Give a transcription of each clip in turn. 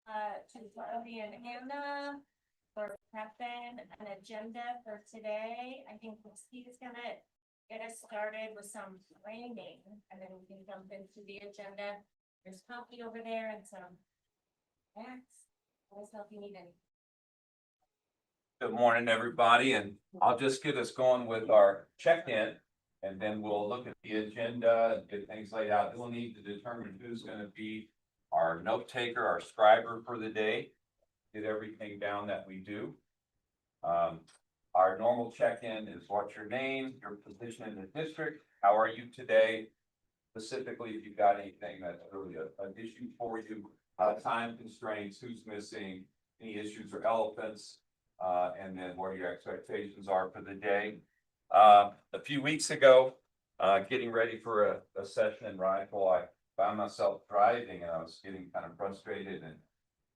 To Bobby and Anna for prepping an agenda for today. I think Steve's gonna get us started with some training and then we can jump into the agenda. There's coffee over there and some snacks. What else help you need any? Good morning, everybody, and I'll just get us going with our check-in. And then we'll look at the agenda and get things laid out. We'll need to determine who's gonna be our note taker, our scriber for the day. Get everything down that we do. Our normal check-in is what's your name, your position in the district, how are you today? Specifically, if you've got anything that's really an issue for you, time constraints, who's missing, any issues or elephants, and then what your expectations are for the day. A few weeks ago, getting ready for a session in Rifle, I found myself driving and I was getting kind of frustrated and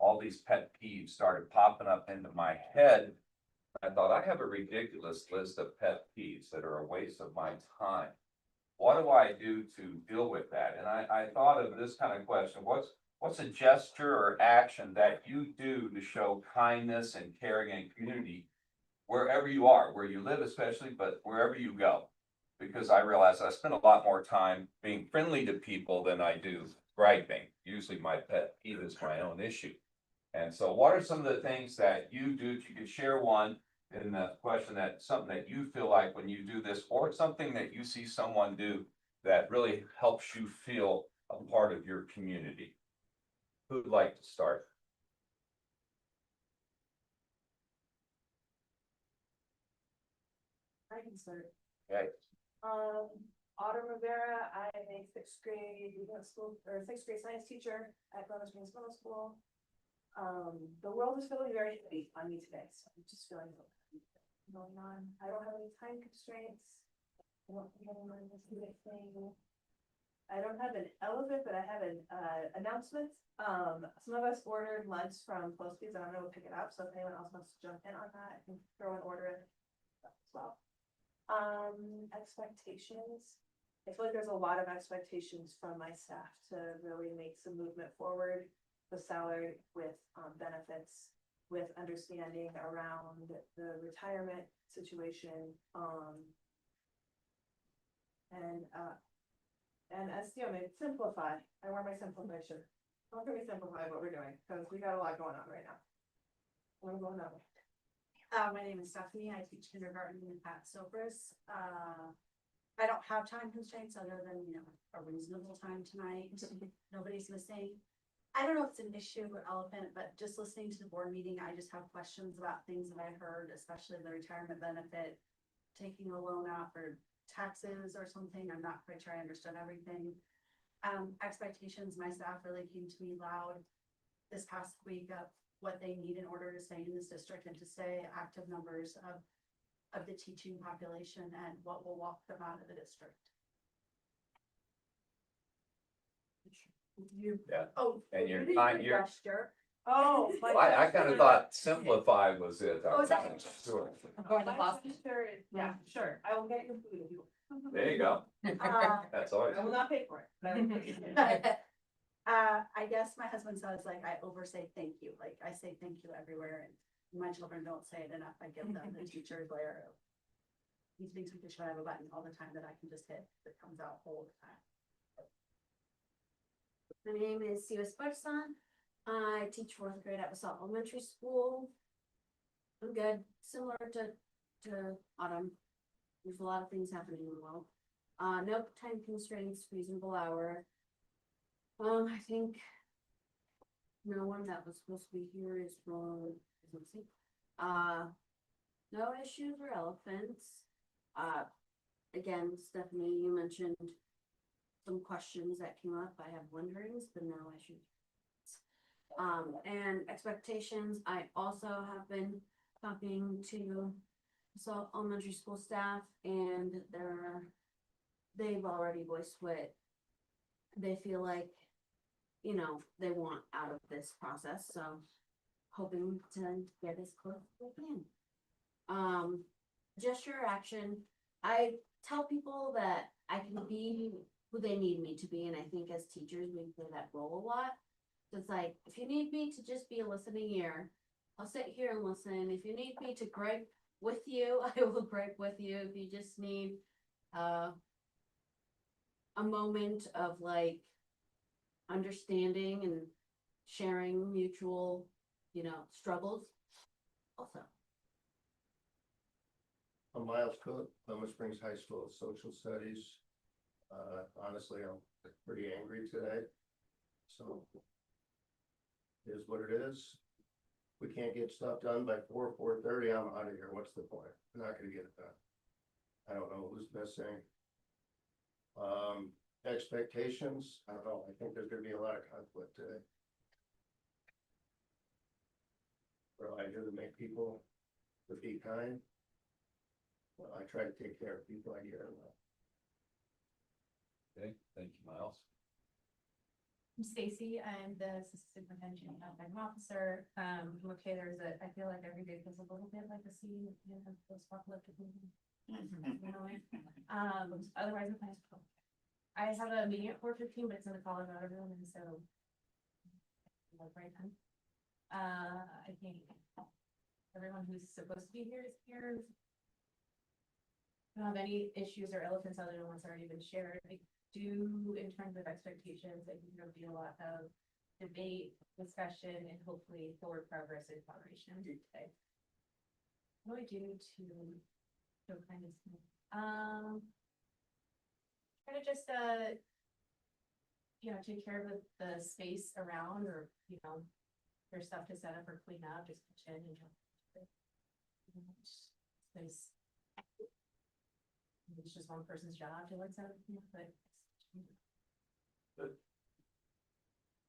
all these pet peeves started popping up into my head. I thought I have a ridiculous list of pet peeves that are a waste of my time. What do I do to deal with that? And I thought of this kind of question, what's a gesture or action that you do to show kindness and caring and community wherever you are, where you live especially, but wherever you go? Because I realize I spend a lot more time being friendly to people than I do griping. Usually my pet peeve is my own issue. And so what are some of the things that you do? If you could share one in the question, that something that you feel like when you do this, or something that you see someone do that really helps you feel a part of your community. Who'd like to start? I can start. Okay. Autumn Rivera, I'm a sixth grade science teacher at Glen Springs Middle School. The world is feeling very heavy on me today, so I'm just feeling going on. I don't have any time constraints. I don't think anyone has anything. I don't have an elephant, but I have an announcement. Some of us ordered lunch from Closeby's, and I'm gonna pick it up. So if anyone else wants to jump in on that, I can throw an order in as well. Expectations. I feel like there's a lot of expectations from my staff to really make some movement forward with salary, with benefits, with understanding around the retirement situation. And as you know, simplify. I wear my simplify shirt. How can we simplify what we're doing? Because we got a lot going on right now. We're going that way. My name is Stephanie. I teach kindergarten at Sopris. I don't have time constraints other than, a reasonable time tonight. Nobody's missing. I don't know if it's an issue or elephant, but just listening to the board meeting, I just have questions about things that I heard, especially the retirement benefit, taking a loan out for taxes or something. I'm not quite sure I understood everything. Expectations, my staff really came to me loud this past week of what they need in order to stay in this district and to stay active numbers of the teaching population and what will walk them out of the district. Yeah. Oh, And you're really not good here. gesture. Oh, Well, I kind of thought simplify was it. Oh, is that- Sure. I'm going to Boston. Yeah, sure. I will get your food if you want. There you go. That's always. I will not pay for it. But I will get it. I guess my husband says like I oversay thank you. Like I say thank you everywhere and my children don't say it enough. I give them the teacher's layer. He thinks we should have a button all the time that I can just hit that comes out all the time. My name is Siva Sparsan. I teach fourth grade at Basalt Elementary School. I'm good, similar to Autumn. There's a lot of things happening in the world. No time constraints, reasonable hour. I think no one that was supposed to be here is wrong. No issues or elephants. Again, Stephanie, you mentioned some questions that came up. I have wonderings, but no issues. And expectations. I also have been talking to Basalt Elementary School staff, and they've already voiced what they feel like, they want out of this process. So hoping to get as close as we can. Gesture or action. I tell people that I can be who they need me to be, and I think as teachers we play that role a lot. It's like, if you need me to just be a listening ear, I'll sit here and listen. If you need me to gripe with you, I will gripe with you. If you just need, a moment of like understanding and sharing mutual, struggles, also. I'm Miles Cook, Plymouth Springs High School of Social Studies. Honestly, I'm pretty angry today. So. It is what it is. We can't get stuff done by 4:30, I'm out of here. What's the point? I'm not gonna get it done. I don't know who's missing. Expectations, I don't know. I think there's gonna be a lot of conflict today. We're all here to make people to be kind. Well, I try to take care of people I care about. Okay, thank you, Miles. I'm Stacy, I'm the assistant superintendent and outbound officer. Okay, I feel like every day feels a little bit like a scene, post-apocalyptic movie. Otherwise, I'm fine. I have a meeting at 4:15, but it's in the Colorado room, and so. Like right then. I think everyone who's supposed to be here is here. Don't have any issues or elephants other than what's already been shared. I do, in terms of expectations, I think there'll be a lot of debate, discussion, and hopefully forward progress and collaboration today. What do I do to show kindness? Kind of just take care of the space around, or there's stuff to set up or clean up, just pitch in and jump. Space. It's just one person's job to like set up, but.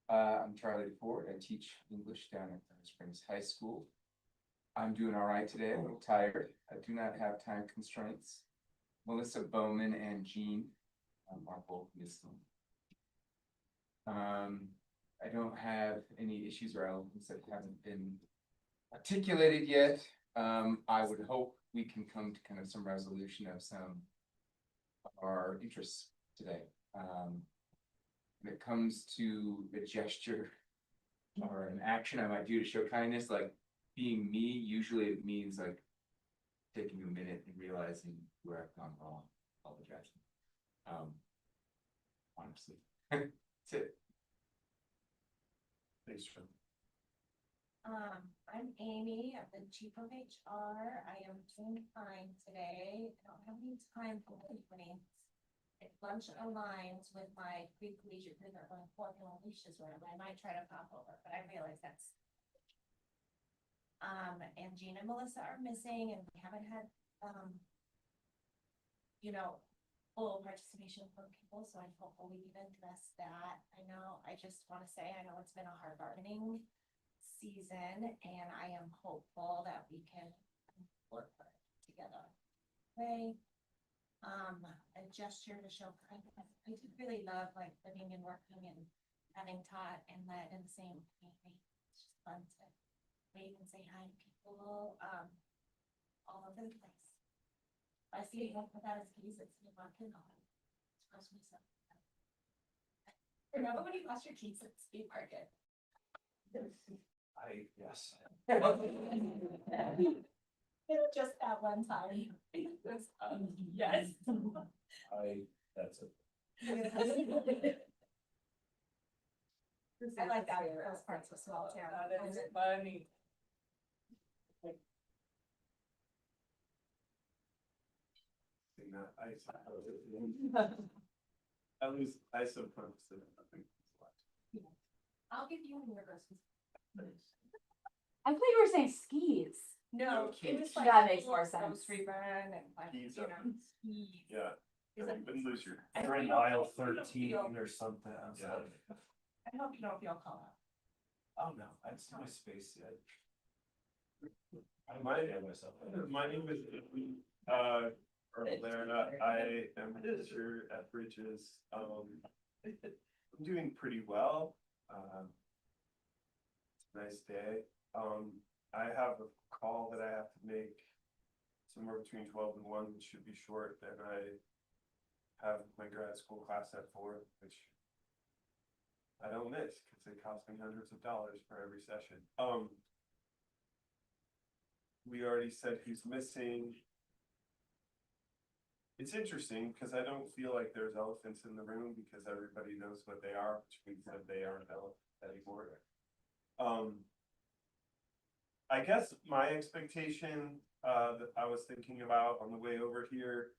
I'm Charlie DeFord. I teach English down at Plymouth Springs High School. I'm doing all right today. I'm tired. I do not have time constraints. Melissa Bowman and Jean are both missing. I don't have any issues or elements that haven't been articulated yet. I would hope we can come to kind of some resolution of some of our interests today. When it comes to a gesture or an action I might do to show kindness, like being me, usually it means like taking a minute and realizing where I've gone wrong, apologizing. Honestly, that's it. Thanks, Sean. I'm Amy, I'm the chief of HR. I am doing fine today. I don't have any time for complaints. If lunch aligns with my Greek leisure dinner on Formula Leashes room, I might try to pop over, but I realize that's. And Jean and Melissa are missing, and we haven't had, full participation from people, so I hope we can address that. I know it's been a hard bargaining season, and I am hopeful that we can work together. Okay. A gesture to show kindness. I do really love like living and working and having taught and led in the same community. It's just fun to wave and say hi to people, all over the place. I see you put that as keys, it's in my kid. Trust myself. Remember when you lost your keys at the speed market? Yes. Just that one time. Yes. That's it. I like that, those parts of small town. That is funny. At least I sometimes say nothing. I'll give you your verses. I thought you were saying skis. No, it was like. That makes more sense. Grocery run and like, Skis you are- know, skis. Yeah, Is you it- wouldn't lose your. I You're in hope aisle you don't 13 feel- or something. Yeah. I hope you don't feel called out. Oh, no, I just my space yet. My myself. my name is, I am a teacher at Bridges. I'm doing pretty well. It's a nice day. I have a call that I have to make somewhere between 12 and 1, which should be short, and I have my grad school class at 4, which I don't miss, cause it costs me hundreds of dollars for every session. We already said who's missing. It's interesting, cause I don't feel like there's elephants in the room, because everybody knows what they are, which means that they aren't elephants anymore. I guess my expectation, that I was thinking about on the way over here,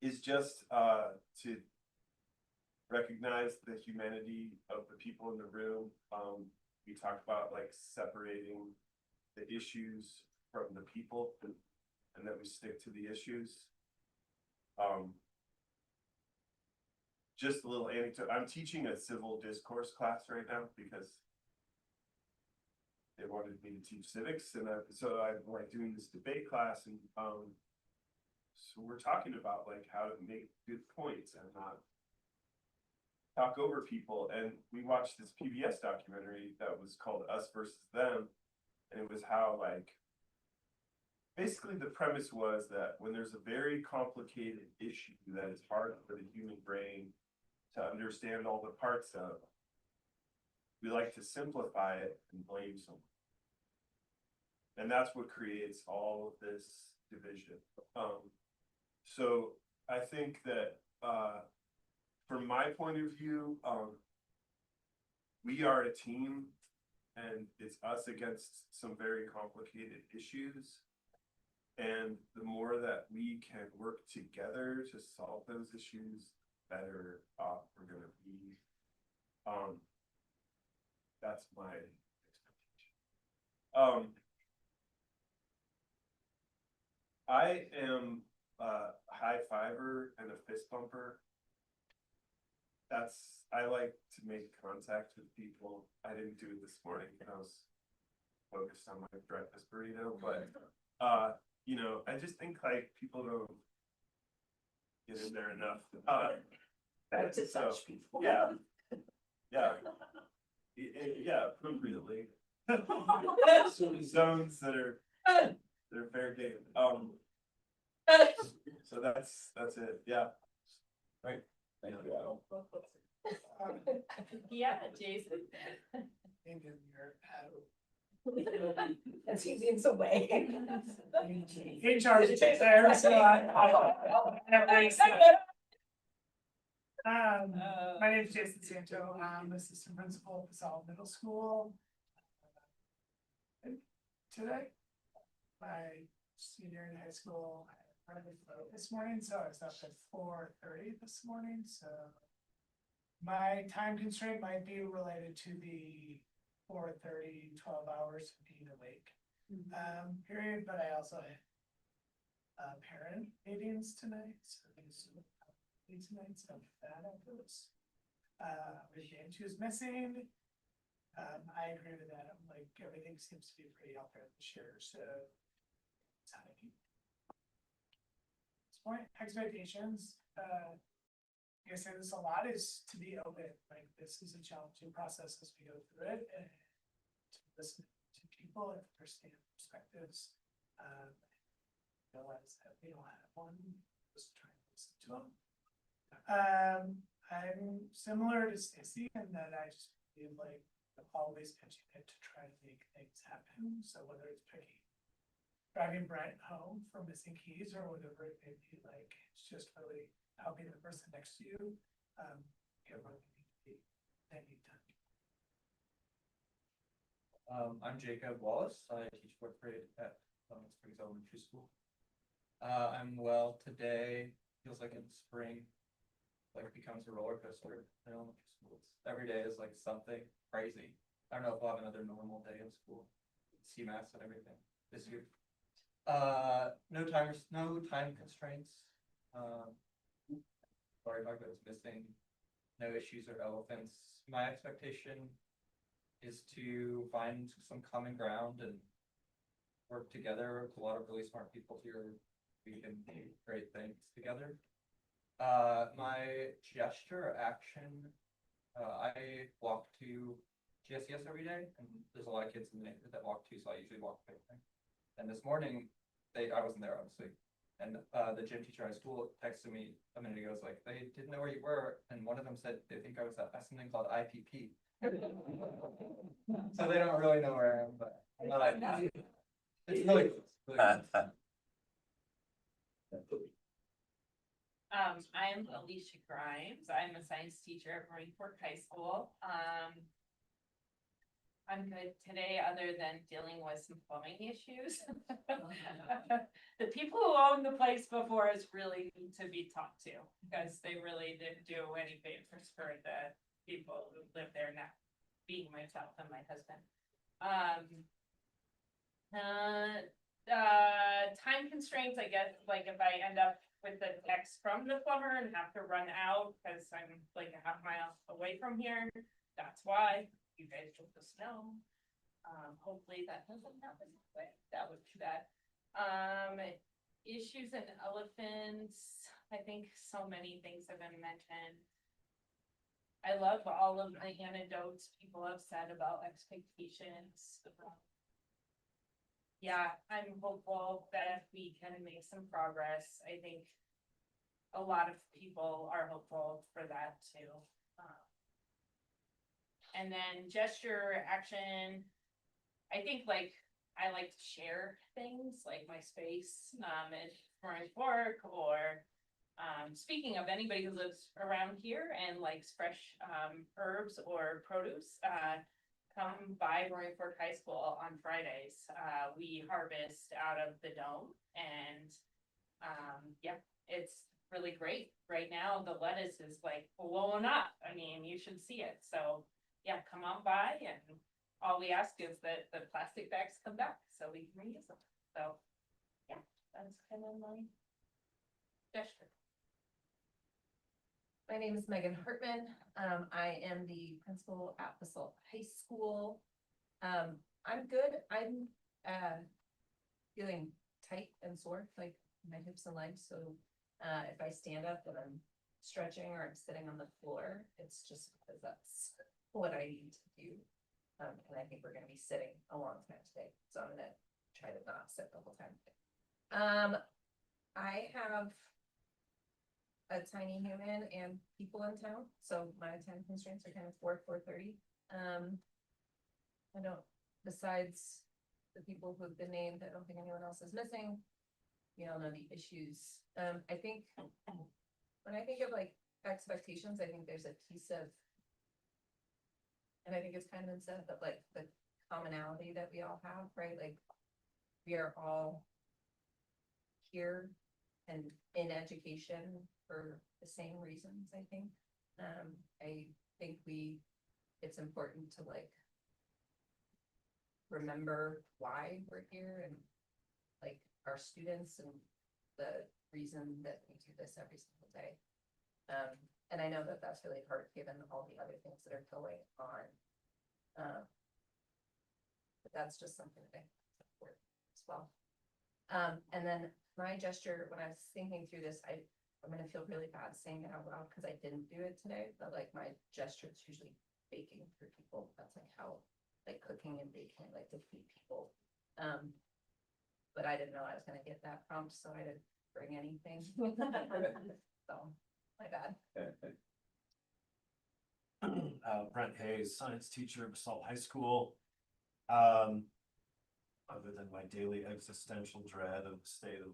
is just, to recognize the humanity of the people in the room. We talked about like separating the issues from the people, and that we stick to the issues. Just a little anecdote, I'm teaching a civil discourse class right now because they wanted me to teach civics, and so I'm like doing this debate class, and so we're talking about like how to make good points and not talk over people. And we watched this PBS documentary that was called Us versus Them, and it was how like basically the premise was that when there's a very complicated issue that is hard for the human brain to understand all the parts of, we like to simplify it and blame someone. And that's what creates all of this division. So I think that from my point of view, we are a team, and it's us against some very complicated issues. And the more that we can work together to solve those issues, better off we're gonna be. That's my expectation. I am a high fiver and a fist bumper. I like to make contact with people. I didn't do it this morning, I was focused on my breakfast burrito, but you know, I just think like people don't get in there enough. To touch people. Yeah. Yeah, appropriately. Zones that are fair game. So that's it, yeah. Right. Thank you. Yeah, Jason. As he leans away. HR there, so my name is Jason Santo. I'm assistant principal at Pasal Middle School. Today, my senior in high school, I had this morning, so I was up at 4:30 this morning, so my time constraint might be related to the 4:30, 12 hours of being awake. Period, but I also had parent meetings tonight, so tonight, so that afterwards. James who's missing. I agree with that. Like everything seems to be pretty out there this year, so it's how I keep. At this point, expectations. I say this a lot is to be open. Like this is a challenging process as we go through it, and to listen to people and understand perspectives. Realize that we don't have one. Just trying to listen to them. I'm similar to Stacy in that I just feel like I'm always pitching it to try to make things happen. So whether it's driving Brent home for missing keys or whatever it may be, like it's just really helping the person next to you get what they need done. I'm Jacob Wallace. I teach fourth grade at Springs Elementary School. I'm well today. Feels like in spring, like it becomes a roller coaster in elementary schools. Every day is like something crazy. I don't know if we'll have another normal day in school. CMAS and everything this year. No time constraints. Sorry about what's missing. No issues or elephants. My expectation is to find some common ground and work together with a lot of really smart people here. We can do great things together. My gesture action, I walk to GSES every day, and there's a lot of kids in the neighborhood that walk too, so I usually walk there. And this morning, I wasn't there obviously, And the gym teacher at school texted me a minute ago, was like, they didn't know where you were, and one of them said they think I was at something called IPP. So they don't really know where I am, but I'm not IPP. It's really close. Really close. I'm Alicia Grimes. I'm a science teacher at Marine Fork High School. I'm good today, other than dealing with some plumbing issues. The people who owned the place before us really need to be talked to, because they really didn't do any favors for the people who live there now, being myself and my husband. Time constraints, I guess, like if I end up with the text from the plumber and have to run out because I'm like a half mile away from here, that's why. You guys let us know. Hopefully that doesn't happen, but that would be bad. Issues and elephants, I think so many things have been mentioned. I love all of the anecdotes people have said about expectations. Yeah, I'm hopeful that we can make some progress. I think a lot of people are hopeful for that too. And then gesture, action, I think like, I like to share things like my space, at Orange Park, or, speaking of anybody who lives around here and likes fresh, herbs or produce, come by Roaring Fork High School on Fridays. We harvest out of the dome, and, yeah, it's really great. Right now, the lettuce is like blowing up. I mean, you should see it, so. Yeah, come on by, and all we ask is that the plastic bags come back so we can reuse them. So, yeah, that's kind of my gesture. My name is Megan Hartman. I am the principal at Basalt High School. I'm good. I'm feeling tight and sore, like my hips and legs. So if I stand up and I'm stretching or I'm sitting on the floor, it's just because that's what I need to do. And I think we're gonna be sitting a long time today, so I'm gonna try to not sit the whole time. I have a tiny human and people in town, so my time constraints are kind of 4:30. I don't, besides the people who've been named, I don't think anyone else is missing. We all know the issues. I think when I think of like expectations, I think there's a piece of, and I think it's kind of been said, but like the commonality that we all have, right? Like we are all here and in education for the same reasons, I think. I think it's important to like remember why we're here and like our students and the reason that we do this every single day. And I know that that's really hard given all the other things that are going on. But that's just something that I support as well. And then my gesture, when I was thinking through this, I'm gonna feel really bad saying it out loud because I didn't do it today, but like my gesture is usually baking for people. That's like how, like cooking and baking, I like to feed people. But I didn't know I was gonna get that prompt, so I didn't bring anything. So, my bad. Brent Hayes, science teacher at Basalt High School. Other than my daily existential dread of the state of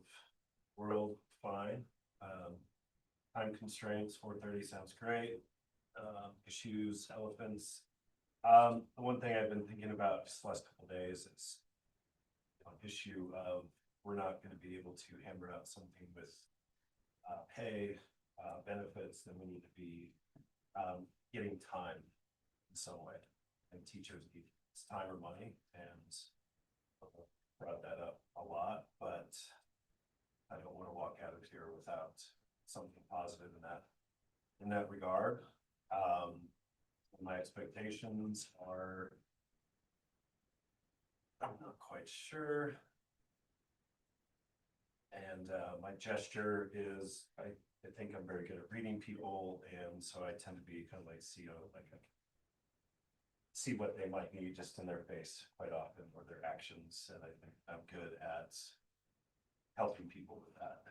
world, fine. Time constraints, 4:30 sounds great. Issues, elephants. The one thing I've been thinking about just the last couple of days is an issue of we're not going to be able to hammer out something with pay, benefits, then we need to be getting time in some way. And teachers need time or money, and brought that up a lot, but I don't want to walk out of here without something positive in that regard. My expectations are, I'm not quite sure. And my gesture is, I think I'm very good at reading people, and so I tend to be kind of like CEO, like I see what they might need just in their face quite often, or their actions, and I think I'm good at helping people with that.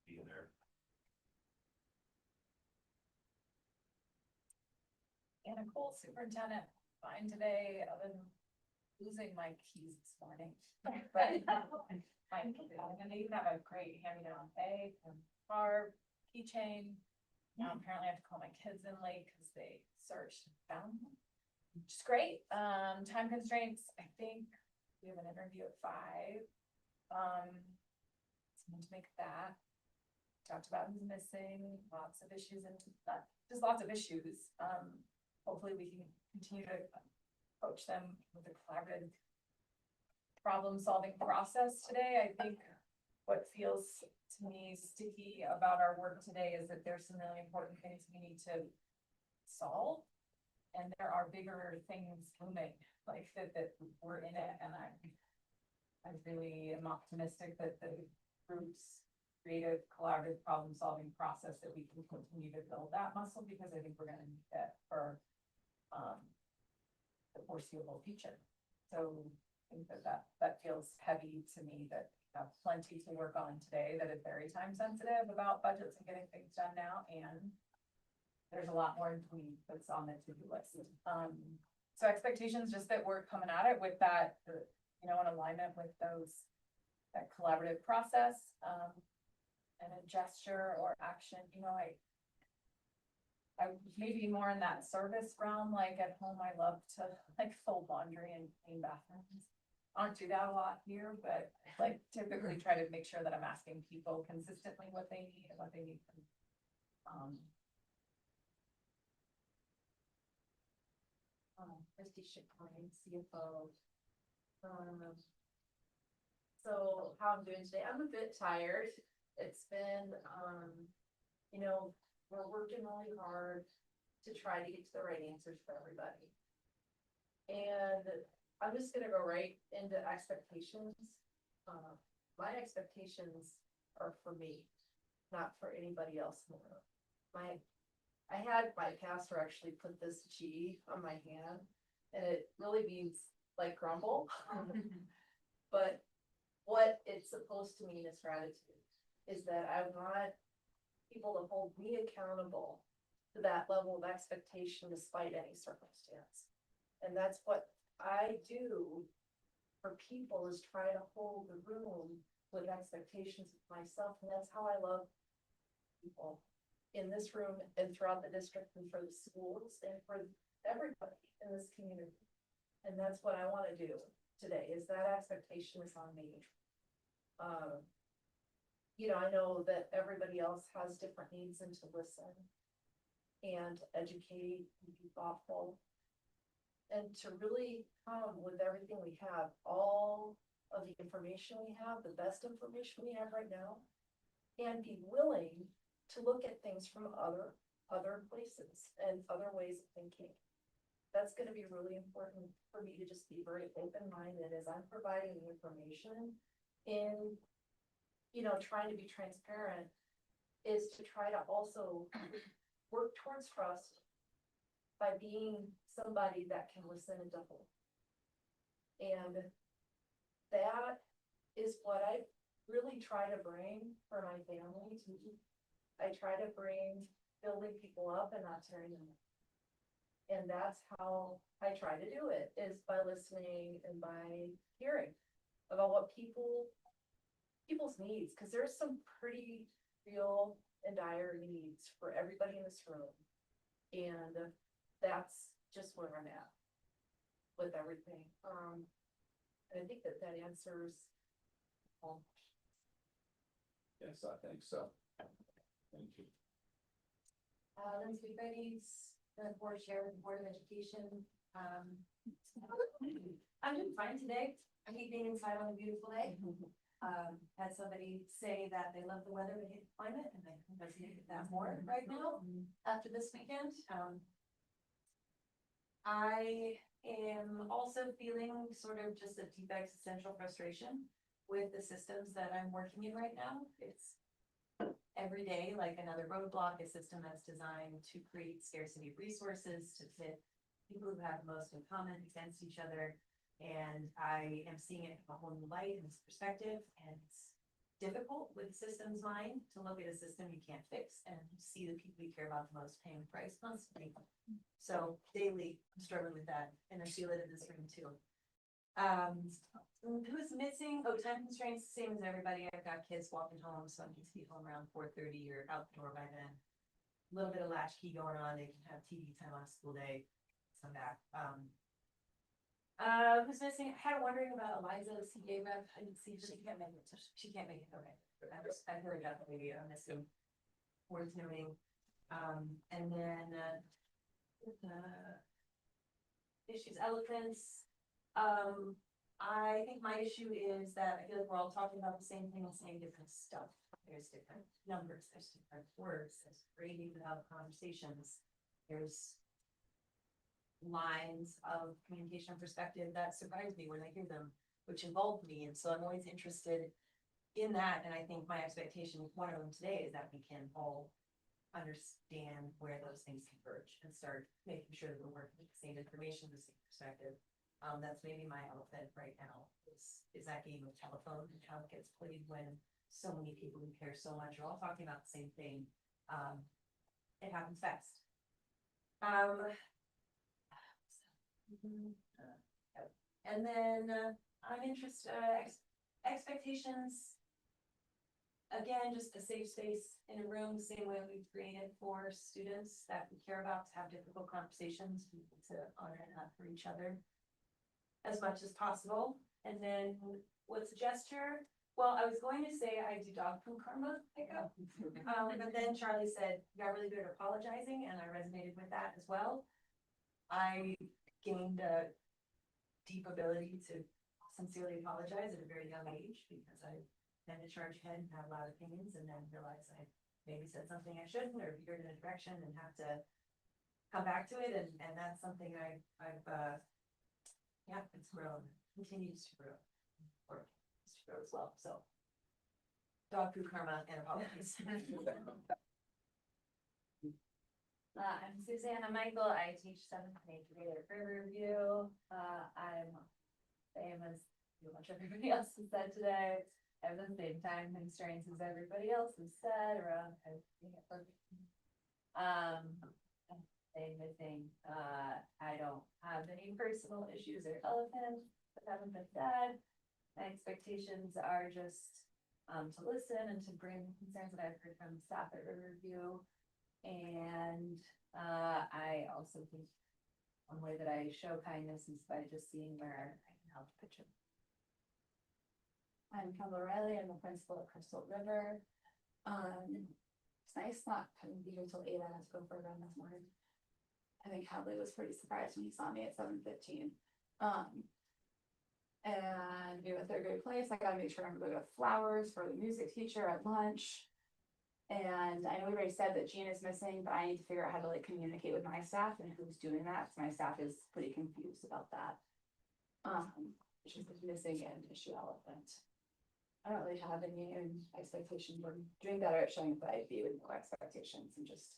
being there. And a cool superintendent, fine today, other than losing my keys this morning. But fine, and they even have a great hand-me-down bag and car, keychain. Apparently I have to call my kids in late because they searched and found them. Which is great. Time constraints, I think we have an interview at 5. Someone to make that. Talked about who's missing, lots of issues and just lots of issues. Hopefully we can continue to approach them with a collaborative problem-solving process today. I think what feels to me sticky about our work today is that there's some really important things we need to solve. And there are bigger things looming, like that we're in it, and I really am optimistic that the group's creative, collaborative, problem-solving process that we can continue to build that muscle, because I think we're gonna need that for the foreseeable future. So I think that feels heavy to me, that we have plenty to work on today, that is very time sensitive about budgets and getting things done now, and there's a lot more that's on the to-do list. So expectations, just that we're coming at it with that, in alignment with that collaborative process, and a gesture or action, I maybe more in that service realm, like at home, I love to fold laundry and clean bathrooms. I don't do that a lot here, but typically try to make sure that I'm asking people consistently what they need and what they need from. Christy Chickline, CFO. So how I'm doing today, I'm a bit tired. It's been, we're working really hard to try to get to the right answers for everybody. And I'm just gonna go right into expectations. My expectations are for me, not for anybody else in the room. I had my pastor actually put this G on my hand, and it really means like grumble. But what it's supposed to mean is gratitude, is that I want people to hold me accountable to that level of expectation despite any circumstance. And that's what I do for people, is try to hold the room with expectations of myself. And that's how I love people in this room and throughout the district, and for the schools and for everybody in this community. And that's what I want to do today, is that expectation is on me. I know that everybody else has different needs, and to listen and educate and be thoughtful and to really come with everything we have, all of the information we have, the best information we have right now, and be willing to look at things from other places and other ways of thinking. That's going to be really important for me, to just be very open-minded as I'm providing the information in, trying to be transparent, is to try to also work towards trust by being somebody that can listen and to hold. And that is what I really try to bring for my family too. I try to bring building people up and not tearing them up. And that's how I try to do it, is by listening and by hearing about what people's needs, because there's some pretty real and dire needs for everybody in this room. And that's just where I'm at with everything. And I think that answers all. Yes, I think so. Thank you. Lindsay Betty's the board chair with the Board of Education. I'm doing fine today. I hate being inside on a beautiful day. Had somebody say that they love the weather, they hate the climate, and I think that's needed that more right now after this weekend. I am also feeling sort of just a deep existential frustration with the systems that I'm working in right now. It's every day like another roadblock, a system that's designed to create scarcity of resources, to pit people who have most in common against each other. And I am seeing it from a whole new light and this perspective, and difficult with systems mind to look at a system you can't fix and see the people you care about the most paying the price constantly. So daily, I'm struggling with that, and I feel it in this room too. Who's missing? Oh, time constraints, same as everybody. I've got kids walking home, so I need to be home around 4:30 or out the door by then. A little bit of latchkey going on. They can have TV time on a school day. Come back. Who's missing? I had wondering about Eliza, the CA rep. I didn't see her. She can't make it. She can't make it. Okay. I heard that maybe I missed him. Worth noting. And then issues, elephants. I think my issue is that I feel like we're all talking about the same thing and saying different stuff. There's different numbers, there's different words, there's grading without conversations. There's lines of communication perspective that surprise me when I hear them, which involve me. And so I'm always interested in that. And I think my expectation, one of them today, is that we can all understand where those things converge and start making sure that we're working with the same information, the same perspective. That's maybe my elephant right now is that game of telephone and how it gets played when so many people who care so much are all talking about the same thing. It happens fast. And then I'm interested, expectations. Again, just a safe space in a room, the same way we've created for students that we care about to have difficult conversations, to honor and have for each other as much as possible. And then what's a gesture? Well, I was going to say I do dog food karma pickup, but then Charlie said, you got really good at apologizing, and I resonated with that as well. I gained a deep ability to sincerely apologize at a very young age because I tend to charge ahead and have a lot of opinions, and then realize I maybe said something I shouldn't or veered in a direction and have to come back to it. And that's something I've it's grown, continues to grow, or continues to grow as well. So dog food karma and apologies. I'm Susanna Michael. I teach 7th and 8th grade at Riverview. I'm same as much everybody else has said today. I have the same time constraints as everybody else has said around being at work. Same thing. I don't have any personal issues or elephants that haven't been said. My expectations are just to listen and to bring concerns that I've heard from staff at Riverview. And I also think one way that I show kindness is by just seeing where I can help pitch it. I'm Kendall Riley. I'm the principal at Crystal River. It's nice not having to be here till 8. I had to go for a run this morning. I think Hadley was pretty surprised when he saw me at 7:15. And we have a 3rd grade place. I gotta make sure I'm gonna go get flowers for the music teacher at lunch. And I know we already said that Jean is missing, but I need to figure out how to like communicate with my staff and who's doing that. So my staff is pretty confused about that. She's missing an issue elephant. I don't really have any expectations. We're doing better at showing up at IBB with no expectations and just.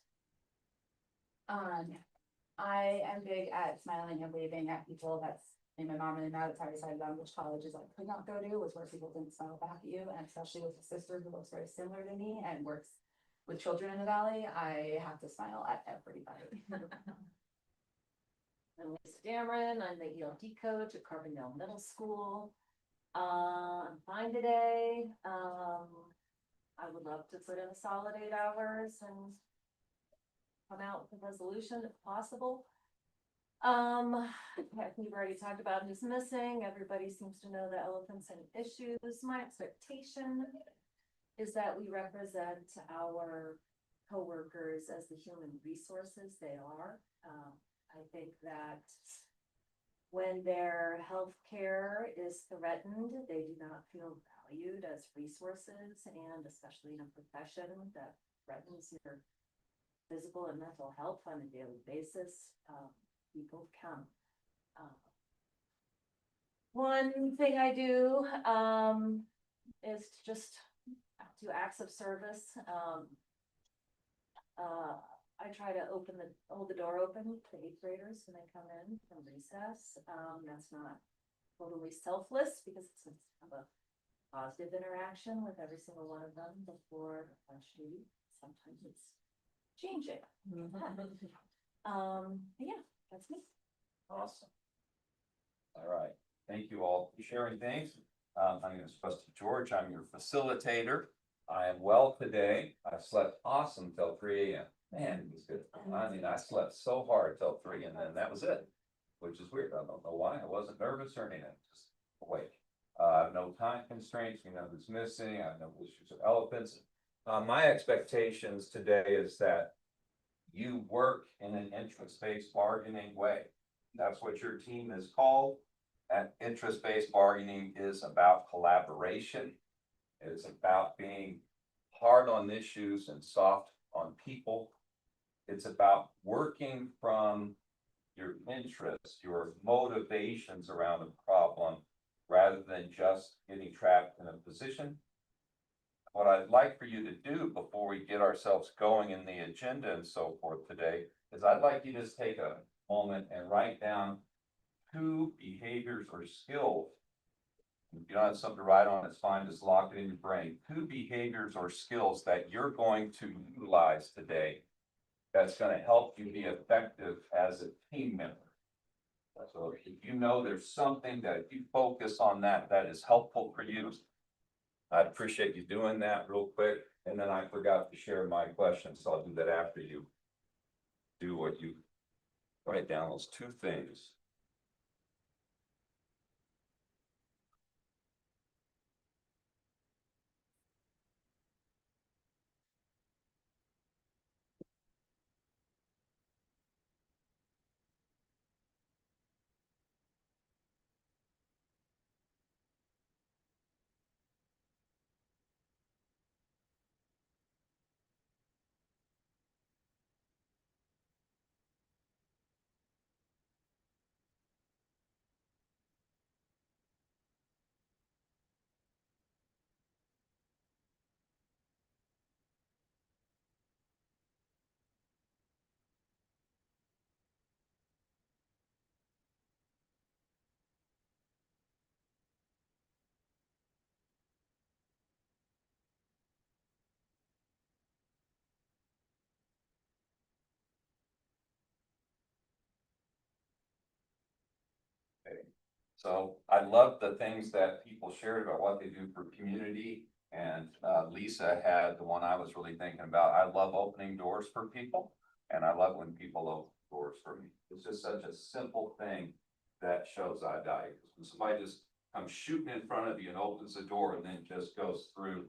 I am big at smiling and waving at people. That's my mom and dad. That's how I decided on which colleges I could not go to, was where people didn't smile back at you, and especially with a sister who looks very similar to me and works with children in the valley. I have to smile at everybody. I'm Lisa Dameron. I'm the ELD coach at Carbondale Middle School. I'm fine today. I would love to put in a solid 8 hours and come out with a resolution if possible. We've already talked about who's missing. Everybody seems to know the elephants and issues. My expectation is that we represent our coworkers as the human resources they are. I think that when their health care is threatened, they do not feel valued as resources, and especially in a profession that threatens your physical and mental health on a daily basis, people come. One thing I do is to just do acts of service. I try to hold the door open to 8th graders when they come in from recess. That's not totally selfless because it's kind of a positive interaction with every single one of them before actually, sometimes it's changing. Yeah, that's me. Awesome. All right, thank you all for sharing things. I'm going to express to George, I'm your facilitator. I am well today. I slept awesome till 3 a.m. Man, it was good. I mean, I slept so hard till 3 and then that was it, which is weird. I don't know why. I wasn't nervous or anything, just awake. I have no time constraints. We know who's missing. I have no issues with elephants. My expectations today is that you work in an interest-based bargaining way. That's what your team is called. And interest-based bargaining is about collaboration. It is about being hard on issues and soft on people. It's about working from your interests, your motivations around a problem, rather than just getting trapped in a position. What I'd like for you to do before we get ourselves going in the agenda and so forth today is I'd like you to just take a moment and write down 2 behaviors or skills. If you don't have something to write on, it's fine, just lock it in your brain. 2 behaviors or skills that you're going to utilize today that's going to help you be effective as a team member. So if you know there's something that if you focus on that is helpful for you, I'd appreciate you doing that real quick. And then I forgot to share my questions, so I'll do that after you do what you write down those 2 things. So I love the things that people shared about what they do for community. And Lisa had the one I was really thinking about. I love opening doors for people. And I love when people open doors for me. It's just such a simple thing that shows I value. When somebody just comes shooting in front of you and opens the door and then just goes through,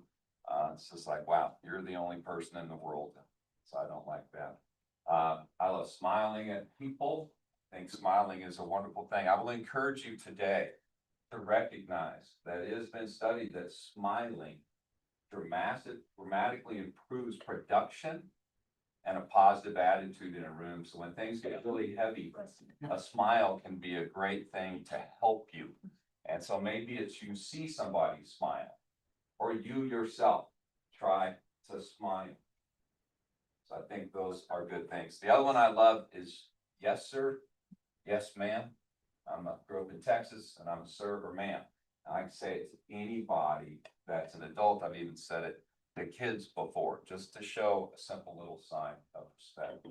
it's just like, wow, you're the only person in the world. So I don't like that. I love smiling at people. I think smiling is a wonderful thing. I will encourage you today to recognize that it has been studied that smiling dramatically improves production and a positive attitude in a room. So when things get really heavy, a smile can be a great thing to help you. And so maybe it's you see somebody smile, or you yourself try to smile. So I think those are good things. The other one I love is yes, sir. Yes, ma'am. Grew up in Texas and I'm a sir or ma'am. I can say it to anybody that's an adult. I've even said it to kids before, just to show a simple little sign of respect.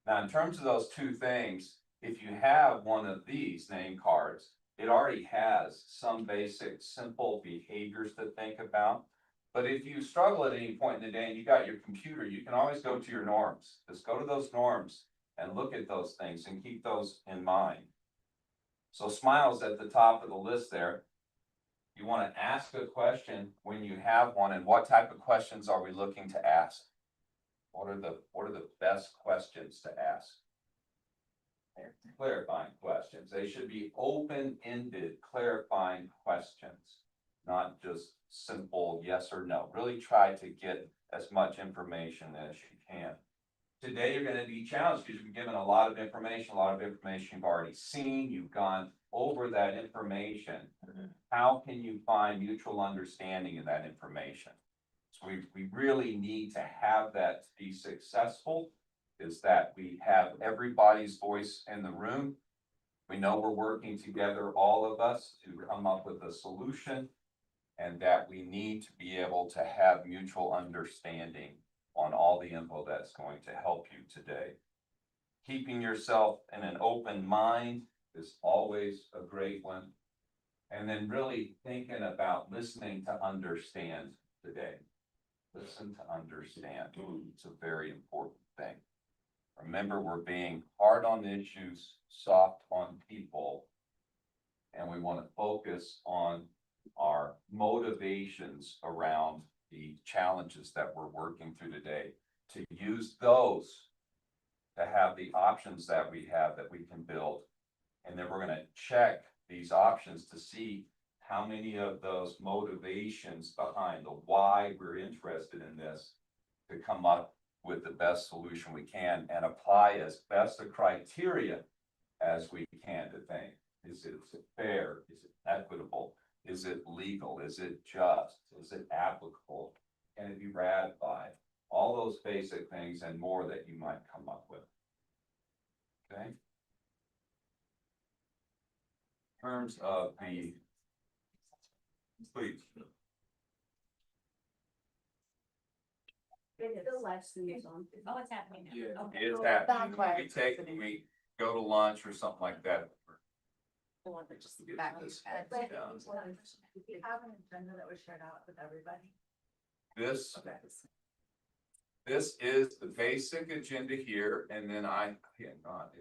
Now, in terms of those 2 things, if you have one of these name cards, it already has some basic simple behaviors to think about. But if you struggle at any point in the day and you got your computer, you can always go to your norms. Just go to those norms and look at those things and keep those in mind. So smiles at the top of the list there. You want to ask a question when you have one, and what type of questions are we looking to ask? What are the best questions to ask? Clarifying questions. They should be open-ended, clarifying questions, not just simple yes or no. Really try to get as much information as you can. Today, you're going to be challenged because you've been given a lot of information you've already seen. You've gone over that information. How can you find mutual understanding in that information? So we really need to have that to be successful, is that we have everybody's voice in the room. We know we're working together, all of us, to come up with a solution. and that we need to be able to have mutual understanding on all the info that's going to help you today. Keeping yourself in an open mind is always a great one. And then really thinking about listening to understand today. Listen to understand. It's a very important thing. Remember, we're being hard on issues, soft on people. And we want to focus on our motivations around the challenges that we're working through today. To use those to have the options that we have that we can build. And then we're going to check these options to see how many of those motivations behind the why we're interested in this to come up with the best solution we can and apply as best a criteria as we can to think. Is it fair? Is it equitable? Is it legal? Is it just? Is it applicable? Can it be ratified? All those basic things and more that you might come up with. Okay. In terms of the, please. The live stream is on. Oh, it's happening now. Yeah. Okay. It's Back happening. way. We go to lunch or something like that. The one that just Get back. this and- down. We have an agenda that was shared out with everybody. This is the basic agenda here, and then I can't not.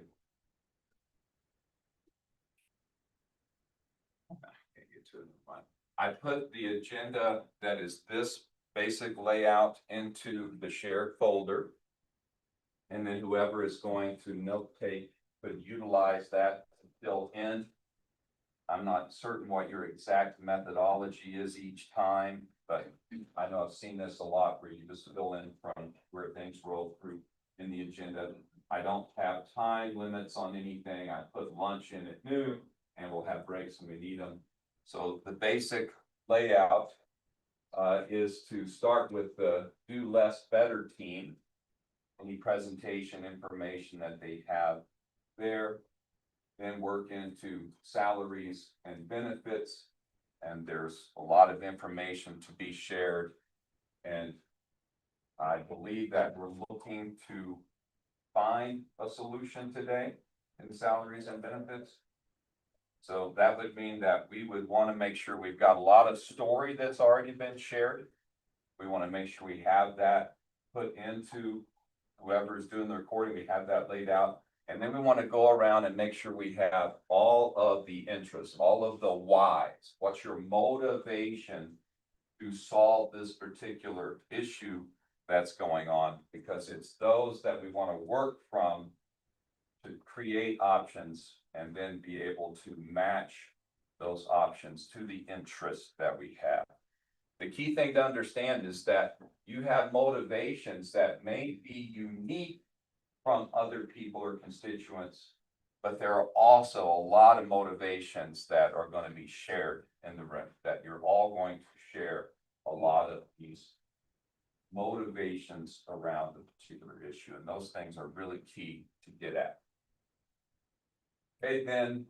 Can't get to it. Fine. I put the agenda that is this basic layout into the shared folder. And then whoever is going to note take could utilize that to fill in. I'm not certain what your exact methodology is each time, but I know I've seen this a lot where you just fill in from where things roll through in the agenda. I don't have time limits on anything. I put lunch in at noon and we'll have breaks when we need them. So the basic layout is to start with the do less better team. Any presentation information that they have there. Then work into salaries and benefits. And there's a lot of information to be shared. And I believe that we're looking to find a solution today in salaries and benefits. So that would mean that we would want to make sure we've got a lot of story that's already been shared. We want to make sure we have that put into whoever's doing the recording, we have that laid out. And then we want to go around and make sure we have all of the interests, all of the whys. What's your motivation to solve this particular issue that's going on? Because it's those that we want to work from to create options and then be able to match those options to the interests that we have. The key thing to understand is that you have motivations that may be unique from other people or constituents, but there are also a lot of motivations that are going to be shared in the room, that you're all going to share a lot of these motivations around the particular issue, and those things are really key to get at. Okay, then,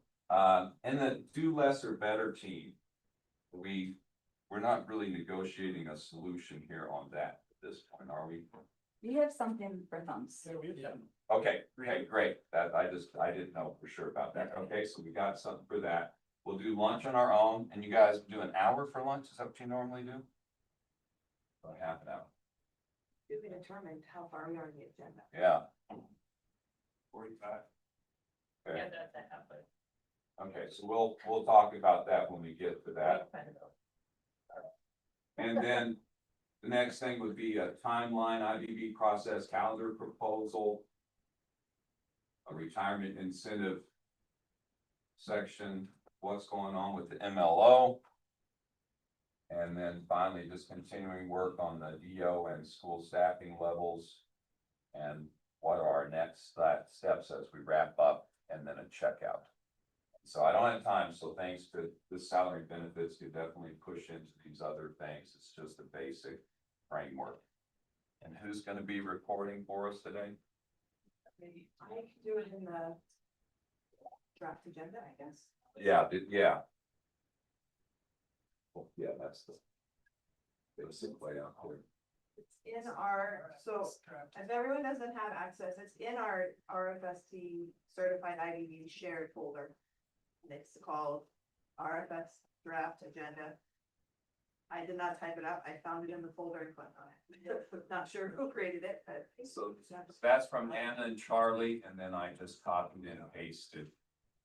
in the do less or better team, we're not really negotiating a solution here on that at this point, are we? We have something for thumbs. Okay, great. That I didn't know for sure about that. Okay, so we got something for that. We'll do lunch on our own, and you guys do an hour for lunch. Is that what you normally do? Or half an hour? To be determined how far we are in the agenda. Yeah. 45. Okay. Yeah, that's that happens. Okay, so we'll talk about that when we get to that. And then the next thing would be a timeline, IBB process calendar proposal. A retirement incentive section, what's going on with the MLO. And then finally, just continuing work on the DO and school staffing levels. And what are our next steps as we wrap up, and then a checkout. So I don't have time, so thanks to the salary benefits to definitely push into these other things. It's just a basic framework. And who's going to be recording for us today? Maybe I can do it in the draft agenda, I guess. Yeah, yeah. Well, yeah, that's the basic layout there. It's in our, so if everyone doesn't have access, it's in our RFST certified IBB shared folder. It's called RFS draft agenda. I did not type it up. I found it in the folder and clicked on it. Not sure who created it, but. So that's from Anna and Charlie, and then I just copied and pasted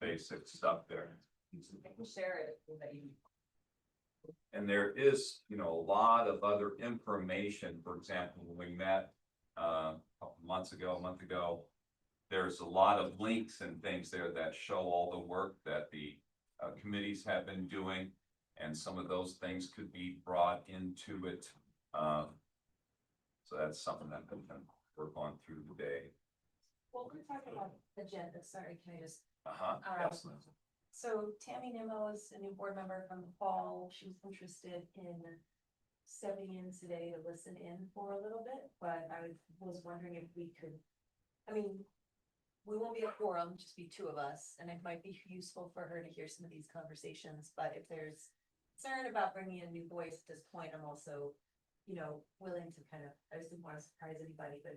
basic stuff there. Share it with that you. And there is, you know, a lot of other information. For example, when we met a couple months ago, a month ago, there's a lot of links and things there that show all the work that the committees have been doing. And some of those things could be brought into it. So that's something that we can work on through the day. Well, we're talking about agenda, sorry, can I just, Yes. so Tammy Nimmo is a new board member from the fall, she was interested in stepping in today to listen in for a little bit, but I was wondering if we could, I mean, we won't be a quorum, just be two of us, and it might be useful for her to hear some of these conversations, but if there's concern about bringing a new voice at this point, I'm also, you know, willing to kind of, I just didn't want to surprise anybody, but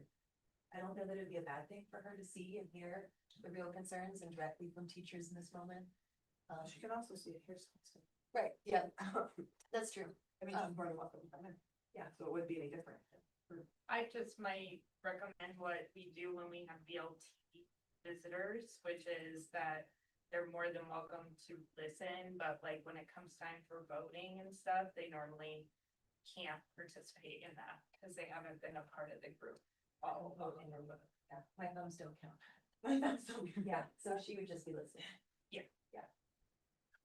I don't know that it'd be a bad thing for her to see and hear the real concerns and directly from teachers in this moment. She can also see it here. Right, yeah, that's true. I mean, she's more than welcome to come in. Yeah, so it wouldn't be any different. I just might recommend what we do when we have BLT visitors, which is that they're more than welcome to listen, but like when it comes time for voting and stuff, they normally can't participate in that because they haven't been a part of the group. Oh, voting or vote. Yeah, my thumbs don't count. My thumbs don't, yeah, so she would just be listening. Yeah. Yeah.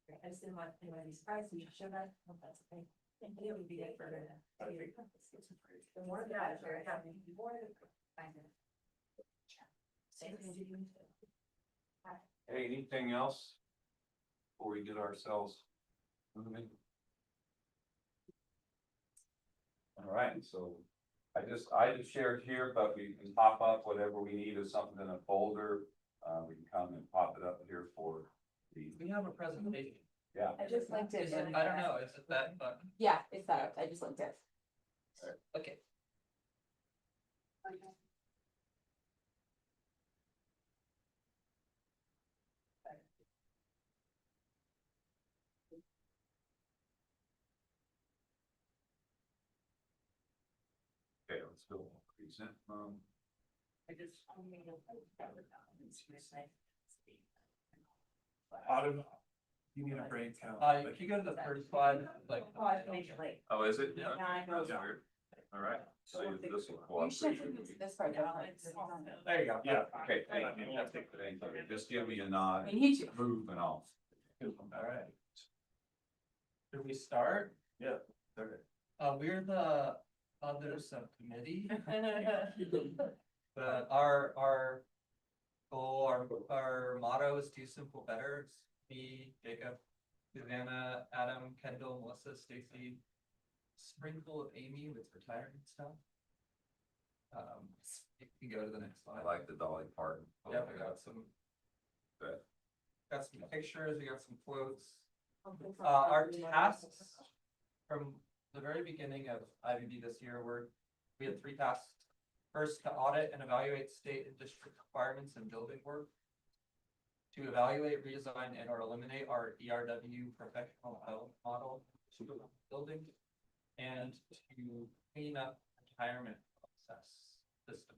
Great, I just didn't want anyone to be surprised when you showed up, hope that's okay. And it would be good for her to. The more the better. More than. Find it. Say the things you do. Hey, anything else before we get ourselves moving? All right, so I just shared here, but we can pop up whatever we need as something in a folder. We can come and pop it up here for the, We have a presentation. yeah. I just linked it. Is it, I don't know, is it that button? Yeah, it's that, I just linked it. Okay. Okay, let's go. Present, I just. Autumn, you need a brain count. If you go to the first slide, like. Oh, I made it late. oh, is it? Yeah. That's weird. All right. So this will pull You up. should use this part. There you go. Yeah, okay, thank you. Thank you. Just give me a nod, We need you. move and off. All right. Should we start? Yeah. Okay. We're the other subcommittee. But our goal, our motto is do simple better. It's me, Jacob, Susanna, Adam, Kendall, Melissa, Stacy, sprinkle of Amy with retirement stuff. You can go to the next slide. I like the Dolly Parton. Yeah, we got some. Good. Got some pictures, we got some quotes. Our tasks from the very beginning of IBB this year we had 3 tasks. First, to audit and evaluate state and district requirements and building work. To evaluate, redesign, and or eliminate our ERW professional health model building. And to clean up retirement process system.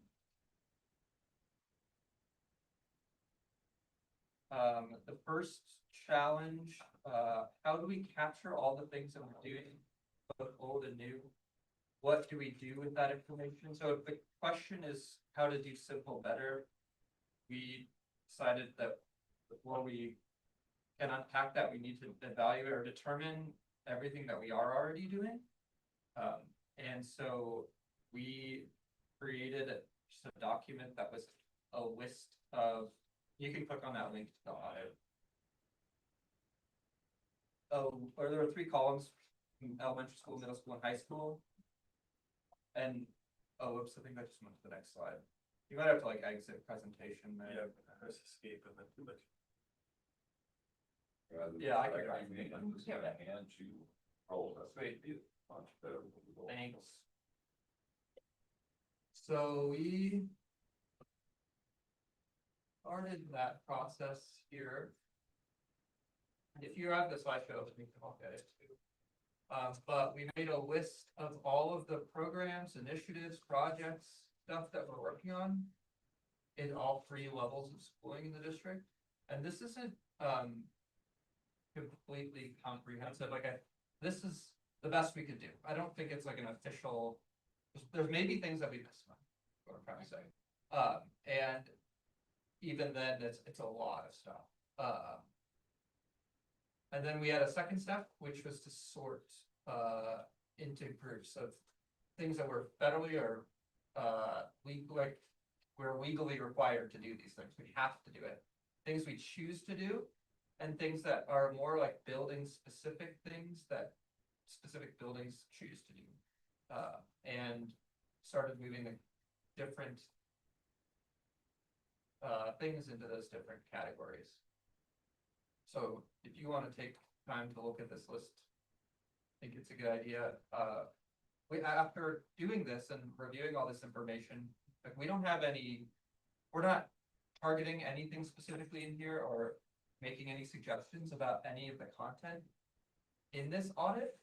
The first challenge, how do we capture all the things that we're doing, both old and new? What do we do with that information? So if the question is how to do simple better, we decided that before we can unpack that, we need to evaluate or determine everything that we are already doing. And so we created just a document that was a list of, you can click on that link to the audit. Or there were 3 columns, elementary school, middle school, and high school. And, oops, I think I just went to the next slide. You might have to like exit presentation there. Yeah, press escape and then do it. Yeah, I can. I'm just gonna hand you roll, that's great, much better. Thanks. So we started that process here. If you have the slideshow, we can look at it too. But we made a list of all of the programs, initiatives, projects, stuff that we're working on in all 3 levels of schooling in the district. And this isn't completely comprehensive. This is the best we could do. I don't think it's like an official. There's maybe things that we missed. What I'm trying to say. And even then, it's a lot of stuff. And then we had a second step, which was to sort into groups of things that were federally or we're legally required to do these things. We have to do it. Things we choose to do, and things that are more like building specific things that specific buildings choose to do. And started moving the different things into those different categories. So if you want to take time to look at this list, I think it's a good idea. After doing this and reviewing all this information, like we're not targeting anything specifically in here or making any suggestions about any of the content in this audit,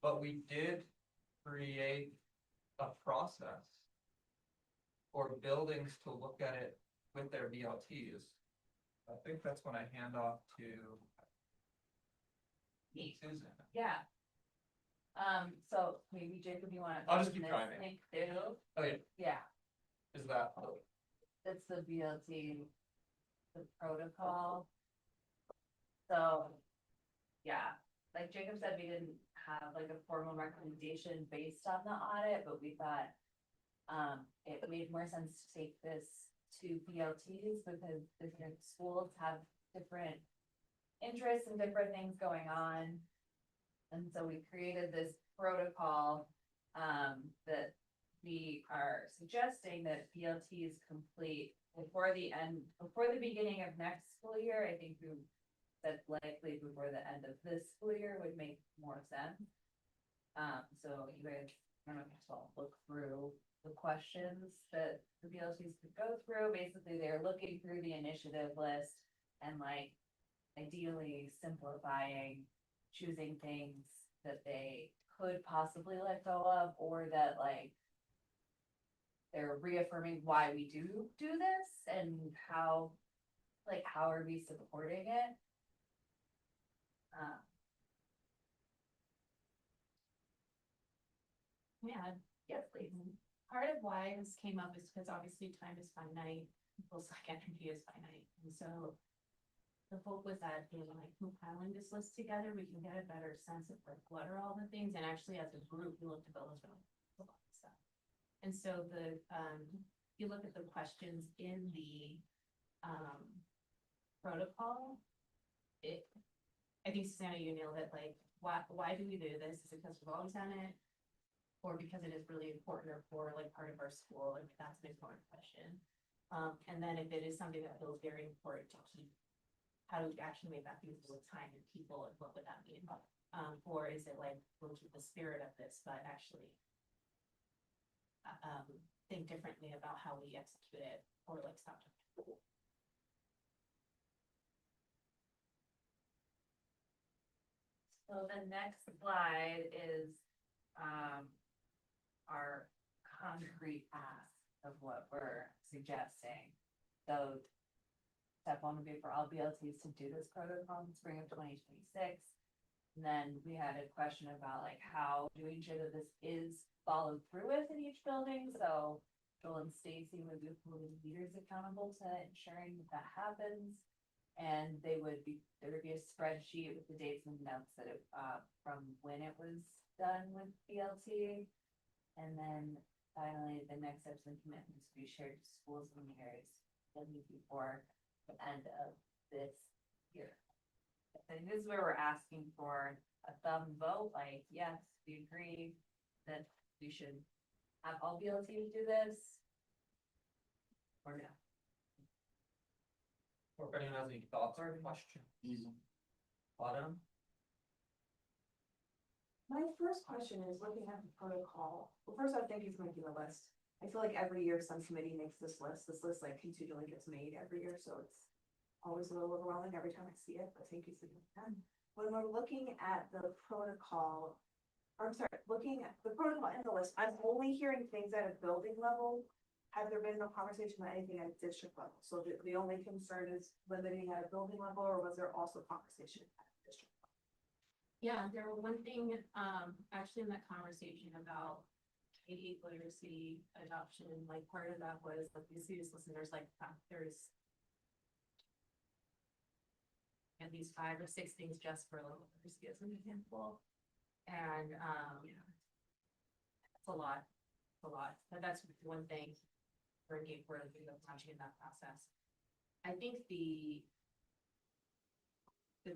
but we did create a process for buildings to look at it with their BLTs. I think that's when I hand off to Susan. Yeah. So maybe Jacob, you wanna? I'll just open keep this driving. link too? Oh yeah, Yeah, is that, it's the BLT, the protocol. So, yeah, like Jacob said, we didn't have like a formal recommendation based on the audit, but we thought it made more sense to take this to BLTs because different schools have different interests and different things going on. And so we created this protocol that we are suggesting that BLTs complete before the beginning of next school year. I think we said likely before the end of this school year would make more sense. So you guys, I don't know if you all look through the questions that the BLTs could go through. Basically, they're looking through the initiative list and like ideally simplifying, choosing things that they could possibly let go of, or that like they're reaffirming why we do this and how are we supporting it. Yeah, Yes, please. part of why this came up is because obviously time is finite, people's like energy is finite, and so. The hope was that in like compiling this list together, we can get a better sense of like what are all the things, and actually as a group, we looked at those a lot of stuff. And so you look at the questions in the protocol, I think Susanna, you nailed it, like why do we do this? Is it because we've always done it? Or because it is really important or for like part of our school, like that's an important question. And then if it is something that feels very important to keep, how do we actually make that feasible with time and people, and what would that mean? Or is it like, we'll keep the spirit of this, but actually think differently about how we execute it, or like stop. So the next slide is our concrete ask of what we're suggesting. So step one would be for all BLTs to do this protocol in spring of 2026. And then we had a question about like how to ensure that this is followed through with in each building. So Joel and Stacy would be holding leaders accountable to ensuring that happens. And there would be a spreadsheet with the dates and notes that from when it was done with BLT. And then finally, the next steps and commitments to be shared to schools and leaders before the end of this year. And this is where we're asking for a thumb vote, like, yes, we agree that we should have all BLTs do this. Or no. Or if anyone has any thoughts or questions. Autumn? My first question is looking at the protocol. Well, first off, thank you for making the list. I feel like every year some committee makes this list. This list like continually gets made every year, so it's always a little overwhelming every time I see it, but thank you for doing that. When we're looking at the protocol, or I'm sorry, looking at the protocol and the list, I'm only hearing things at a building level. Have there been no conversation about anything at a district level? So the only concern is limiting at a building level, or was there also conversation at a district? Yeah, there were one thing, actually in that conversation about K-8 literacy adoption, like part of that was like you see this listeners like there's at least 5 or 6 things just for local literacy as an example. And it's a lot, but that's one thing for launching in that process. I think the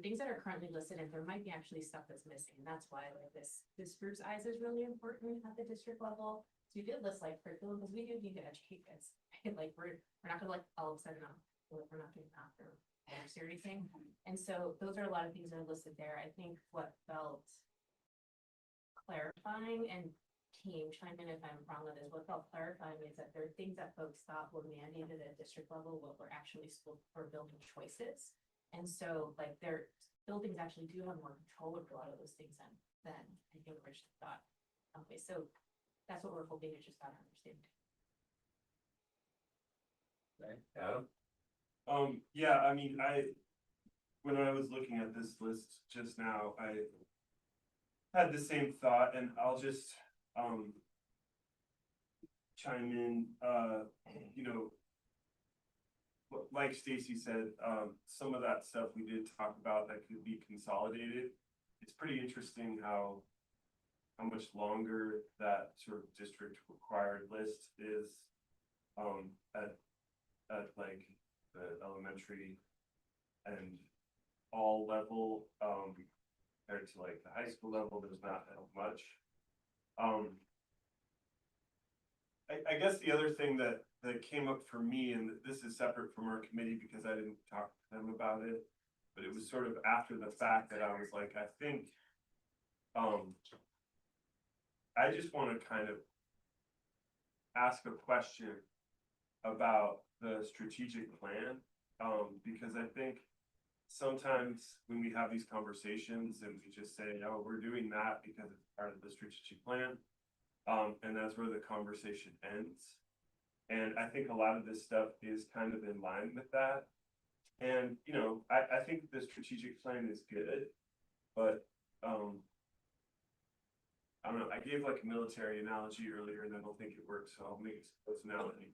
things that are currently listed, and there might be actually stuff that's missing. That's why like this group's eyes is really important at the district level. So we did list like curriculum because we do need to educate kids. Like we're not gonna like all of a sudden we're not doing that or or anything. And so those are a lot of things that are listed there. I think what felt clarifying, and team chime in if I'm wrong with this, what felt clarifying is that there are things that folks thought were mandated at district level, what were actually school or building choices. And so like their buildings actually do have more control over a lot of those things than I think originally thought. Okay, so that's what we're hoping to just better understand. Okay, Adam? Yeah, I mean, when I was looking at this list just now, I had the same thought, and I'll just, chime in, you know, like Stacy said, some of that stuff we did talk about that could be consolidated. It's pretty interesting how much longer that sort of district required list is, at like the elementary and all level, compared to like the high school level, there's not that much. I guess the other thing that came up for me, and this is separate from our committee because I didn't talk to them about it, but it was sort of after the fact that I was like, I think, I just want to kind of ask a question about the strategic plan, because I think sometimes when we have these conversations and we just say, oh, we're doing that because it's part of the strategic plan, and that's where the conversation ends. And I think a lot of this stuff is kind of in line with that. And, you know, I think the strategic plan is good, but, I don't know, I gave like a military analogy earlier and I don't think it works, so I'll make a personality.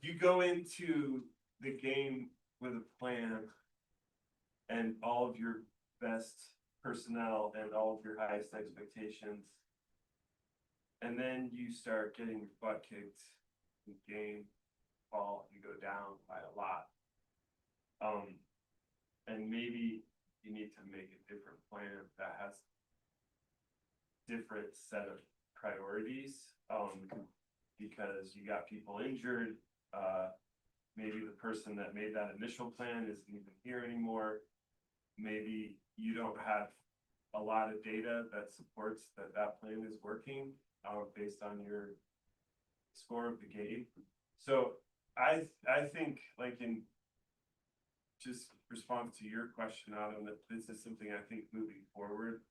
You go into the game with a plan and all of your best personnel and all of your highest expectations. And then you start getting your butt kicked in the game, fall, you go down by a lot. And maybe you need to make a different plan that has different set of priorities, because you got people injured, maybe the person that made that initial plan isn't even here anymore. Maybe you don't have a lot of data that supports that plan is working, based on your score of the game. So I think, like, in just response to your question, Adam, that this is something I think moving forward,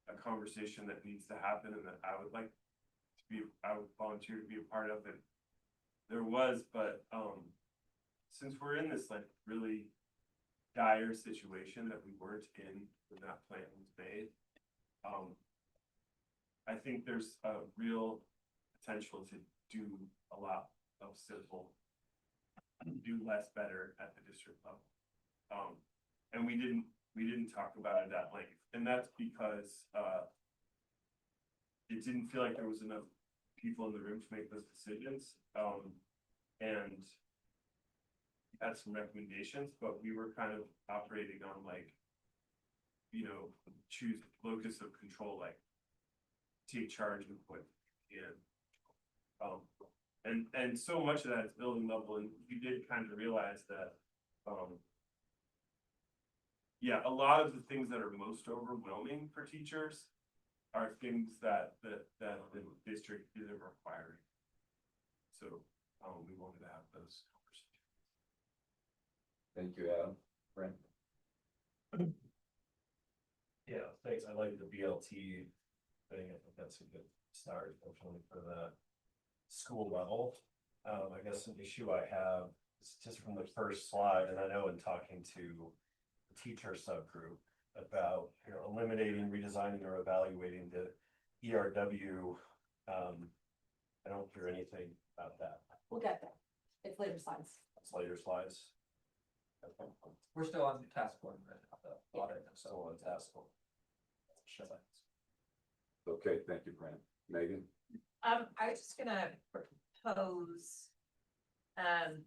a conversation that needs to happen and that I would like to be, I would volunteer to be a part of it. There was, but since we're in this like really dire situation that we weren't in when that plan was made, I think there's a real potential to do a lot of simple, do less better at the district level. And we didn't talk about it at length, and that's because it didn't feel like there was enough people in the room to make those decisions. And we had some recommendations, but we were kind of operating on like, you know, choose locus of control, like take charge of what and so much of that is building level, and we did kind of realize that yeah, a lot of the things that are most overwhelming for teachers are things that the district isn't requiring. So, we wanted to have those conversations. Thank you, Adam. Brent? Yeah, thanks. I like the BLT thing. I think that's a good start, especially for the school level. I guess an issue I have is just from the first slide, and I know in talking to the teacher subgroup about, you know, eliminating, redesigning, or evaluating the ERW. I don't hear anything about that. We'll get there. It's later slides. It's later slides. We're still on the task force, right? The audit, so. So on task. Okay, thank you, Brent. Megan? I was just gonna propose an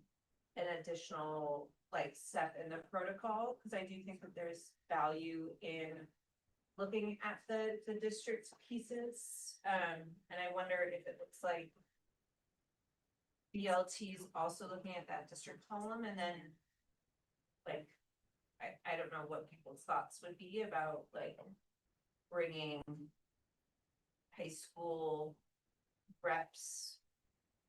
additional like step in the protocol, because I do think that there's value in looking at the district's pieces. And I wonder if it looks like BLT's also looking at that district column, and then like, I don't know what people's thoughts would be about like bringing high school reps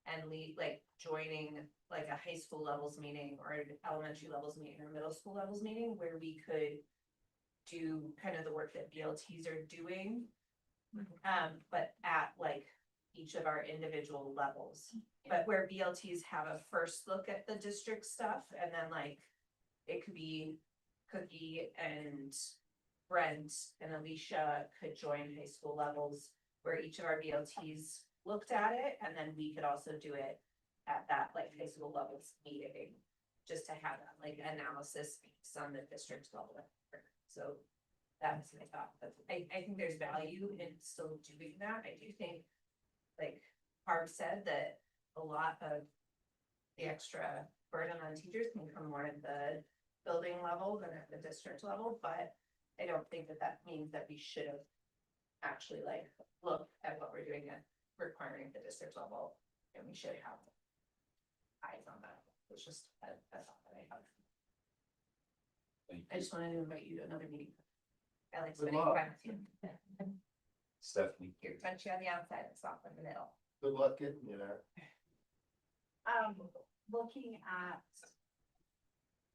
and lead, like joining like a high school levels meeting or an elementary levels meeting or middle school levels meeting where we could do kind of the work that BLTs are doing. But at like each of our individual levels, but where BLTs have a first look at the district stuff, and then like it could be Cookie and Brent and Alicia could join high school levels where each of our BLTs looked at it, and then we could also do it at that like high school levels meeting, just to have that like analysis based on the district level. So that's my thought, but I think there's value in still doing that. I do think, like Harv said, that a lot of the extra burden on teachers can come more at the building level than at the district level, but I don't think that that means that we should have actually like looked at what we're doing at requiring at the district level, and we should have eyes on that. It's just a thought that I have. Thank I you. just wanted to invite you to another meeting. I like Good spending luck. time with you. Stephanie? Here, punch you on the outside and stop in the middle. Good luck getting you there. Looking at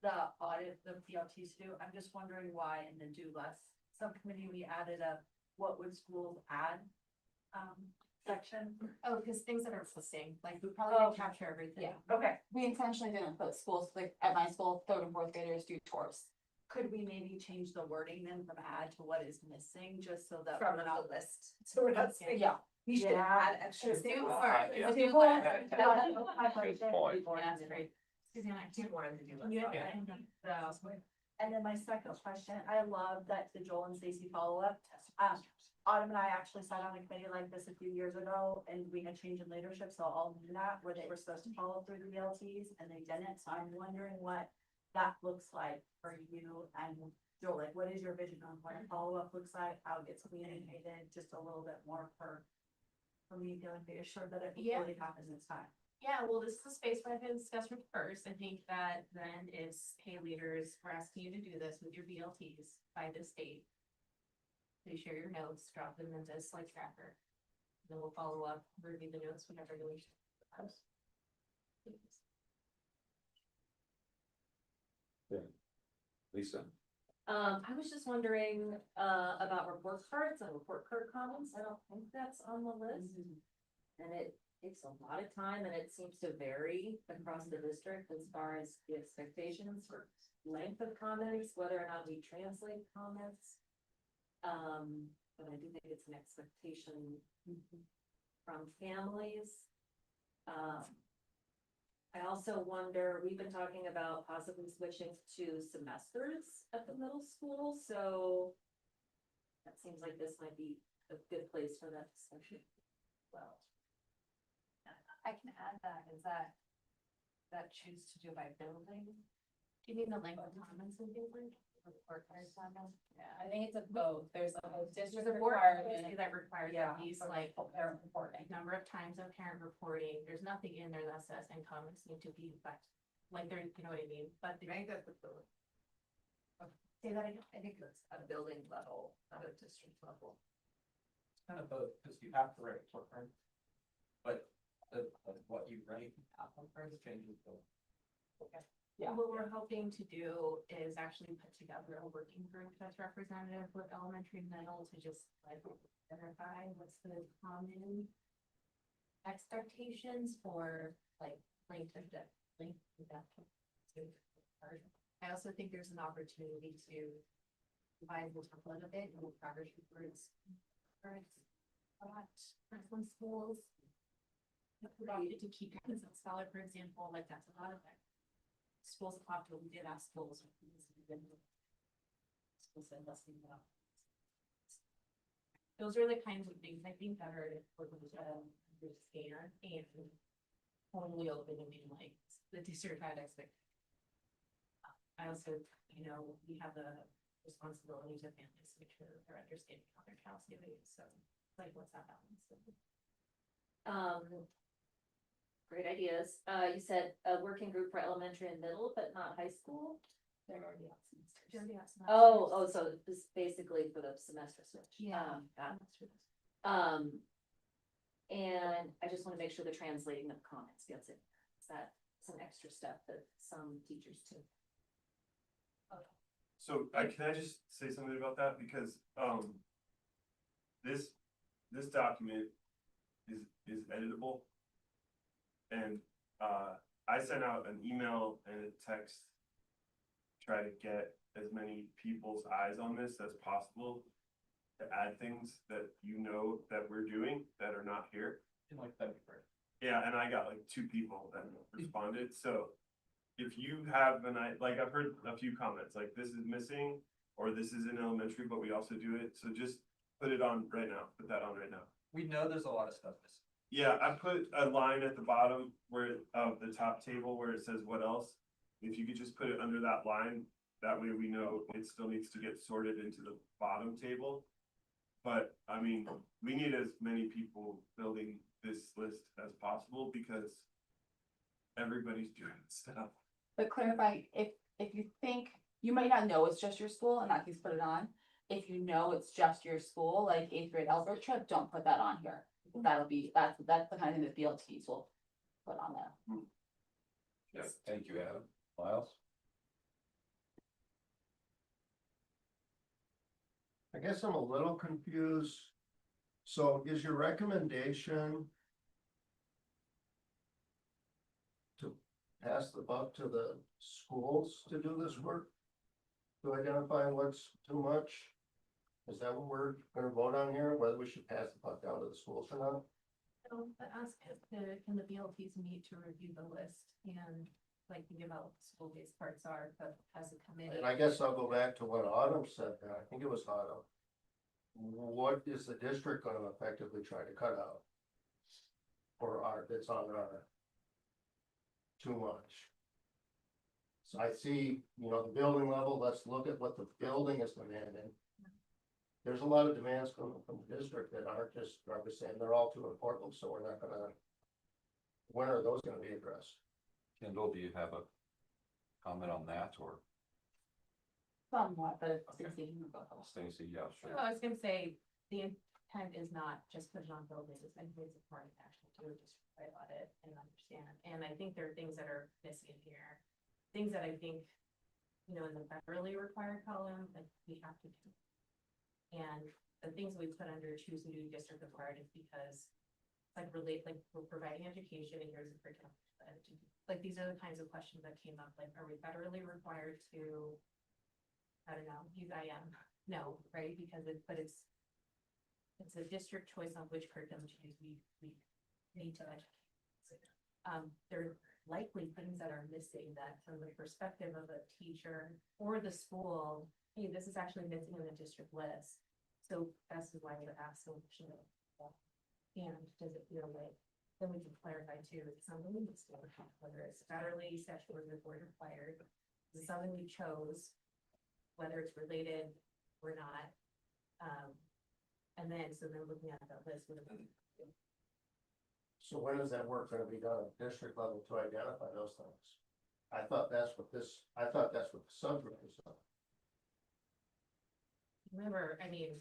the audit the BLTs do, I'm just wondering why in the do less subcommittee, we added a what would schools add section. Oh, because things that are existing, like we probably Oh, didn't capture everything. Yeah, okay. We intentionally didn't put schools, like at my school, 3rd and 4th graders do tours. Could we maybe change the wording then from add to what is missing, just so that From we're the not list, so we're not saying, Yeah. we should add extra. Do things. more. Yeah. Do Do more. more. Good point. Yeah, that's great. Excuse me, I Do more than do less. Yeah. And then my second question, I love that the Joel and Stacy follow-up. Autumn and I actually sat on a committee like this a few years ago, and we had change in leadership, so all knew that, where they were supposed to follow through the BLTs, and they didn't, so I'm wondering what that looks like for you and Joel, like, what is your vision on what a follow-up looks like, how it gets communicated, just a little bit more for me feeling reassured that it Yeah. really happens this time. Yeah, well, this is a space where I can discuss with first. I think that then is, hey, leaders, we're asking you to do this with your BLTs by this date. Please share your notes, drop them into Slack tracker. Then we'll follow up, review the notes whenever you wish. Lisa? I was just wondering, about report cards and report card comments. I don't think that's on the list. And it takes a lot of time and it seems to vary across the district as far as the expectations for length of comments, whether or not we translate comments. But I do think it's an expectation from families. I also wonder, we've been talking about possibly switching to semesters at the middle school, so that seems like this might be a good place for that discussion. Well, I can add that, is that choose to do by building? Do you mean the length of comments in building? Report cards on them? Yeah, I think it's a both, there's a district there's a board requirement. policy that requires Yeah. at least like parent reporting, number of times of parent reporting, there's nothing in there that says and comments need to be, but like there, you know what I mean, but. I think that's the. Say that again. I think it's at a building level, not a district level. Kind of both, because you have to write a footprint. But what you write, footprint changes the. Yeah, what we're hoping to do is actually put together a working group that's representative with elementary and middle to just like identify what's the common expectations for like length of depth. I also think there's an opportunity to revise the template a bit and the progress reports. From schools. To keep your scholar, for example, like that's a lot of it. Schools have to, we did ask schools. Schools said less than that. Those are the kinds of things I think that are important to understand and totally open to being like the certified expectation. I also, you know, we have the responsibility to families to make sure that they're understanding how their child's doing, so like what's that balance? Great ideas. You said a working group for elementary and middle, but not high school? They're already out semesters. Oh, so this basically for the semester switch. Yeah. Got it. And I just wanna make sure the translating of comments gets in. That's an extra step that some teachers do. So can I just say something about that? Because, this document is editable. And, I sent out an email and a text. Try to get as many people's eyes on this as possible. To add things that you know that we're doing that are not here. In like February. Yeah, and I got like 2 people that responded, so. If you have like I've heard a few comments, like this is missing, or this is in elementary, but we also do it, so just put it on right now, put that on right now. We know there's a lot of stuff missing. Yeah, I put a line at the bottom where, of the top table where it says what else. If you could just put it under that line, that way we know it still needs to get sorted into the bottom table. But, I mean, we need as many people building this list as possible because everybody's doing stuff. But clarify, if you think, you might not know it's just your school and not please put it on. If you know it's just your school, like 8th grade Albert trip, don't put that on here. That'll be, that's the kind of thing that BLTs will put on there. Yes, thank you, Adam. Miles? I guess I'm a little confused. So is your recommendation to pass the buck to the schools to do this work? To identify what's too much? Is that what we're gonna vote on here, whether we should pass the buck down to the schools or not? So, but ask if can the BLTs meet to review the list and like think about what the school-based parts are, but as a committee. And I guess I'll go back to what Autumn said, I think it was Autumn. What is the district gonna effectively try to cut out? Or that's on our too much? So I see, you know, the building level, let's look at what the building is demanding. There's a lot of demands coming from the district that aren't just, I'm just saying, they're all too important, so we're not gonna. When are those gonna be addressed? Kendall, do you have a comment on that, or Somewhat, but it's Stacy, you can go. Stacy? Yeah, sure. Well, I was gonna say, the intent is not just put it on buildings, I think it's important to actually do a district audit and understand, and I think there are things that are missing here. Things that I think, you know, in the federally required column, that we have to do. And the things we put under choose to do district required is because like like we're providing education and here's a curriculum. Like these are the kinds of questions that came up, like, are we federally required to, I don't know, use IM? No, right? Because it's a district choice on which curriculum to use. We need to educate. There are likely things that are missing that from the perspective of a teacher or the school, hey, this is actually missing in the district list. So that's why we ask the question. And does it feel like, then we can clarify too, is it something we still have, whether it's federally statutory board required, is it something we chose, whether it's related or not. And then, so then looking at that list. So when is that work gonna be done at district level to identify those things? I thought that's what the subgroup was on. remember, I mean,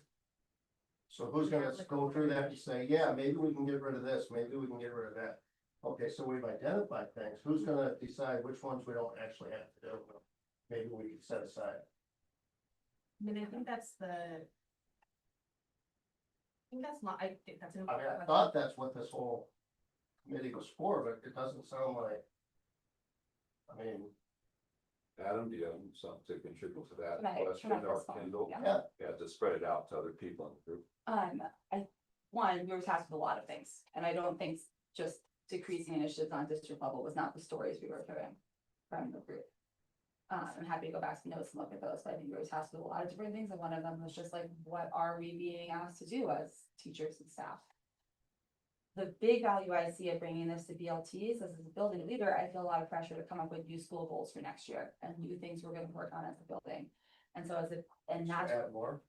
So who's gonna go through that and say, yeah, maybe we can get rid of this, maybe we can get rid of that? Okay, so we've identified things, who's gonna decide which ones we don't actually have to do? Maybe we could set aside. I mean, I think that's not, I think that's an I mean, important I question. thought that's what this whole committee was for, but it doesn't sound like. I mean, Adam, do you have something to contribute to that Can I question turn off or this phone? Kendall? Yeah. Yeah, to spread it out to other people in the group. We were tasked with a lot of things, and I don't think just decreasing initiatives on district level was not the stories we were hearing from the group. I'm happy to go back to the notes and look at those, but I think we were tasked with a lot of different things, and one of them was just like, what are we being asked to do as teachers and staff? The big value I see of bringing this to BLTs as a building leader, I feel a lot of pressure to come up with new school goals for next year and new things we're gonna work on as a building. And so and that's. add more.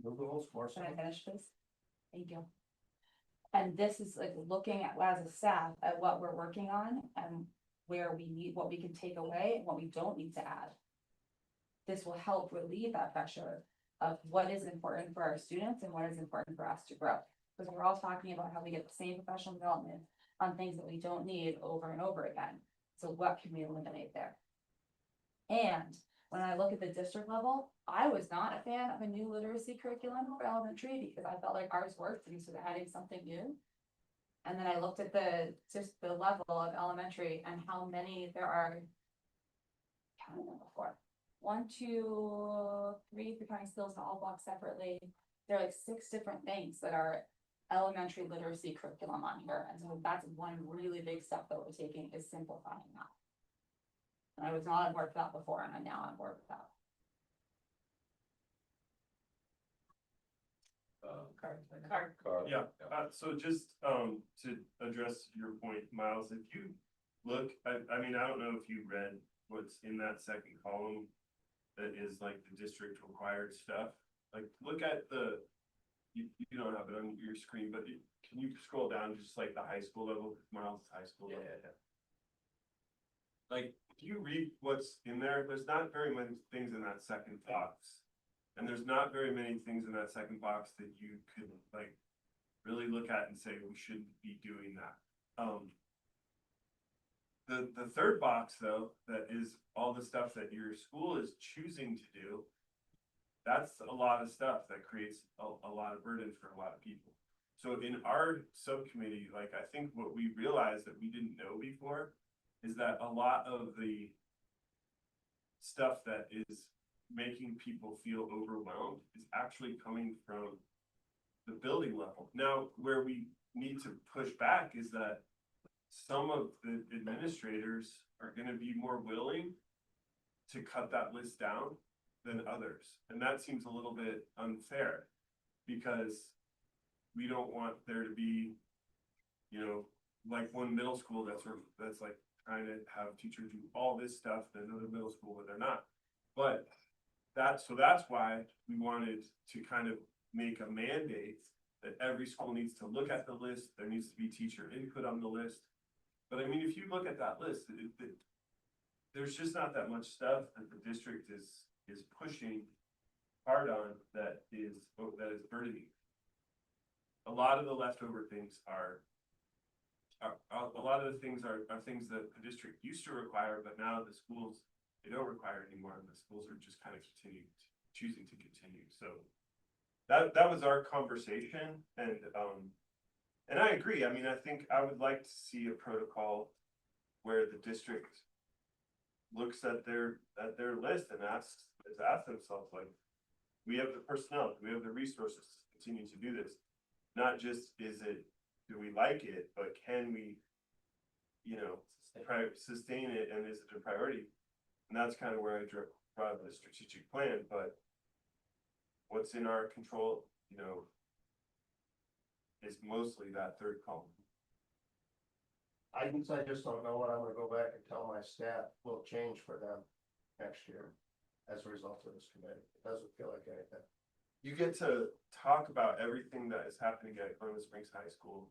New goals, more Can I stuff. finish, please? Thank you. And this is like looking at, as a staff, at what we're working on and where we need, what we can take away and what we don't need to add. This will help relieve that pressure of what is important for our students and what is important for us to grow. Because we're all talking about how we get the same professional development on things that we don't need over and over again. So what can we eliminate there? And when I look at the district level, I was not a fan of a new literacy curriculum for elementary because I felt like ours worked and we started adding something new. And then I looked at just the level of elementary and how many there are. Counting them before. 1, 2, 3, if you're counting skills to all blocks separately. There are like 6 different things that are elementary literacy curriculum on here. And so that's one really big step that we're taking is simplifying that. And I was not on board with that before, and I'm now on board with that. Yeah, so just, to address your point, Miles, if you look, I mean, I don't know if you read what's in that second column. That is like the district required stuff, like, look at you don't have it on your screen, but can you scroll down to just like the high school level, Miles, high school level? Like, if you read what's in there, there's not very many things in that second box. And there's not very many things in that second box that you could like really look at and say, we shouldn't be doing that. The third box though, that is all the stuff that your school is choosing to do. That's a lot of stuff that creates a lot of burden for a lot of people. So in our subcommittee, like, I think what we realized that we didn't know before is that a lot of the stuff that is making people feel overwhelmed is actually coming from the building level. Now, where we need to push back is that some of the administrators are going to be more willing to cut that list down than others. And that seems a little bit unfair because we don't want there to be, you know, like one middle school that's like trying to have teachers do all this stuff than another middle school where they're not. But that's why we wanted to kind of make a mandate that every school needs to look at the list. There needs to be teacher input on the list. But I mean, if you look at that list, there's just not that much stuff that the district is pushing hard on that is burdening. A lot of the leftover things are a lot of the things are things that the district used to require, but now the schools, they don't require anymore, and the schools are just kind of choosing to continue. So that was our conversation, and I agree. I mean, I think I would like to see a protocol where the district looks at their list and asks themselves, like, we have the personnel, do we have the resources to continue to do this? Not just do we like it, but can we, you know, sustain it, and is it a priority? And that's kind of where I brought up the strategic plan, but what's in our control, you know, is mostly that third column. I just don't know what I'm gonna go back and tell my staff will change for them next year as a result of this committee. It doesn't feel like anything. You get to talk about everything that is happening at Colorado Springs High School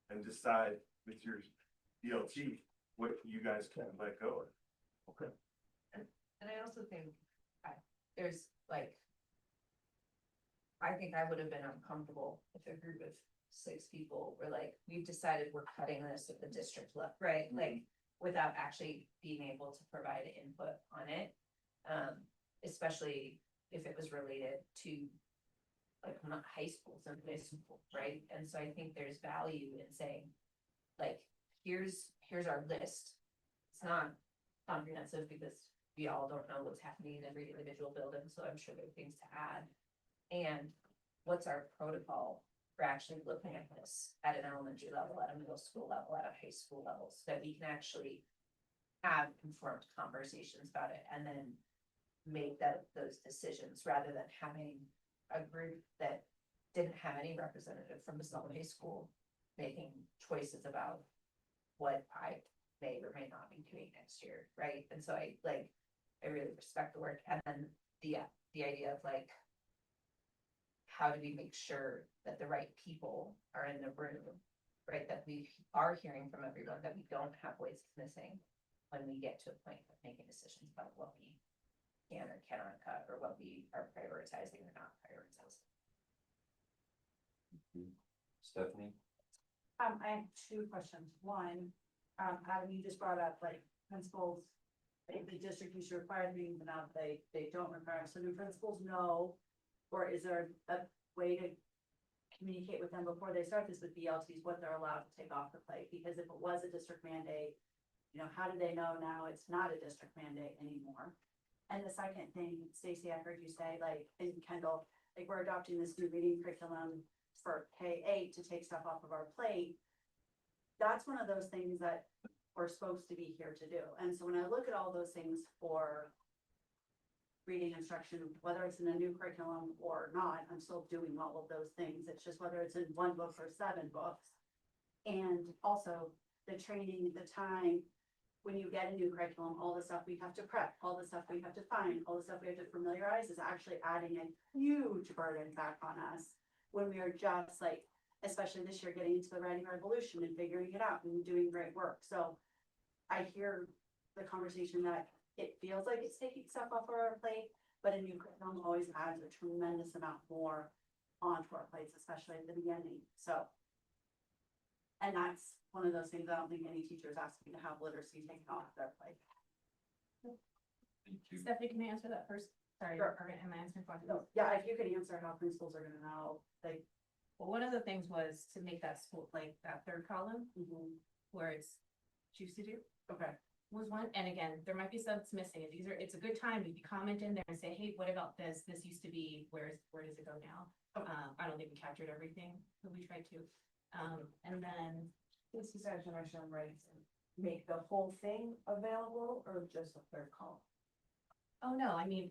and decide with your BLT what you guys can let go of. Okay. And I also think there's like I think I would have been uncomfortable if a group of 6 people were like, we've decided we're cutting this at the district level, right? Like, without actually being able to provide input on it. Especially if it was related to like not high school, some middle school, right? And so I think there's value in saying, like, here's our list. It's not comprehensive because we all don't know what's happening in every individual building, so I'm sure there are things to add. And what's our protocol for actually looking at this at an elementary level, at a middle school level, at a high school level, so that we can actually have informed conversations about it and then make those decisions rather than having a group that didn't have any representative from the high school making choices about what I may or may not be doing next year, right? And so I really respect the work, and then the idea of like, how do we make sure that the right people are in the room, right? That we are hearing from everyone, that we don't have voices missing when we get to a point of making decisions about what we can or cannot cut, or what we are prioritizing or not prioritizing. Stephanie? I have 2 questions. One, Adam, you just brought up like principals, the district used to require meetings, but now they don't require, so do principals know? Or is there a way to communicate with them before they start this with BLTs, what they're allowed to take off the plate? Because if it was a district mandate, you know, how do they know now it's not a district mandate anymore? And the second thing, Stacy, I heard you say, like, in Kendall, like, we're adopting this new reading curriculum for K-8 to take stuff off of our plate. That's one of those things that we're supposed to be here to do. And so when I look at all those things for reading instruction, whether it's in a new curriculum or not, I'm still doing all of those things. It's just whether it's in 1 book or 7 books. And also the training, the time, when you get a new curriculum, all the stuff we have to prep, all the stuff we have to find, all the stuff we have to familiarize is actually adding a huge burden back on us when we are just like, especially this year, getting into the writing revolution and figuring it out and doing great work. So I hear the conversation that it feels like it's taking stuff off our plate, but a new curriculum always adds a tremendous amount more onto our plates, especially at the beginning. So, and that's one of those things I don't think any teacher is asking to have literacy taken off their plate. Thank you. Stephanie, can I answer that first? Sorry, Sure. am I answering questions? So, yeah, if you could answer how principals are gonna know, like, Well, one of the things was to make that school, like, that 3rd column, where it's choose to do. okay, Was one, and again, there might be some that's missing, and it's a good time to comment in there and say, hey, what about this? This used to be, where does it go now? I don't think we captured everything, but we tried to. And then, This is actually my show, right? Make the whole thing available or just a 3rd column? oh no, I mean,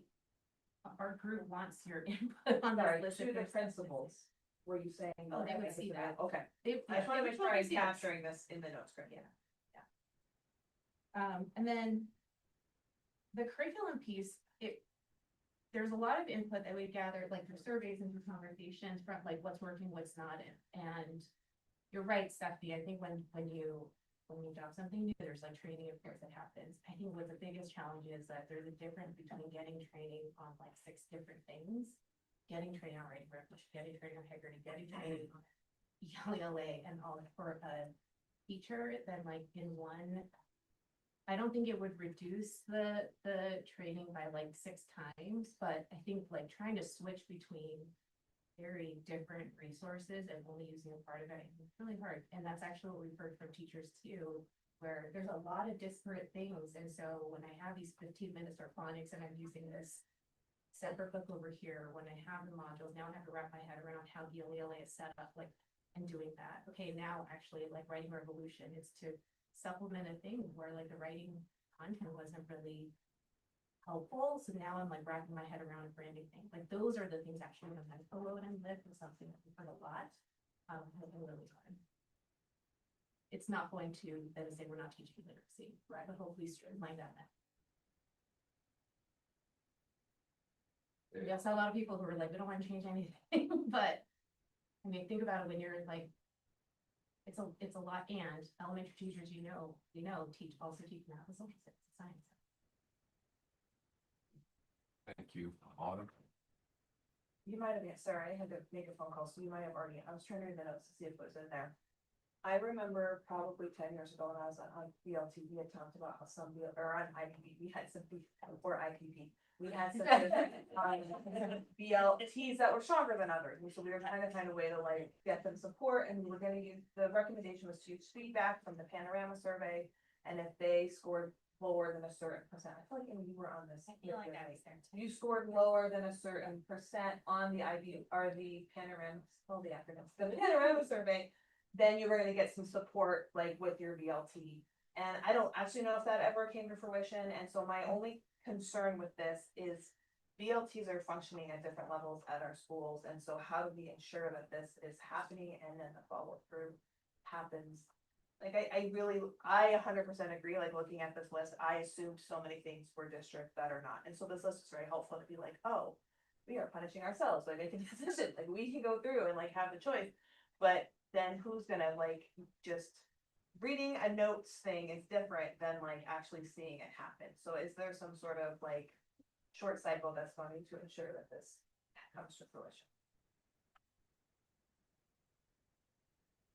our group wants your input on Sorry, this list. to if the there's- principals, were you saying? Oh, they would make it see that. available? Okay, They- I just wanna they make would sure totally I'm see us. capturing this in the notes script, yeah. And then the curriculum piece, there's a lot of input that we've gathered, like through surveys and through conversations from like what's working, what's not. And you're right, Stephanie, I think when you adopt something new, there's like training, of course, that happens. I think what the biggest challenge is that there's a difference between getting training on like 6 different things. Getting training on writing revolution, getting training on integrity, getting training on ELA and all for a teacher than like in one. I don't think it would reduce the training by like 6 times, but I think like trying to switch between very different resources and only using a part of it is really hard. And that's actually what we've heard from teachers too, where there's a lot of disparate things. And so when I have these 15 minutes for phonics and I'm using this separate book over here, when I have the modules, now I have to wrap my head around how ELA is set up, like, and doing that. Okay, now actually like writing revolution is to supplement a thing where like the writing content wasn't really helpful. So now I'm like wrapping my head around a brand new thing. Like those are the things actually the mental load and lift is something that we've heard a lot. Has been really hard. It's not going to then say we're not teaching literacy, right? But hopefully streamline that. We also have a lot of people who are like, we don't want to change anything, but I mean, think about it when you're like, it's a lot, and elementary teachers, we know, teach math and social science. Thank you. Autumn? you might have, sorry, I had to make a phone call, so you might have already, I was trying to read the notes to see if it was in there. I remember probably 10 years ago when I was on BLT, we had talked about how some, or on IBB, we had some, or IPP. We had some BLTs that were stronger than others, and so we were trying to find a way to like get them support, and we were gonna use, the recommendation was to use feedback from the panorama survey. And if they scored lower than a certain percent, I feel like Amy, you were on this. I feel like I was there too. You scored lower than a certain percent on the IB or the panorama, all the acronyms, the panorama survey, then you were gonna get some support like with your BLT. And I don't actually know if that ever came to fruition, and so my only concern with this is BLTs are functioning at different levels at our schools, and so how do we ensure that this is happening and then the follow through happens? Like, I really, I 100% agree, like, looking at this list, I assumed so many things were district that are not, and so this list is very helpful to be like, oh, we are punishing ourselves, like, make a decision, like, we can go through and like have the choice, but then who's gonna like, just reading a notes thing is different than like actually seeing it happen, so is there some sort of like short cycle that's going to ensure that this comes to fruition?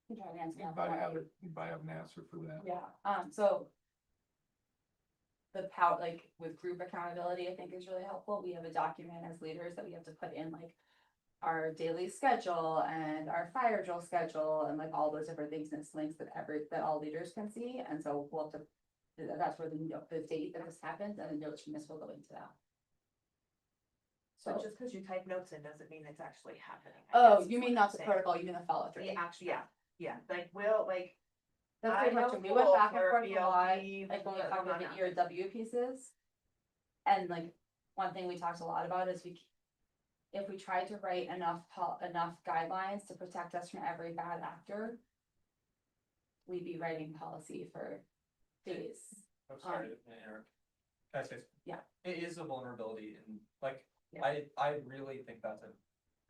can try to answer that Anybody one. have it, anybody have an answer for that? Yeah, so. The power, like with group accountability, I think is really helpful. We have a document as leaders that we have to put in like. Our daily schedule and our fire drill schedule and like all those different things and it's links that all leaders can see, and so we'll have to. That's where the date that this happens and the notes from this will go into that. So So, just because you type notes in doesn't mean it's actually happening. I oh, guess is you mean what not I'm the saying. protocol, you mean the follow through? The actual, yeah, like, will, like. That's I pretty much know it. We went back and schools forth where a lot, BLT like when we will talked not about the ERW pieces. And like, one thing we talked a lot about is if we tried to write enough guidelines to protect us from every bad actor. We'd be writing policy for days. I'm sorry, Eric. Can I say? Yeah. It is a vulnerability and like, Yeah. I really think that's a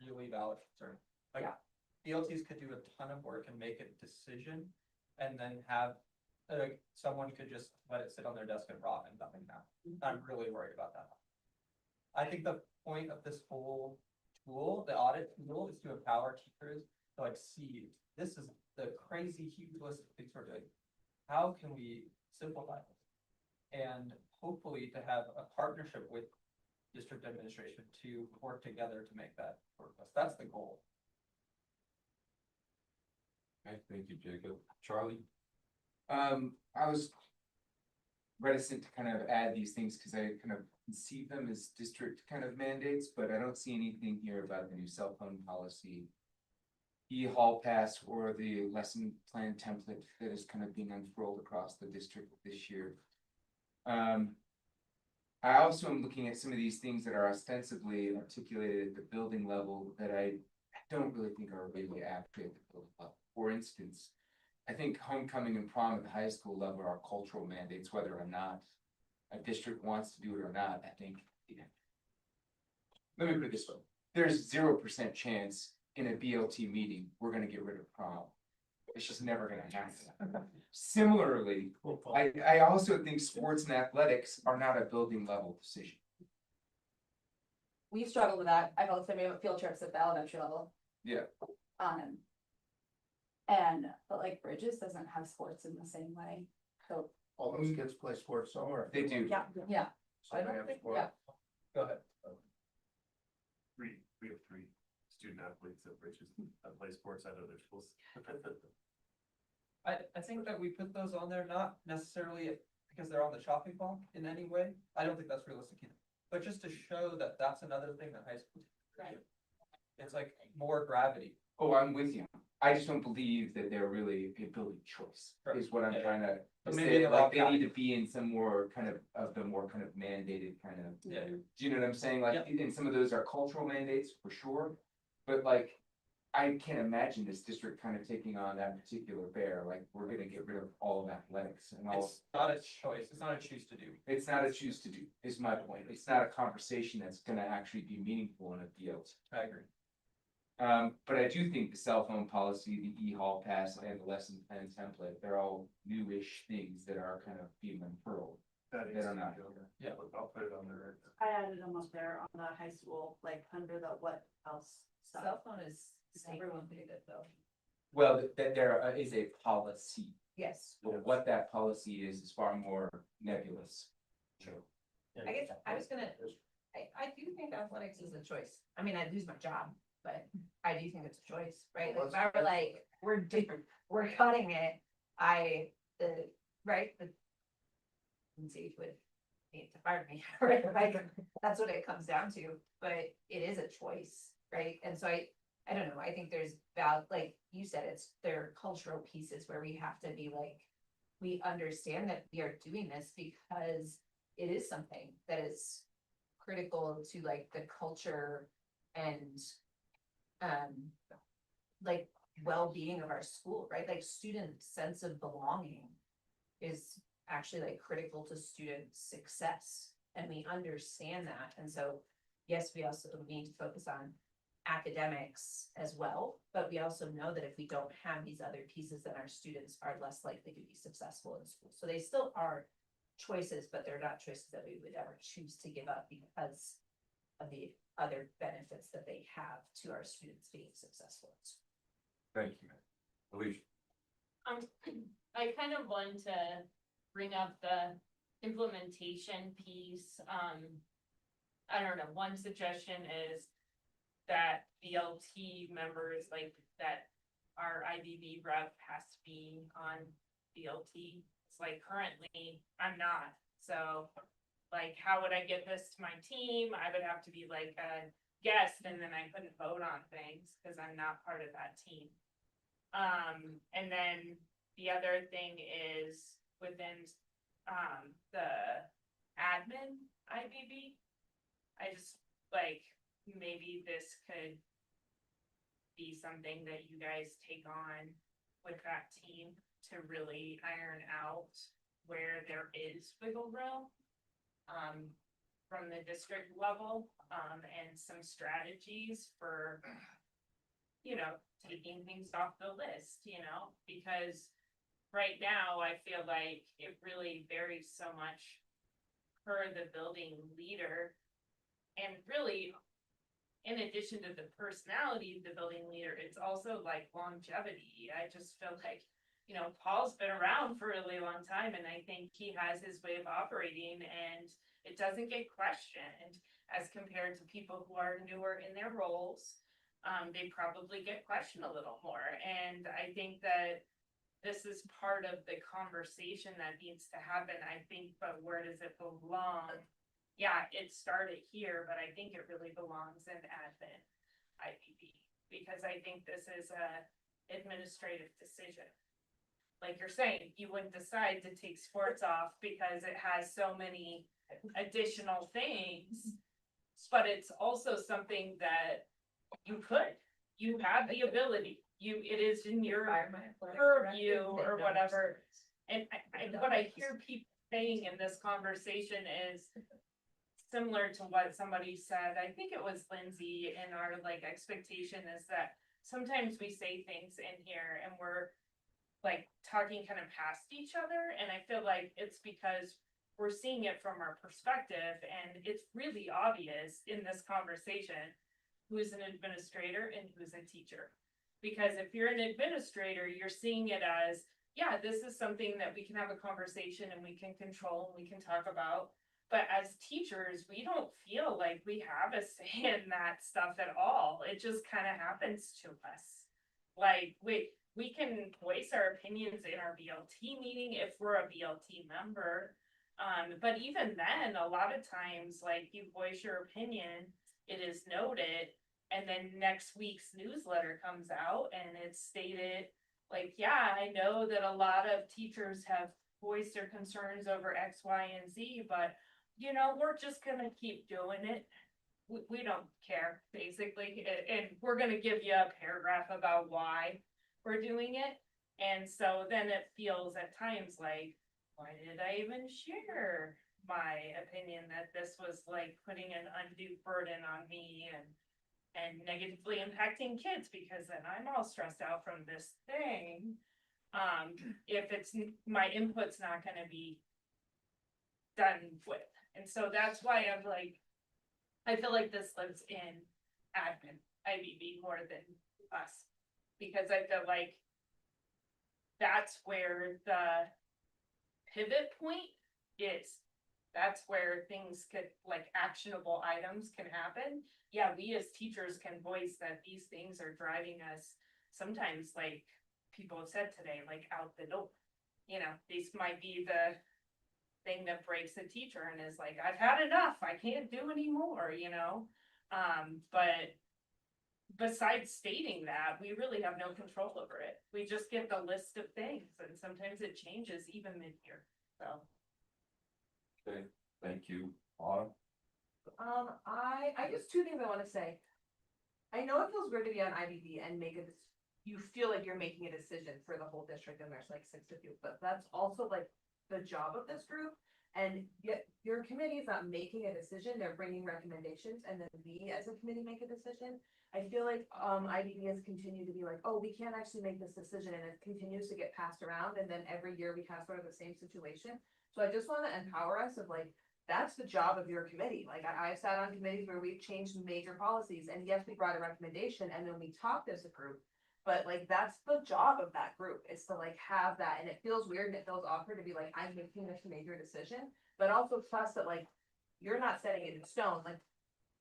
really valid concern. Like, Yeah. BLTs could do a ton of work and make a decision and then have, someone could just let it sit on their desk and rot and nothing happen. I'm really worried about that. I think the point of this whole tool, the audit tool, is to empower teachers to like see, this is the crazy huge list of things we're doing. How can we simplify this? And hopefully to have a partnership with district administration to work together to make that work. That's the goal. Okay, thank you, Jacob. Charlie? I was reticent to kind of add these things because I kind of see them as district kind of mandates, but I don't see anything here about the new cell phone policy. E-Hall Pass or the lesson plan template that is kind of being unrolled across the district this year. I also am looking at some of these things that are ostensibly articulated at the building level that I don't really think are really accurate at the building level. For instance, I think homecoming and prom at the high school level are cultural mandates, whether or not a district wants to do it or not. I think, yeah. Let me put it this way. There's 0% chance in a BLT meeting, we're gonna get rid of prom. It's just never gonna happen. Similarly, I also think sports and athletics are not a building level decision. We've struggled with that. I've also made field trips at the elementary level. Yeah. But like Bridges doesn't have sports in the same way, so. All those kids play sports somewhere. They do. Yeah. So they have sport. Yeah. Go ahead. We have 3 student athletes at Bridges that play sports at other schools. I think that we put those on there, not necessarily because they're on the chopping block in any way. I don't think that's realistic either. But just to show that that's another thing that high school. Right. It's like more gravity. Oh, I'm with you. I just don't believe that they're really a building choice, is what I'm Yeah. trying to. But say. maybe they're all Like, they need categories. to be in some more kind of the more kind of mandated kind of. Yeah. Do you know what I'm saying? Like, Yep. and some of those are cultural mandates for sure. But like, I can't imagine this district kind of taking on that particular bear, like, we're gonna get rid of all of athletics and all. It's not a choice. It's not a choose to do. It's not a choose to do, is my point. It's not a conversation that's gonna actually be meaningful in a BLT. I agree. But I do think the cell phone policy, the E-Hall Pass and the lesson plan template, they're all newish things that are kind of being unfurled. That They is. don't know. Yeah. I'll put it on there. I added them up there on the high school, like under the what else stuff. Cell phone is, everyone did it though. Well, there is a policy. Yes. What that policy is far more nebulous. I guess I was gonna, I do think athletics is a choice. I mean, I'd lose my job, but I do think it's a choice, right? Like, if I were like, we're cutting it, right, the. Lindsay would need to fire me, right? Like, that's what it comes down to, but it is a choice, right? And so I don't know, I think there's like you said, there are cultural pieces where we have to be like, we understand that we are doing this because it is something that is critical to like the culture and like well-being of our school, right? Like student sense of belonging is actually like critical to student success. And we understand that. And so, yes, we also need to focus on academics as well, but we also know that if we don't have these other pieces, then our students are less likely to be successful in school. So they still are choices, but they're not choices that we would ever choose to give up because of the other benefits that they have to our students being successful. Thank you. Alicia. I kind of want to bring up the implementation piece. I don't know, one suggestion is that BLT members, like that our IBB rep has to be on BLT. It's like currently I'm not, so like, how would I get this to my team? I would have to be like a guest and then I couldn't vote on things because I'm not part of that team. And then the other thing is within the admin IBB, I just like, maybe this could be something that you guys take on with that team to really iron out where there is wiggle room from the district level and some strategies for, you know, taking things off the list, you know, because right now I feel like it really varies so much per the building leader. And really, in addition to the personality of the building leader, it's also like longevity. I just feel like, you know, Paul's been around for a really long time and I think he has his way of operating and it doesn't get questioned as compared to people who are newer in their roles. They probably get questioned a little more. And I think that this is part of the conversation that needs to happen, I think, but where does it belong? Yeah, it started here, but I think it really belongs in admin IBB, because I think this is a administrative decision. Like you're saying, you wouldn't decide to take sports off because it has so many additional things, but it's also something that you have the ability, it is in your purview or whatever. And what I hear people saying in this conversation is similar to what somebody said. I think it was Lindsay, and our like expectation is that sometimes we say things in here and we're like talking kind of past each other. And I feel like it's because we're seeing it from our perspective and it's really obvious in this conversation who's an administrator and who's a teacher. Because if you're an administrator, you're seeing it as, yeah, this is something that we can have a conversation and we can control and we can talk about. But as teachers, we don't feel like we have a say in that stuff at all. It just kind of happens to us. Like we can voice our opinions in our BLT meeting if we're a BLT member. But even then, a lot of times, like you voice your opinion, it is noted, and then next week's newsletter comes out and it's stated like, yeah, I know that a lot of teachers have voiced their concerns over X, Y, and Z, but you know, we're just gonna keep doing it. We don't care, basically, and we're gonna give you a paragraph about why we're doing it. And so then it feels at times like, why did I even share my opinion that this was like putting an undue burden on me and negatively impacting kids, because then I'm all stressed out from this thing. If it's my input's not gonna be done with. And so that's why I'm like, I feel like this lives in admin, IBB more than us. Because I feel like that's where the pivot point is. That's where things could, like actionable items can happen. Yeah, we as teachers can voice that these things are driving us sometimes, like people have said today, like out the door. You know, these might be the thing that breaks a teacher and is like, I've had enough, I can't do anymore, you know? But besides stating that, we really have no control over it. We just get the list of things and sometimes it changes even mid-year, so. Okay, thank you. Autumn? I guess two things I wanna say. I know it feels weird to be on IBB and you feel like you're making a decision for the whole district and there's like 6 of you, but that's also like the job of this group. And yet your committee is not making a decision, they're bringing recommendations and then we as a committee make a decision. I feel like, IBB has continued to be like, oh, we can't actually make this decision and it continues to get passed around and then every year we have sort of the same situation. So I just wanna empower us of like, that's the job of your committee. Like I've sat on committees where we've changed major policies and yes, we brought a recommendation and then we talked as a group. But like, that's the job of that group is to like have that, and it feels weird and it feels awkward to be like, I'm making this major decision, but also trust that like, you're not setting it in stone, like.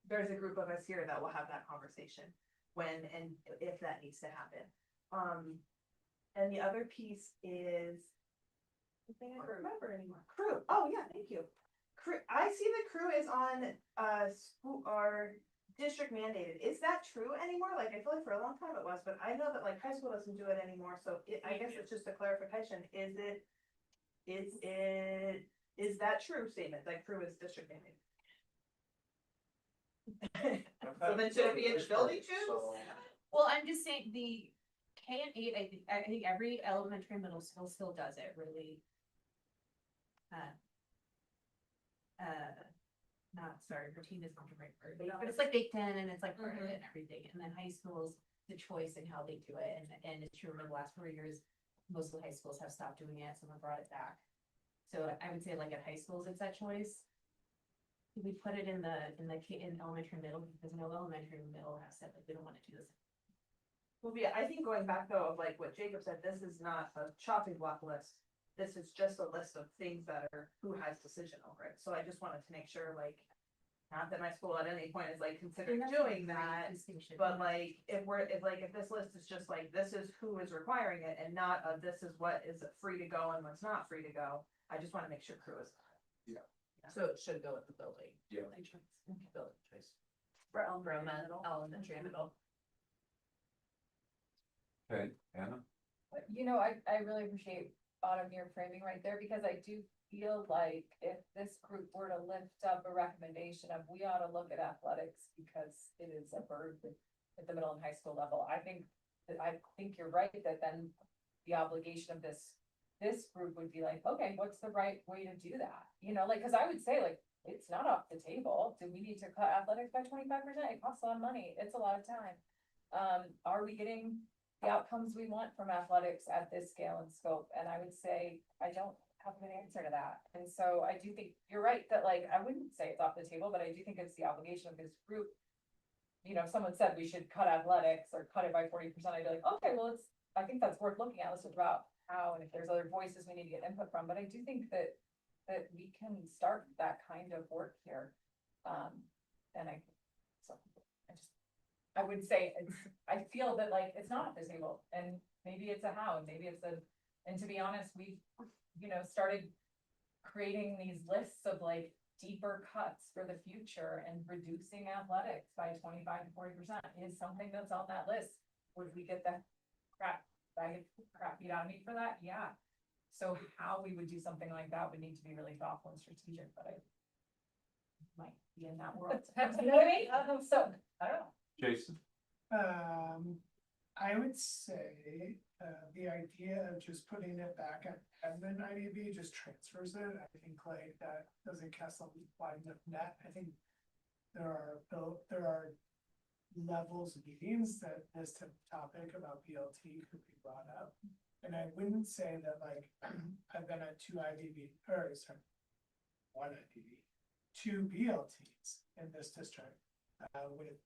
There's a group of us here that will have that conversation when and if that needs to happen. And the other piece is. The thing I don't remember anymore, crew, oh yeah, thank you. Crew, I see the crew is on, school, our district mandated, is that true anymore? Like, I feel like for a long time it was, but I know that like high school doesn't do it anymore, so I guess it's just a clarification, is that true statement, that crew is district mandated? So then should it be in the building too? Well, I'm just saying the K and 8, I think every elementary and middle school still does it really. Not sorry, routine is not the right word, but it's like baked in and it's like part of it and everything. And then high schools, the choice in how they do it. And it's true over the last 4 years, most of the high schools have stopped doing it. Someone brought it back. So I would say like at high schools, it's that choice. We put it in elementary and middle because no elementary and middle have said like they don't want to do this. Well, yeah, I think going back though, of like what Jacob said, this is not a chopping block list. This is just a list of things that are, who has decision over it. So I just wanted to make sure, like, not that my school at any point is like considering doing that, but like, if this list is just like, this is who is requiring it and not this is what is free to go and what's not free to go. I just want to make sure crew is. Yeah. So it should go with the building. Yeah. Building choice. For elementary and middle. Okay, Anna? You know, I really appreciate Autumn your framing right there, because I do feel like if this group were to lift up a recommendation of we ought to look at athletics because it is a burden at the middle and high school level, I think you're right that then the obligation of this group would be like, okay, what's the right way to do that? You know, like, cause I would say like, it's not off the table. Do we need to cut athletics by 25%? It costs a lot of money. It's a lot of time. Are we getting the outcomes we want from athletics at this scale and scope? And I would say, I don't have an answer to that. And so I do think you're right that like, I wouldn't say it's off the table, but I do think it's the obligation of this group. You know, if someone said we should cut athletics or cut it by 40%, I'd be like, okay, well, I think that's worth looking at. Let's talk about how, and if there's other voices we need to get input from, but I do think that we can start that kind of work here. I would say I feel that like it's not at the table, and maybe it's a how, and maybe it's and to be honest, we've, you know, started creating these lists of like deeper cuts for the future, and reducing athletics by 25 to 40% is something that's on that list. Would we get that crap beat out of me for that? Yeah. So how we would do something like that would need to be really thoughtful and strategic, but I might be in that world. You know what I mean? So I don't know. Jason? I would say, the idea of just putting it back at admin IBB just transfers it. I think like that doesn't cast a wide enough net. I think there are levels of meetings that this type of topic about BLT could be brought up. And I wouldn't say that like, I've been at 2 IBB, or sorry, one IBB, 2 BLTs in this district, with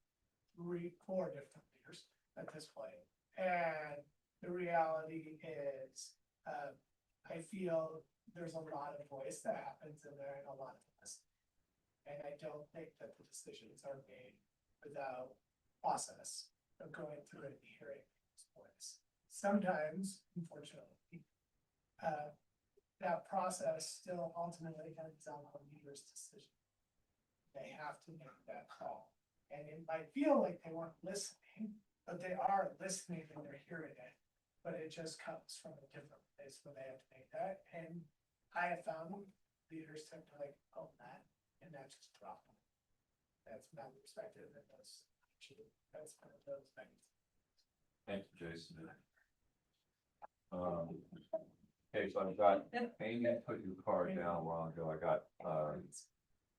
4 different leaders at this point. And the reality is, I feel there's a lot of voice that happens in there and a lot of listening. And I don't think that the decisions are made without process of going through and hearing those voice. Sometimes, unfortunately, that process still ultimately ends on the leader's decision. They have to make that call. And it might feel like they weren't listening, but they are listening and they're hearing it. But it just comes from a different place where they have to make that. And I have found leaders tend to like own that and not just drop them. That's my perspective, and that's one of those things. Thank you, Jason. Okay, so I've got, Amy put your card down a while ago. I got,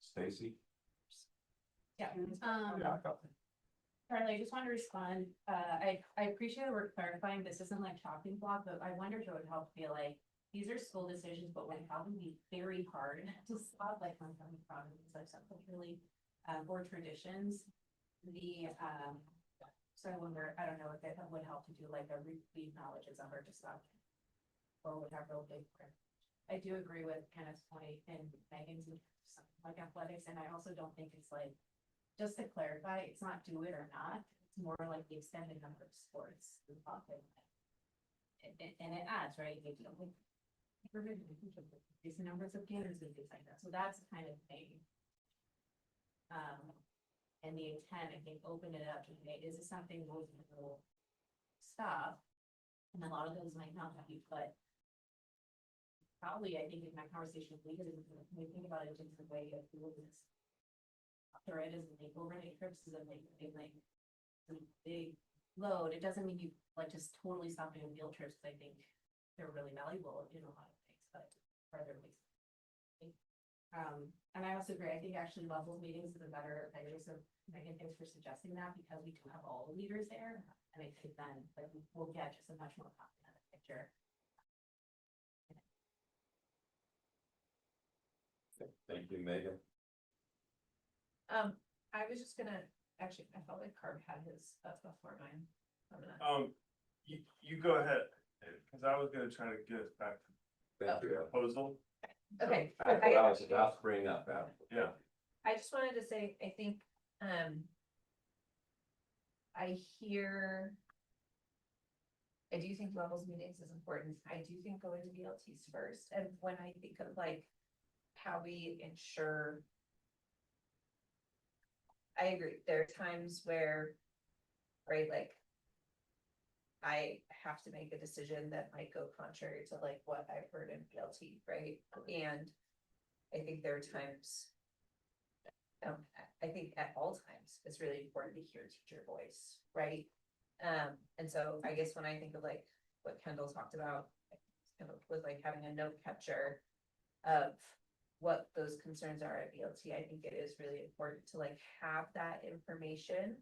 Stacy. Yeah, Yeah, I got that. Charlie, I just want to respond. I appreciate that we're clarifying this isn't like chopping block, but I wonder if it would help feel like these are school decisions, but would probably be very hard to stop, like I'm coming from, it's like something really, or traditions. So I wonder, I don't know if that would help to do like a read knowledge is a hard to stop. Or would have real big. I do agree with Kenneth's point and Megan's and something like athletics, and I also don't think it's like, just to clarify, it's not do it or not, it's more like the extended number of sports. And it adds, right? These numbers of games and things like that, so that's the kind of thing. And the intent, I think, open it up to, is it something we'll stop? And a lot of those might not be, but probably, I think in my conversation with leaders, when we think about it in a way of doing this. After it is like overnight trips is a big load. It doesn't mean you like just totally stop doing field trips. I think they're really valuable in a lot of things, but for other ways. And I also agree, I think actually levels meetings is a better idea. So Megan, thanks for suggesting that, because we do have all the leaders there. And I think then like we'll get just a much more comprehensive picture. Thank you, Megan. I was just gonna, actually, I felt like Carb had his stuff before mine. I'm gonna- You go ahead, because I was gonna try to get us back to Thank the you. Oh. proposal. Okay. That's what I was about to bring up. Yeah. I just wanted to say, I think, I do think levels meetings is important. I do think going to BLTs first, and when I think of like how we ensure. I agree, there are times where, right, like. I have to make a decision that might go contrary to like what I've heard in BLT, right? And I think there are times. I think at all times, it's really important to hear teacher voice, right? And so I guess when I think of like what Kendall talked about, with like having a note catcher of what those concerns are at BLT, I think it is really important to like have that information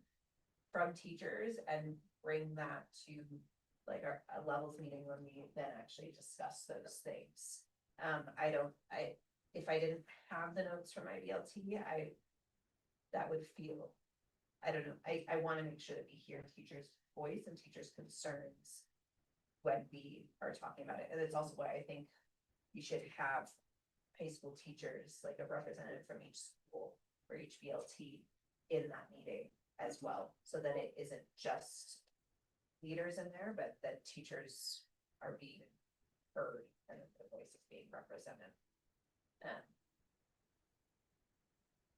from teachers and bring that to like a levels meeting when we then actually discuss those things. If I didn't have the notes from my BLT, that would feel, I don't know, I want to make sure that we hear teachers' voice and teachers' concerns when we are talking about it. And it's also why I think you should have high school teachers, like a representative from each school for each BLT in that meeting as well, so that it isn't just leaders in there, but that teachers are being heard and the voice is being represented.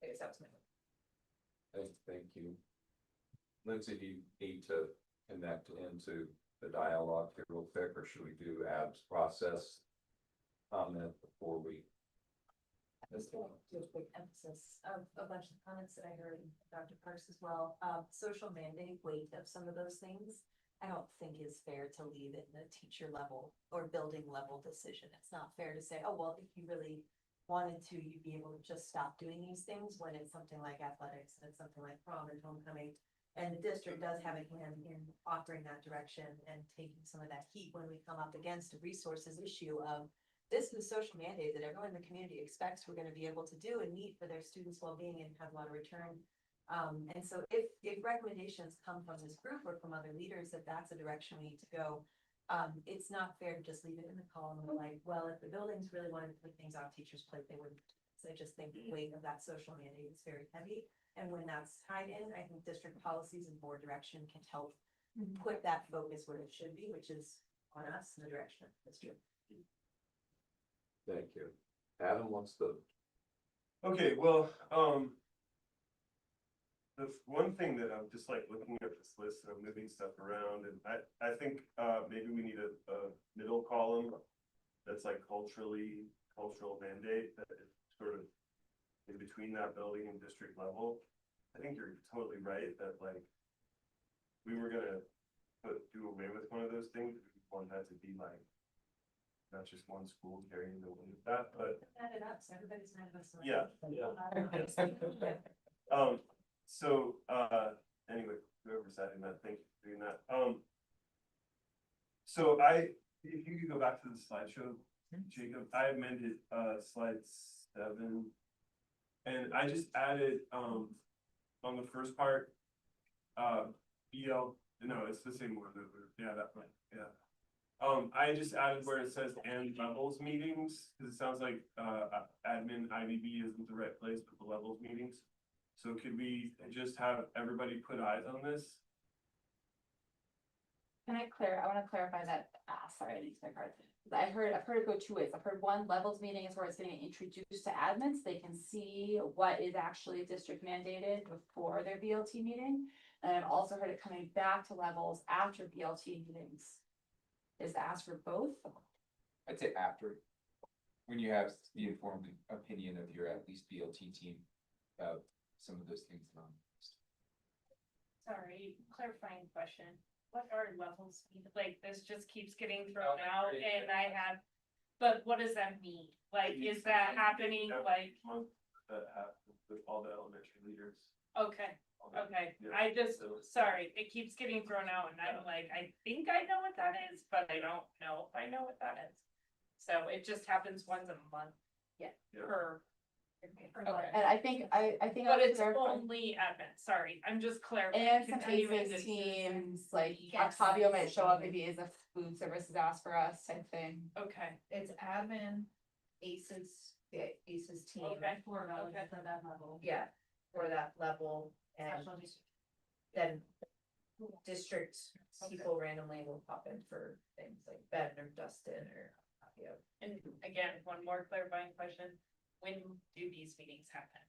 I guess that's my. Thank you. Lindsay, do you need to connect into the dialogue here real quick, or should we do Ab's process comment before we? Just do a quick emphasis of a bunch of comments that I heard in Dr. Parks as well. Social mandate weight of some of those things, I don't think is fair to leave in the teacher level or building level decision. It's not fair to say, oh, well, if you really wanted to, you'd be able to just stop doing these things when it's something like athletics and it's something like prom and homecoming. And the district does have a hand in offering that direction and taking some of that heat when we come up against a resources issue of this is a social mandate that everyone in the community expects we're gonna be able to do and meet for their students' well-being and have a lot of return. And so if recommendations come from this group or from other leaders, that that's a direction we need to go. It's not fair to just leave it in the column and like, well, if the buildings really wanted to put things off teachers' plate, they wouldn't. So I just think the weight of that social mandate is very heavy. And when that's tied in, I think district policies and board direction can help put that focus where it should be, which is on us and the direction of the district. Thank you. Adam wants to. Okay, well, the one thing that I'm just like looking at this list and I'm moving stuff around, and I think, maybe we need a middle column that's like cultural mandate that is sort of in between that building and district level. I think you're totally right that like, we were gonna do away with one of those things, we want that to be like, not just one school carrying the weight of that, but Add it up, so everybody's mad at us. yeah. So, anyway, whoever sat in that, thank you for doing that. So if you could go back to the slideshow, Jacob, I amended, slide 7. And I just added, on the first part, no, it's the same one, yeah, that one, yeah. I just added where it says and levels meetings, because it sounds like, admin IBB isn't the right place for the levels meetings. So could we just have everybody put eyes on this? I wanna clarify that, sorry, I need to card. I've heard it go 2 ways. I've heard one, levels meeting is where it's getting introduced to admins. They can see what is actually district mandated before their BLT meeting. And I've also heard it coming back to levels after BLT meetings. Is to ask for both? I'd say after, when you have the informed opinion of your at least BLT team about some of those things. Sorry, clarifying question. What are levels? Like, this just keeps getting thrown out and I have, but what does that mean? Like, is that happening like, Month that happened with all the elementary leaders. okay, okay. Yeah. I just, sorry, it keeps getting thrown out and I'm like, I think I know what that is, but I don't know if I know what that is. So it just happens once a month. Yeah. Per. Okay. And I think But I'll it's clarify. only admin, sorry, I'm just clarifying. And some continuing cases this. teams, like Yes. Octavio might show up, maybe as a food services ask for us type thing. Okay, It's admin, ACES, the ACES team. okay, For Okay. for that level. Yeah, for that level, and Special district. then district people randomly will pop in for things like Ben or Dustin or, yeah. and again, one more clarifying question. When do these meetings happen?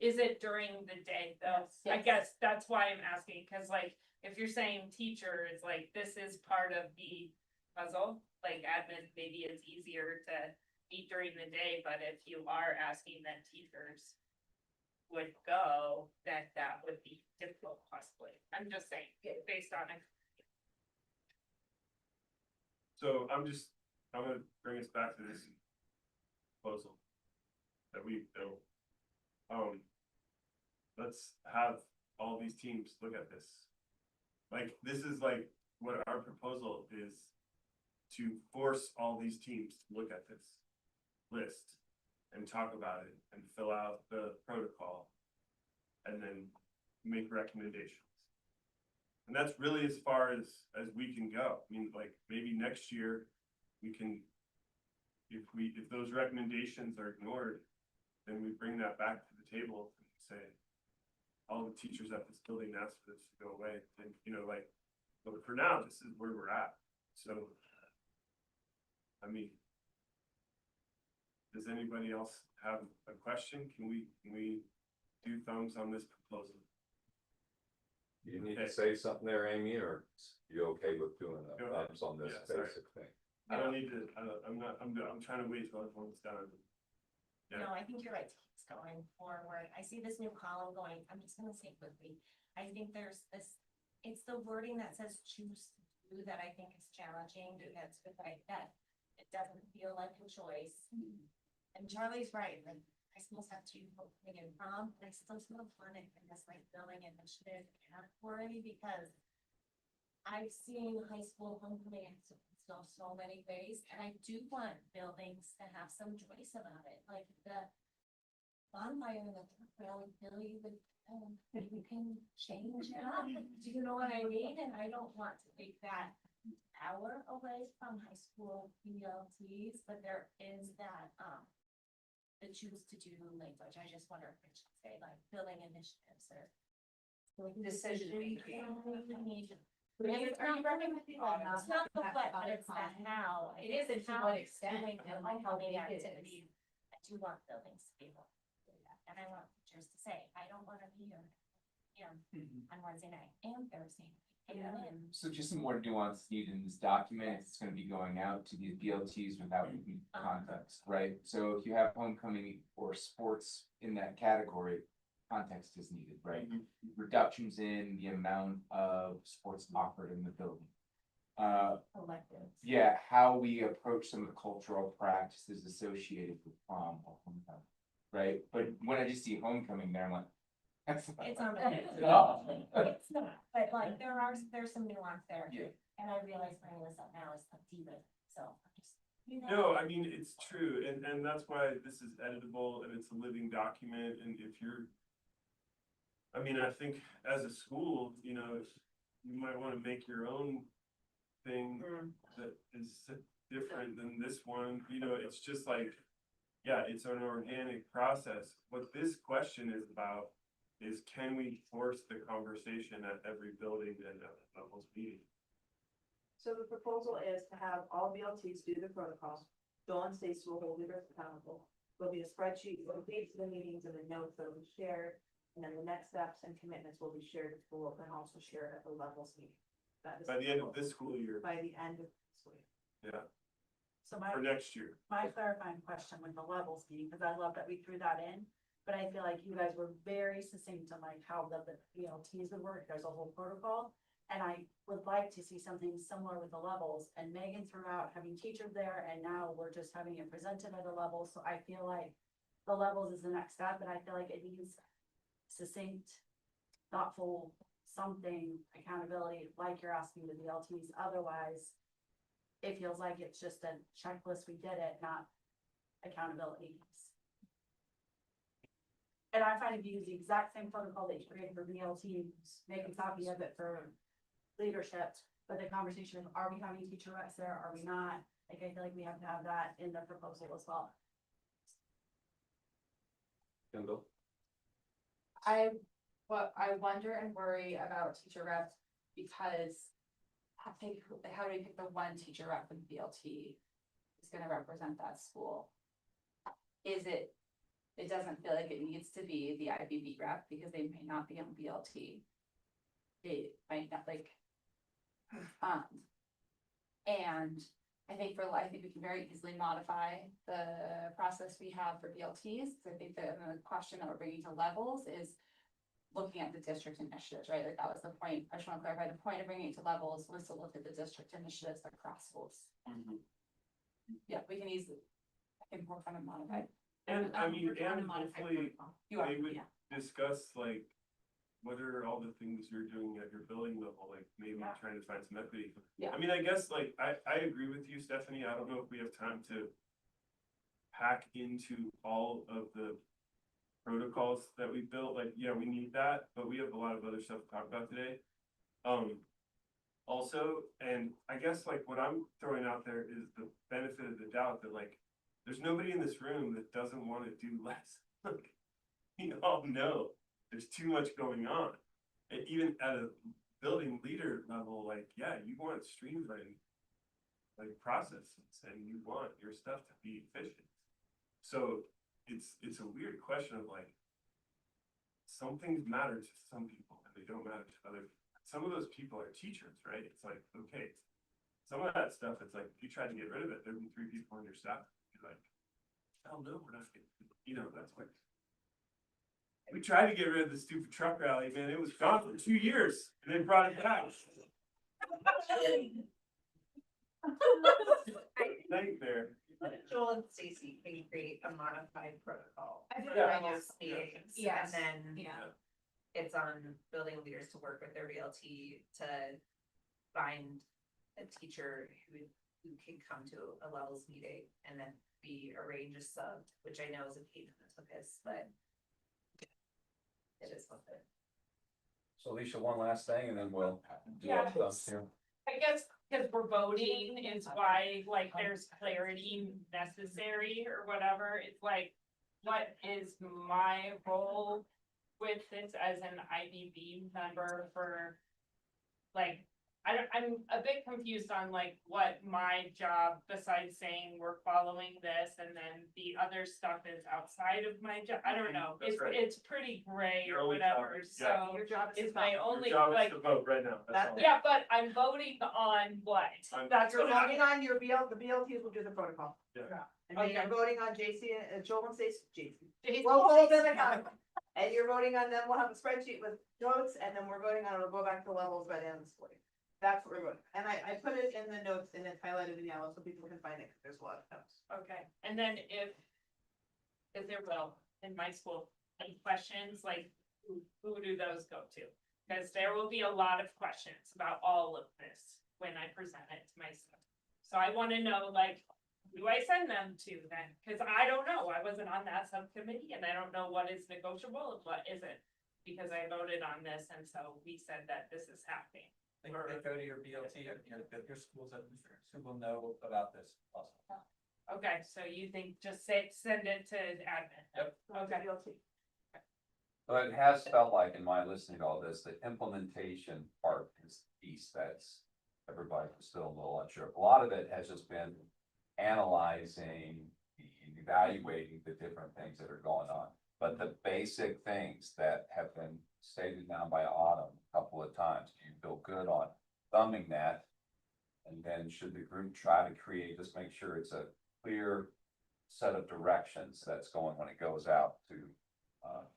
Is it during the day though? Yes. I guess that's why I'm asking, cause like, if you're saying teacher is like, this is part of the puzzle, like admin, maybe it's easier to meet during the day, but if you are asking that teachers would go, then that would be difficult possibly. I'm just saying, based on it. So I'm gonna bring us back to this proposal that we built. Let's have all these teams look at this. Like, this is like what our proposal is, to force all these teams to look at this list and talk about it and fill out the protocol and then make recommendations. And that's really as far as we can go. I mean, like, maybe next year we can, if those recommendations are ignored, then we bring that back to the table and say, all the teachers at this building asked for this to go away, and, you know, like, but for now, this is where we're at. So, I mean, does anybody else have a question? Can we do thumbs on this proposal? You need Okay. to say something there, Amy, or you okay with doing a Go ahead. thumbs on this Yeah, sorry. basic thing? I don't need to, I'm trying to wait till everyone's done. Yeah. No, I think you're right, to keep us going forward. I see this new column going, I'm just gonna say quickly. I think there's this, it's the wording that says choose to do that I think is challenging, because with that, it doesn't feel like a choice. And Charlie's right, like, I still have to bring in prom, but I still feel fun in this like building initiative category, because I've seen high school homecoming so many ways, and I do want buildings to have some choice about it, like the bonfire in the rally, Billy, you can change it up, do you know what I mean? And I don't want to take that power away from high school BLTs, but there is that, the choose to do language, I just wonder if it should say like building initiatives or. Decision making. It's not the what, but it's the how. It is and to how what extent, doing and like how big homecoming it is. activities. I do want buildings to be able to do that, and I want teachers to say, I don't wanna be here. On Wednesday night and Thursday. And So just some more nuance needed in this document, it's gonna be going out to these BLTs without context, right? So if you have homecoming or sports in that category, context is needed, right? Reductions in the amount of sports offered in the building. Electives. Yeah, how we approach some of the cultural practices associated with prom or homecoming, right? But when I just see homecoming there, I'm like, that's not. it's on the. No. It's not, but like, there's some nuance there. Yeah. And I realize bringing this up now is a diva, so I'm just. No, I mean, it's true, and that's why this is editable and it's a living document, and if you're. I mean, I think as a school, you know, you might wanna make your own thing that is different than this one, you know, it's just like. Yeah, it's an organic process, what this question is about is can we force the conversation at every building and levels meeting? So the proposal is to have all BLTs do the protocol. Dawn states will hold leaders accountable. There'll be a spreadsheet with the dates of the meetings and the notes that will be shared. And then the next steps and commitments will be shared at school and also shared at the levels meeting. That is By the end of this school year, By the end of the school year. yeah, So for next year. my clarifying question with the levels being, because I love that we threw that in. But I feel like you guys were very succinct on like how the BLTs would work, there's a whole protocol. And I would like to see something similar with the levels, and Megan threw out having teachers there, and now we're just having it presented at a level, so I feel like. The levels is the next step, but I feel like it needs succinct, thoughtful, something, accountability, like you're asking the BLTs, otherwise. It feels like it's just a checklist, we did it, not accountability. And I find if you use the exact same protocol that you created for BLTs, make a copy of it for leadership, but the conversation of, are we having teacher reps there, are we not? Like, I feel like we have to have that in the proposal as well. What I wonder and worry about teacher reps, because how do we pick the one teacher rep for the BLT is gonna represent that school? It doesn't feel like it needs to be the IBB rep because they may not be on BLT. It might not and I think we can very easily modify the process we have for BLTs. So I think the question that we're bringing to levels is looking at the district initiatives, right? Like that was the point. I just want to clarify the point of bringing it to levels was to look at the district initiatives across schools. Yeah, we can easily, I think we're kind of modified. And I mean, We're trying to and modify hopefully protocol. You are, they would yeah. discuss like. What are all the things you're doing at your building level, like maybe Yeah. trying to find some equity? Yeah. I mean, I guess like, I agree with you, Stephanie, I don't know if we have time to. Pack into all of the protocols that we built, like, yeah, we need that, but we have a lot of other stuff to talk about today. Also, and I guess like what I'm throwing out there is the benefit of the doubt that like, there's nobody in this room that doesn't want to do less. Like, we all know there's too much going on. And even at a building leader level, like, yeah, you want streamlined like processes and you want your stuff to be efficient. So it's a weird question of like, some things matter to some people and they don't matter to others. Some of those people are teachers, right? It's like, okay, some of that stuff, it's like, if you tried to get rid of it, there'd be 3 people on your staff. You're like, oh no, we're not getting, that's like. We tried to get rid of the stupid truck rally, man, it was gone for 2 years, and they brought it back. Nightmare. Joel and Stacy can create a modified protocol. I think for Yeah. levels meetings, Yes. and then Yeah. it's on building leaders to work with their BLT to find a teacher who can come to a levels meeting and then be arrange a sub, which I know is a pain in the tuchus, but it is what it. So Alicia, one last thing and then we'll. do Yeah. our thumbs here. I guess because we're voting is why like there's clarity necessary or whatever. It's like, what is my role with this as an IBB member for like, I'm a bit confused on like what my job besides saying we're following this and then the other stuff is outside of my job. I don't know. That's It's, right. it's pretty gray Your or only whatever, job, yeah. so Your job is it's to my vote. only Your job like. is to vote right now, that's all. Yeah, but I'm voting on what? That's You're what I'm. voting on your the BLTs will do the protocol. Yeah. And then Okay. you're voting on JC, Joel and Stacy, Jason Well, hold says- them accountable. And you're voting on them, we'll have a spreadsheet with notes, and then we're voting on, it'll go back to levels by the end of the school year. That's what we're voting, and I put it in the notes and it's highlighted in yellow so people can find it, because there's a lot of notes. Okay, and then if there will, in my school, any questions, like, who do those go to? Because there will be a lot of questions about all of this when I present it to my staff. So I wanna know, like, who do I send them to then? Cause I don't know, I wasn't on that subcommittee and I don't know what is negotiable and what isn't. Because I voted on this and so we said that this is happening. They go to your BLT, your school's administrator, who will know about this also. Okay, so you think just send it to admin? Yep. Okay. But it has felt like in my listening to all this, the implementation part is the piece that's everybody was still a little unsure. A lot of it has just been analyzing, and evaluating the different things that are going on. But the basic things that have been stated now by Autumn a couple of times, do you feel good on thumbing that? And then should the group try to create, just make sure it's a clear set of directions that's going when it goes out to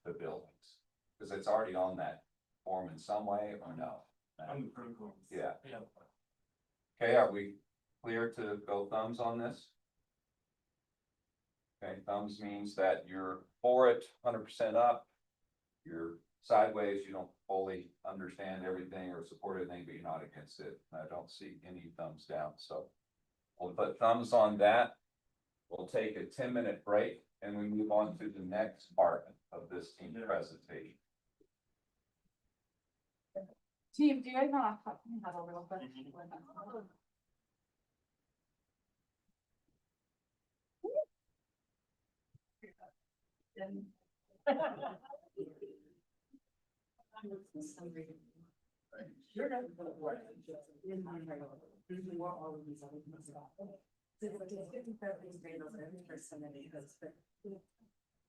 the buildings? Because it's already on that form in some way or no? I'm the protocol. Yeah. Yeah. Okay, are we clear to go thumbs on this? Okay, thumbs means that you're for it, 100% up. You're sideways, you don't fully understand everything or support everything, but you're not against it. I don't see any thumbs down, so we'll put thumbs on that. We'll take a 10-minute break and we move on to the next part of this team presentation. Team, do you guys want to have a real quick?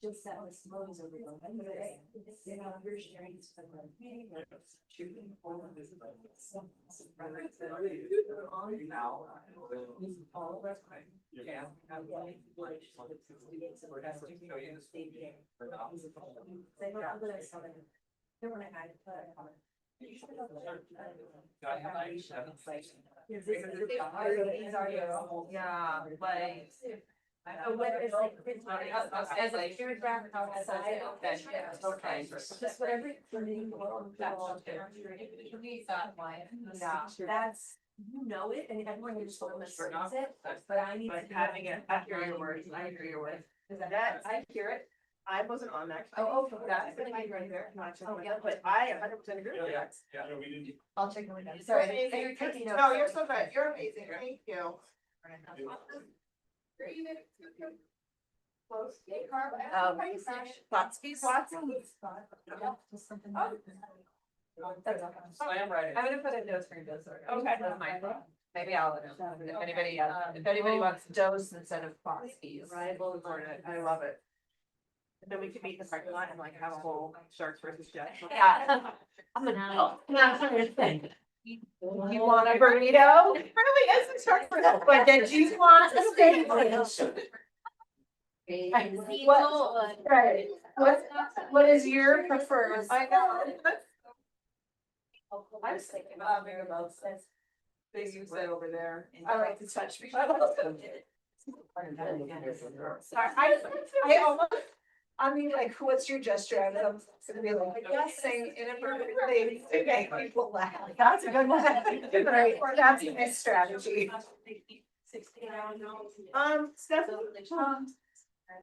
Just that was slows over the you know, you're sharing stuff like shooting all of this. Yeah. Yeah, like. As a parent back outside. Okay. Just whatever. Yeah, that's, you know it, and everyone just understands it, but I need to. But having it, I hear your words, I hear your words. That, I hear it. I wasn't on that. Oh, That's gonna be right there. But I 100% agree with that. Yeah, we didn't. I'll check it with them. You're Sorry. amazing. You're taking notes. No, you're so good. You're amazing. Thank you. Close. Watsky's. Slam right. I'm gonna put a dose for your dose. Okay. Maybe I'll, if anybody wants dose instead of Foxy's. Right, we'll learn it. I love it. And then we can meet in the parking lot and like have a whole Sharks versus Jets. Yeah. I'm gonna. You want a burrito? It really is a Sharks versus. But did you want a steak? Right. What is your preferred? I know. I was thinking about bigger boats. They use that over there. I like to touch people. I mean, like, what's your gesture? I'm gonna be like, saying inappropriate things to make people laugh. That's a good one. Right, that's a nice strategy. Stephanie,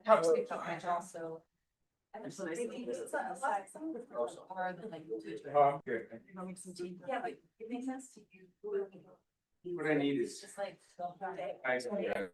Helps me feel also. Oh, good. Yeah, but it makes sense to you. What I need is. Just like. I-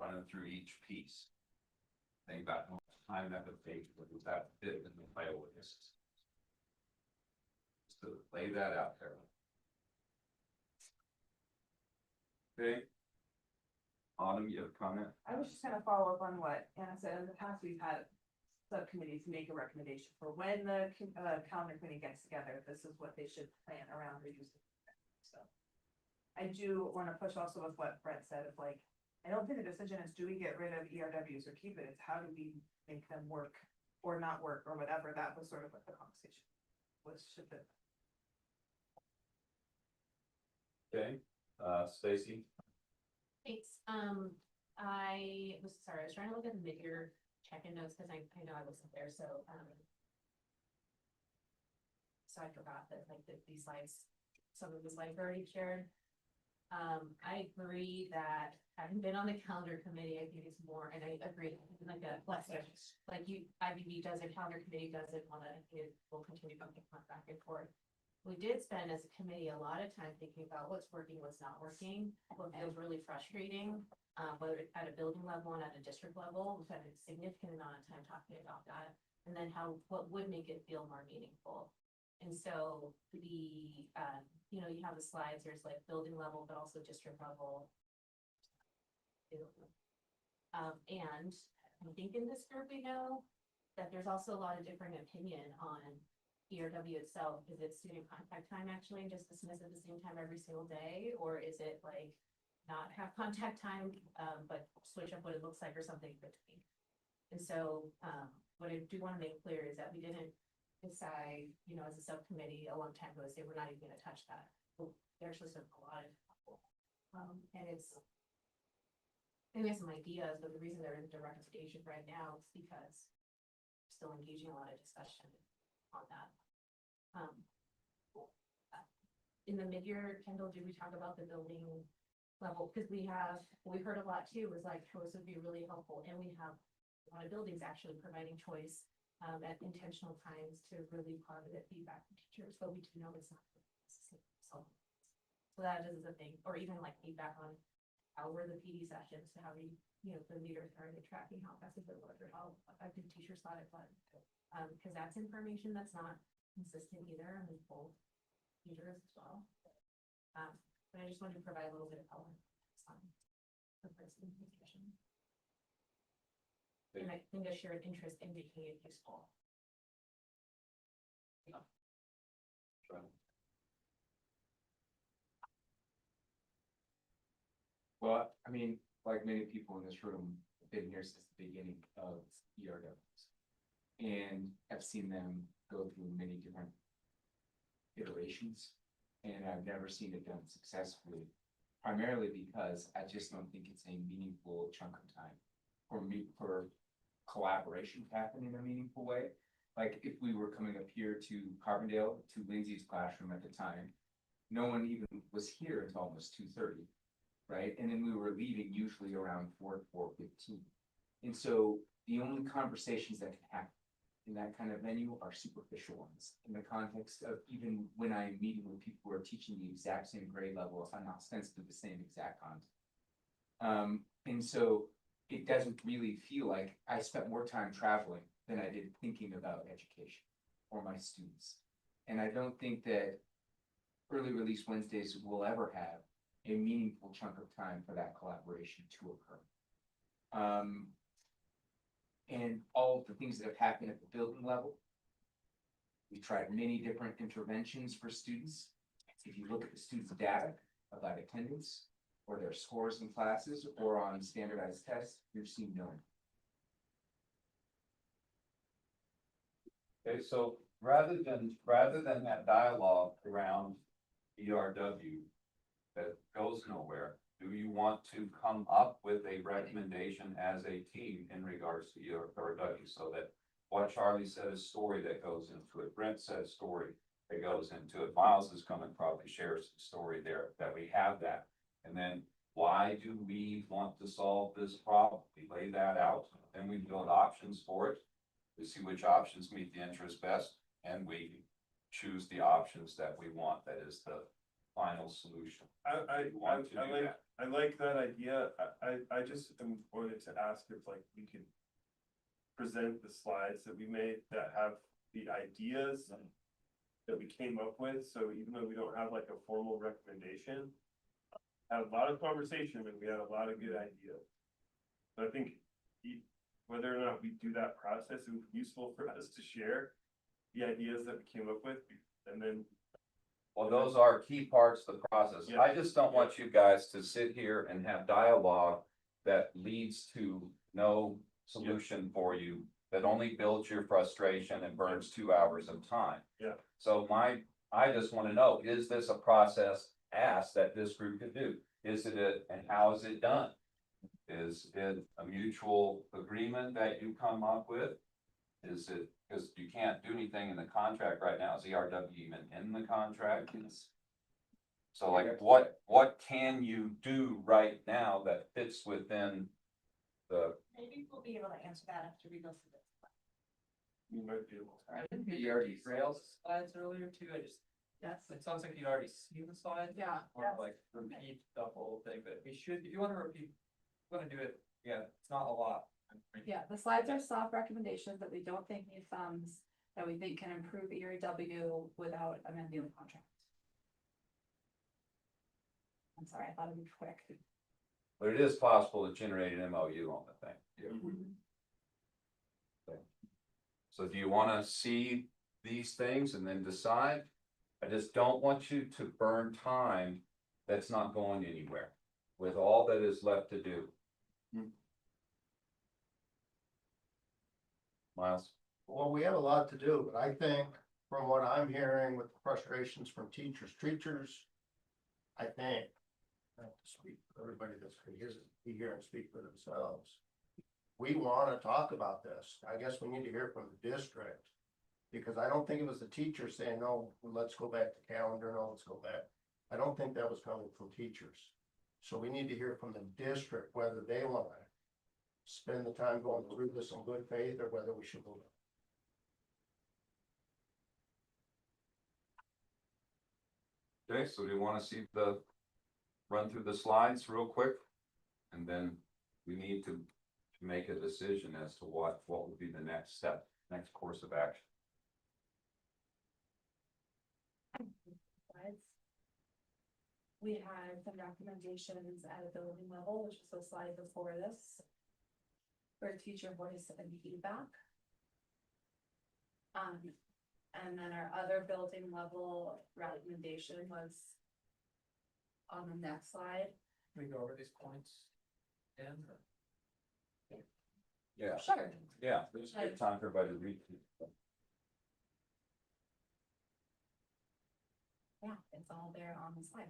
running through each piece. Think about how much time that would take, what does that fit in the priorities? Just to lay that out there. Okay. Autumn, you have a comment? I was just gonna follow up on what Anna said. In the past, we've had subcommittees make a recommendation for when the calendar committee gets together, this is what they should plan around reducing. So I do wanna push also with what Brett said of like, I don't think the decision is do we get rid of ERWs or keep it, it's how do we make them work or not work or whatever. That was sort of what the conversation was, should the. Okay, Stacy? Thanks, I was trying to look at the mid-year check-in notes, because I know I wasn't there, so, so I forgot that, like, these slides, some of the slides were already shared. I agree that having been on the calendar committee, I think it's more, and I agree, like a like you, IBB does it, calendar committee does it, it will continue to come back and forth. We did spend as a committee a lot of time thinking about what's working, what's not working, what feels really frustrating, whether it's at a building level and at a district level. We spent a significant amount of time talking about that, and then what would make it feel more meaningful. And so the, you know, you have the slides, there's like building level, but also district level. And I think in this group, we know that there's also a lot of different opinion on ERW itself. Is it student contact time actually and just dismiss at the same time every single day? Or is it like not have contact time, but switch up what it looks like or something in between? And so what I do want to make clear is that we didn't decide, you know, as a subcommittee a long time ago, say we're not even going to touch that. There actually spent a lot of and it's, I think we have some ideas, but the reason they're in the recommendation right now is because we're still engaging a lot of discussion on that. In the mid-year, Kendall, did we talk about the building level? Because we heard a lot too, was like choice would be really helpful, and we have a lot of buildings actually providing choice at intentional times to really positive feedback from teachers, but we do know it's not so that is a thing, or even like feedback on how were the PD sessions, to how we, you know, the leaders started tracking how effective it was or how effective teachers thought it was. Because that's information that's not consistent either, and we pull leaders as well. But I just wanted to provide a little bit of color on the first discussion. And I think a shared interest in making it useful. Well, I mean, like many people in this room, I've been here since the beginning of ERWs. And I've seen them go through many different iterations, and I've never seen it done successfully. Primarily because I just don't think it's a meaningful chunk of time for collaboration to happen in a meaningful way. Like if we were coming up here to Carbondale, to Lindsay's classroom at the time, no one even was here until almost 2:30, right? And then we were leaving usually around 4:15. And so the only conversations that can happen in that kind of venue are superficial ones, in the context of even when I'm meeting with people who are teaching the exact same grade level, if I'm not sensitive to the same exact content. And so it doesn't really feel like I spent more time traveling than I did thinking about education or my students. And I don't think that early release Wednesdays will ever have a meaningful chunk of time for that collaboration to occur. And all of the things that have happened at the building level, we tried many different interventions for students. If you look at the students' data about attendance or their scores in classes or on standardized tests, you're seeing none. Okay, so rather than that dialogue around ERW that goes nowhere, do you want to come up with a recommendation as a team in regards to ERW, so that what Charlie said is story that goes into it, Brent said story that goes into it, Miles is coming, probably shares some story there, that we have that. And then why do we want to solve this problem? We lay that out, then we build options for it. We see which options meet the interest best, and we choose the options that we want. That is the final solution. I You want to do like, that. I like that idea. I just wanted to ask if like we could present the slides that we made that have the ideas that we came up with, so even though we don't have like a formal recommendation, had a lot of conversation and we had a lot of good ideas. So I think whether or not we do that process, it would be useful for us to share the ideas that we came up with, and then Well, those are key parts of the process. Yeah. I just don't want you guys to sit here and have dialogue that leads to no solution for you, that only builds your frustration and burns 2 hours of time. Yeah. So I just want to know, is this a process that this group could do? Is it and how is it done? Is it a mutual agreement that you come up with? Is it, because you can't do anything in the contract right now, is ERW even in the contract? So like, what can you do right now that fits within the, Maybe we'll be able to answer that after we go through this. we might be able to. I didn't get you already rails slides earlier too, Yes. it sounds like you'd already seen the slide. Yeah. Or like repeat the whole thing, but we should, if you wanna repeat, if you wanna do it, yeah, it's not a lot. Yeah, the slides are soft recommendations that we don't think need thumbs, that we think can improve ERW without amending the contract. I'm sorry, I thought it'd be quick. but it is possible to generate an MOU on the thing. So do you wanna see these things and then decide? I just don't want you to burn time that's not going anywhere with all that is left to do. Miles? Well, we have a lot to do, but I think from what I'm hearing with the frustrations from teachers, I think, I have to speak for everybody that's be here and speak for themselves. We wanna talk about this. I guess we need to hear from the district. Because I don't think it was the teacher saying, no, let's go back to calendar, no, let's go back. I don't think that was coming from teachers. So we need to hear from the district whether they wanna spend the time going through this in good faith or whether we should move on. Okay, so do you wanna see run through the slides real quick? And then we need to make a decision as to what would be the next step, next course of action. Slides. We had some recommendations at a building level, which was the slide before this. For teacher voice and feedback. And then our other building level recommendation was on the next slide. Can we go over these points? And Yeah, Sure. yeah, there's good time for everybody to read. Yeah, it's all there on the slide.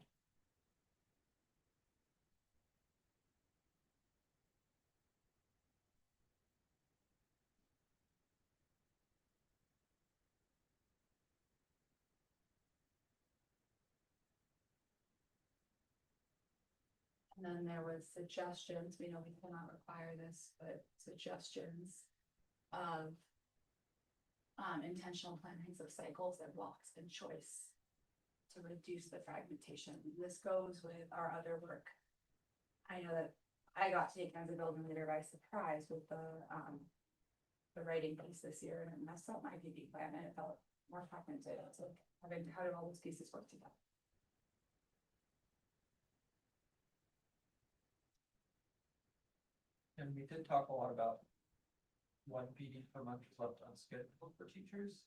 And then there was suggestions, we know we cannot require this, but suggestions of intentional plannings of cycles and blocks and choice to reduce the fragmentation. This goes with our other work. I know that I got taken as a building leader by surprise with the writing piece this year, and it messed up my IBB plan, and it felt more fragmented. It's like, how did all those pieces work together? And we did talk a lot about one PD per month is left unscheduled for teachers.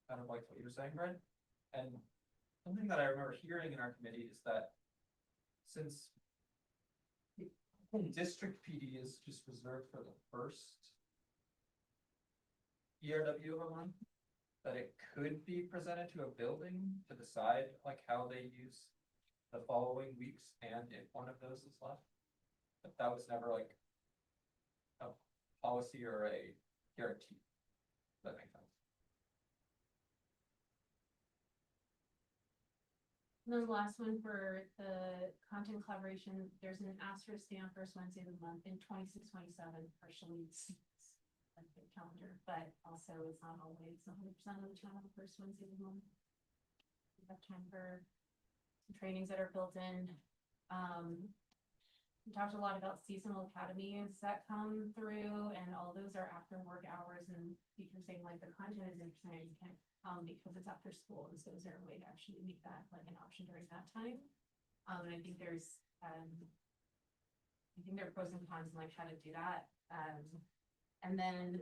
Kind of like what you were saying, Brent. And something that I remember hearing in our committee is that since district PD is just reserved for the first ERW of a month, that it could be presented to a building to decide like how they use the following weeks and if one of those is left. But that was never like a policy or a guarantee. Does that make sense? And then the last one for the content collaboration, there's an asterisk stand first Wednesday of the month in 26, 27, partially it's like the calendar, but also it's not always 100% of the time on the first Wednesday of the month. We have time for some trainings that are built in. We talked a lot about seasonal academies that come through, and all those are after work hours, and teachers saying like the content is interesting, you can't come because it's after school, and so is there a way to actually make that like an option during that time? And I think there are pros and cons in like how to do that. And then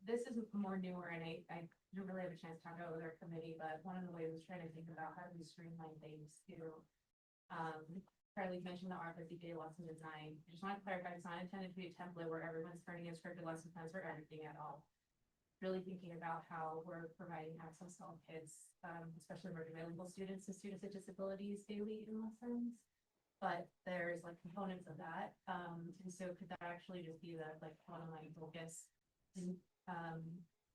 this is more newer, and I don't really have a chance to talk about with our committee, but one of the ways I was trying to think about how do we streamline things too. Charlie mentioned the RFID lesson design. I just want to clarify, it's not intended to be a template where everyone's turning in scripted lesson plans for everything at all. Really thinking about how we're providing access to all kids, especially emerging bilingual students and students with disabilities daily in lessons. But there's like components of that. And so could that actually just be the like bottom line focus in,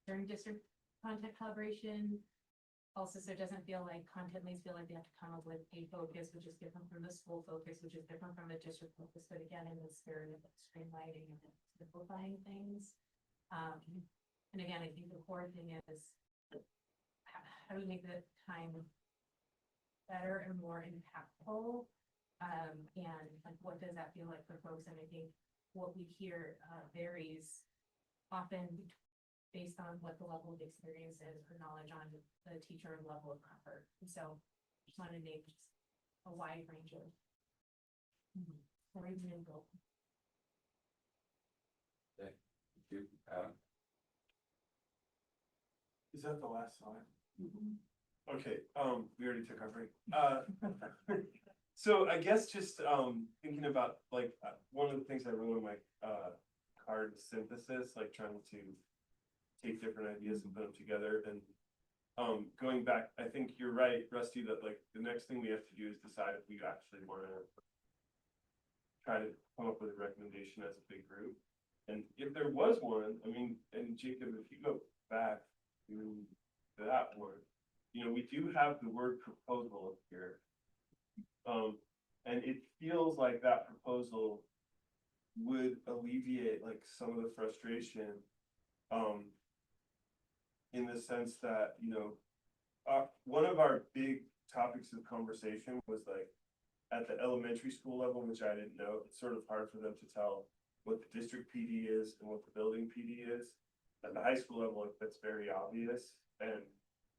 during district content collaboration? Also, so it doesn't feel like content may feel like they have to come up with a focus, which is different from the school focus, which is different from the district focus, but again, in the spirit of streamlining and simplifying things. And again, I think the core thing is how do we make the time better and more impactful? And like, what does that feel like for folks? And I think what we hear varies often based on what the level of experience is or knowledge on the teacher level of comfort. And so just want to name just a wide range of stories and goals. Thank you. Is that the last slide? Okay, we already took our break. So I guess just thinking about like one of the things I wrote in my card synthesis, like trying to take different ideas and put them together, and going back, I think you're right, Rusty, that like the next thing we have to do is decide if we actually want to try to come up with a recommendation as a big group. And if there was one, I mean, and Jacob, if you go back to that one, you know, we do have the word proposal up here. And it feels like that proposal would alleviate like some of the frustration, in the sense that, you know, one of our big topics of conversation was like at the elementary school level, which I didn't know, it's sort of hard for them to tell what the district PD is and what the building PD is. At the high school level, that's very obvious, and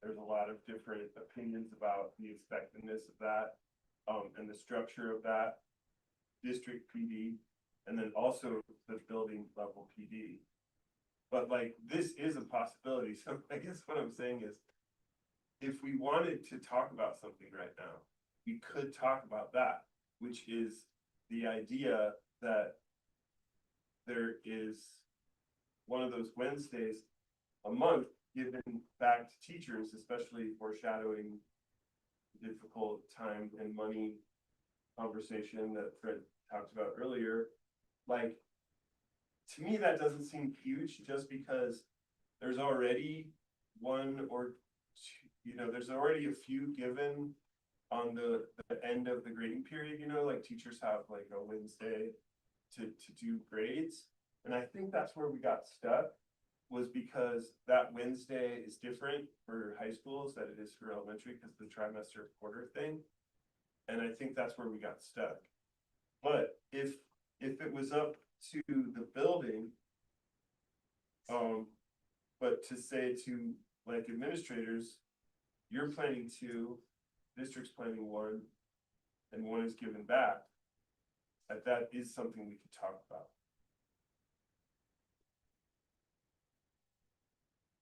there's a lot of different opinions about the expectedness of that, and the structure of that district PD, and then also the building level PD. But like, this is a possibility. So I guess what I'm saying is, if we wanted to talk about something right now, we could talk about that, which is the idea that there is one of those Wednesdays a month given back to teachers, especially foreshadowing the difficult time and money conversation that Fred talked about earlier. Like, to me, that doesn't seem huge, just because there's already one or two, you know, there's already a few given on the end of the grading period, you know, like teachers have like a Wednesday to do grades. And I think that's where we got stuck, was because that Wednesday is different for high schools than it is for elementary because of the trimester quarter thing. And I think that's where we got stuck. But if it was up to the building, but to say to like administrators, you're planning 2, district's planning 1, and 1 is given back, that is something we could talk about.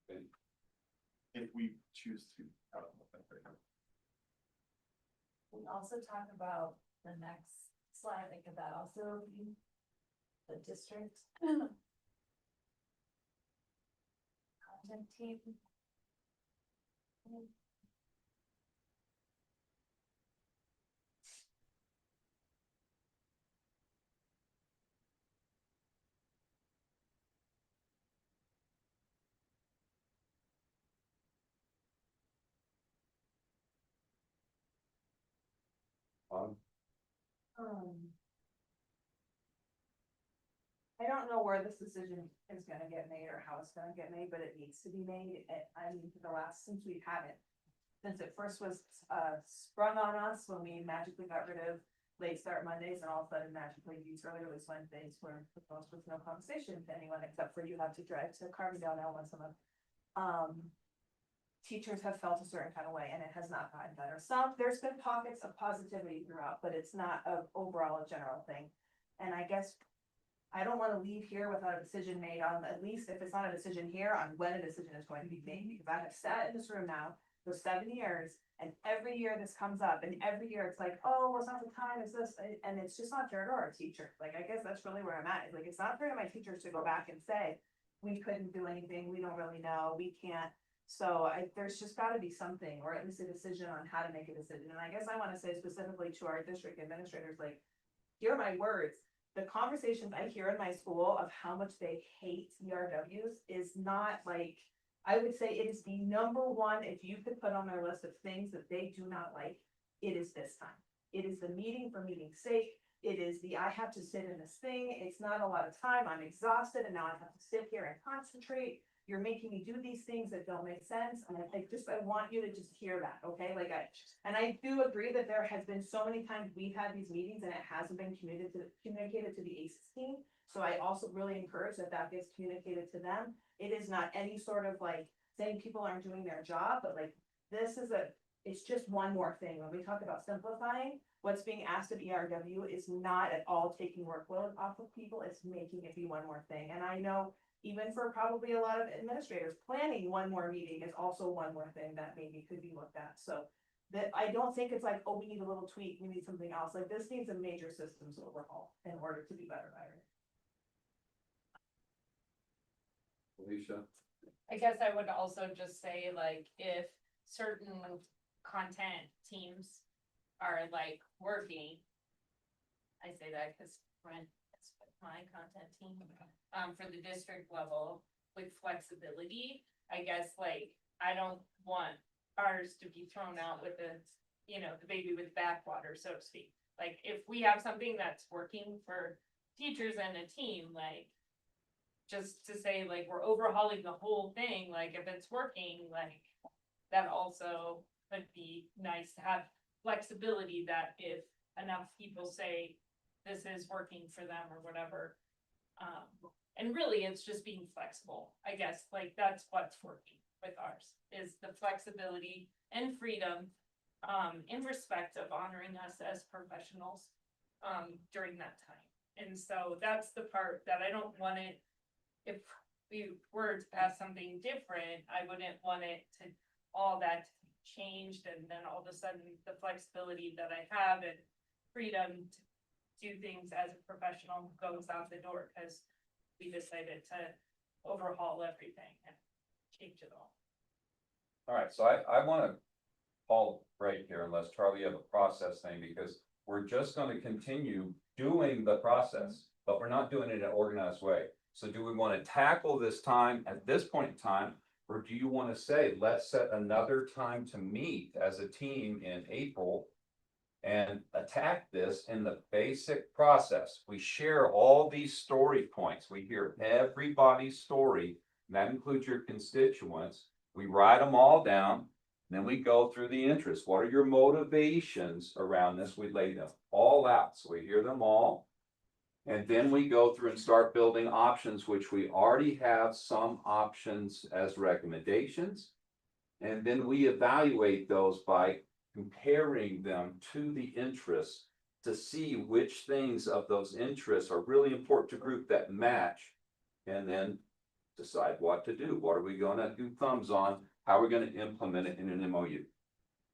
Okay. If we choose to talk about that right now. We also talk about the next slide, like could that also be the district content team. I don't know where this decision is gonna get made or how it's gonna get made, but it needs to be made. I mean, since we've had it, since it first was, sprung on us when we magically got rid of late start Mondays and all of a sudden magically these early release Wednesdays were proposed with no conversation to anyone except for you have to drive to Carbondale now once a month. Teachers have felt a certain kind of way and it has not gotten better. There's been pockets of positivity throughout, but it's not overall a general thing. And I guess I don't want to leave here without a decision made on, at least if it's not a decision here, on when a decision is going to be made, because I have sat in this room now for 7 years, and every year this comes up, and every year it's like, oh, well, it's not the time, it's this, and it's just not fair to our teachers. Like, I guess that's really where I'm at, like, it's not fair to my teachers to go back and say, we couldn't do anything, we don't really know, we can't. So there's just gotta be something, or at least a decision on how to make a decision, and I guess I wanna say specifically to our district administrators, like, hear my words. The conversations I hear in my school of how much they hate ERWs is not like, I would say it is the number one, if you could put on their list of things that they do not like, it is this time. It is the meeting for meeting's sake. It is the, I have to sit in this thing. It's not a lot of time. I'm exhausted and now I have to sit here and concentrate. You're making me do these things that don't make sense. And I want you to just hear that, okay? And I do agree that there has been so many times we've had these meetings and it hasn't been communicated to the ACES team. So I also really encourage that that gets communicated to them. It is not any sort of like saying people aren't doing their job, but like, it's just one more thing. When we talk about simplifying, what's being asked of ERW is not at all taking workload off of people. It's making it be one more thing. And I know even for probably a lot of administrators, planning one more meeting is also one more thing that maybe could be looked at. So that I don't think it's like, oh, we need a little tweak, we need something else. Like this needs a major systems overhaul in order to be better by it. Alicia? I guess I would also just say like, if certain content teams are like working. I say that because Brent is my content team, for the district level with flexibility. I guess like, I don't want ours to be thrown out with the, the baby with bathwater, so to speak. Like, if we have something that's working for teachers and a team, like, just to say like, we're overhauling the whole thing, like if it's working, like, that also would be nice to have flexibility that if enough people say this is working for them or whatever. And really it's just being flexible, I guess, like that's what's working with ours is the flexibility and freedom, in respect of honoring us as professionals, during that time. And so that's the part that I don't want it, if we were to pass something different, I wouldn't want it to, all that changed and then all of a sudden the flexibility that I have and freedom to do things as a professional goes out the door because we decided to overhaul everything and change it all. All right, so I want to call break here unless Charlie, you have a process thing, because we're just going to continue doing the process, but we're not doing it in an organized way. So do we want to tackle this time at this point in time, or do you want to say, let's set another time to meet as a team in April and attack this in the basic process? We share all these story points. We hear everybody's story, and that includes your constituents. We write them all down, and then we go through the interests. What are your motivations around this? We lay them all out, so we hear them all. And then we go through and start building options, which we already have some options as recommendations. And then we evaluate those by comparing them to the interests to see which things of those interests are really important to group that match, and then decide what to do. What are we going to do thumbs on? How are we going to implement it in an MOU?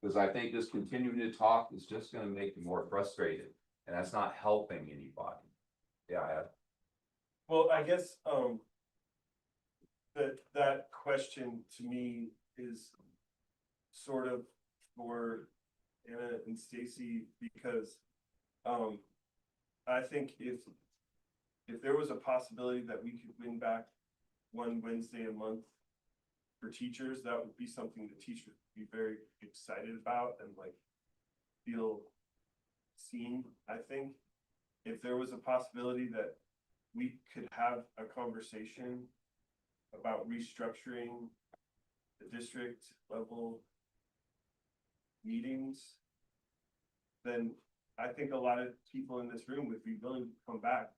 Because I think just continuing to talk is just going to make you more frustrated, and that's not helping anybody. Yeah. Well, I guess, that question to me is sort of for Anna and Stacy, because, I think if there was a possibility that we could win back one Wednesday a month for teachers, that would be something that teachers would be very excited about and like feel seen. I think if there was a possibility that we could have a conversation about restructuring the district level meetings, then I think a lot of people in this room would be willing to come back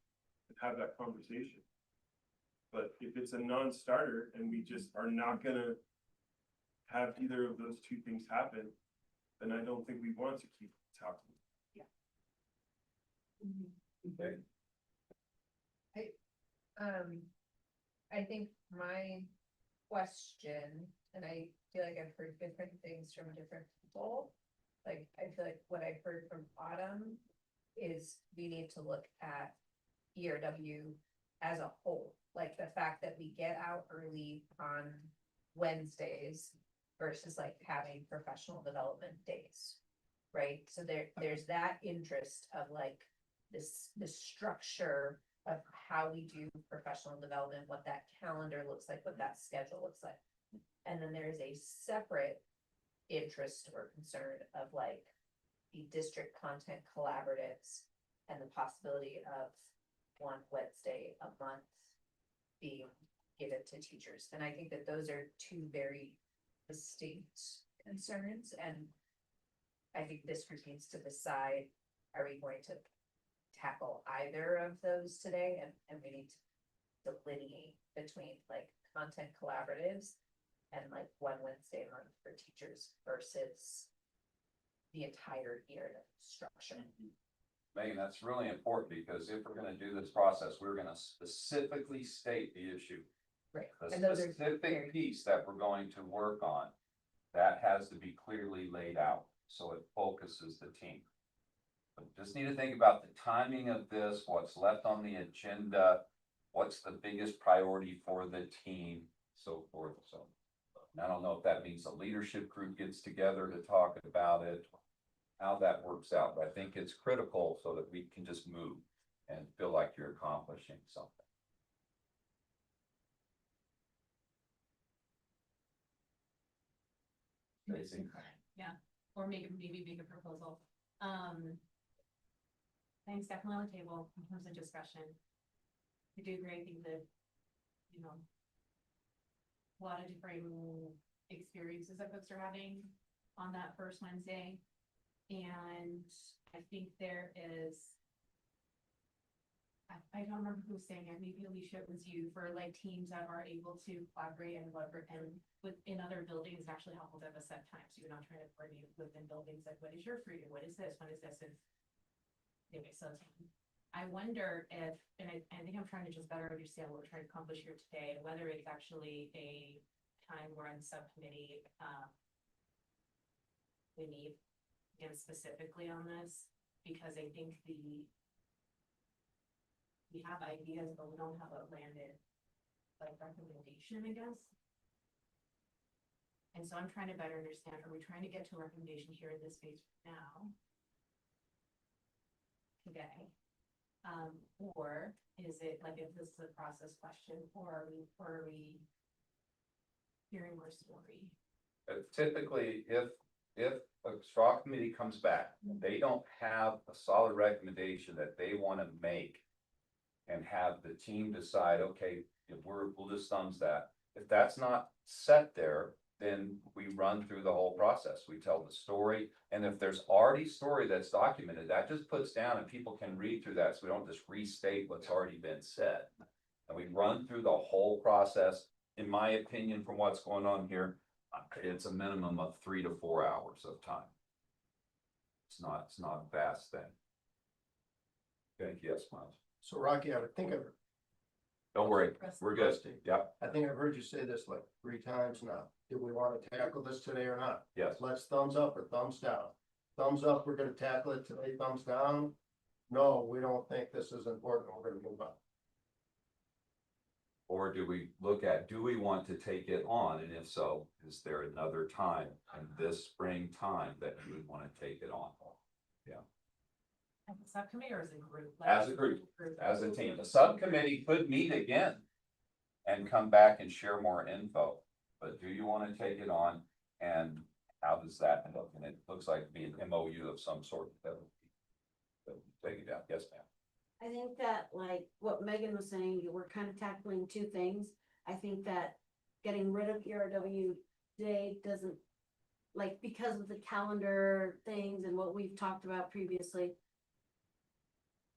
and have that conversation. But if it's a non-starter and we just are not gonna have either of those two things happen, then I don't think we want to keep talking. Okay. I think my question, and I feel like I've heard different things from different people. Like, I feel like what I've heard from Autumn is we need to look at ERW as a whole. Like the fact that we get out early on Wednesdays versus like having professional development days. Right, so there's that interest of like this structure of how we do professional development, what that calendar looks like, what that schedule looks like. And then there's a separate interest or concern of like the district content collaboratives and the possibility of one Wednesday a month being given to teachers. And I think that those are two very distinct concerns, and I think this group needs to decide, are we going to tackle either of those today? And we need to delineate between like content collaboratives and like one Wednesday a month for teachers versus the entire year structure. Megan, that's really important, because if we're gonna do this process, we're gonna specifically state the issue. Right. The And those are specific very- piece that we're going to work on, that has to be clearly laid out, so it focuses the team. But just need to think about the timing of this, what's left on the agenda, what's the biggest priority for the team, so forth, so. I don't know if that means the leadership group gets together to talk about it, how that works out, but I think it's critical so that we can just move and feel like you're accomplishing something. Stacy? Yeah, or maybe make a proposal. Things definitely on the table in terms of discussion. I do agree, I think that, you know, a lot of different experiences that folks are having on that first Wednesday. And I think there is, I don't remember who was saying it, maybe Alicia, it was you, for like teams that are able to collaborate and leverage and within other buildings, actually helpful to have a set time, so you're not trying to coordinate within buildings, like what is your freedom, what is this, when is this, and anyway, so I wonder if, and I think I'm trying to just better understand what we're trying to accomplish here today, and whether it's actually a time run subcommittee, we need, again, specifically on this, because I think we have ideas, but we don't have a landed like recommendation, I guess. And so I'm trying to better understand, are we trying to get to a recommendation here in this phase now? Today? Or is it like, if this is a process question, or are we hearing more story? Typically, if a straw committee comes back, they don't have a solid recommendation that they want to make and have the team decide, okay, if we'll just thumbs that. If that's not set there, then we run through the whole process. We tell the story, and if there's already story that's documented, that just puts down and people can read through that, so we don't just restate what's already been said. And we run through the whole process. In my opinion, from what's going on here, it's a minimum of 3 to 4 hours of time. It's not a fast thing. Thank you, yes, Miles. So Rocky, I think Don't worry, we're good. Yep, I think I've heard you say this like 3 times now. Do we want to tackle this today or not? yes. Let's thumbs up or thumbs down. Thumbs up, we're gonna tackle it today, thumbs down. No, we don't think this is important, we're gonna move on. Or do we look at, do we want to take it on? And if so, is there another time in this springtime that you would want to take it on? As a subcommittee or as a group? As a group, as a team. The subcommittee could meet again and come back and share more info. But do you want to take it on, and how does that look? And it looks like to be an MOU of some sort that would take it down. Yes, ma'am. I think that, like what Megan was saying, we're kind of tackling two things. I think that getting rid of ERW Day doesn't like, because of the calendar things and what we've talked about previously,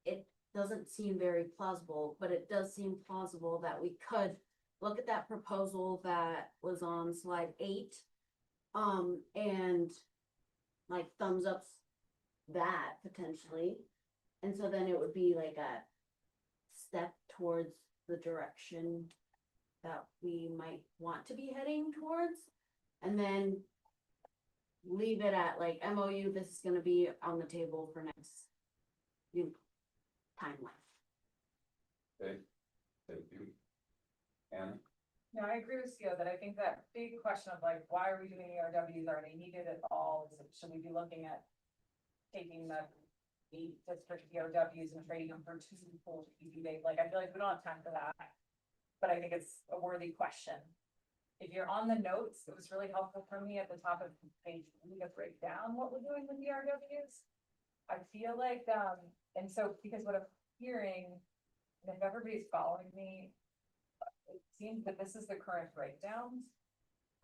it doesn't seem very plausible, but it does seem plausible that we could look at that proposal that was on slide 8, and like thumbs up that potentially. And so then it would be like a step towards the direction that we might want to be heading towards. And then leave it at like MOU, this is gonna be on the table for next timeline. Okay, thank you. And No, I agree with Sio that I think that big question of like, why are we doing ERWs? Are they needed at all? Should we be looking at taking the district ERWs and trading them for 2 full PB days? Like, I feel like we don't have time for that. But I think it's a worthy question. If you're on the notes, it was really helpful for me at the top of page 3 to break down what we're doing with the ERWs. I feel like, and so because what I'm hearing, and if everybody's following me, it seems that this is the current breakdowns.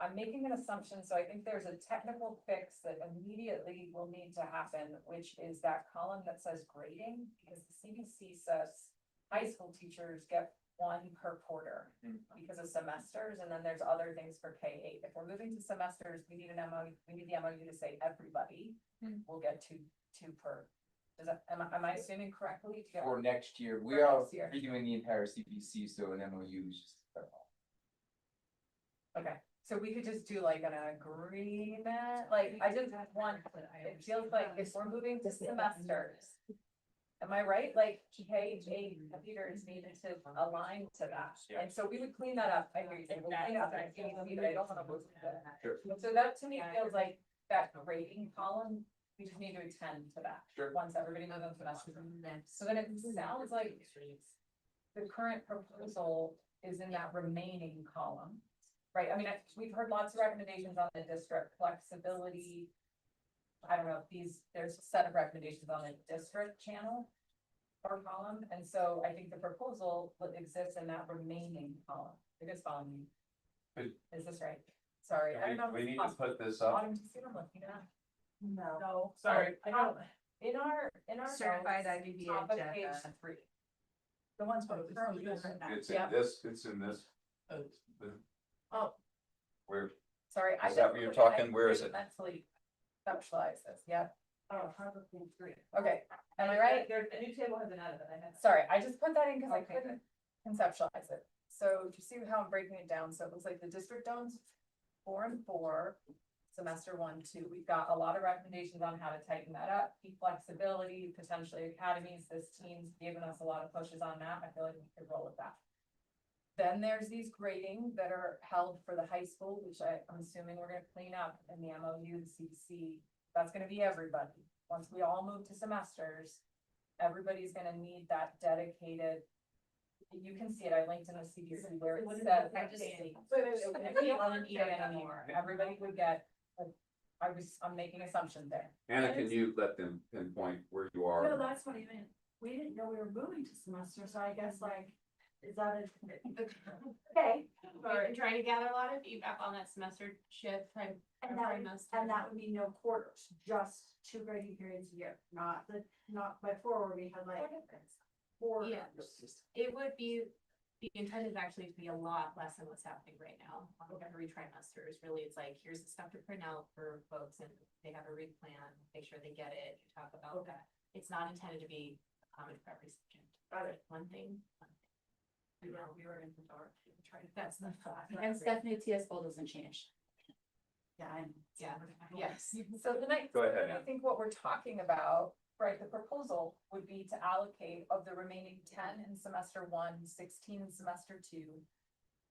I'm making an assumption, so I think there's a technical fix that immediately will need to happen, which is that column that says grading, because the CBC says high school teachers get 1 per quarter because of semesters, and then there's other things for K-8. If we're moving to semesters, we need an MOU, we need the MOU to say everybody will get two per. Is that, am I assuming correctly? For next year, we For are next year. redoing the entire CPC, so an MOU is just. Okay, so we could just do like an agreement, like, I just want, it feels like if we're moving to semesters. Am I right? Like, K-8 computers needed to align to that, and so we would clean that up, I hear you, saying, we'll clean up that, but I don't wanna move that. Sure. So that to me feels like that grading column, we just need to attend to that. Sure. Once everybody moves on to semester. So then it sounds like the current proposal is in that remaining column. Right, I mean, we've heard lots of recommendations on the district flexibility. I don't know if there's a set of recommendations on the district channel or column, and so I think the proposal would exist in that remaining column. You guys follow me? Good. Is this right? Sorry, I don't know. if we it's need to possible. put this up. Autumn, do you see what I'm looking at? No. Sorry, I don't, in our Certified notes, IBB top of agenda. page 3. The ones we're currently doing right now. It's in Yep. this, it's in this. Oh, Where, sorry. I Is that just what you're put it- I talking? Where is it? Mentally conceptualize this, yep. Oh, Harvard thing 3. Okay, am I right? There, a new table has been added, I had. Sorry, I just put that in because I Okay. couldn't conceptualize it. So do you see how I'm breaking it down? So it looks like the district owns 4 and 4, semester 1, 2. We've got a lot of recommendations on how to tighten that up, keep flexibility, potentially academies. This team's given us a lot of pushes on that. I feel like we could roll with that. Then there's these grading that are held for the high school, which I'm assuming we're gonna clean up in the MOU, the CBC. That's gonna be everybody. Once we all move to semesters, everybody's gonna need that dedicated. You can see it, I linked in the CBC where it says. I just- Everybody would get, I'm making assumptions there. Anna, can you let them pinpoint where you No, are? that's what I meant. We didn't know we were moving to semester, so I guess like, is that a? Okay. We've been trying to gather a lot of feedback on that semester shift, And that would mean no quarters, just 2 grading periods a year, not before where we had like 4. Yeah. It would be, the intent is actually to be a lot less than what's happening right now. Every trimester is really, it's like, here's the stuff to print out for folks and they have a read plan, make sure they get it, you talk about that. It's not intended to be common for every subject. One thing. We were in the dark, trying to. That's the thought. And Stephanie TS goal doesn't change. Yeah, Yes, so then I, Go ahead, I Ann. think what we're talking about, right, the proposal would be to allocate of the remaining 10 in semester 1, 16 in semester 2.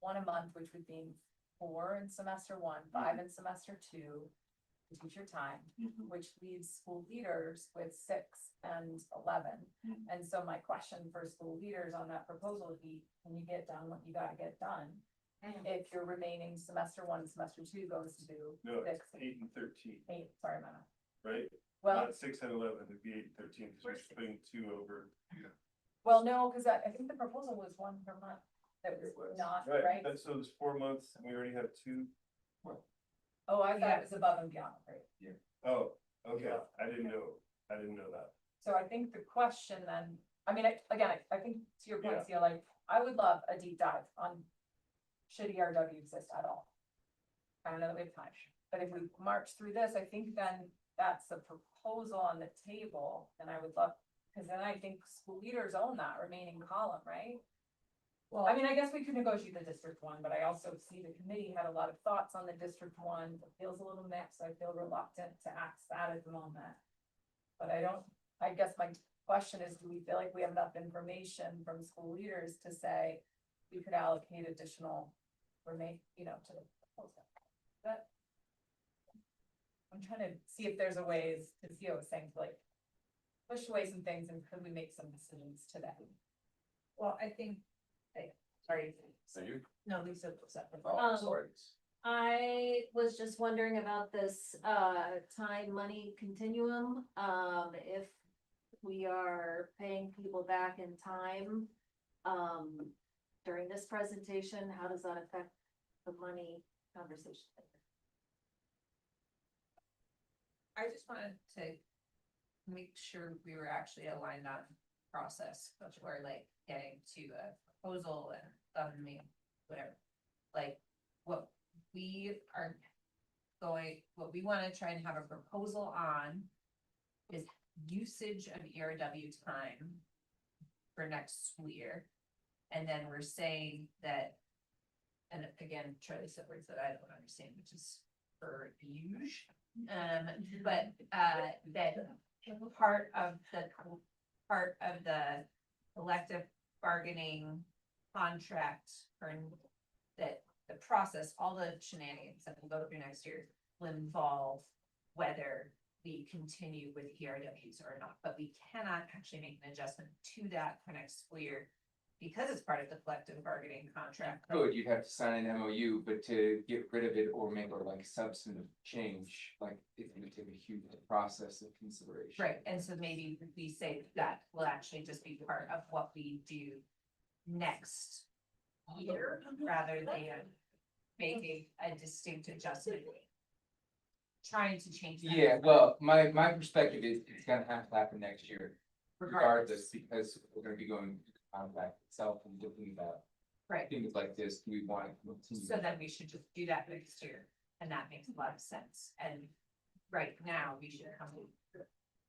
1 a month, which would be 4 in semester 1, 5 in semester 2. To teacher time, which leaves school leaders with 6 and 11. And so my question for school leaders on that proposal would be, can you get done what you gotta get done? If your remaining semester 1, semester 2 goes to No, 6, it's 8 and 13, 8, sorry, Mama. right? Well, Not 6 and 11, it'd be 8 and 13, because you're just putting 2 over. well, no, because I think the proposal was 1 per month. That was not, right? So there's 4 months, and we already have 2. Oh, I thought it was above and beyond, right? Oh, okay, I didn't know that. So I think the question then, I mean, I think to your point, Sia, like, I would love a deep dive on should ERW exist at all? I don't know that we have time, but if we march through this, I think then that's a proposal on the table, and I would love, because then I think school leaders own that remaining column, right? Well, I mean, I guess we could negotiate the district one, but I also see the committee had a lot of thoughts on the district one, it feels a little mixed, I feel reluctant to ask that at the moment. But I guess my question is, do we feel like we have enough information from school leaders to say we could allocate additional to the proposal? But I'm trying to see if there's a ways to see what I was saying, to like push away some things and could we make some decisions today? Well, I think, sorry. So you? No, Lisa was up. Oh, sorry. I was just wondering about this, time money continuum, if we are paying people back in time, during this presentation, how does that affect the money conversation? I just wanted to make sure we were actually aligned on process, which we're like getting to a proposal and whatever. Like what we want to try and have a proposal on is usage of ERW time for next school year. And then we're saying that, and again, Charlie said words that I don't understand, which is for huge. But that part of the collective bargaining contract or that the process, all the shenanigans that will go through next year will involve whether we continue with ERWs or not, but we cannot actually make an adjustment to that for next school year because it's part of the collective bargaining contract. Good, you'd have to sign an MOU, but to get rid of it or make it like substantive change, like it's gonna take a huge process of consideration. Right, and so maybe we say that will actually just be part of what we do next year, rather than making a distinct adjustment. Trying to change that. Yeah, well, my perspective is it's gonna have to happen next year regardless, because we're gonna be going to the contract itself and looking about Right, things like this. Do we want to continue? so then we should just do that next year, and that makes a lot of sense, and right now, we should come to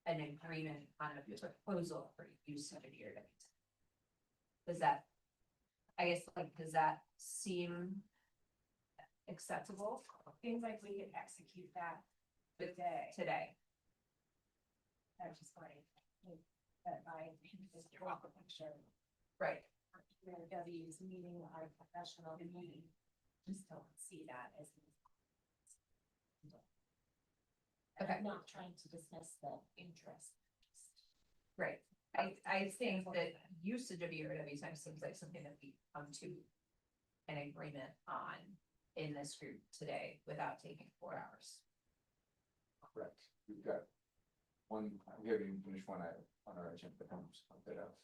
an agreement on a proposal for use of a year. Does that, I guess, like, does that seem acceptable Seems like we could execute that today. today? That's just like, that I just draw the picture. Right, W's meeting our professional meeting, just don't see that as. Okay. I'm not trying to dismiss the interest. right. I think that usage of ERW time seems like something that we come to an agreement on in this group today without taking 4 hours. Correct. We've got one, we haven't even finished one item on our agenda, but I'm just put that out.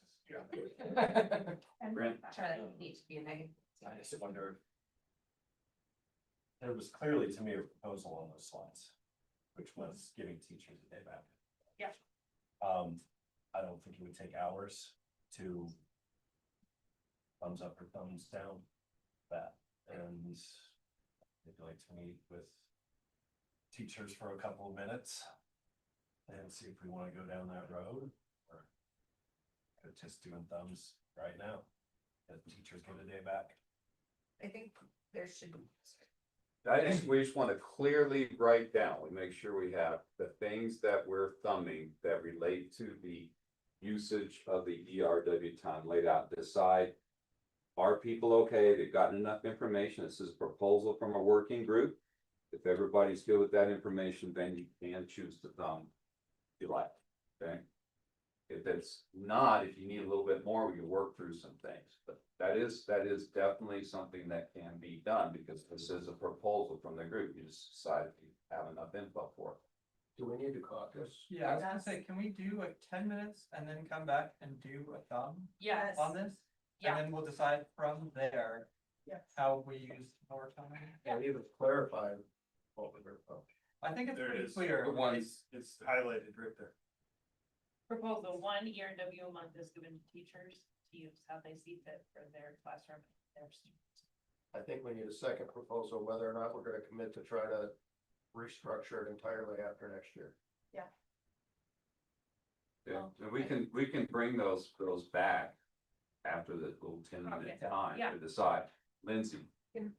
And Brent? Charlie needs to be a negative. I just wonder. There was clearly to me a proposal on those slides, which was giving teachers a day back. Yeah. I don't think it would take hours to thumbs up or thumbs down that, and I'd like to meet with teachers for a couple of minutes and see if we want to go down that road, or just doing thumbs right now. Let the teachers get a day back. I think there should be. We just want to clearly write down, we make sure we have the things that we're thumbing that relate to the usage of the ERW time laid out, decide. Are people okay? They've gotten enough information. This is a proposal from a working group. If everybody's good with that information, then you can choose to thumb if you like, okay? If it's not, if you need a little bit more, we can work through some things, but that is definitely something that can be done because this is a proposal from the group. You just decide if you have enough info for it. Do we need to caucus? Yeah, I was gonna say, can we do like 10 minutes and then come back and do a thumb Yes. on this? Yeah. And then we'll decide from there Yes. how we use our time. I need to clarify I think it's There it pretty is. clear. The one- It's highlighted right there. Proposal 1 ERW a month is given to teachers to use how they see fit for their classroom, and their students. I think we need a second proposal, whether or not we're gonna commit to try to restructure it entirely after next year. Yeah, and we can bring those back after the little 10-minute Okay. time Yeah. to decide. Lindsay, And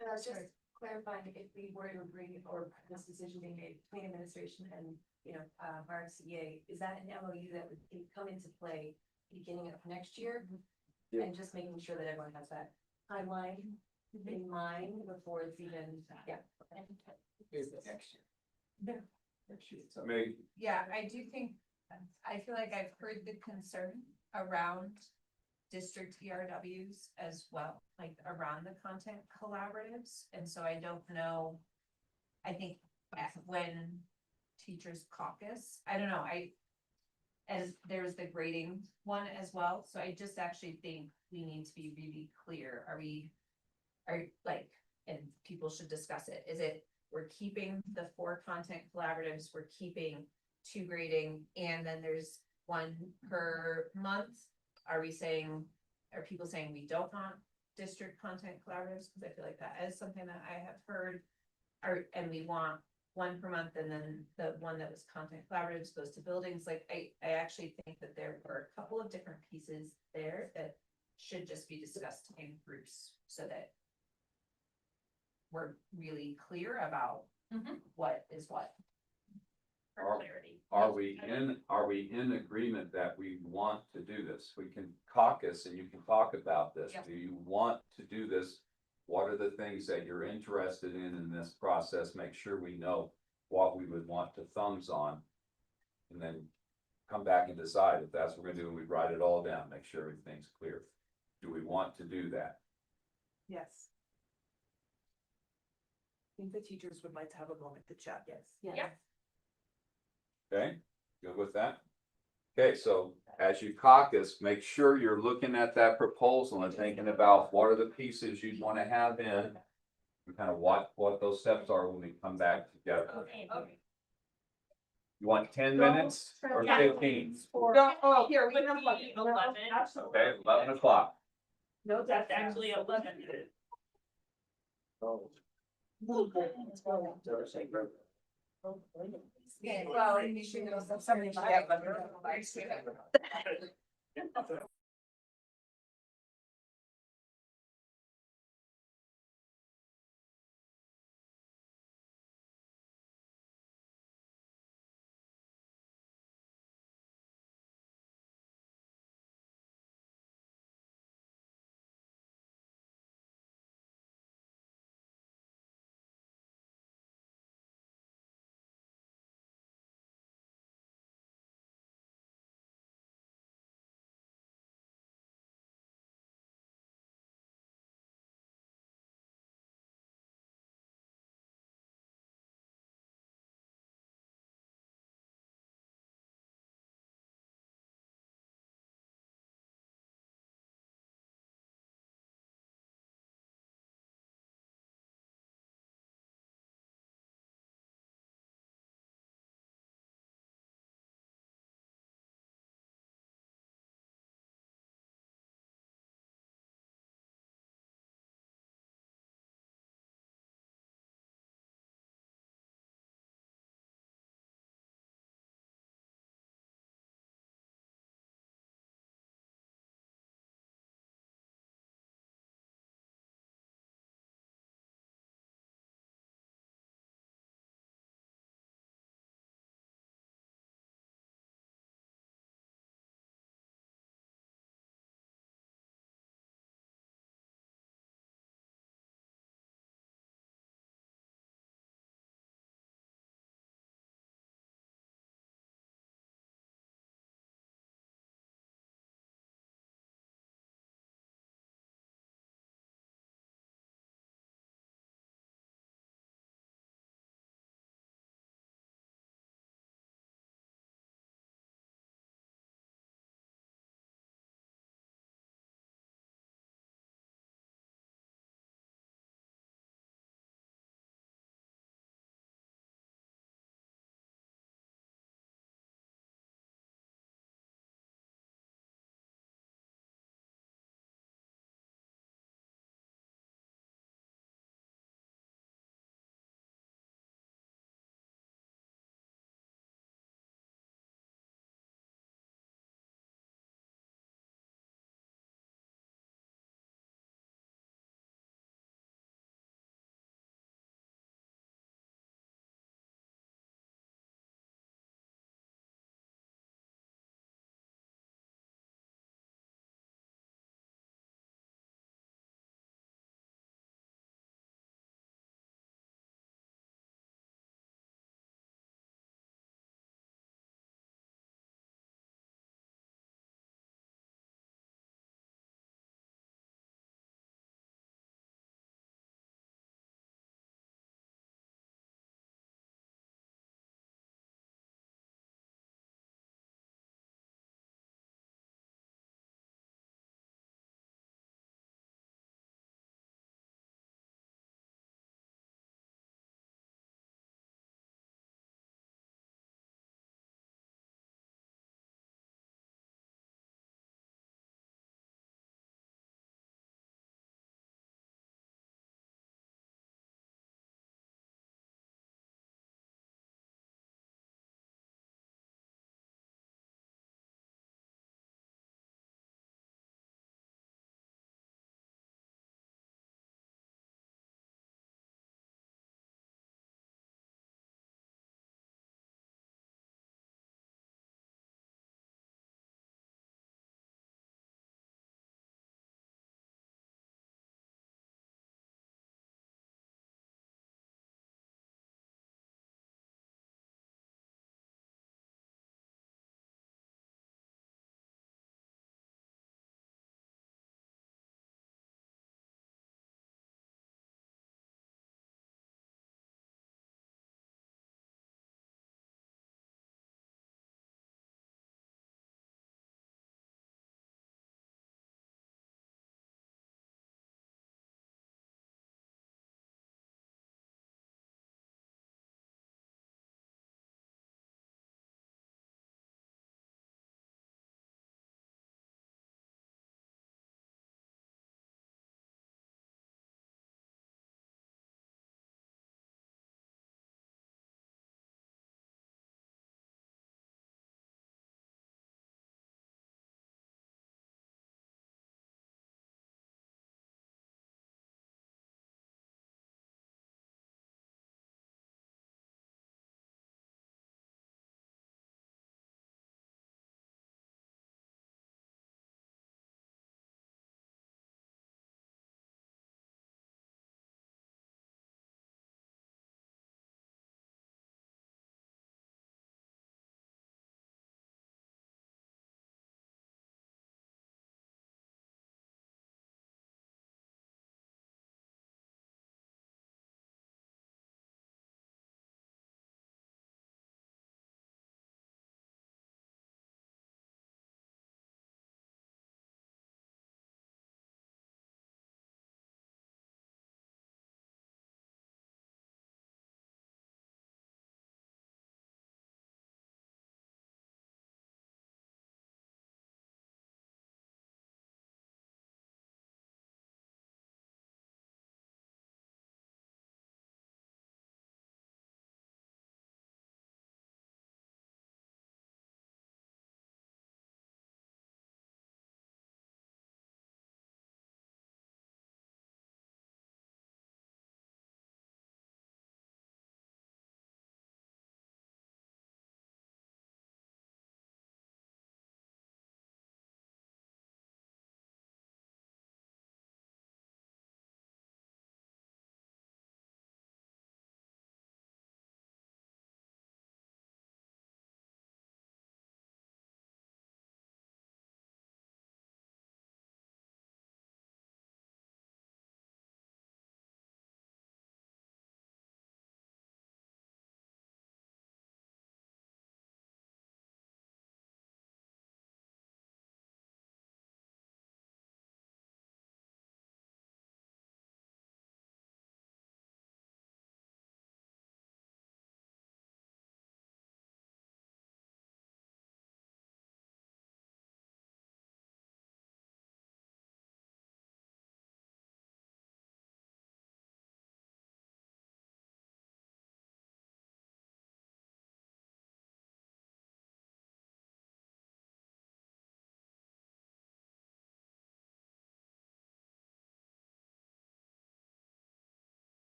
I was just clarifying if we were to agree or this decision being made between administration and, you know, RCA, is that an MOU that would come into play beginning of next year? Yeah. And just making sure that everyone has that timeline in mind before it's even, yeah. Next year. Meg, Yeah, I do think, I feel like I've heard the concern around district ERWs as well, like around the content collaboratives, and so I don't know. I think when teachers caucus, I don't know, as there's the grading one as well, so I just actually think we need to be really clear, are like, and people should discuss it, is it, we're keeping the 4 content collaboratives, we're keeping 2 grading, and then there's 1 per month? Are we saying, are people saying we don't want district content collaboratives? Cause I feel like that is something that I have heard. And we want 1 per month, and then the one that was content collaboratives goes to buildings. Like, I actually think that there were a couple of different pieces there that should just be discussed in groups so that we're really clear about what is what. For Are- clarity. are we in agreement that we want to do this? We can caucus and you can talk about this. Yep. Do you want to do this? What are the things that you're interested in this process? Make sure we know what we would want to thumbs on. And then come back and decide if that's what we're gonna do, and we write it all down, make sure everything's clear. Do we want to do that? Yes. I think the teachers would like to have a moment to chat, yes. Yeah. Okay, good with that? Okay, so as you caucus, make sure you're looking at that proposal and thinking about what are the pieces you'd wanna have in. And kind of what those steps are when we come back together. Okay. You want 10 minutes or Yeah. 15? Oh, here, we Would have be like 11. Okay, 11 o'clock. No, That's actually 11. Yeah, well, you should know somebody.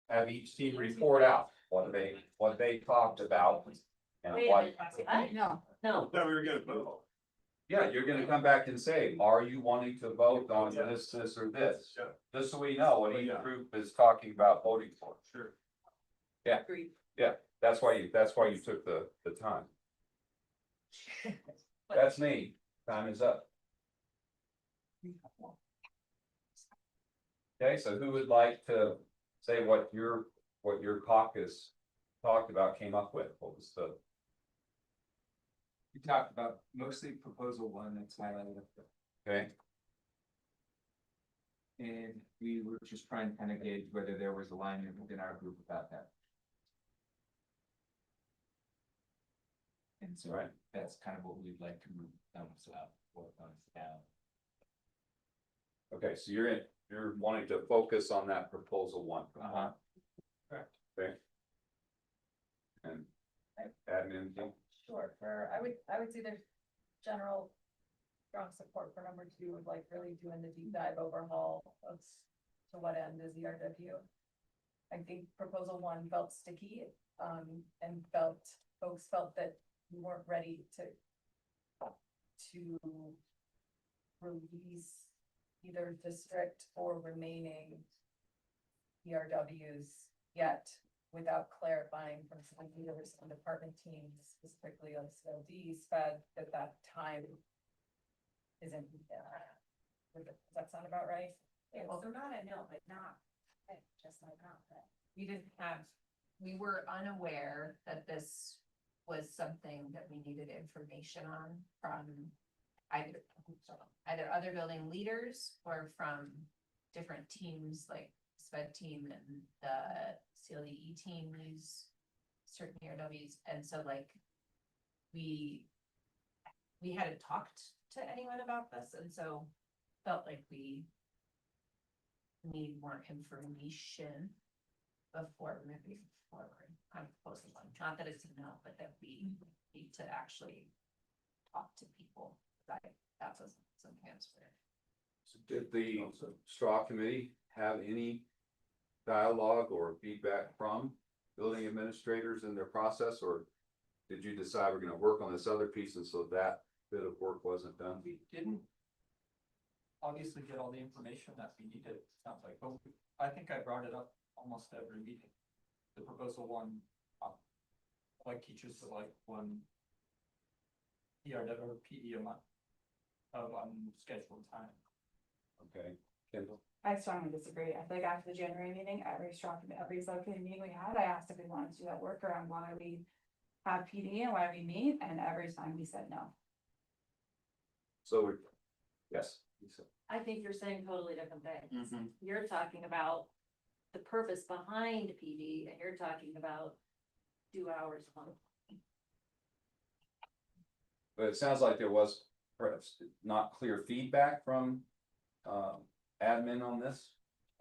have each team report out what they talked about. And what, No. No, No, we were gonna vote. yeah, you're gonna come back and say, are you wanting to vote on this, or this? Yeah. Just so we know what each Yeah. group is talking about voting for. Sure. Yeah. Agreed. Yeah, that's why you took the time. That's me. Time is up. Okay, so who would like to say what your caucus talked about, came up with? What was the, We talked about mostly proposal one that's highlighted up there. okay, And we were just trying to kind of gauge whether there was alignment within our group about that. And so Right. that's kind of what we'd like to move thumbs up or thumbs down. okay, so you're wanting to focus on that proposal one. Uh-huh. Correct. Okay. And admin, Sure, I would say there's general strong support for number two of like really doing the deep dive overhaul of to what end is ERW. I think proposal one felt sticky, and folks felt that we weren't ready to release either district or remaining ERWs yet without clarifying from some leaders and department teams, specifically on CLD, SPED, that time isn't, does that sound about right? Well, they're not a no, but not, just like not that. We didn't have, we were unaware that this was something that we needed information on from either other building leaders or from different teams, like SPED team and the CLE team use certain ERWs, and so like we hadn't talked to anyone about this, and so felt like we need more information before moving forward on proposal one. Not that it's a no, but that we need to actually talk to people. That's some answer. so did the straw committee have any dialogue or feedback from building administrators in their process, or did you decide we're gonna work on this other piece, and so that bit of work wasn't done? We didn't obviously get all the information that we needed, it sounds like, but I think I brought it up almost every meeting. The proposal one, like teachers to like one ERW or PE a month of unscheduled time. Okay, Kendall? I strongly disagree. I feel like after the January meeting, every subcommittee meeting we had, I asked if we wanted to do that work around why we have PD and why we meet, and every time we said no. So, yes, Lisa. I think you're saying totally different things. Mm-hmm. You're talking about the purpose behind PD, and you're talking about 2 hours a month. But it sounds like there was perhaps not clear feedback from admin on this.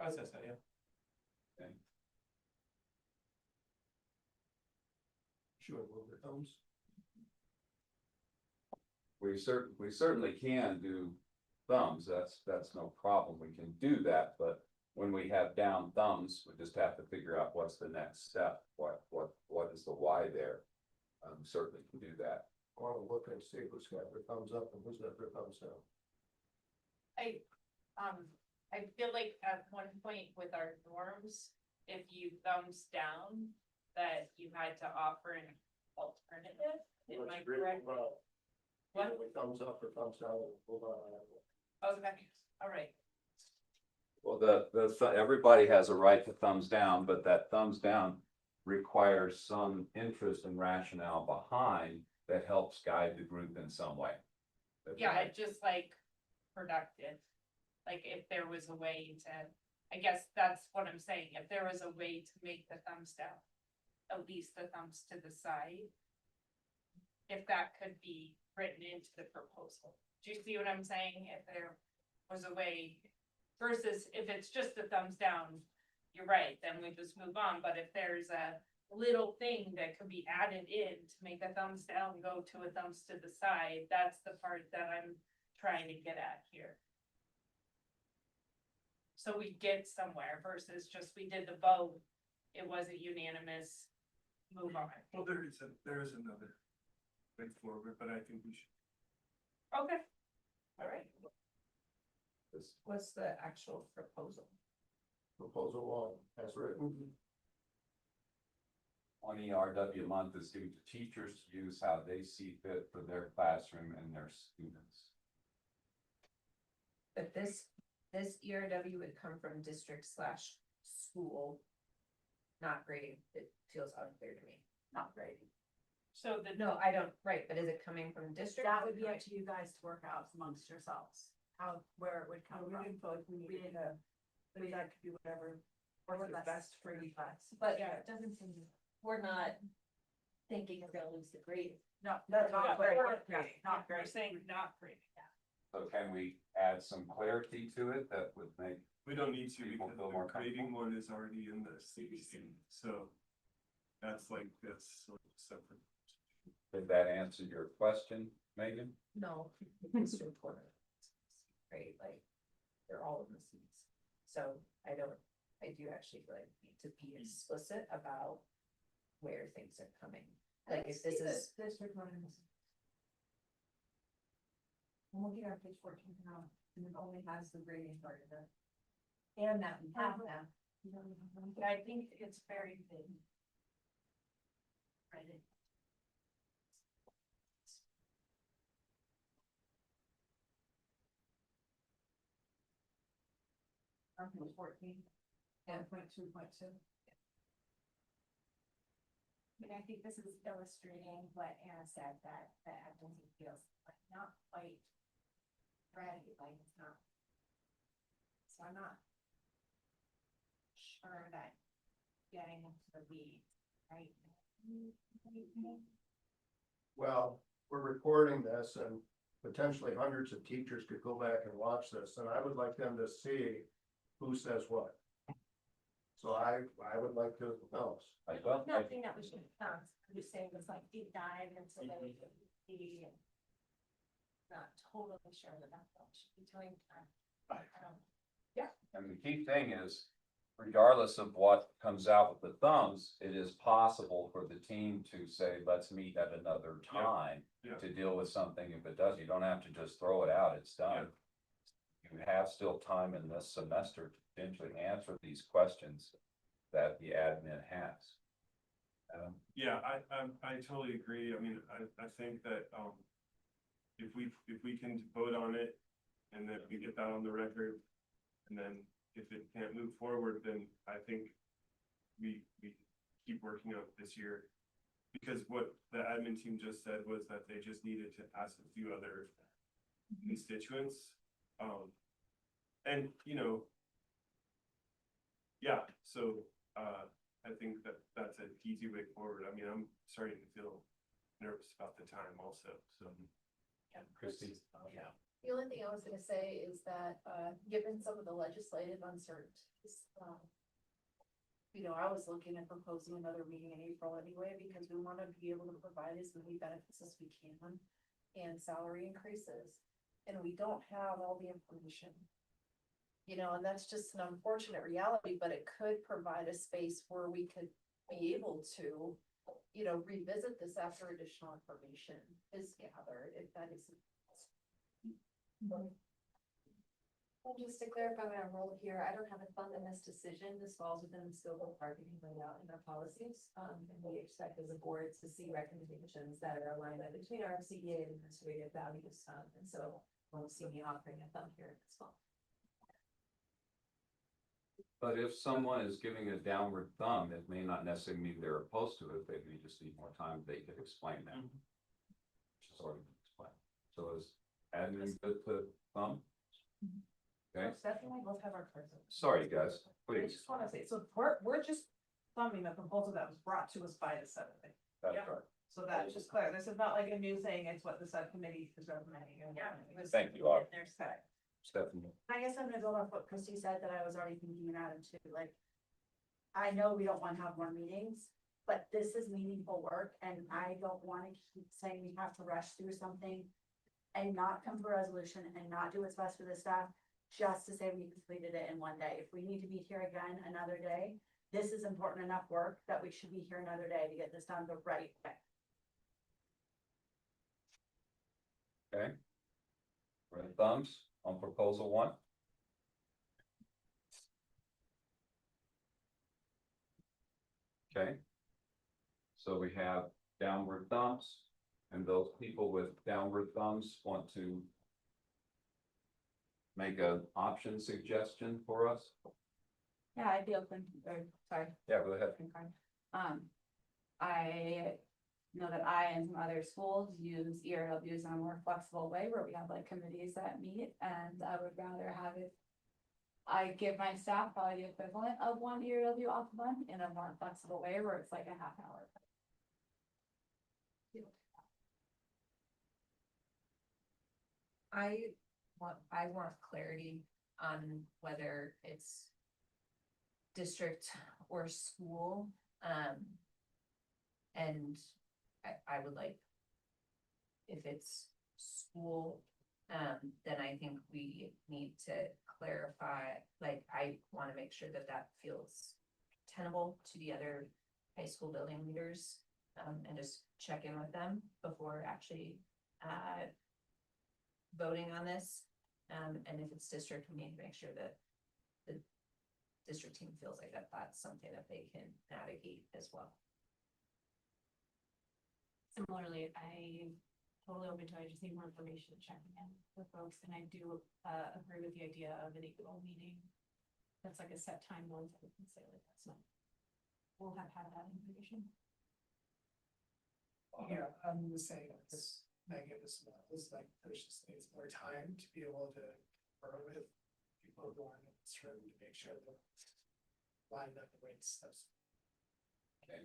As I said, yeah. Okay. Sure, will the thumbs? We certainly can do thumbs, that's no problem, we can do that, but when we have down thumbs, we just have to figure out what's the next step, what is the why there. Certainly can do that. I want to look and see who's got their thumbs up and who's got their thumbs down. I feel like at one point with our norms, if you thumbs down, that you had to offer an alternative. Am I correct? What? Either we thumbs up or thumbs down, hold on. Okay, all right. Well, everybody has a right to thumbs down, but that thumbs down requires some interest and rationale behind that helps guide the group in some way. Yeah, it just like productive. Like if there was a way to, I guess that's what I'm saying, if there was a way to make the thumbs down, at least the thumbs to the side. If that could be written into the proposal. Do you see what I'm saying? If there was a way versus if it's just the thumbs down, you're right, then we just move on. But if there's a little thing that could be added in to make a thumbs down go to a thumbs to the side, that's the part that I'm trying to get at here. So we get somewhere versus just we did the vote it was a unanimous move on. Well, there is another way forward, but I think we should. Okay. All right. What's the actual proposal? Proposal 1, as written. 20 RW a month is given to teachers to use how they see fit for their classroom and their students. But this ERW would come from district / school. Not grading, it feels unclear to me, Not great. So the, no, I don't, right, but is it coming from district? That would be up to you guys to work out amongst yourselves, where it would come We from. didn't feel like we needed to, I mean, that could be whatever, or what's best for you guys. But yeah, it doesn't seem. we're not thinking we're gonna lose the grade. No, That's not great. great. Yeah, Not we're great. saying not great. So can we add some clarity to it that would make, We don't need to People because feel the more grading comfortable. one is already in the CBC, so that's sort of separate. did that answer your question, Megan? No, it's important. Right, like, they're all in the seats. So I do actually feel like we need to be explicit about where things are coming. Like if this is, District one. I'm looking at page 14 now, and it only has the grading part of it. And that we have that. I think it's very big. Right. On page 14. Yeah. 1.2.2. But I think this is illustrating what Anna said, that the absentee feels like not quite ready, like it's not. So I'm not sure that getting into the weeds, right? Well, we're recording this and potentially hundreds of teachers could go back and watch this, and I would like them to see who says what. So I would like to know. Like, well, Nothing that we should, I'm just saying it's like deep dive into the. Not totally sure that that's what we should be doing. I don't. and the key thing is, regardless of what comes out with the thumbs, it is possible for the team to say, let's meet at another Yeah. time Yeah. to deal with something. If it does, you don't have to just throw it out, it's done. You have still time in this semester to potentially answer these questions that the admin has. Yeah, I totally agree. I mean, I think that, if we can vote on it and then we get that on the record, and then if it can't move forward, then I think we keep working on it this year. Because what the admin team just said was that they just needed to ask a few other constituents. And, yeah, so, I think that that's an easy way forward. I mean, I'm starting to feel nervous about the time also, so. Christie? Yeah. The only thing I was gonna say is that, given some of the legislative uncertainties, I was looking at proposing another meeting in April anyway, because we wanna be able to provide as many benefits as we can and salary increases. And we don't have all the information. And that's just an unfortunate reality, but it could provide a space where we could be able to, revisit this after additional information is gathered, if that is. Well, just to clarify my role here, I don't have a thumb in this decision. This falls within the scope of targeting laid out in our policies. And we expect as a board to see recommendations that are aligned between our CDA and administrative values. And so won't see me offering a thumb here as well. But if someone is giving a downward thumb, it may not necessarily mean they're opposed to it, they may just need more time, they could explain that. Which is already been explained. So is admin good to thumb? Okay, Stephanie and I both have our cards. open. sorry, guys, I please, just wanna say, so we're just thumbing the proposal that was brought to us by the subcommittee. that's right. So that's just clear. This is not like a new thing. It's what the subcommittee is recommending. Thank you, Laura. There's that. Stephanie. I guess I'm gonna build off what Christy said that I was already thinking and adding to, like. I know we don't wanna have more meetings, but this is meaningful work and I don't wanna keep saying we have to rush through something. And not come to a resolution and not do what's best for the staff, just to say we completed it in one day. If we need to meet here again another day, this is important enough work that we should be here another day to get this done the right way. Okay. Red thumbs on proposal one. Okay. So we have downward thumbs, and those people with downward thumbs want to make an option suggestion for us. Yeah, I'd be open, or, sorry. Yeah, go ahead. I know that I and some other schools use ERWs in a more flexible way where we have like committees that meet, and I would rather have it. I give my staff probably the equivalent of one ERW off a month in a more flexible way where it's like a half hour. I want clarity on whether it's district or school, and I would like, if it's school, then I think we need to clarify, like, I wanna make sure that that feels tenable to the other high school building leaders, and just check in with them before actually, voting on this. And if it's district, we need to make sure that the district team feels like that's something that they can navigate as well. Similarly, I totally open to, I just need more information checking in with folks, and I do agree with the idea of an April meeting. That's like a set time once we can say like that's not. We'll have had that information. Yeah, I'm the same, it's negative as well, it's like, there's just needs more time to be able to work with people who are in this room to make sure that it's lined up the right steps. Okay.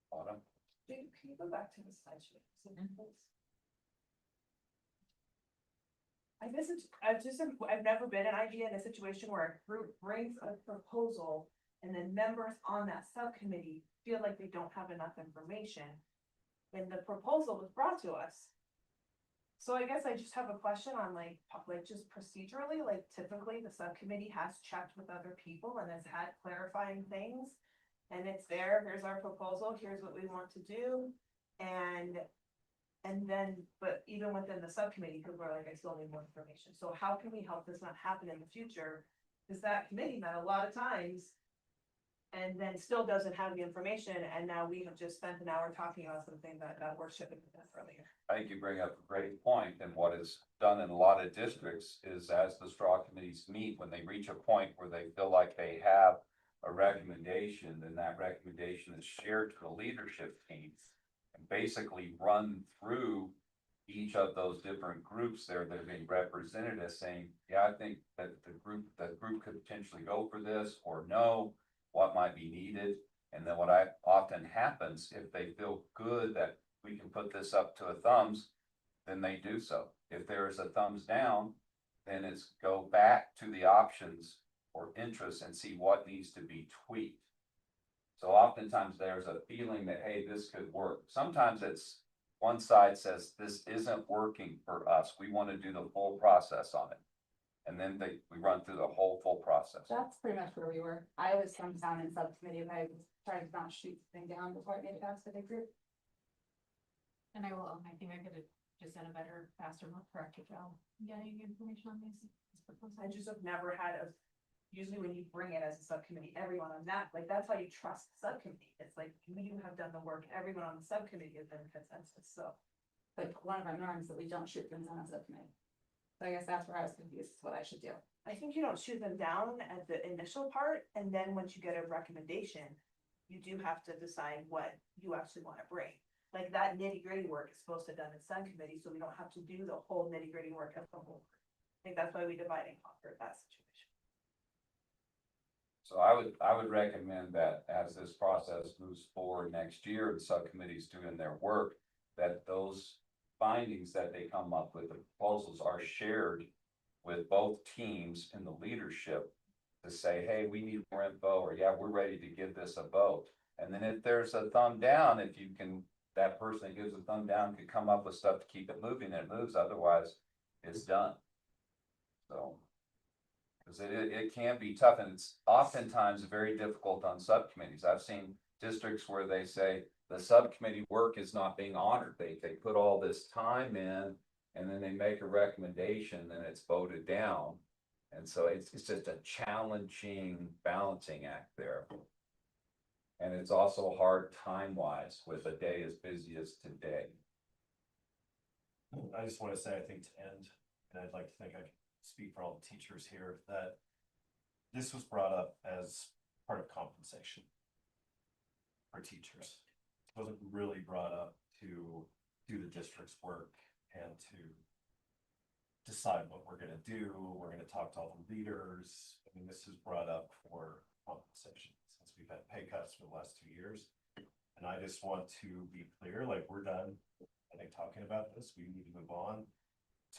Autumn. Can you go back to the slideshow? I've never been an idea in a situation where a group brings a proposal and then members on that subcommittee feel like they don't have enough information. When the proposal was brought to us. So I guess I just have a question on like just procedurally, like typically the subcommittee has checked with other people and has had clarifying things. And it's there, here's our proposal, here's what we want to do, and then, but even within the subcommittee, people are like, I still need more information, so how can we help this not happen in the future? Cause that committee met a lot of times. And then still doesn't have the information, and now we have just spent an hour talking about something that worship had done earlier. I think you bring up a great point, and what is done in a lot of districts is as the straw committees meet, when they reach a point where they feel like they have a recommendation, then that recommendation is shared to the leadership team and basically run through each of those different groups there that are being represented as saying, yeah, I think that the group could potentially go for this, or no, what might be needed. And then what often happens, if they feel good that we can put this up to a thumbs, then they do so. If there is a thumbs down, then it's go back to the options or interests and see what needs to be tweaked. So oftentimes there's a feeling that, hey, this could work. Sometimes it's one side says, this isn't working for us. We want to do the full process on it. And then we run through the whole full process. That's pretty much where we were. I was thumbs down in subcommittee, but I was trying to not shoot the thing down before I made it back to the group. And I think I could have just done a better, faster, more corrected job getting information on these proposals. I just have never had usually when you bring it as a subcommittee, everyone on that, like, that's how you trust the subcommittee. It's like, you have done the work, everyone on the subcommittee has been consensus, so. But one of our norms that we don't shoot things on a subcommittee. So I guess that's where I was confused, what I should do. I think you don't shoot them down at the initial part, and then once you get a recommendation, you do have to decide what you actually wanna bring. Like, that nitty gritty work is supposed to be done in subcommittee, so we don't have to do the whole nitty gritty work as a whole. I think that's why we divide and conquer that situation. So I would recommend that as this process moves forward next year and subcommittees doing their work, that those findings that they come up with, the proposals are shared with both teams in the leadership to say, hey, we need more info, or yeah, we're ready to give this a vote. And then if there's a thumb down, if you can, that person that gives a thumb down could come up with stuff to keep it moving, and it moves, otherwise it's done. So. Because it can be tough, and it's oftentimes very difficult on subcommittees. I've seen districts where they say the subcommittee work is not being honored. They put all this time in, and then they make a recommendation and it's voted down. And so it's just a challenging balancing act there. And it's also hard time-wise with a day as busy as today. I just want to say, I think to end, and I'd like to think I can speak for all the teachers here, that this was brought up as part of compensation for teachers. It wasn't really brought up to do the district's work and to decide what we're gonna do. We're gonna talk to all the leaders. I mean, this is brought up for compensation since we've had pay cuts for the last 2 years. And I just want to be clear, like, we're done, I think, talking about this. We need to move on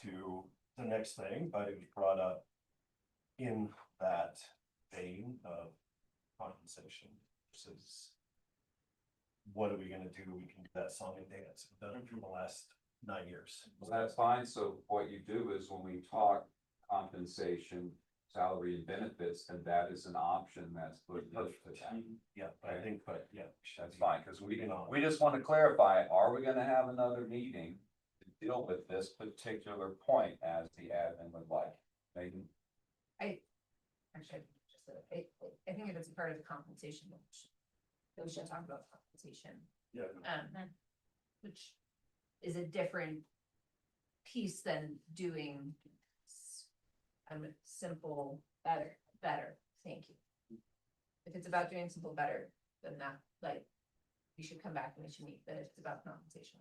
to the next thing, but it was brought up in that vein of compensation versus what are we gonna do? We can do that song and dance we've done it for the last 9 years. Well, that's fine. So what you do is when we talk compensation, salary and benefits, then that is an option that's put into that. Yeah, I think, but yeah. That's fine, because we Moving on. just want to clarify, are we gonna have another meeting to deal with this particular point as the admin would like? Megan? Actually, I think if it's a part of the compensation, we should talk about compensation. Yeah. Which is a different piece than doing simple, better, thank you. If it's about doing simple better, then that, like, we should come back and we should meet, but if it's about compensation,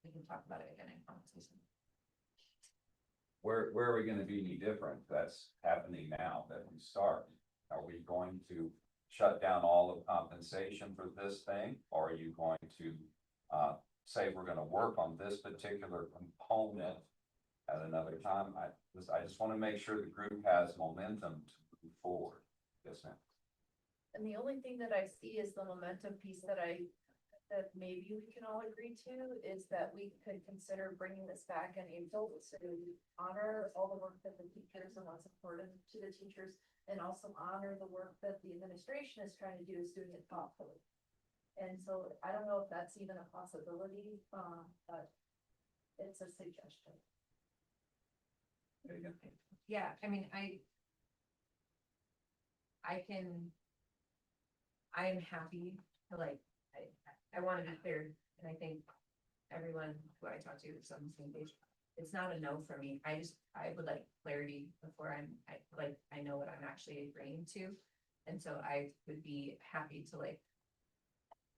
we can talk about it again in compensation. Where are we gonna be any different? That's happening now that we start. Are we going to shut down all of compensation for this thing? Or are you going to say we're gonna work on this particular component at another time? I just wanna make sure the group has momentum to move forward. Yes, ma'am. And the only thing that I see is the momentum piece that maybe we can all agree to is that we could consider bringing this back in April to honor all the work that the teachers and what's important to the teachers, and also honor the work that the administration is trying to do, is doing it thoughtfully. And so I don't know if that's even a possibility, but it's a suggestion. There you go. Yeah, I mean, I am happy to, like, I want to be clear, and I think everyone who I talk to is on the same page. It's not a no for me. I would like clarity before I know what I'm actually agreeing to. And so I would be happy to, like,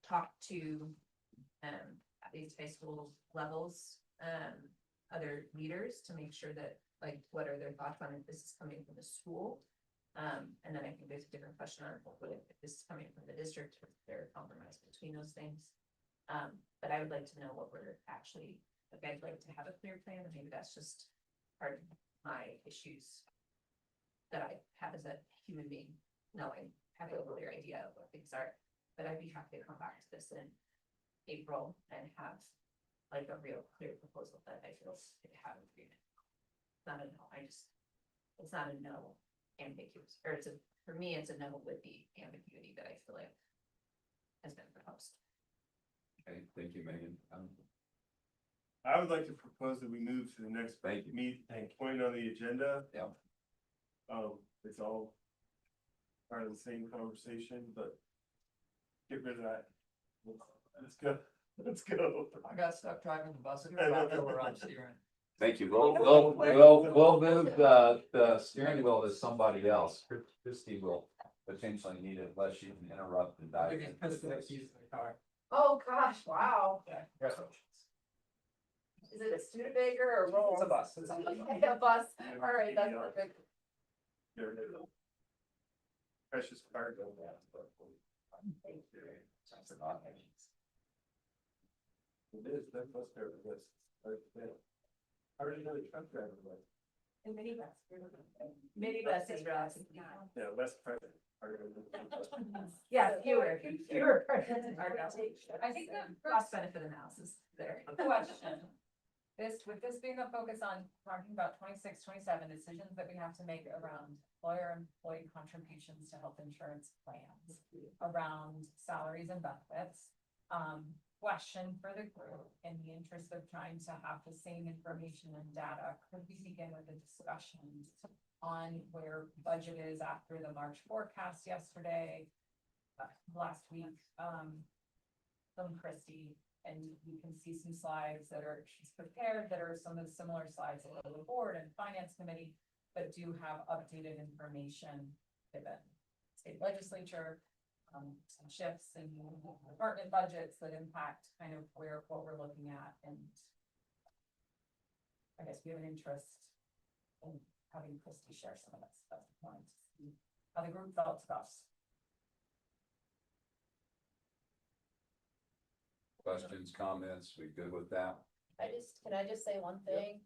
talk to at these high school levels, other leaders, to make sure that, like, what are their thoughts on if this is coming from the school. And then I think there's a different question on what if this is coming from the district, or if there are compromise between those things. But I would like to know what we're actually, like, I'd like to have a clear plan, and maybe that's just part of my issues that I have as a human being, knowing, having a clear idea of what things are. But I'd be happy to come back to this in April and have, like, a real clear proposal that I feel could have agreement. Not a no, it's not a no ambiguous, or for me, it's a no with the ambiguity that I feel like has been proposed. Okay, thank you, Megan. I would like to propose that we move to the next Thank you. point on the agenda. Yeah. It's all part of the same conversation, but get rid of that. Let's go. Let's go. I got stuck driving the bus. We're on steering. Thank you. We'll move the steering wheel to somebody else. Christie will potentially need it unless she can interrupt and dive. Oh, gosh, wow. Yeah. Is it a Studebaker or roll? It's a bus. Okay, a bus. All right, that's perfect. Get rid of it. Precious cargo. It is, that bus driver was. I already know the truck driver was. And minibus. Minibus is relatively. Yeah, less pressure. Yeah, fewer. I think the cost benefit analysis there. Question. with this being the focus on talking about 26, 27 decisions that we have to make around employer employee contributions to health insurance plans, around salaries and benefits. Question for the group, in the interest of trying to have the same information and data, could we begin with a discussion on where budget is after the March forecast yesterday, last week, from Christie, and you can see some slides that are, she's prepared, that are some of the similar slides that the board and finance committee, but do have updated information given state legislature, some shifts in department budgets that impact kind of what we're looking at, and I guess we have an interest in having Christie share some of that stuff, wanting to see how the group felt about. Questions, comments, we good with that? Can I just say one thing?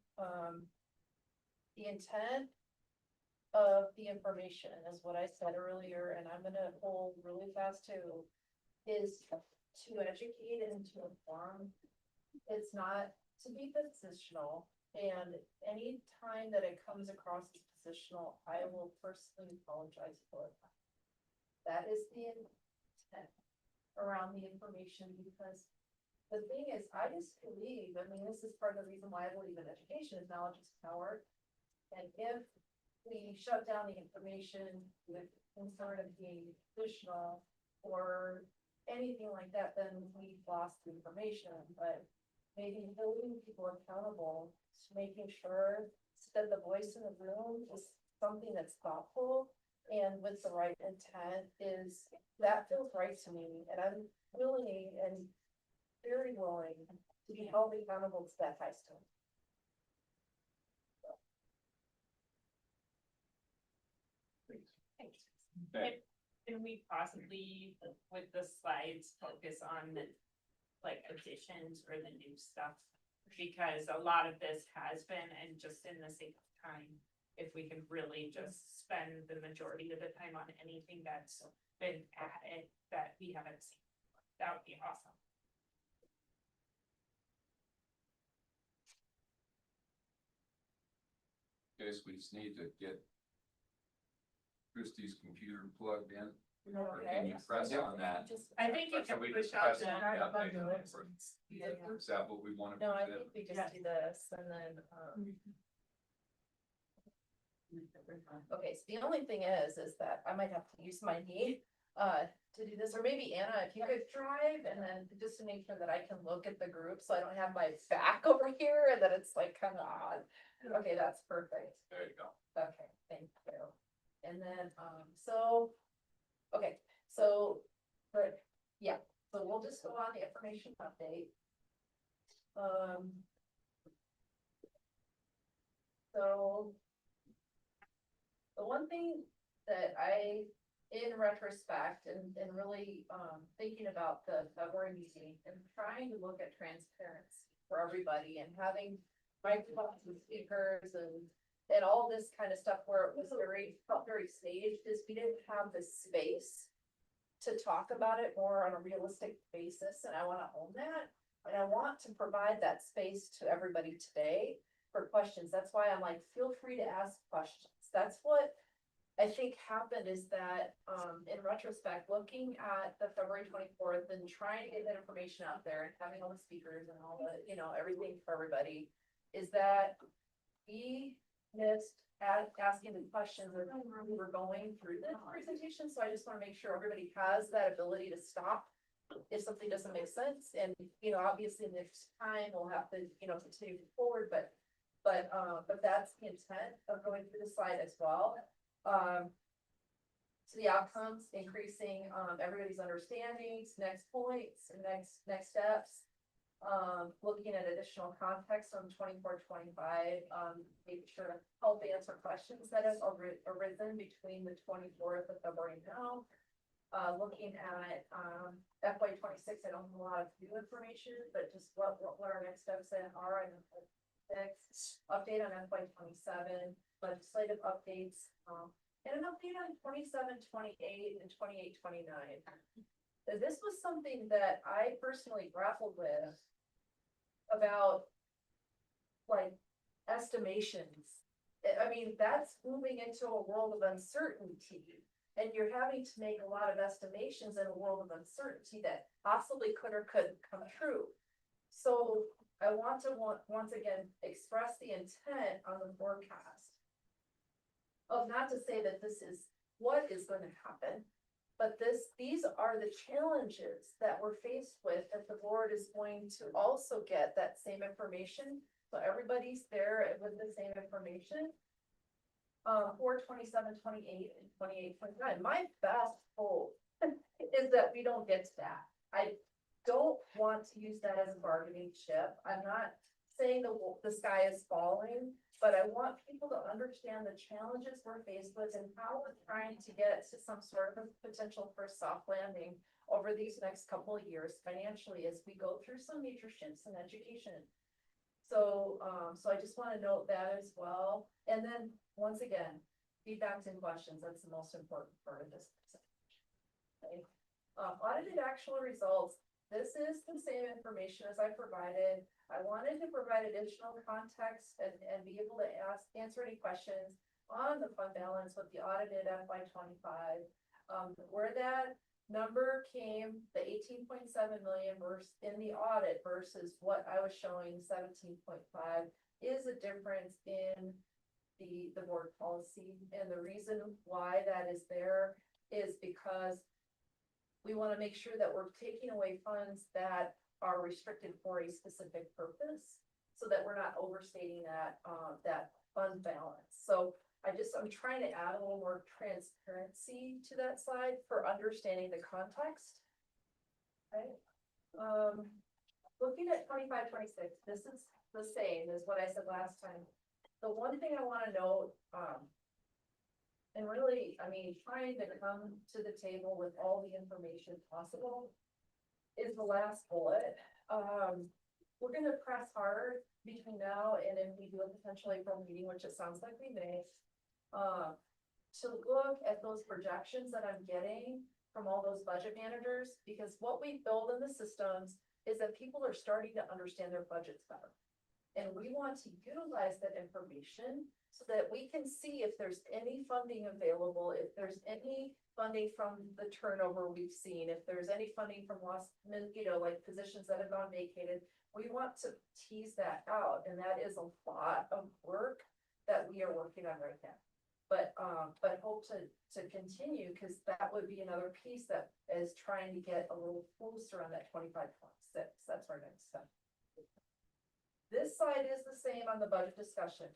The intent of the information is what I said earlier, and I'm gonna hold really fast too, is to educate and to inform. It's not to be positional, and any time that it comes across as positional, I will personally apologize for it. That is the intent around the information, because the thing is, I just believe, I mean, this is part of the reason why I believe in education is knowledge is power. And if we shut down the information with concern of being positional or anything like that, then we've lost the information. But maybe holding people accountable, making sure that the voice in the room is something that's thoughtful and with the right intent, is that feels right to me. And I'm willing and very willing to be held accountable to that high school. Okay. Can we possibly, with the slides, focus on the, like, additions or the new stuff? Because a lot of this has been, and just in the sake of time, if we can really just spend the majority of the time on anything that's been added that we haven't seen, that would be awesome. Guess we just need to get Christie's computer plugged in. Or can you press on that? I think you can we push just out press the. on that button? Is that what we want to? No, I think we just do this and then, okay, so the only thing is that I might have to use my knee, to do this, or maybe Anna, if you could drive, and then just to make sure that I can look at the group, so I don't have my back over here, and that it's like kind of odd. Okay, that's perfect. There you go. Okay, thank you. And then, so, okay, so, but, yeah, so we'll just go on the information update. So the one thing that I, in retrospect and really, thinking about the February meeting and trying to look at transparency for everybody and having microphones and speakers and all this kind of stuff where it was felt very staged, is we didn't have the space to talk about it more on a realistic basis, and I wanna own that. And I want to provide that space to everybody today for questions. That's why I'm like, feel free to ask questions. That's what I think happened, is that, in retrospect, looking at the February 24th and trying to get that information out there and having all the speakers and all the, everything for everybody, is that we missed asking the questions as we were going through the presentation. So I just want to make sure everybody has that ability to stop if something doesn't make sense. And, obviously next time we'll have to, continue forward, but that's the intent of going through the slide as well. So the outcomes, increasing, everybody's understandings, next points, and next steps. Looking at additional context on 24-25, making sure to help answer questions that have arisen between the 24th of February now. Looking at, FY 26, I don't have a lot of new information, but just what our next steps are, and update on FY 27, legislative updates, and an update on 27, 28, and 28, 29. So this was something that I personally grappled with about like estimations. I mean, that's moving into a world of uncertainty. And you're having to make a lot of estimations in a world of uncertainty that possibly could or couldn't come true. So I want to once again express the intent on the forecast. Of not to say that this is what is going to happen, but these are the challenges that we're faced with, that the board is going to also get that same information. So everybody's there with the same information. For 27, 28, and 28, 29. My best hope is that we don't get to that. I don't want to use that as a bargaining chip. I'm not saying the sky is falling, but I want people to understand the challenges we're faced with and how we're trying to get to some sort of potential for a soft landing over these next couple of years financially as we go through some major shifts in education. So, so I just want to note that as well. And then, once again, feedbacks and questions, that's the most important part of this. Okay. Audited actual results, this is the same information as I provided. I wanted to provide additional context and be able to answer any questions on the fund balance with the audited FY25. Where that number came, the 18.7 million versus in the audit versus what I was showing 17.5 is a difference in the board policy. And the reason why that is there is because we want to make sure that we're taking away funds that are restricted for a specific purpose so that we're not overstating that fund balance. So I'm trying to add a little more transparency to that slide for understanding the context. Right. Looking at 25, 26, this is the same as what I said last time. The one thing I want to note, and really, I mean, trying to come to the table with all the information possible is the last bullet. We're going to press hard between now and if we do a potential April meeting, which it sounds like we may, to look at those projections that I'm getting from all those budget managers, because what we build in the systems is that people are starting to understand their budgets better. And we want to utilize that information so that we can see if there's any funding available, if there's any funding from the turnover we've seen, if there's any funding from lost, like positions that have gone vacated. We want to tease that out, and that is a lot of work that we are working on right now. But hope to continue, because that would be another piece that is trying to get a little closer on that 25, 26. That's our next step. This slide is the same on the budget discussion.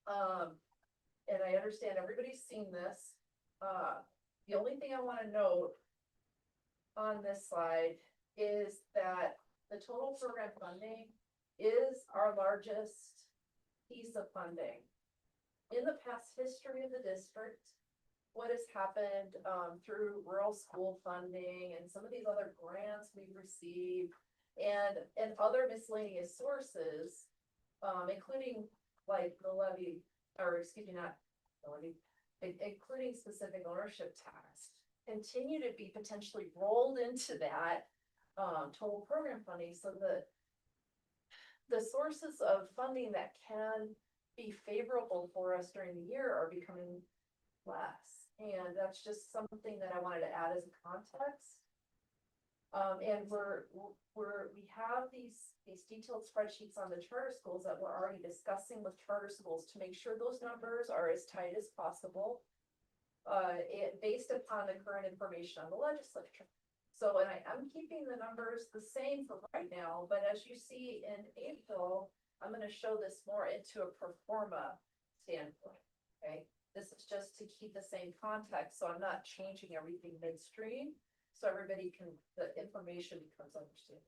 And I understand everybody's seen this. The only thing I want to note on this slide is that the total program funding is our largest piece of funding. In the past history of the district, what has happened through rural school funding and some of these other grants we've received and other miscellaneous sources, including like the levy, or excuse me, not the levy, including specific ownership tax, continue to be potentially rolled into that total program funding. So the sources of funding that can be favorable for us during the year are becoming less. And that's just something that I wanted to add as a context. And we have these detailed spreadsheets on the charter schools that we're already discussing with charter schools to make sure those numbers are as tight as possible, based upon the current information on the legislature. So, and I'm keeping the numbers the same for right now, but as you see in April, I'm going to show this more into a pro forma standpoint. Okay, this is just to keep the same context, so I'm not changing everything midstream. So everybody the information becomes understandable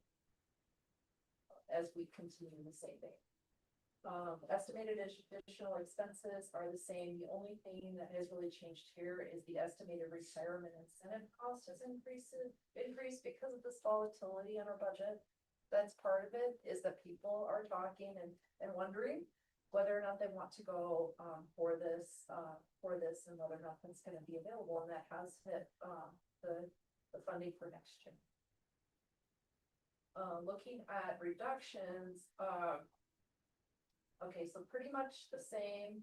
as we continue in the same vein. Estimated additional expenses are the same. The only thing that has really changed here is the estimated retirement incentive cost has increased because of this volatility in our budget. That's part of it, is that people are talking and wondering whether or not they want to go for this and whether or not it's going to be available, and that has hit the funding for next year. Looking at reductions, Okay, so pretty much the same,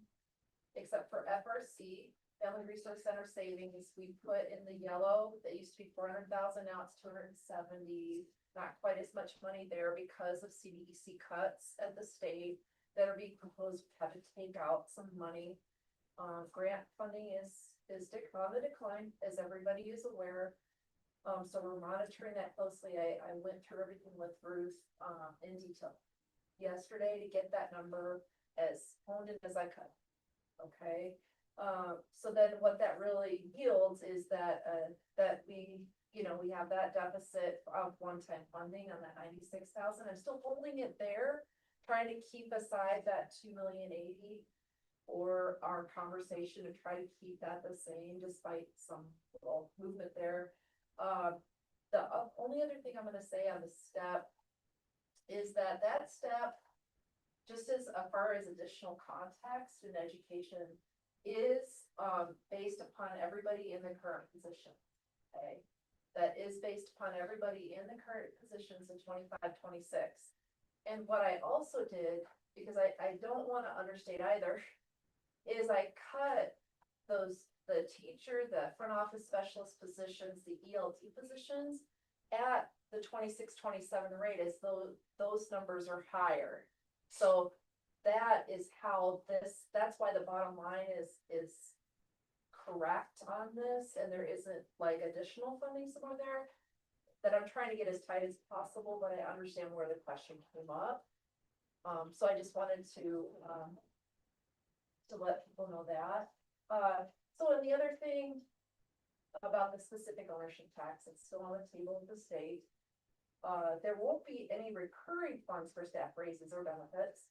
except for FRC, Family Resource Center savings, we put in the yellow, that used to be 400,000, now it's 270. Not quite as much money there because of CDEC cuts at the state that are being proposed, had to take out some money. Grant funding is on the decline, as everybody is aware. So we're monitoring that closely. I went through everything with Ruth, in detail yesterday to get that number as honed in as I could. Okay, so then what that really yields is that, that we have that deficit of one-time funding on that 96,000. I'm still holding it there, trying to keep aside that 2,080,000 for our conversation to try to keep that the same despite some little movement there. The only other thing I'm gonna say on the step is that step, just as far as additional context in education, is based upon everybody in the current position. Okay, that is based upon everybody in the current positions in 25, 26. And what I also did, because I don't want to understate either, is I cut the teacher, the front office specialist positions, the ELT positions at the 26, 27 rate, as though those numbers are higher. So that is how that's why the bottom line is correct on this, and there isn't like additional funding somewhere there that I'm trying to get as tight as possible, but I understand where the question came up. So I just wanted to let people know that. So and the other thing about the specific ownership tax, it's still on the table of the state. There won't be any recurring funds for staff raises or benefits.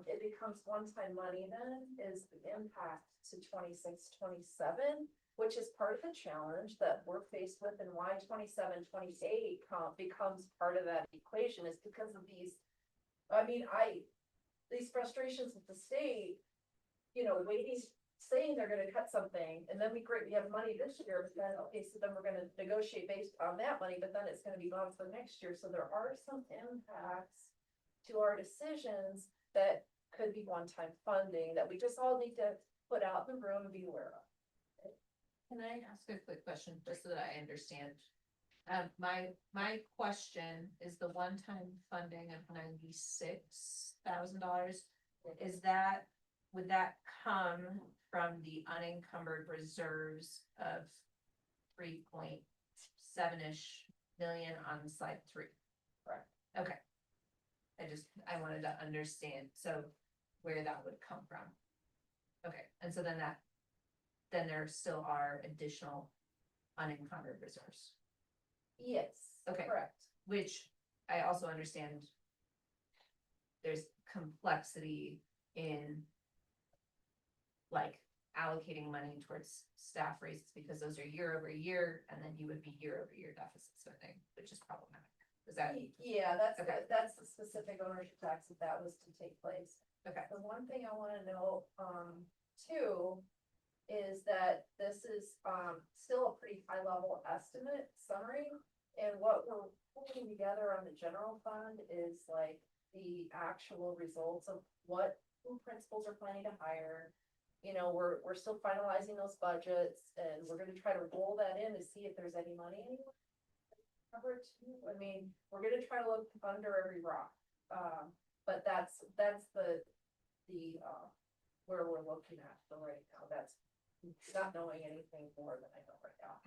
It becomes one-time money then is the impact to 26, 27, which is part of the challenge that we're faced with, and why 27, 28 becomes part of that equation is because of these, these frustrations with the state, waiting, saying they're gonna cut something, and then we have money this year, but then, okay, so then we're gonna negotiate based on that money, but then it's gonna be gone for next year, so there are some impacts to our decisions that could be one-time funding that we just all need to put out in the room and be aware of. Can I ask a quick question, just so that I understand? My question is the one-time funding of $96,000, would that come from the unencumbered reserves of 3.7-ish million on slide 3? Correct. Okay. I wanted to understand, so where that would come from. Okay, and so then there still are additional unencumbered reserves. Yes. Okay. Correct. Which I also understand there's complexity in like allocating money towards staff raises, because those are year over year, and then you would be year over year deficit spending, which is problematic. Is that? Yeah, that's Okay. that's the specific ownership tax if that was to take place. Okay. The one thing I wanna know, too, is that this is, still a pretty high level estimate summary. And what we're putting together on the general fund is like the actual results of who principals are planning to hire. We're still finalizing those budgets, and we're gonna try to roll that in to see if there's any money anywhere. We're gonna try to look under every rock, but that's the where we're looking at for right now. That's not knowing anything more than I know right now.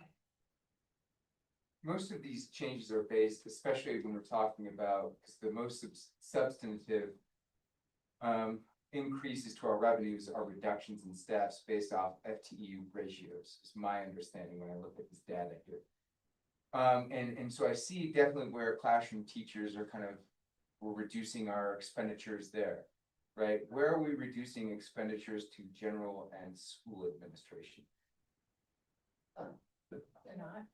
Most of these changes are based, especially when we're talking about, because the most substantive increases to our revenues are reductions in staffs based off FTE ratios, is my understanding when I look at this data here. And so I see definitely where classroom teachers are we're reducing our expenditures there, right? Where are we reducing expenditures to general and school administration? They're not.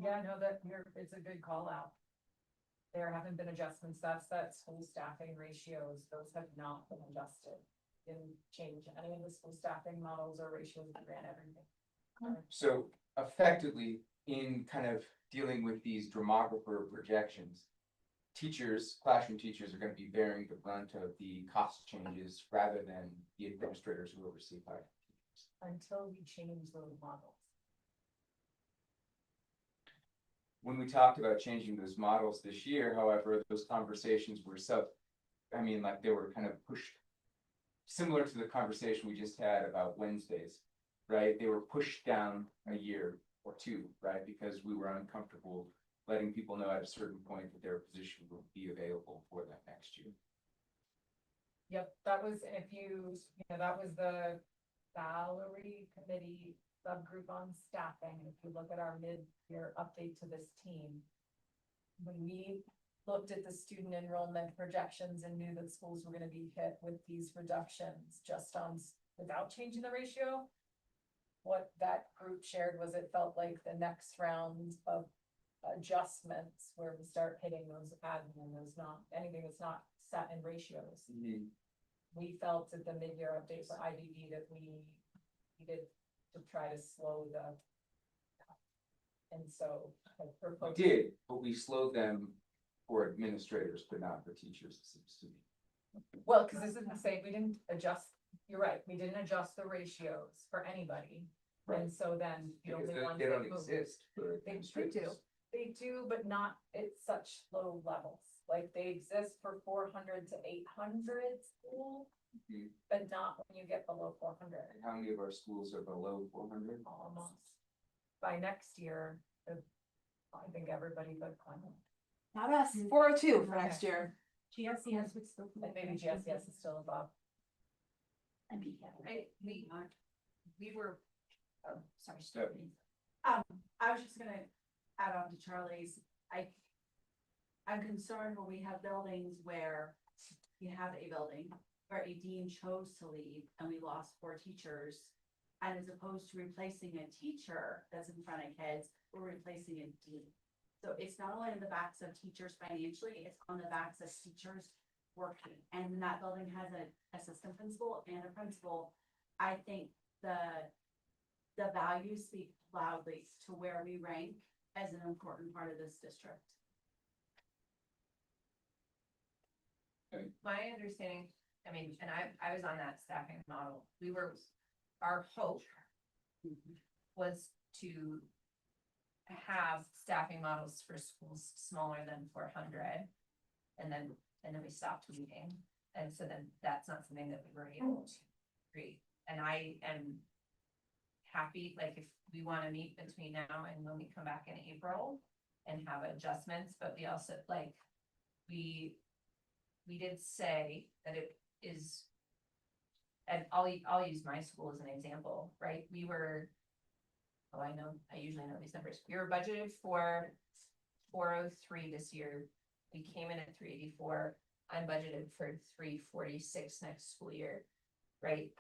Yeah, no, it's a good call out. There haven't been adjustments, that school staffing ratios, those have not been adjusted. Didn't change any of the school staffing models or ratios, we ran everything. So effectively, in dealing with these demographer projections, teachers, classroom teachers are gonna be bearing the brunt of the cost changes rather than the administrators who oversee classroom teachers. Until we change those models. When we talked about changing those models this year, however, those conversations were like they were kind of pushed. Similar to the conversation we just had about Wednesdays, right? They were pushed down a year or two, right? Because we were uncomfortable letting people know at a certain point that their position will be available for that next year. Yep, that was, that was the salary committee subgroup on staffing. If you look at our mid-year update to this team. When we looked at the student enrollment projections and knew that schools were gonna be hit with these reductions just on, without changing the ratio. What that group shared was it felt like the next round of adjustments where we start hitting those admin, anything that's not set in ratios. We felt at the mid-year update for IBB that we needed to try to slow the. And so. We did, but we slowed them for administrators, but not for teachers, it seems to me. Well, because this isn't saying, we didn't adjust, you're right, we didn't adjust the ratios for anybody. And so then the Because only ones they don't that moved. exist for They administrators. do, but not at such low levels. Like they exist for 400 to 800 schools, Mhm. but not when you get below 400. And how many of our schools are below 400? Almost. By next year, I think everybody but Clement. Not us, 402 for next year. GSES would still. And maybe GSES is still above. We were, Oh, sorry. Stephanie. I was just gonna add on to Charlie's, I'm concerned when we have buildings where you have a building where a dean chose to leave and we lost 4 teachers. And as opposed to replacing a teacher that's in front of kids, we're replacing a dean. So it's not only in the backs of teachers financially, it's on the backs of teachers working. And that building has an assistant principal and a principal. I think the values speak loudly to where we rank as an important part of this district. My understanding, I mean, and I was on that staffing model, our hope was to have staffing models for schools smaller than 400. And then we stopped meeting, and so then that's not something that we were able to create. And I am happy, like, if we want to meet between now and when we come back in April and have adjustments, but we also, like, we did say that it is, and I'll use my school as an example, right? We were, I usually know these numbers. We were budgeted for 403 this year. We came in at 384. I'm budgeted for 346 next school year, right?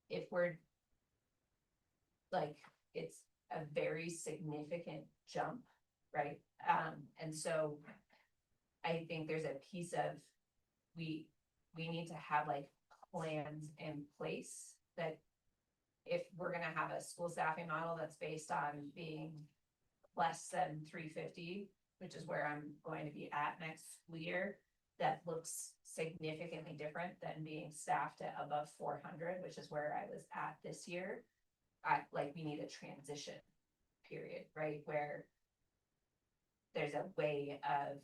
If we're like, it's a very significant jump, right? And so I think there's a piece of, we need to have like plans in place that if we're gonna have a school staffing model that's based on being less than 350, which is where I'm going to be at next school year, that looks significantly different than being staffed at above 400, which is where I was at this year. We need a transition period, right? Where there's a way of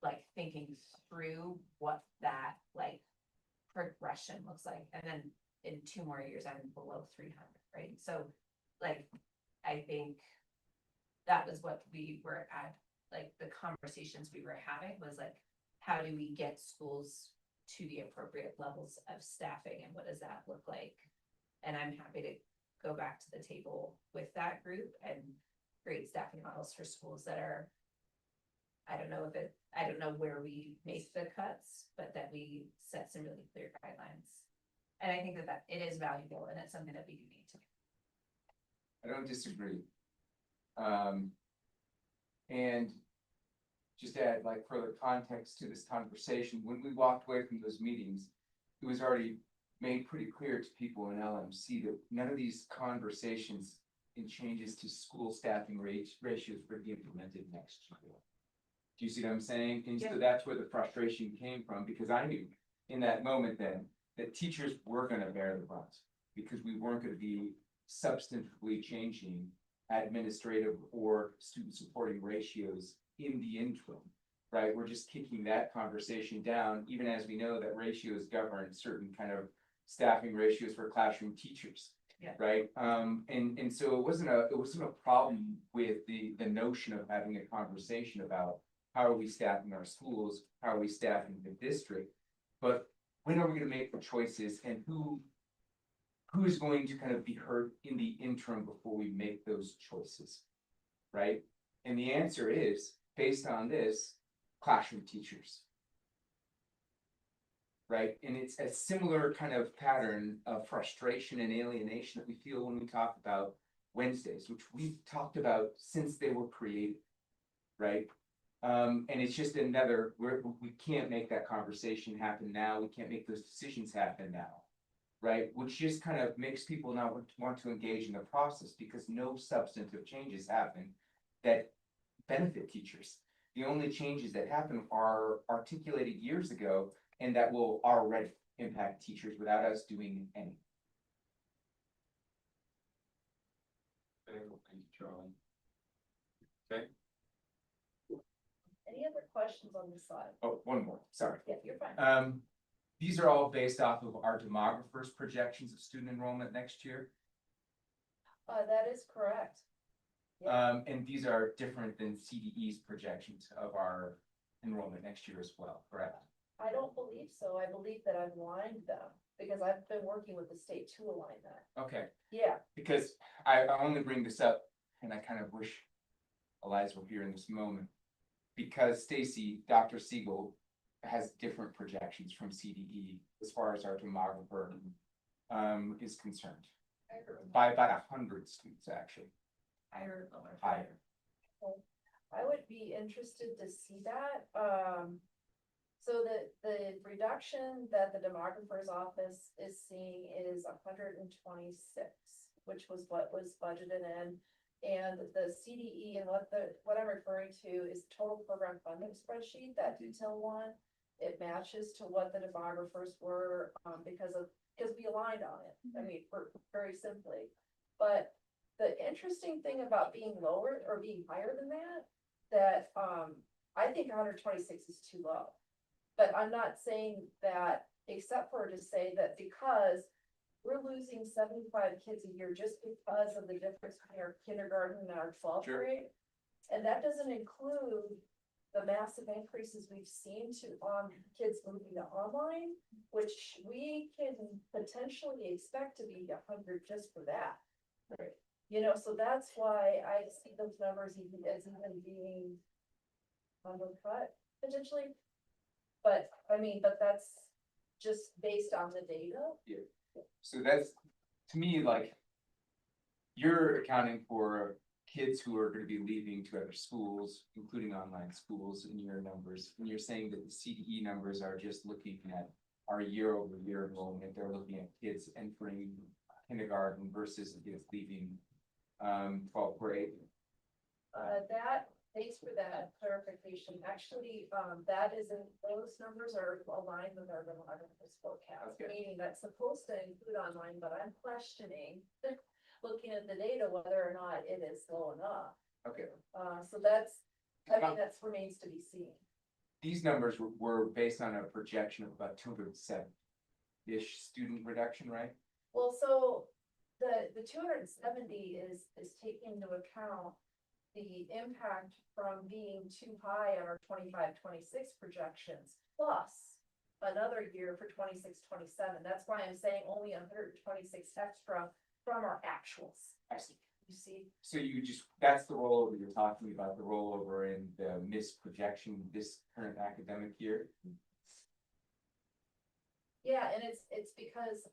like thinking through what that like progression looks like. And then in 2 more years, I'm below 300, right? So like, I think that was what we were at, like the conversations we were having was like, how do we get schools to the appropriate levels of staffing and what does that look like? And I'm happy to go back to the table with that group and create staffing models for schools that are, I don't know where we make the cuts, but that we set some really clear guidelines. And I think that it is valuable and it's something that we do need to do. I don't disagree. And just to add like further context to this conversation, when we walked away from those meetings, it was already made pretty clear to people in LMC that none of these conversations and changes to school staffing ratios would be implemented next year. Do you see what I'm saying? And so Yeah. that's where the frustration came from, because I knew in that moment then that teachers were gonna bear the brunt. Because we weren't gonna be substantively changing administrative or student supporting ratios in the interim. Right, we're just kicking that conversation down, even as we know that ratios govern certain kind of staffing ratios for classroom teachers. Yeah. Right, and so it wasn't a problem with the notion of having a conversation about how are we staffing our schools, how are we staffing the district? But when are we gonna make the choices, and who is going to kind of be hurt in the interim before we make those choices? Right, and the answer is, based on this, classroom teachers. Right, and it's a similar kind of pattern of frustration and alienation that we feel when we talk about Wednesdays, which we've talked about since they were created. Right, and it's just another, we can't make that conversation happen now, we can't make those decisions happen now. Right, which just kind of makes people not want to engage in the process, because no substantive changes happen that benefit teachers. The only changes that happen are articulated years ago and that will already impact teachers without us doing any. Thank you, Charlie. Okay, Any other questions on this slide? Oh, one more, sorry. Yeah, you're fine. These are all based off of our demographers' projections of student enrollment next year. That is correct. And these are different than CDE's projections of our enrollment next year as well, correct? I don't believe so. I believe that I've aligned them because I've been working with the state to align that. Okay, Yeah, because I only bring this up, and I kind of wish Eliza were here in this moment. Because Dr. Siegel has different projections from CDE as far as our demographer is concerned. By about 100 students, actually. Higher, lower. Higher. I would be interested to see that. So the reduction that the demographer's office is seeing is 126, which was what was budgeted in. And the CDE and what I'm referring to is total program funding spreadsheet, that detail one. It matches to what the demographers were, because we aligned on it. I mean, very simply. But the interesting thing about being lower or being higher than that I think 126 is too low. But I'm not saying that, except for to say that because we're losing 75 kids a year just because of the difference between our kindergarten and our 12th Sure. grade. And that doesn't include the massive increases we've seen to kids moving to online, which we can potentially expect to be 100 just for that. Right. You know, so that's why I see those numbers even being undercut potentially. But I mean, that's just based on the data. So that's, to me, like, you're accounting for kids who are gonna be leaving to other schools, including online schools in your numbers. And you're saying that the CDE numbers are just looking at our year-over-year enrollment. They're looking at kids entering kindergarten versus kids leaving 12th grade. Thanks for that clarification. Actually, those numbers are aligned with our demographics forecast, Okay. meaning that's supposed to include online, but I'm questioning, looking at the data, whether or not it is low enough. Okay. So that remains to be seen. These numbers were based on a projection of about 207-ish student reduction, right? Well, so the 270 is taking into account the impact from being too high on our 25-26 projections, plus another year for 26-27. That's why I'm saying only 126 extra from our actuals. I see. You see? So that's the rollover you're talking about, the rollover in the missed projection this current academic year? Yeah, and it's because,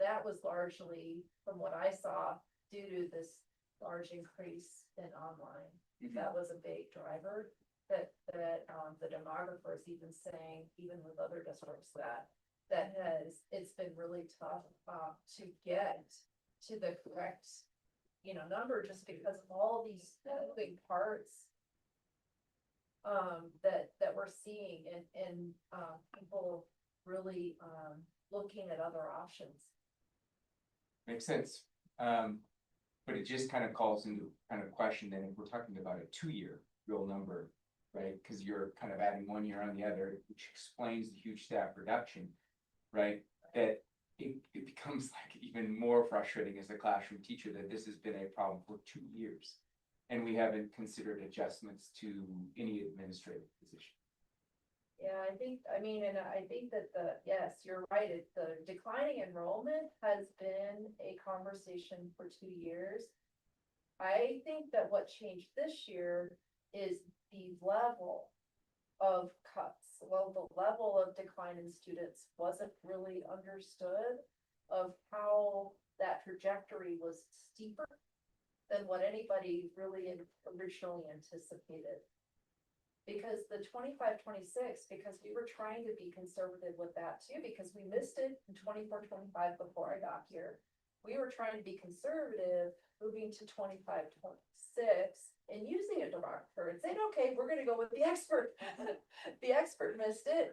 that was largely, from what I saw, due to this large increase in online. That was a big driver that the demographer is even saying, even with other districts, it's been really tough to get to the correct, number, just because of all these big parts. that we're seeing and, people really, looking at other options. Makes sense. But it just kind of calls into kind of question then if we're talking about a 2-year real number, right? Because you're kind of adding 1 year on the other, which explains the huge staff reduction, right? That it becomes like even more frustrating as a classroom teacher that this has been a problem for 2 years. And we haven't considered adjustments to any administrative position. Yeah, I think that yes, you're right, the declining enrollment has been a conversation for 2 years. I think that what changed this year is the level of cuts. Well, the level of decline in students wasn't really understood of how that trajectory was steeper than what anybody really originally anticipated. Because the 25-26, because we were trying to be conservative with that too, because we missed it in 24-25 before I got here. We were trying to be conservative, moving to 25-26 and using a director and saying, okay, we're gonna go with the expert. The expert missed it.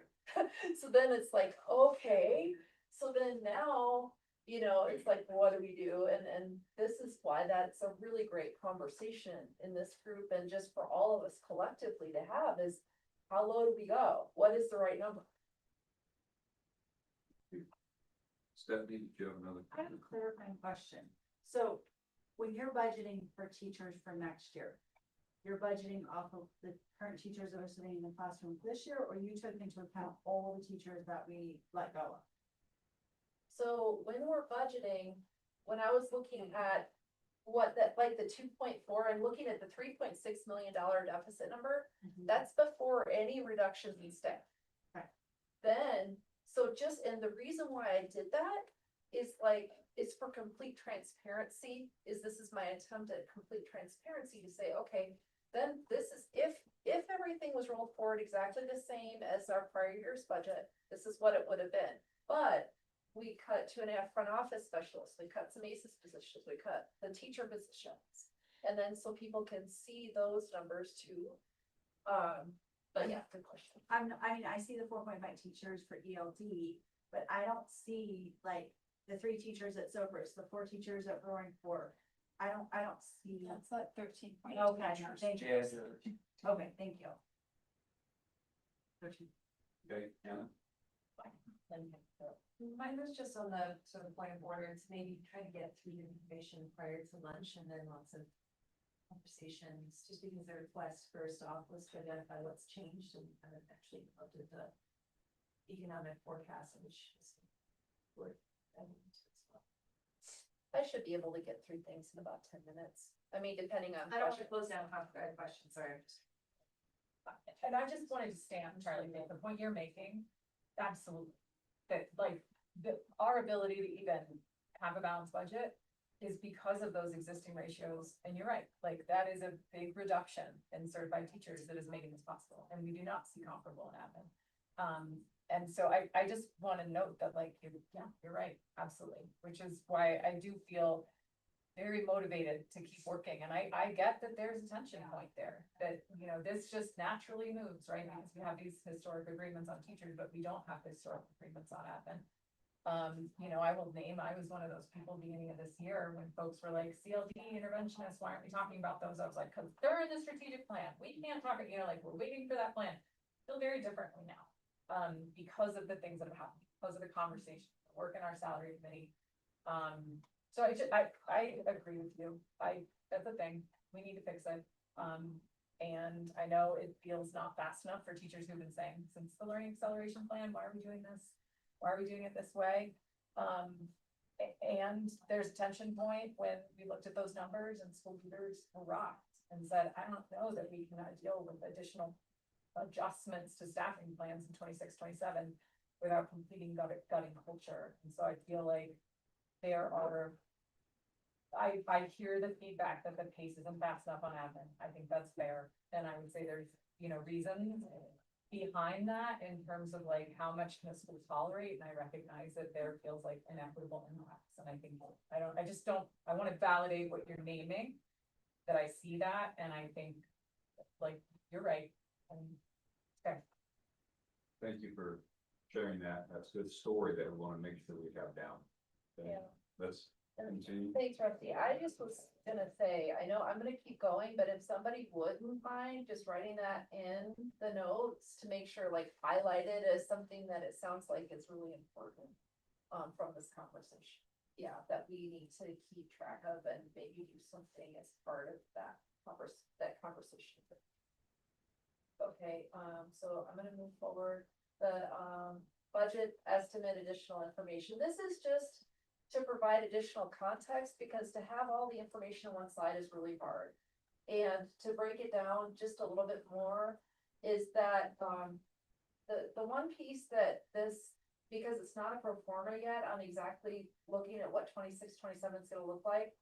So then it's like, okay, so then now, you know, it's like, what do we do? And this is why that's a really great conversation in this group and just for all of us collectively to have is how low do we go? What is the right number? Stephanie, did you have another? I have a clarifying question. So when you're budgeting for teachers for next year, you're budgeting off of the current teachers that are sitting in the classroom this year, or you took into account all the teachers that we let go of? So when we're budgeting, when I was looking at what that, like the 2.4, I'm looking at the $3.6 million deficit number, that's before any reductions in staff. Okay. Then, so just, and the reason why I did that is like, it's for complete transparency, this is my attempt at complete transparency to say, okay, then this is, if everything was rolled forward exactly the same as our prior year's budget, this is what it would have been. But we cut 2.5 front office specialists, we cut some ACES positions, we cut the teacher positions. And then so people can see those numbers too. But yeah, good question. I mean, I see the 4.5 teachers for ELD, but I don't see like the 3 teachers at Sopris, the 4 teachers at Roaring Fork. I don't see. That's like 13. Okay, thank you. Yes. Okay, thank you. 13. Okay, Anna? Mine was just on the sort of point of order to maybe try to get through the information prior to lunch and then lots of conversations, just because the request first off was to identify what's changed and actually looked at the economic forecast, which is worth adding to as well. I should be able to get through things in about 10 minutes. I mean, depending on. I don't want to close down questions, sorry. And I just wanted to stand, Charlie, make the point you're making, absolutely. That like, our ability to even have a balanced budget is because of those existing ratios, and you're right, like, that is a big reduction in certified teachers that is making this possible, and we do not see comparable in admin. And so I just wanna note that, like, you're right, absolutely, which is why I do feel very motivated to keep working, and I get that there's a tension point there, that, you know, this just naturally moves, right? Because we have these historic agreements on teachers, but we don't have historic agreements on admin. You know, I will name, I was one of those people beginning of this year when folks were like, CLD interventionists, why aren't we talking about those? I was like, cause they're in the strategic plan, we can't talk, you know, like, we're waiting for that plan. Feel very differently now, because of the things that have happened, because of the conversation, work in our salary committee. So I agree with you. That's the thing. We need to fix it. And I know it feels not fast enough for teachers who've been saying since the learning acceleration plan, why are we doing this? Why are we doing it this way? And there's a tension point when we looked at those numbers and school leaders were rocked and said, I don't know that we can deal with additional adjustments to staffing plans in 26, 27 without completing gutting culture. And so I feel like there are, I hear the feedback that the pace isn't fast enough on admin. I think that's fair. And I would say there's, you know, reasons behind that in terms of like how much can a school tolerate, and I recognize that there feels like inequitable impacts, and I think I want to validate what you're naming, that I see that, and I think like you're right, Thank you for sharing that. That's a good story that we want to make sure we have down. Okay, Yeah. Let's continue. Thanks, Rusty. I just was gonna say, I know I'm gonna keep going, but if somebody wouldn't mind just writing that in the notes to make sure like highlighted as something that it sounds like is really important. From this conversation, yeah, that we need to keep track of and maybe do something as part of that conversation. Okay, so I'm gonna move forward, the, budget estimate, additional information, this is just to provide additional context, because to have all the information on one slide is really hard. And to break it down just a little bit more, is that, the one piece that this, because it's not a pro forma yet, I'm exactly looking at what 26-27 is gonna look like.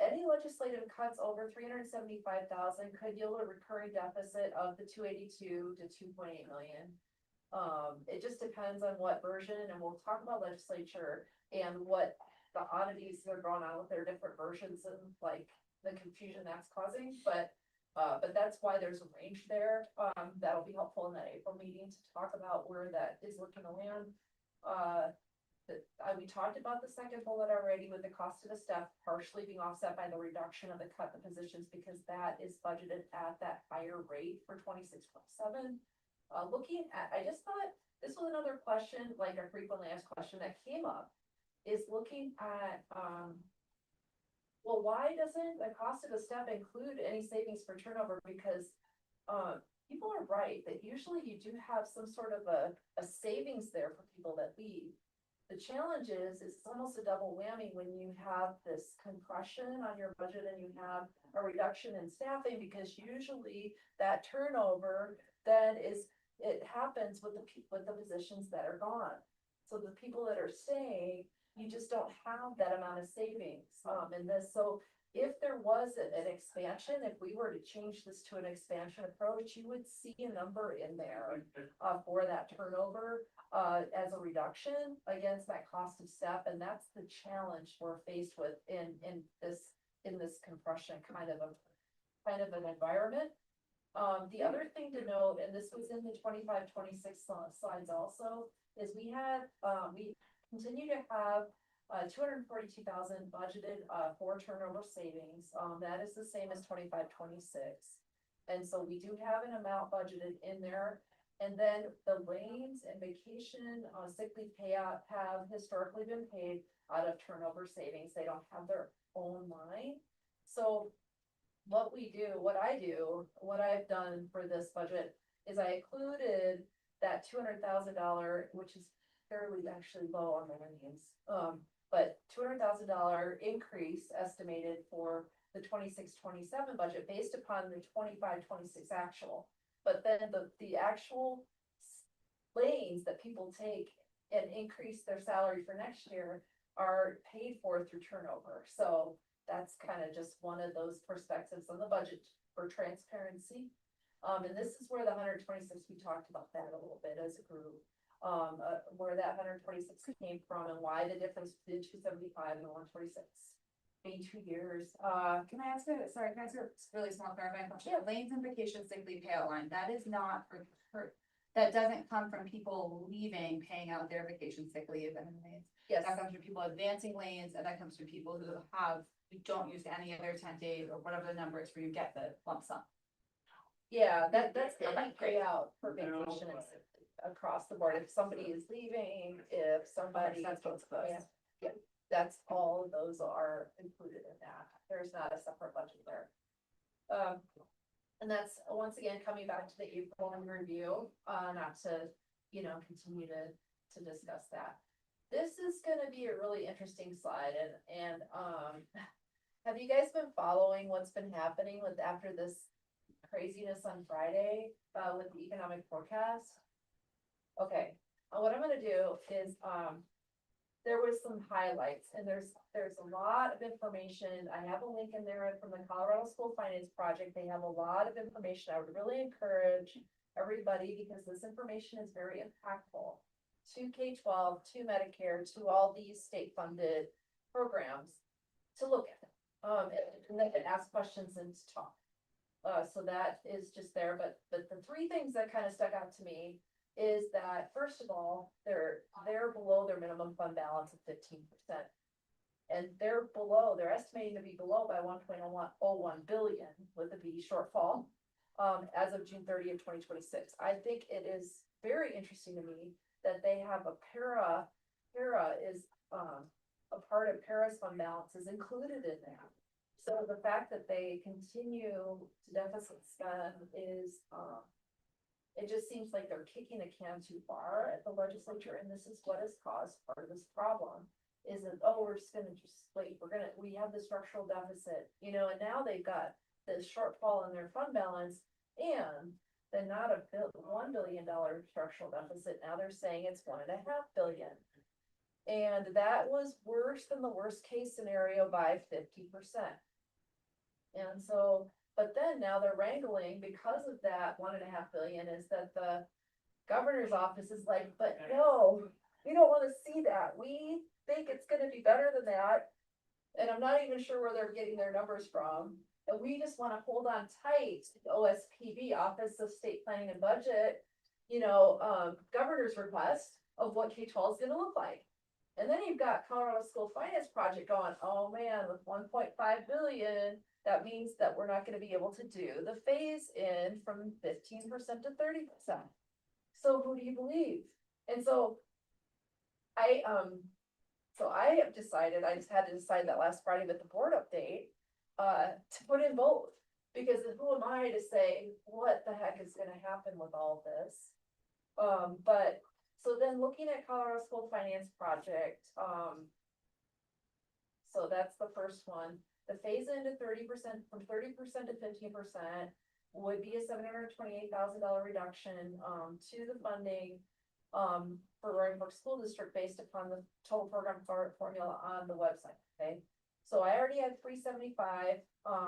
Any legislative cuts over 375,000 could yield a recurring deficit of the 282 to 2.8 million. It just depends on what version, and we'll talk about legislature and what the oddities that are going on with their different versions and like the confusion that's causing, but that's why there's a range there. That'll be helpful in that April meeting to talk about where that is looking to land. We talked about the second bullet already with the cost of the staff partially being offset by the reduction of the cut the positions, because that is budgeted at that higher rate for 26-27. Looking at, I just thought this was another question, like a frequently asked question that came up, is looking at, well, why doesn't the cost of a step include any savings for turnover? Because, people are right that usually you do have some sort of a savings there for people that leave. The challenge is it's almost a double whammy when you have this compression on your budget and you have a reduction in staffing, because usually that turnover then it happens with the positions that are gone. So the people that are staying, you just don't have that amount of savings, in this. So if there was an expansion, if we were to change this to an expansion approach, you would see a number in there, for that turnover, as a reduction against that cost of step, and that's the challenge we're faced with in this compression kind of an environment. The other thing to note, and this was in the 25-26 slides also, is we continue to have 242,000 budgeted for turnover savings. That is the same as 25-26. And so we do have an amount budgeted in there. And then the lanes and vacation, sick leave payout have historically been paid out of turnover savings. They don't have their own line. So what I've done for this budget is I included that $200,000, which is fairly actually low on the lanes. But $200,000 increase estimated for the 26-27 budget based upon the 25-26 actual. But then the actual lanes that people take and increase their salary for next year are paid for through turnover. So that's kind of just one of those perspectives on the budget for transparency. And this is where the 126, we talked about that a little bit as a group. Where that 126 came from and why the difference between 275 and 126 being 2 years. Can I ask a really small clarifying question? Yeah. Lanes and vacation sick leave payout line, that is not that doesn't come from people leaving, paying out their vacation sick leave and lanes. Yes. That comes from people advancing lanes, and that comes from people who don't use any other 10 days or whatever the number is where you get the lump sum. Yeah, that's any payout for vacation and sick leave across the board. If somebody is leaving, if somebody. That's both of those. Yeah, that's all of those are included in that. There's not a separate budget there. And that's once again coming back to the April review, not to, continue to discuss that. This is gonna be a really interesting slide and have you guys been following what's been happening after this craziness on Friday, with the economic forecast? Okay, what I'm gonna do is, there was some highlights and there's a lot of information. I have a link in there from the Colorado School Finance Project. They have a lot of information. I would really encourage everybody, because this information is very impactful to K-12, to Medicare, to all these state funded programs, to look at. And then ask questions and to talk. So that is just there, but the three things that kind of stuck out to me is that, first of all, they're below their minimum fund balance of 15%. And they're estimating to be below by 1.01 billion with a B shortfall. As of June 30th, 2026. I think it is very interesting to me that they have a para is, a part of para's fund balance is included in that. So the fact that they continue to deficit spend is, it just seems like they're kicking a can too far at the legislature, and this is what has caused part of this problem. Is that, oh, we're just gonna just wait, we have the structural deficit, you know, and now they've got this shortfall in their fund balance. And then not $1 billion structural deficit, now they're saying it's $1.5 billion. And that was worse than the worst case scenario by 50%. And so, but then now they're wrangling because of that $1.5 billion is that the governor's office is like, but no, we don't wanna see that, we think it's gonna be better than that. And I'm not even sure where they're getting their numbers from. And we just wanna hold on tight to the OSPB, Office of State Planning and Budget, governor's request of what K-12 is gonna look like. And then you've got Colorado School Finance Project going, oh man, with 1.5 billion, that means that we're not gonna be able to do the phase in from 15% to 30%. So who do you believe? And so I have decided, I just had to decide that last Friday with the board update, to put in both. Because who am I to say what the heck is gonna happen with all this? But, so then looking at Colorado School Finance Project, so that's the first one. The phase into 30%, from 30% to 15% would be a $728,000 reduction, to the funding, for Roaring Fork School District based upon the total program formula on the website, okay? So I already had 375,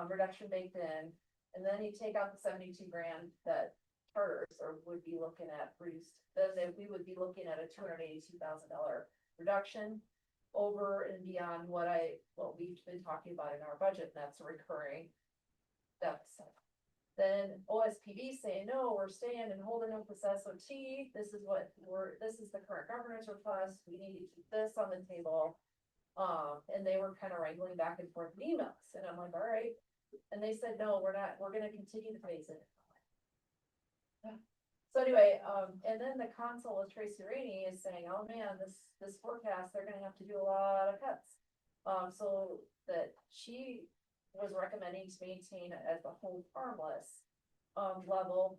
reduction baked in, and then you take out the 72 grand that charters would be looking at reduced, then we would be looking at a $282,000 reduction over and beyond what we've been talking about in our budget, and that's a recurring deficit. Then OSPB saying, no, we're staying and holding up this SOT, this is the current governor's request, we need to keep this on the table. And they were kind of wrangling back and forth in emails, and I'm like, all right, and they said, no, we're gonna continue to phase it. So anyway, and then the console with Tracy Rainey is saying, oh man, this forecast, they're gonna have to do a lot of cuts. So that she was recommending to maintain it as the hold harmless level,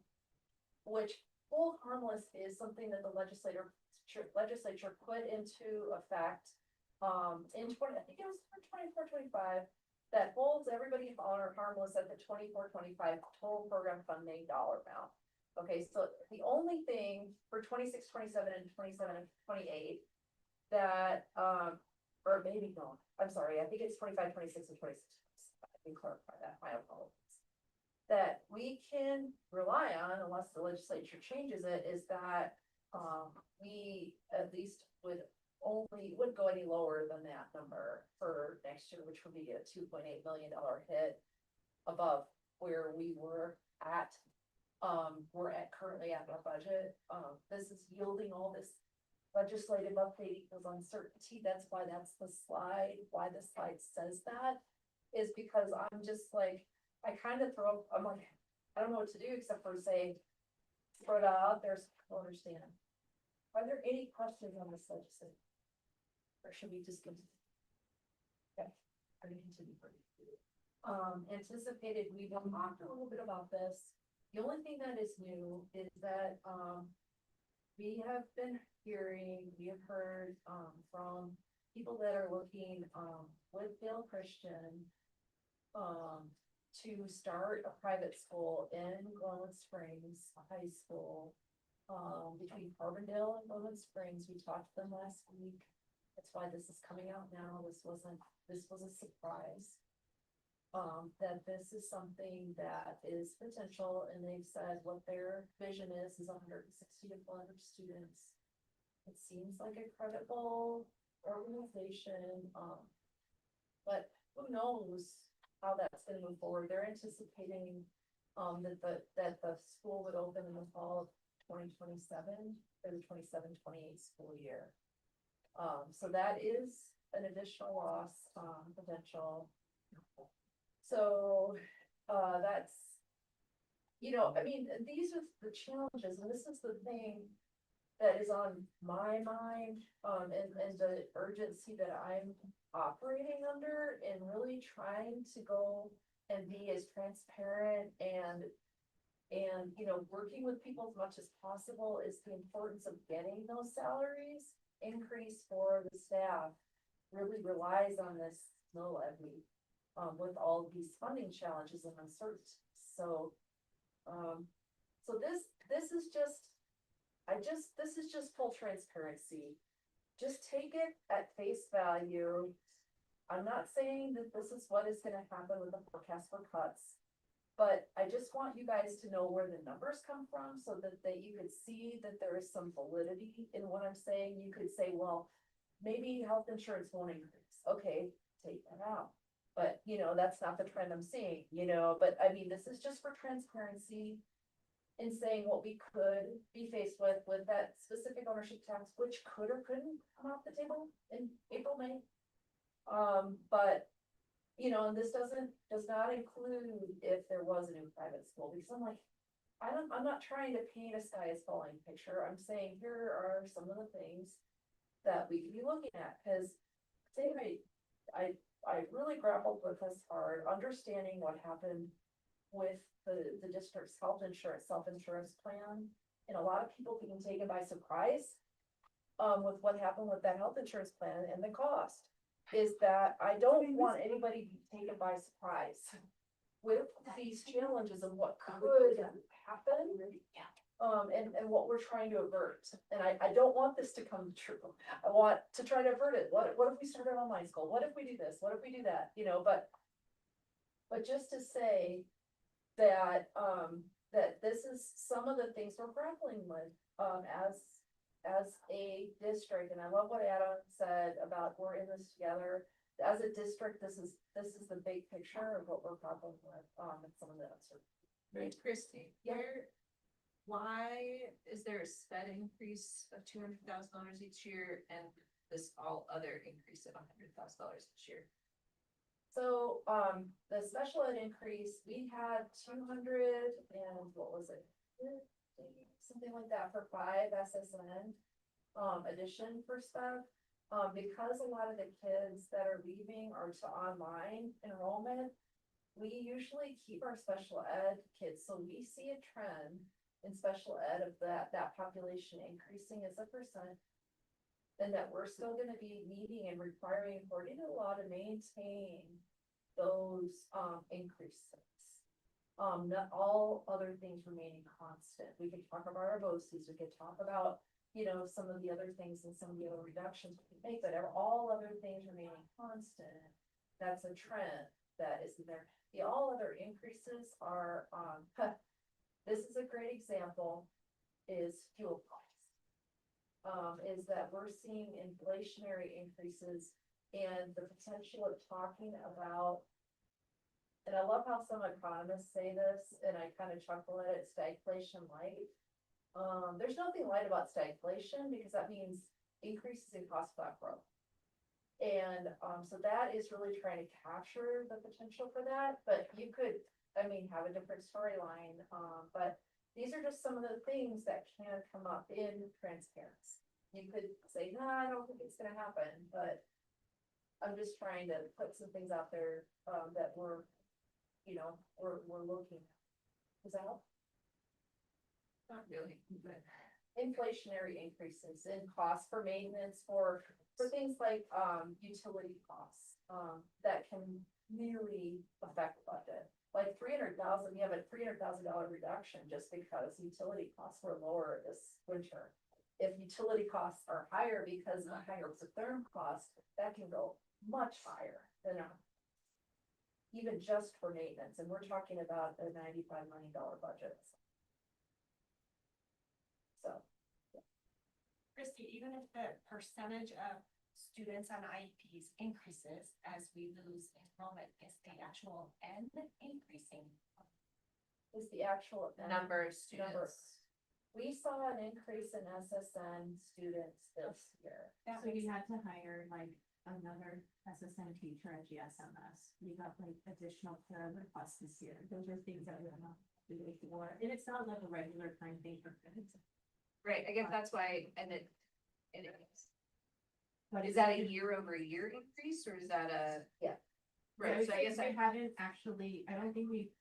which hold harmless is something that the legislature put into effect in I think it was 24-25, that holds everybody on or harmless at the 24-25 total program funding dollar amount. Okay, so the only thing for 26, 27, and 27 and 28 that or maybe no, I'm sorry, I think it's 25, 26, and 26. I can clarify that, my apologies. That we can rely on, unless the legislature changes it, is that we at least would go any lower than that number for next year, which would be a $2.8 million hit above where we were at. We're currently at our budget. This is yielding all this legislative update equals uncertainty. That's why that's the slide. Why the slide says that is because I'm just like, I kind of I'm like, I don't know what to do except for say, throw it out there so people understand. Are there any questions on this legislation? Or should we just continue? Okay, I'm gonna continue. Anticipated, we've talked a little bit about this. The only thing that is new is that, we have been hearing, we have heard, from people that are looking, with Bill Christian, to start a private school in Glenwood Springs High School, between Carbondale and Glenwood Springs. We talked to them last week. That's why this is coming out now. This was a surprise. That this is something that is potential, and they've said what their vision is 160 to 400 students. It seems like a credible organization, but who knows how that's gonna move forward. They're anticipating that the school would open in the fall of 2027 or the 27-28 school year. So that is an additional loss, potential. So, that's, I mean, these are the challenges, and this is the thing that is on my mind, and the urgency that I'm operating under, and really trying to go and be as transparent and, working with people as much as possible, is the importance of getting those salaries increase for the staff really relies on this snow levy, with all of these funding challenges and uncertainties. So, this is just, this is just full transparency. Just take it at face value. I'm not saying that this is what is gonna happen with the forecast for cuts. But I just want you guys to know where the numbers come from, so that you could see that there is some validity in what I'm saying. You could say, well, maybe health insurance won't increase. Okay, take that out. But, that's not the trend I'm seeing, but I mean, this is just for transparency in saying what we could be faced with that specific ownership tax, which could or couldn't come off the table in April, May. But, and this does not include if there was a new private school, because I'm like, I'm not trying to paint a sky is falling picture. I'm saying here are some of the things that we could be looking at, because I really grappled with this hard, understanding what happened with the district's self-insurance plan. And a lot of people being taken by surprise with what happened with that health insurance plan and the cost. Is that I don't want anybody to be taken by surprise with these challenges of what could happen. And what we're trying to avert. And I don't want this to come true. I want to try to avert it. What if we start an online school? What if we do this? What if we do that? But just to say that, that this is some of the things we're grappling with, as a district. And I love what Adam said about we're in this together. As a district, this is the big picture of what we're grappling with, and some of the uncertainty. Right, Christie, Yeah. why is there a sped increase of $200,000 each year and this all other increase of $100,000 each year? So, the special ed increase, we had 200 and what was it? Something like that for 5 SSN, addition for stuff. Because a lot of the kids that are leaving are to online enrollment, we usually keep our special ed kids, so we see a trend in special ed of that population increasing as a percent. And that we're still gonna be needing and requiring according to the law to maintain those increases. Not all other things remaining constant. We could talk about our BOCES, we could talk about, some of the other things and some of the other reductions we can make, but all other things remaining constant. That's a trend that is in there. The all other increases are, this is a great example, is fuel costs. Is that we're seeing inflationary increases and the potential of talking about, and I love how some economists say this, and I kind of chuckle at it, stagflation light. There's nothing light about stagflation, because that means increases in cost without growth. And so that is really trying to capture the potential for that, but you could, have a different storyline, but these are just some of the things that can come up in transparency. You could say, no, I don't think it's gonna happen, but I'm just trying to put some things out there, that we're looking at. Does that help? Not really, but. Inflationary increases in costs for maintenance, for things like, utility costs, that can really affect the budget. Like 300,000, you have a $300,000 reduction just because utility costs were lower this winter. If utility costs are higher because of the higher therm cost, that can go much higher than even just for maintenance, and we're talking about a $95 million budget. So. Christie, even if the percentage of students on IEPs increases as we lose enrollment, is the actual end increasing? is the actual Number of students. We saw an increase in SSN students this year. So you had to hire like another SSN teacher at GSMS. We got like additional pair requests this year. Those are things that we're not doing for, and it's not like a regular time thing for kids. Right, I guess that's why, and it is. But Is that a year over year increase or is that a? Yeah. Right, so I guess I I, haven't actually, I don't think we've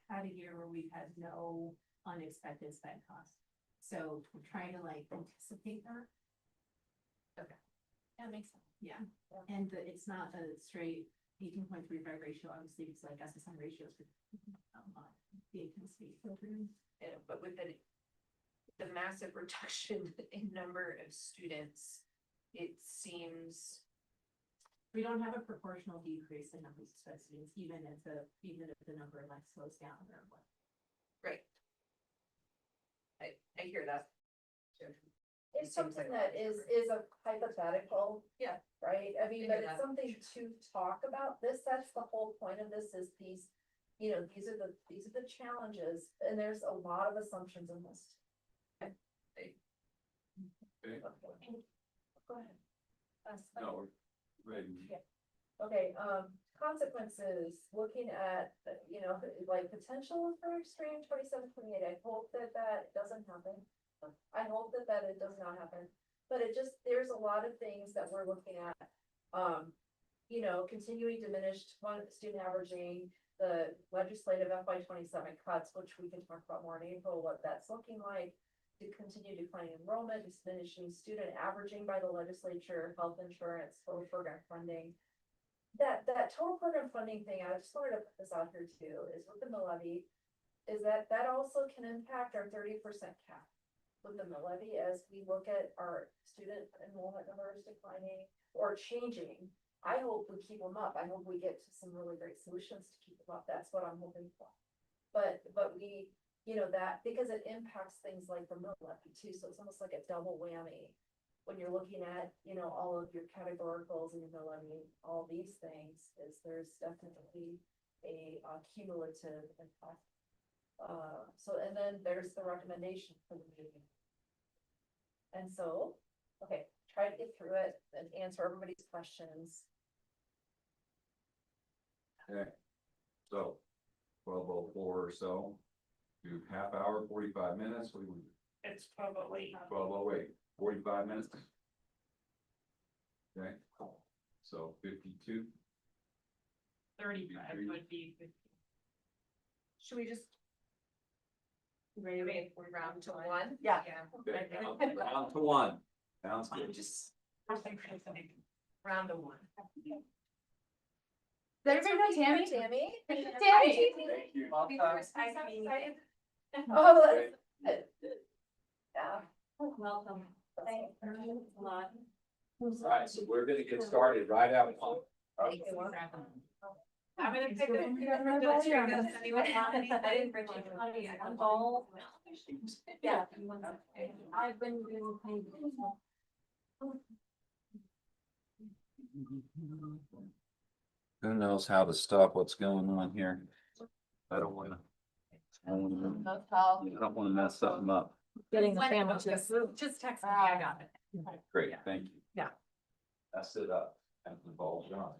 had a year where we've had no unexpected spend costs. So we're trying to like anticipate that. that makes sense. Yeah, and it's not a straight 18.35 ratio, obviously, it's like SSM ratios for the intensity program. But with the massive reduction in number of students, it seems. We don't have a proportional decrease in numbers of students, even if the number like slows down or what. Right. I hear that. It's something that is a hypothetical. Yeah. Right? I mean, I but hear it's that. something to talk about. That's the whole point of this is these, these are the challenges, and there's a lot of assumptions in this. Okay. Go ahead. No, we're ready. Okay, consequences, looking at, like potential for extreme 27, 28. I hope that doesn't happen. I hope that it does not happen, but there's a lot of things that we're looking at. Continuing diminished student averaging, the legislative FY 27 cuts, which we can talk about more in April, what that's looking like. To continue declining enrollment, diminishing student averaging by the legislature, health insurance, total program funding. That total program funding thing, I just wanted to put this out here too, is with the mill levy, is that also can impact our 30% cap. With the mill levy, as we look at our student enrollment numbers declining or changing, I hope we keep them up. I hope we get to some really great solutions to keep them up. That's what I'm hoping for. But we, that, because it impacts things like the mill levy too, so it's almost like a double whammy. When you're looking at, all of your categoricals and your mill levy, all these things, there's definitely a cumulative impact. And then there's the recommendation for the meeting. And so, okay, try to get through it and answer everybody's questions. Okay, so 12:04 or so, do half hour, 45 minutes, what do we? It's probably. 12:08, 45 minutes. Okay, so 52. 35 would be. Should we just? Maybe if we round to one? Yeah. Okay, down to one. Sounds good. Just. Round to one. Did everybody know Tammy? Tammy? Tammy! Thank you. Oh, that's good. Yeah. Welcome. Thanks. A lot. All right, so we're gonna get started right out. Thank you. I'm gonna pick it. I didn't bring my ball. Yeah. I've been doing kind Who knows how to stop what's going on here? I don't wanna mess something up. getting the sandwiches. Just text me, I got it. Great, thank you. Yeah. That's it up. And the ball's on.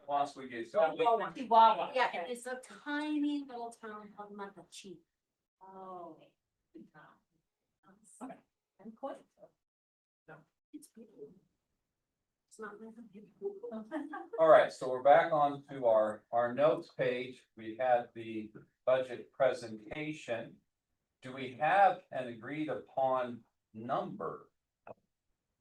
Once we get going. Chihuahua. Yeah, and it's a tiny little town called Matachi. Oh. Okay. I'm quite. It's beautiful. It's not my. All right, so we're back on to our notes page. We had the budget presentation. Do we have an agreed upon number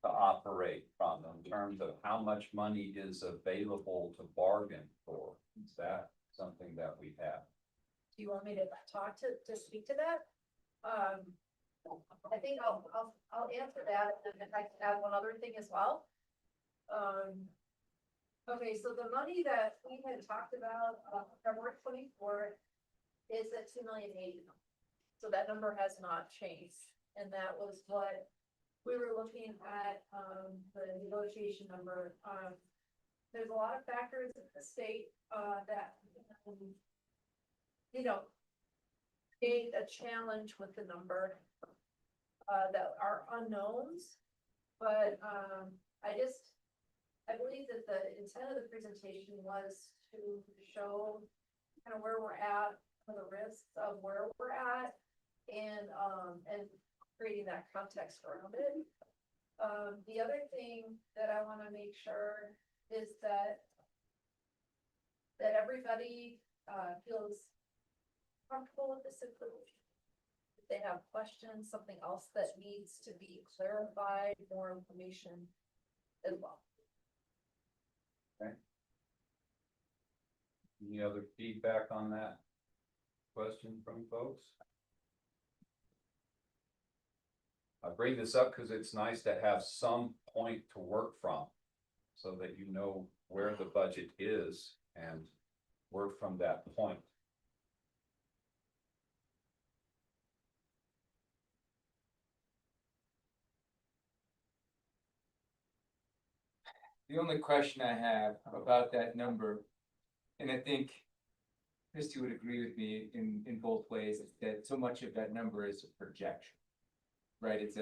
to operate from in terms of how much money is available to bargain for? Is that something that we have? Do you want me to talk to speak to that? I think I'll answer that, and if I can add one other thing as well. Okay, so the money that we had talked about, February 24th is at 2,080,000. So that number has not changed, and that was what we were looking at, the negotiation number. There's a lot of factors in the state, that, you know, create a challenge with the number, that are unknowns. But, I believe that the intent of the presentation was to show kind of where we're at, some of the risks of where we're at, and creating that context around it. The other thing that I want to make sure is that everybody feels comfortable with this information. If they have questions, something else that needs to be clarified, more information as well. Any other feedback on that question from folks? I bring this up because it's nice to have some point to work from, so that you know where the budget is and work from that point. The only question I have about that number, and I think Christy would agree with me in both ways, is that so much of that number is a projection. Right, it's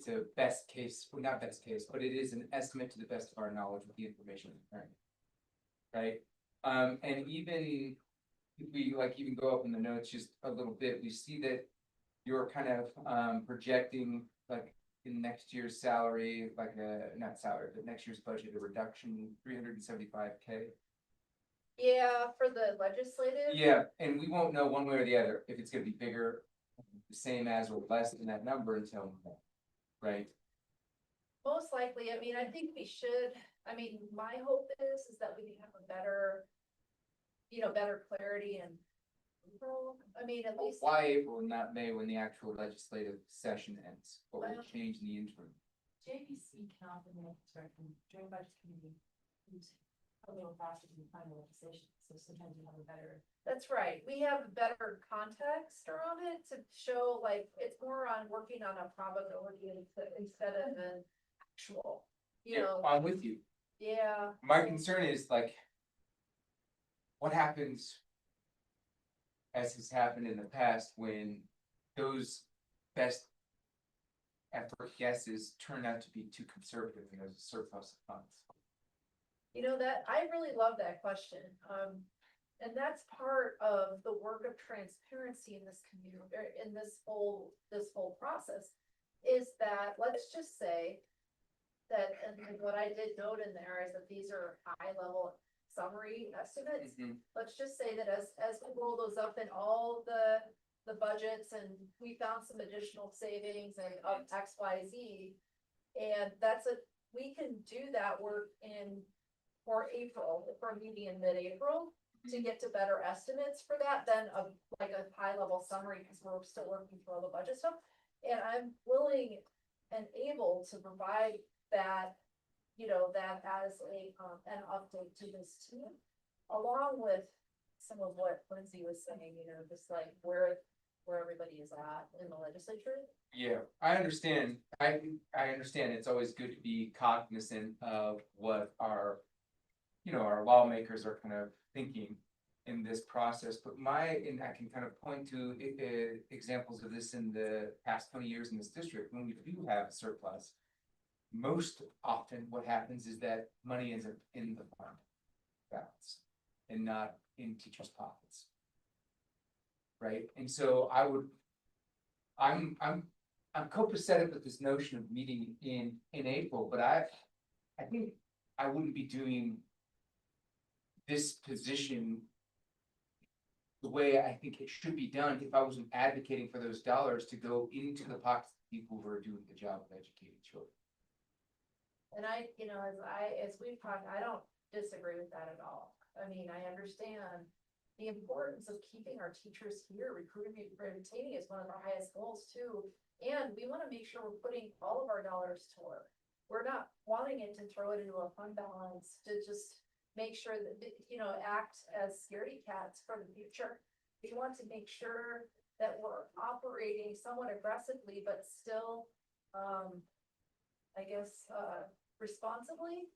a best case, well, not best case, but it is an estimate to the best of our knowledge with the information. Right, and even if we even go up in the notes just a little bit, we see that you're kind of projecting like in next year's salary, not salary, but next year's budget, a reduction 375K. Yeah, for the legislative. Yeah, and we won't know one way or the other if it's gonna be bigger, the same as or less than that number until, right? Most likely, I mean, I think we should, I mean, my hope is that we can have a better, better clarity and April. I mean, at least. Why April and not May when the actual legislative session ends? What will change in the interim? JPC can often make during budget committee, a little faster than final legislation, so sometimes you have a better. That's right. We have better context around it to show like it's more on working on a probability instead of an actual, I'm with you. Yeah. My concern is what happens as has happened in the past when those best effort guesses turn out to be too conservative and there's a surplus of funds. That I really love that question. And that's part of the work of transparency in this community, in this whole process, is that let's just say that, and what I did note in there is that these are high level summary estimates. Let's just say that as we roll those up in all the budgets and we found some additional savings and of X, Y, Z, and we can do that work for April, for meeting in mid-April, to get to better estimates for that than a high level summary, because we're still working through all the budget stuff. And I'm willing and able to provide that, that as an update to this team, along with some of what Lindsay was saying, just like where everybody is at in the legislature. Yeah, I understand. I understand it's always good to be cognizant of what our lawmakers are kind of thinking in this process, but and I can kind of point to examples of this in the past 20 years in this district, when we do have surplus, most often what happens is that money ends up in the fund balance and not in teachers' pockets. Right, and so I'm copacetic with this notion of meeting in April, but I think I wouldn't be doing this position the way I think it should be done if I wasn't advocating for those dollars to go into the pockets of people who are doing the job of educating children. And as we've talked, I don't disagree with that at all. I mean, I understand the importance of keeping our teachers here. Recruiting and retaining is one of our highest goals too. And we want to make sure we're putting all of our dollars to work. We're not wanting it to throw it into a fund balance to just make sure that, act as scaredy cats for the future. We want to make sure that we're operating somewhat aggressively, but still, responsibly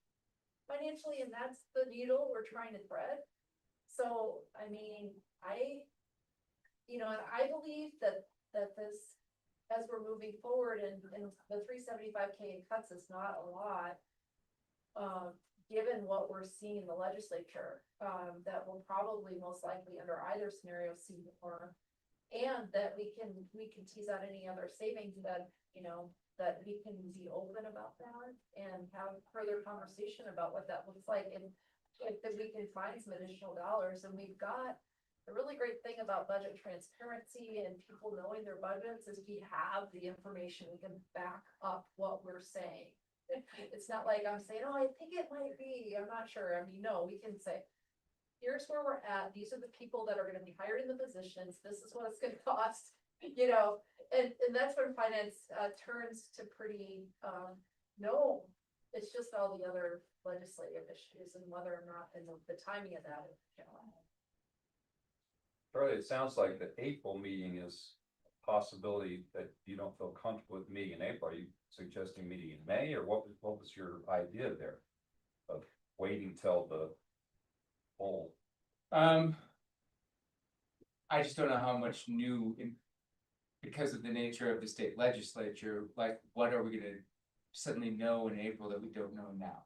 financially, and that's the needle we're trying to thread. So, I mean, I believe that this, as we're moving forward and the 375K cuts is not a lot. Given what we're seeing in the legislature, that will probably most likely under either scenario see more. And that we can tease out any other savings that, that we can be open about that and have further conversation about what that looks like. And if we can find some additional dollars, and we've got the really great thing about budget transparency and people knowing their budgets is we have the information, we can back up what we're saying. It's not like I'm saying, oh, I think it might be, I'm not sure. I mean, no, we can say, here's where we're at. These are the people that are gonna be hired in the positions. This is what it's gonna cost, and that's when finance turns to pretty, no, it's just all the other legislative issues and whether or not, and the timing of that. Charlie, it sounds like the April meeting is a possibility that you don't feel comfortable with meeting in April. Are you suggesting meeting in May, or what was your idea there of waiting till the full? I just don't know how much because of the nature of the state legislature, like what are we gonna suddenly know in April that we don't know now?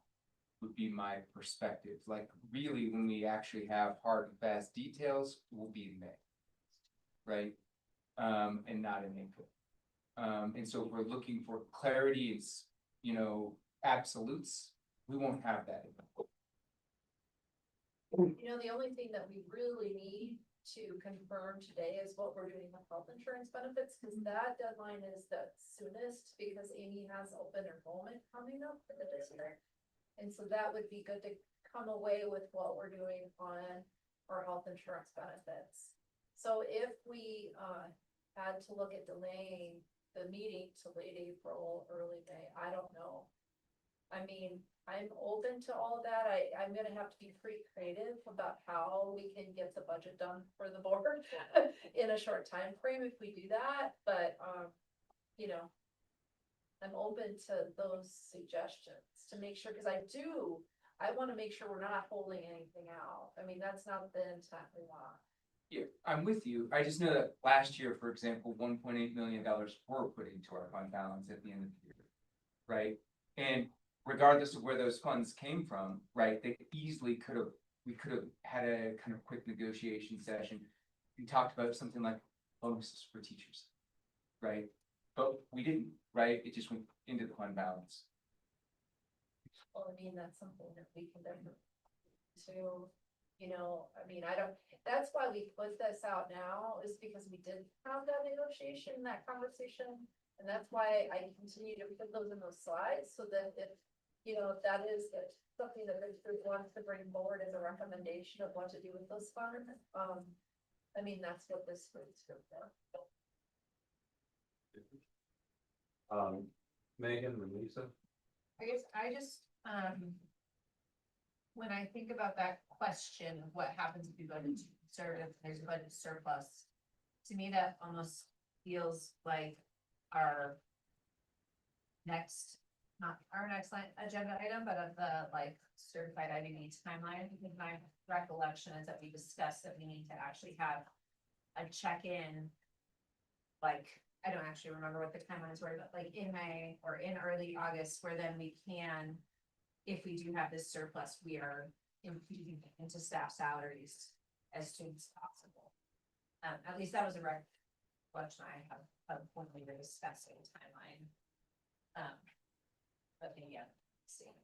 Would be my perspective. Like really, when we actually have hard and fast details, will be in May. Right? And not in April. And so if we're looking for clarity and, absolutes, we won't have that. The only thing that we really need to confirm today is what we're doing with health insurance benefits, because that deadline is the soonest, because Amy has open enrollment coming up for the district. And so that would be good to come away with what we're doing on our health insurance benefits. So if we had to look at delaying the meeting to late April, early May, I don't know. I mean, I'm open to all of that. I'm gonna have to be pretty creative about how we can get the budget done for the board in a short time frame if we do that, but I'm open to those suggestions to make sure, because I want to make sure we're not holding anything out. I mean, that's not the intent we want. Yeah, I'm with you. I just know that last year, for example, $1.8 million were put into our fund balance at the end of the year. Right? And regardless of where those funds came from, right, we could have had a kind of quick negotiation session. We talked about something like bonuses for teachers. Right? But we didn't, right? It just went into the fund balance. Well, I mean, that's something that we can definitely that's why we put this out now, is because we did have that negotiation, that conversation. And that's why I continue to put those in those slides, so that if that is something that the group wants to bring forward as a recommendation of what to do with those funds, that's what this group's for. Megan and Lisa? I guess I just, when I think about that question of what happens if you go into conservative, there's a budget surplus, to me, that almost feels like our next, not our next agenda item, but of the certified IBB timeline. Because my recollection is that we discussed that we need to actually have a check-in, I don't actually remember what the timelines were, but like in May or in early August, where then we can, if we do have this surplus, we are infusing it into staff salaries as soon as possible. At least that was a reflection I have of when we were discussing timeline. But maybe I'm seeing.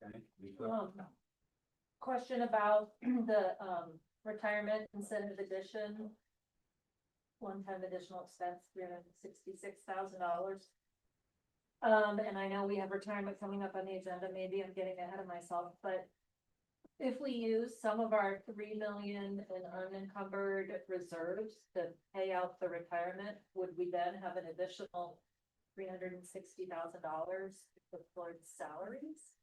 Okay, Lisa? Question about the retirement incentive addition. One-time additional expense, $366,000. And I know we have retirement coming up on the agenda, maybe I'm getting ahead of myself, but if we use some of our 3 million in unencumbered reserves to pay out the retirement, would we then have an additional $360,000 towards salaries?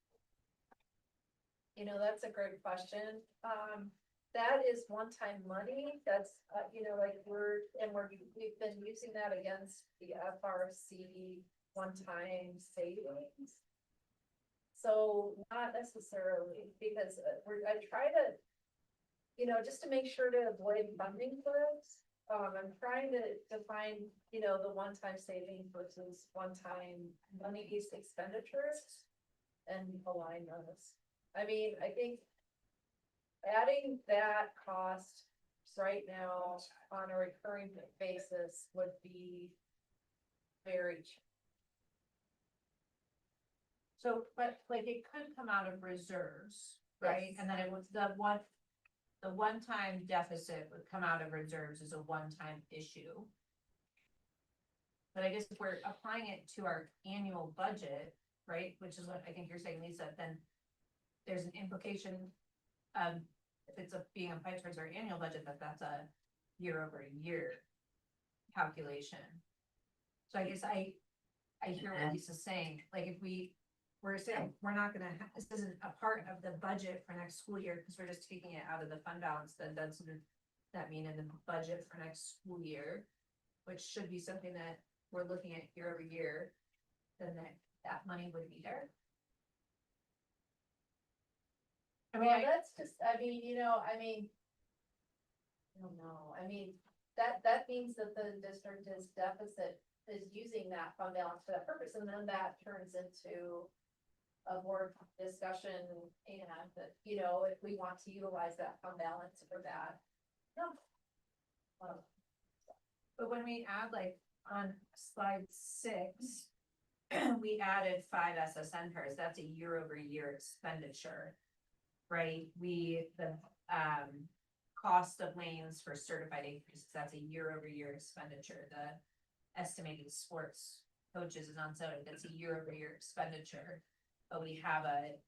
You know, that's a great question. That is one-time money, that's, like we've been using that against the FRC one-time savings. So not necessarily, because I try to, just to make sure to avoid funding cliffs. I'm trying to find, the one-time savings versus one-time money-based expenditures and align those. I mean, I think adding that cost right now on a recurring basis would be very cheap. So, but like it could come out of reserves, right? Yes. And then it was the one-time deficit would come out of reserves as a one-time issue. But I guess if we're applying it to our annual budget, right, which is what I think you're saying, Lisa, then there's an implication, if it's being applied towards our annual budget, that's a year-over-year calculation. So I guess I hear what Lisa's saying, like if we're saying, we're not gonna, this isn't a part of the budget for next school year, because we're just taking it out of the fund balance, then doesn't that mean in the budget for next school year, which should be something that we're looking at year over year, then that money would be there? I mean, Well, that's just, I don't know, that means that the district is deficit, is using that fund balance for that purpose, and then that turns into a more discussion, and that, if we want to utilize that fund balance for that. No. but when we add, like, on slide 6, we added 5 SSN pairs, that's a year over year expenditure. Right, the cost of lanes for certified increases, that's a year over year expenditure, the estimated sports coaches is unsettled, that's a year over year expenditure. But we have a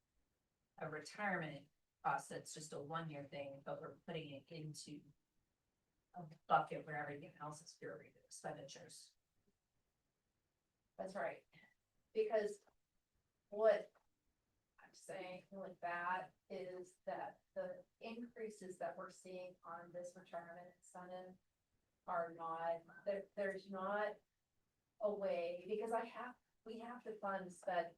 retirement cost that's just a 1-year thing, but we're putting it into a bucket where everything else is year over year expenditures. That's right, because what I'm saying with that is that the increases that we're seeing on this retirement incentive are not, there's not a way, because we have to fund sped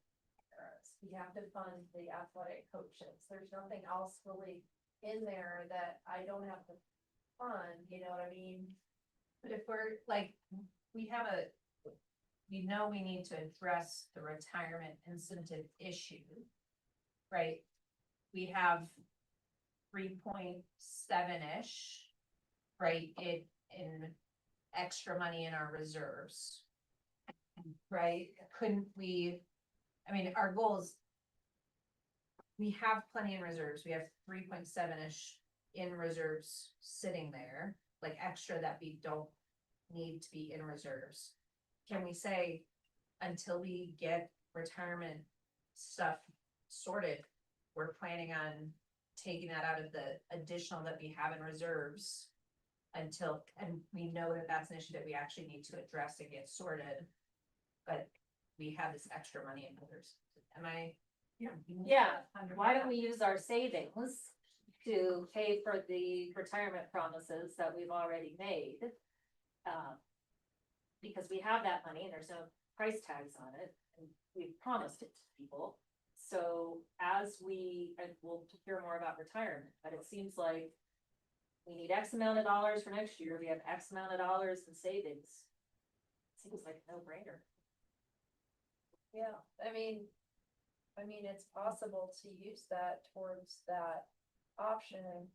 parents, we have to fund the athletic coaches, there's nothing else really in there that I don't have to fund, you know what I mean? But if we're like, we know we need to address the retirement incentive issue, right? We have 3.7-ish, right, in extra money in our reserves. Right, couldn't we, I mean, our goals, we have plenty in reserves, we have 3.7-ish in reserves sitting there, like extra that we don't need to be in reserves. Can we say, until we get retirement stuff sorted, we're planning on taking that out of the additional that we have in reserves until, and we know that that's an issue that we actually need to address and get sorted, but we have this extra money in others. Am I? Yeah, why don't we use our savings to pay for the retirement promises that we've already made? Because we have that money and there's no price tags on it, and we've promised it to people. So as and we'll hear more about retirement, but it seems like we need X amount of dollars for next year, we have X amount of dollars in savings. Seems like a no-brainer. Yeah, I mean, it's possible to use that towards that option.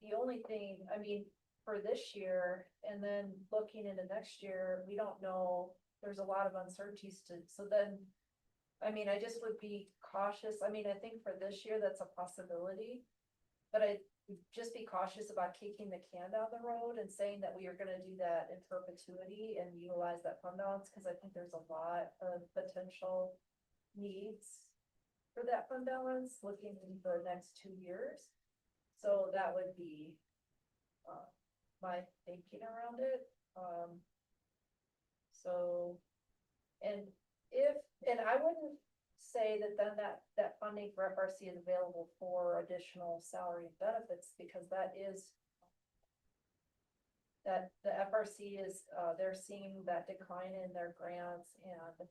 The only thing, I mean, for this year and then looking into next year, we don't know, there's a lot of uncertainties so then. I mean, I just would be cautious. I mean, I think for this year, that's a possibility. But I would just be cautious about kicking the can down the road and saying that we are gonna do that in perpetuity and utilize that fund balance, cause I think there's a lot of potential needs for that fund balance looking into the next 2 years. So that would be my thinking around it. So, and I wouldn't say that then that funding for FRC is available for additional salary and benefits, because that is that the FRC is, they're seeing that decline in their grants, and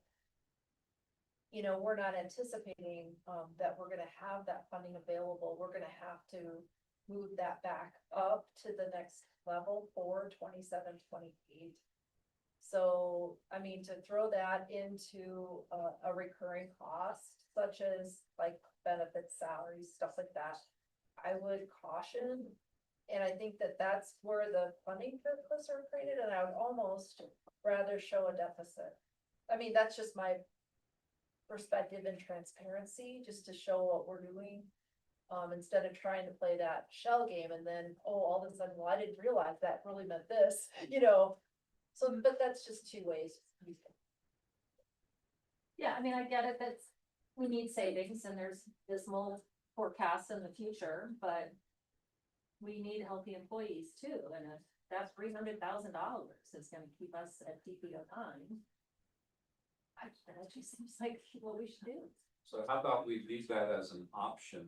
you know, we're not anticipating that we're gonna have that funding available. We're gonna have to move that back up to the next level for 27, 28. So, I mean, to throw that into a recurring cost, such as like benefits, salaries, stuff like that, I would caution. And I think that that's where the funding surplus are created, and I would almost rather show a deficit. I mean, that's just my perspective and transparency, just to show what we're doing. Instead of trying to play that shell game and then, oh, all of a sudden, well, I didn't realize that really meant this, you know? So, but that's just two ways. Yeah, I mean, I get it, we need savings and there's dismal forecasts in the future, but we need healthy employees too, and if that's $300,000 is gonna keep us at DPO 9. That just seems like what we should do. So how about we leave that as an option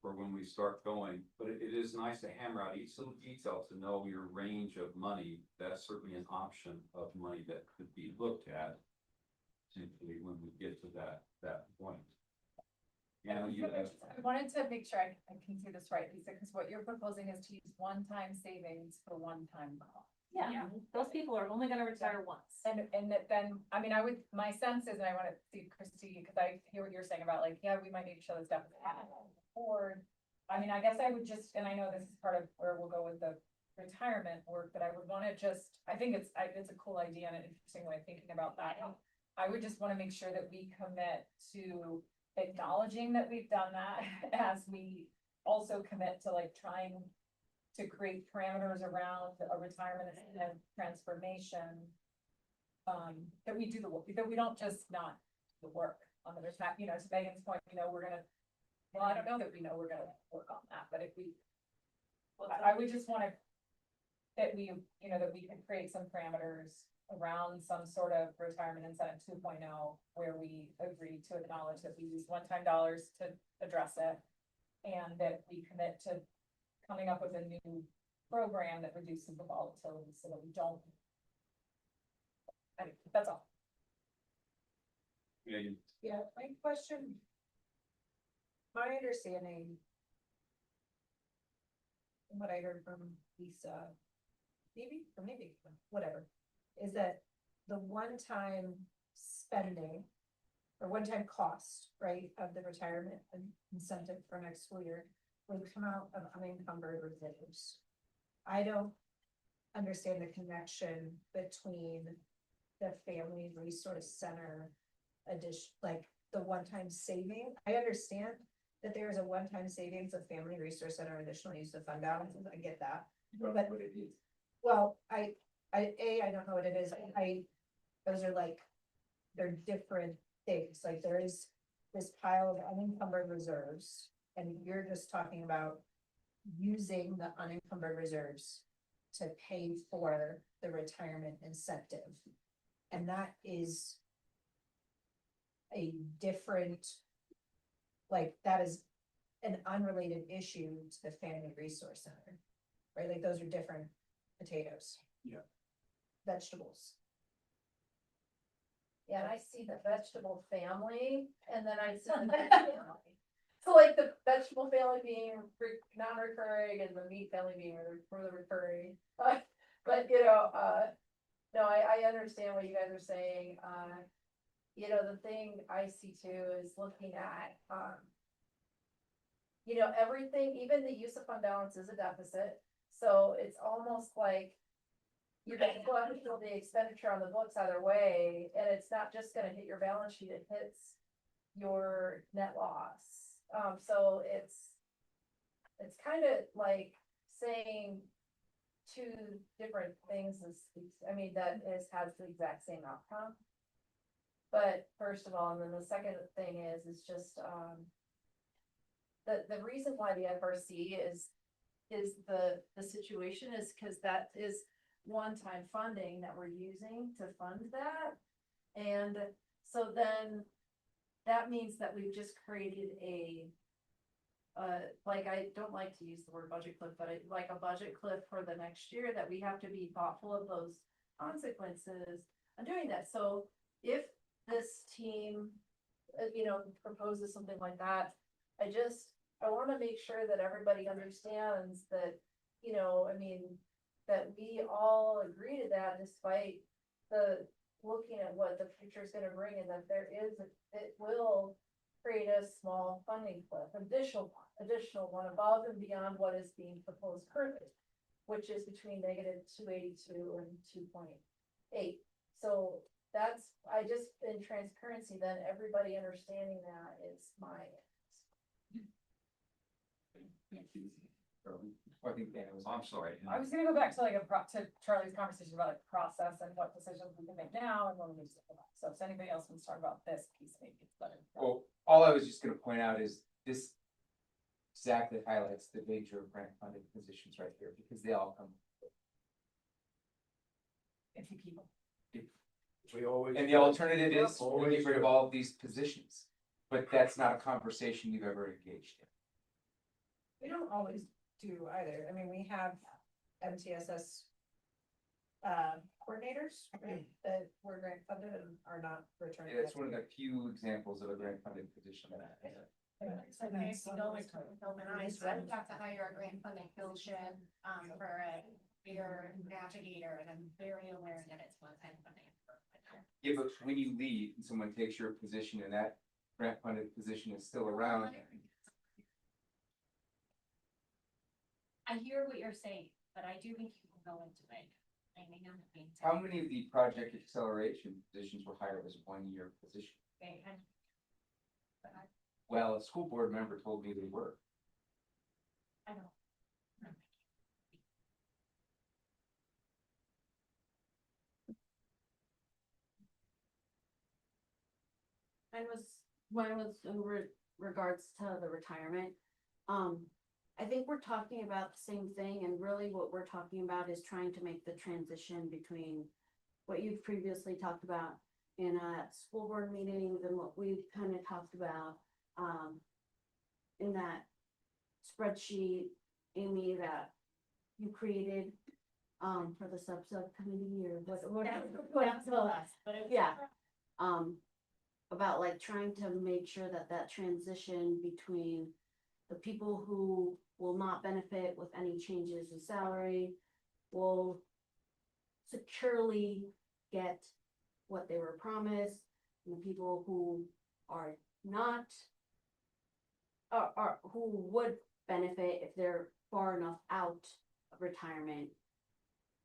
for when we start going, but it is nice to hammer out each little detail to know your range of money. That's certainly an option of money that could be looked at. Simply when we get to that point. And you have. I wanted to make sure I can do this right, Lisa, because what you're proposing is to use one-time savings for one-time cost. Yeah, those people are only gonna retire once. And then, I mean, my sense is, and I want to see Christie, because I hear what you're saying about like, yeah, we might need to show this stuff. Or, I mean, I guess I would just, and I know this is part of where we'll go with the retirement work, but I would want to just, I think it's a cool idea and an interesting way of thinking about that. I would just want to make sure that we commit to acknowledging that we've done that, as we also commit to like trying to create parameters around a retirement and transformation. That we do the work, that we don't just not do the work on the retirement, you know, to Megan's point, you know, well, I don't know that we know we're gonna work on that, but if we, I would just wanna, that we, you know, that we can create some parameters around some sort of retirement incentive 2.0, where we agree to acknowledge that we use one-time dollars to address it, and that we commit to coming up with a new program that reduces the volatility so that we don't. Anyway, that's all. Yeah, my question. My understanding. From what I heard from Lisa, maybe, whatever, is that the one-time spending or one-time cost, right, of the retirement incentive for next school year would come out of unencumbered reserves. I don't understand the connection between the Family Resource Center addition, like the one-time saving. I understand that there is a one-time savings of Family Resource Center additional use of fund balances. I get that. But, well, I don't know what it is. Those are like, they're different things. Like there is this pile of unencumbered reserves, and you're just talking about using the unencumbered reserves to pay for the retirement incentive. And that is a different, like, that is an unrelated issue to the Family Resource Center, right? Like those are different potatoes. Yeah. Vegetables. Yeah, and I see the vegetable family, and then I see the family. So like the vegetable family being non-recurring and the meat family being for the recurring, but you know, no, I understand what you guys are saying, you know, the thing I see too is looking at, you know, everything, even the use of fund balance is a deficit, so it's almost like you're gonna go out and feel the expenditure on the books either way, and it's not just gonna hit your balance sheet, it hits your net loss. So it's kind of like saying two different things I mean, has the exact same outcome. But first of all, and then the second thing is just, the reason why the FRC is the situation is because that is one-time funding that we're using to fund that. And so then that means that we've just created like, I don't like to use the word budget cliff, but like a budget cliff for the next year, that we have to be thoughtful of those consequences of doing that. So if this team, you know, proposes something like that, I want to make sure that everybody understands that, you know, I mean, that we all agree to that despite the looking at what the future is going to bring, and that it will create a small funding cliff, additional one above and beyond what is being proposed currently, which is between -282 and 2.8. So that's, in transparency, then everybody understanding that is my. I think Dan was. I'm sorry. I was gonna go back to like to Charlie's conversation about like process and what decisions we can make now and when we need to go back. So if anybody else wants to talk about this piece, maybe it's better. Well, all I was just gonna point out is this exactly highlights the nature of grant funded positions right here, because they all come. If you keep them. We always. And the alternative is we Always get rid of do. all of these positions, but that's not a conversation you've ever engaged in. We don't always do either. I mean, we have MTSS coordinators that were grant funded and are not returning. Yeah, it's one of the few examples of a grant funded position that I have. I've got to hire a grant funding position, for a bigger navigator, and I'm very aware that it's one-time funding. Yeah, but when you leave and someone takes your position and that grant funded position is still around, I hear what you're saying, but I do think you can go into it. I may not have been. how many of the project acceleration positions were hired as 1-year position? Well, a school board member told me they were. I don't. Mine was in regards to the retirement. I think we're talking about the same thing, and really what we're talking about is trying to make the transition between what you've previously talked about in school board meetings and what we've kind of talked about, in that spreadsheet, Amy, that you created, for the subcommittee or yeah. About like trying to make sure that transition between the people who will not benefit with any changes in salary will securely get what they were promised, and the people who are not, are who would benefit if they're far enough out of retirement.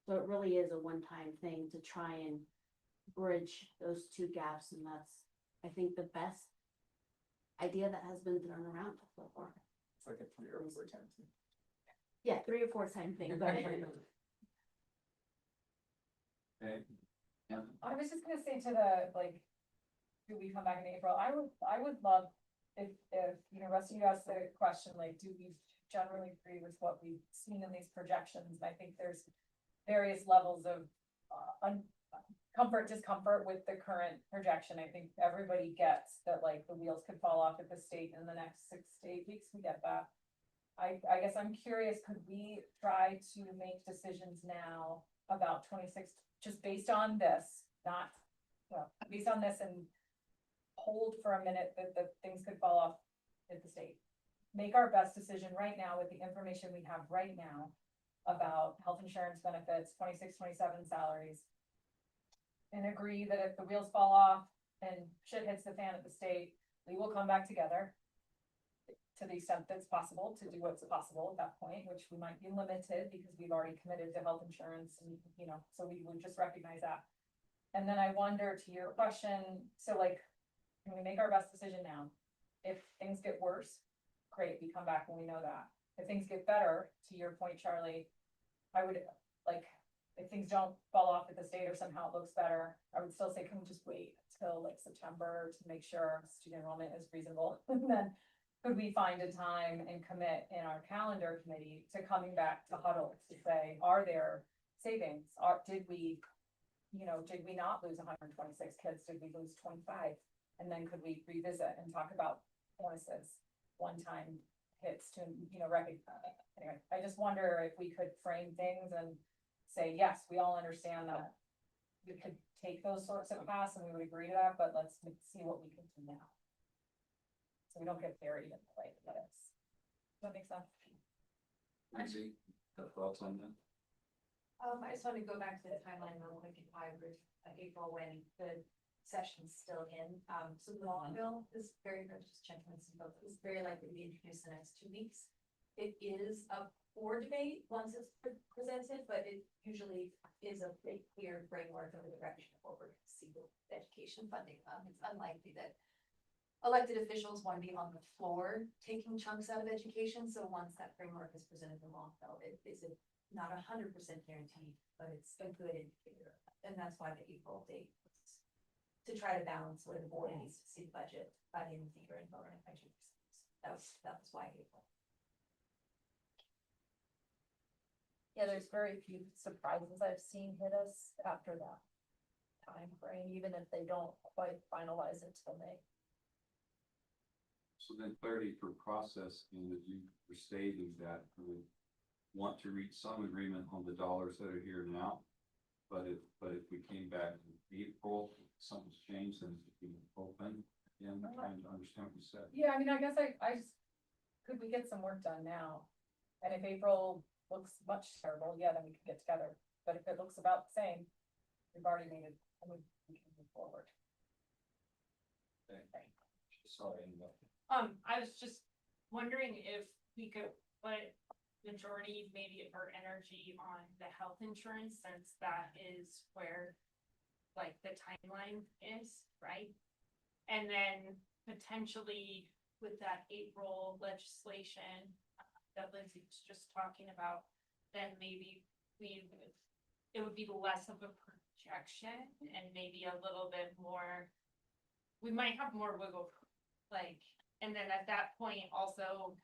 So it really is a one-time thing to try and bridge those two gaps, and that's, I think, the best idea that has been thrown around so far. It's like a 3 or 4 times. Yeah, 3 or 4 time thing, but I was just gonna say to the, like, do we come back in April? I would love if, you know, Rusty, you asked the question, like, do we generally agree with what we've seen in these projections? And I think there's various levels of, comfort, discomfort with the current projection. I think everybody gets that, like, the wheels could fall off at the state in the next 6 to 8 weeks. We get that. I guess I'm curious, could we try to make decisions now about 26, just based on this, not, well, based on this, and hold for a minute that the things could fall off at the state? make our best decision right now with the information we have right now about health insurance benefits, 26, 27 salaries. And agree that if the wheels fall off and shit hits the fan at the state, we will come back together to the extent that's possible, to do what's possible at that point, which we might be limited because we've already committed to health insurance and, you know, so we would just recognize that. And then I wonder, to your question, so like, can we make our best decision now? If things get worse, great, we come back when we know that. If things get better, to your point, Charlie, I would, like, if things don't fall off at the state or somehow it looks better, I would still say, can we just wait till like September to make sure student enrollment is reasonable? And then could we find a time and commit in our calendar committee to coming back to huddle to say, are there savings? Did we, you know, did we not lose 126 kids? Did we lose 25? And then could we revisit and talk about bonuses, one-time hits to, you know, recognize. Anyway, I just wonder if we could frame things and say, yes, we all understand that we could take those sorts of paths and we would agree to that, but let's see what we can do now. So we don't get buried in the way that is. Does that make sense? Lindsay, the thoughts on that? I just want to go back to the timeline real quick in April when the session's still in. So the law bill is very, just checking this both, is very likely to be introduced in the next 2 weeks. It is up for debate once it's presented, but it usually is a pretty clear framework of the direction of what we're going to see with education funding. It's unlikely that elected officials want to be on the floor taking chunks out of education. So once that framework is presented in law bill, it is not 100% guaranteed, but it's a good indicator. And that's why the April date was to try to balance where the board needs to see the budget by the end of the year and vote on it by 2%. That was why April. Yeah, there's very few surprises I've seen hit us after that time frame, even if they don't quite finalize it till May. So then clarity for process, and that you were stating that we want to reach some agreement on the dollars that are here now. But if we came back in April, something's changed, then it's been open. Again, I'm trying to understand what you said. Yeah, I mean, I guess I just, could we get some work done now? And if April looks much terrible, yeah, then we can get together. But if it looks about the same, we've already made it, and we can move forward. Okay. Sorry. I was just wondering if we could put majority, maybe of our energy on the health insurance, since that is where like the timeline is, right? And then potentially with that April legislation that Lindsay was just talking about, then maybe it would be less of a projection and maybe a little bit more, we might have more wiggle room, like, and then at that point also,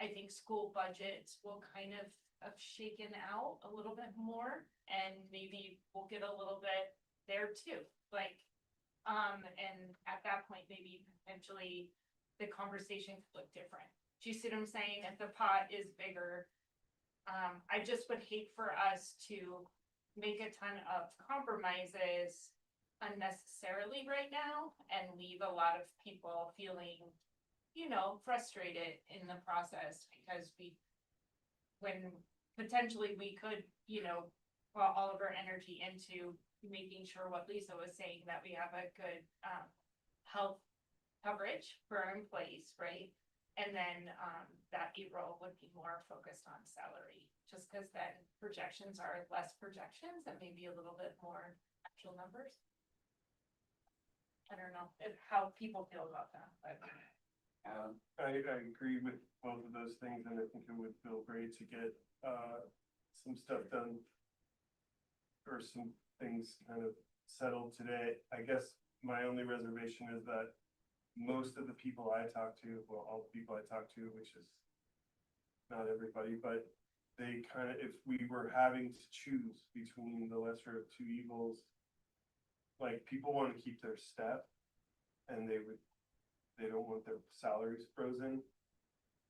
I think school budgets will kind of have shaken out a little bit more, and maybe we'll get a little bit there too, like, and at that point, maybe potentially the conversation could look different. Do you see what I'm saying? If the pot is bigger, I just would hate for us to make a ton of compromises unnecessarily right now and leave a lot of people feeling, you know, frustrated in the process because when potentially we could, you know, put all of our energy into making sure what Lisa was saying, that we have a good health coverage for our employees, right? And then that April would be more focused on salary, just because then projections are less projections and maybe a little bit more actual numbers. I don't know how people feel about that, but. I agree with both of those things, and I think it would feel great to get some stuff done or some things kind of settled today. I guess my only reservation is that most of the people I talk to, well, all the people I talk to, which is not everybody, but they kind of, if we were having to choose between the lesser of two evils, like people want to keep their step, and they don't want their salaries frozen,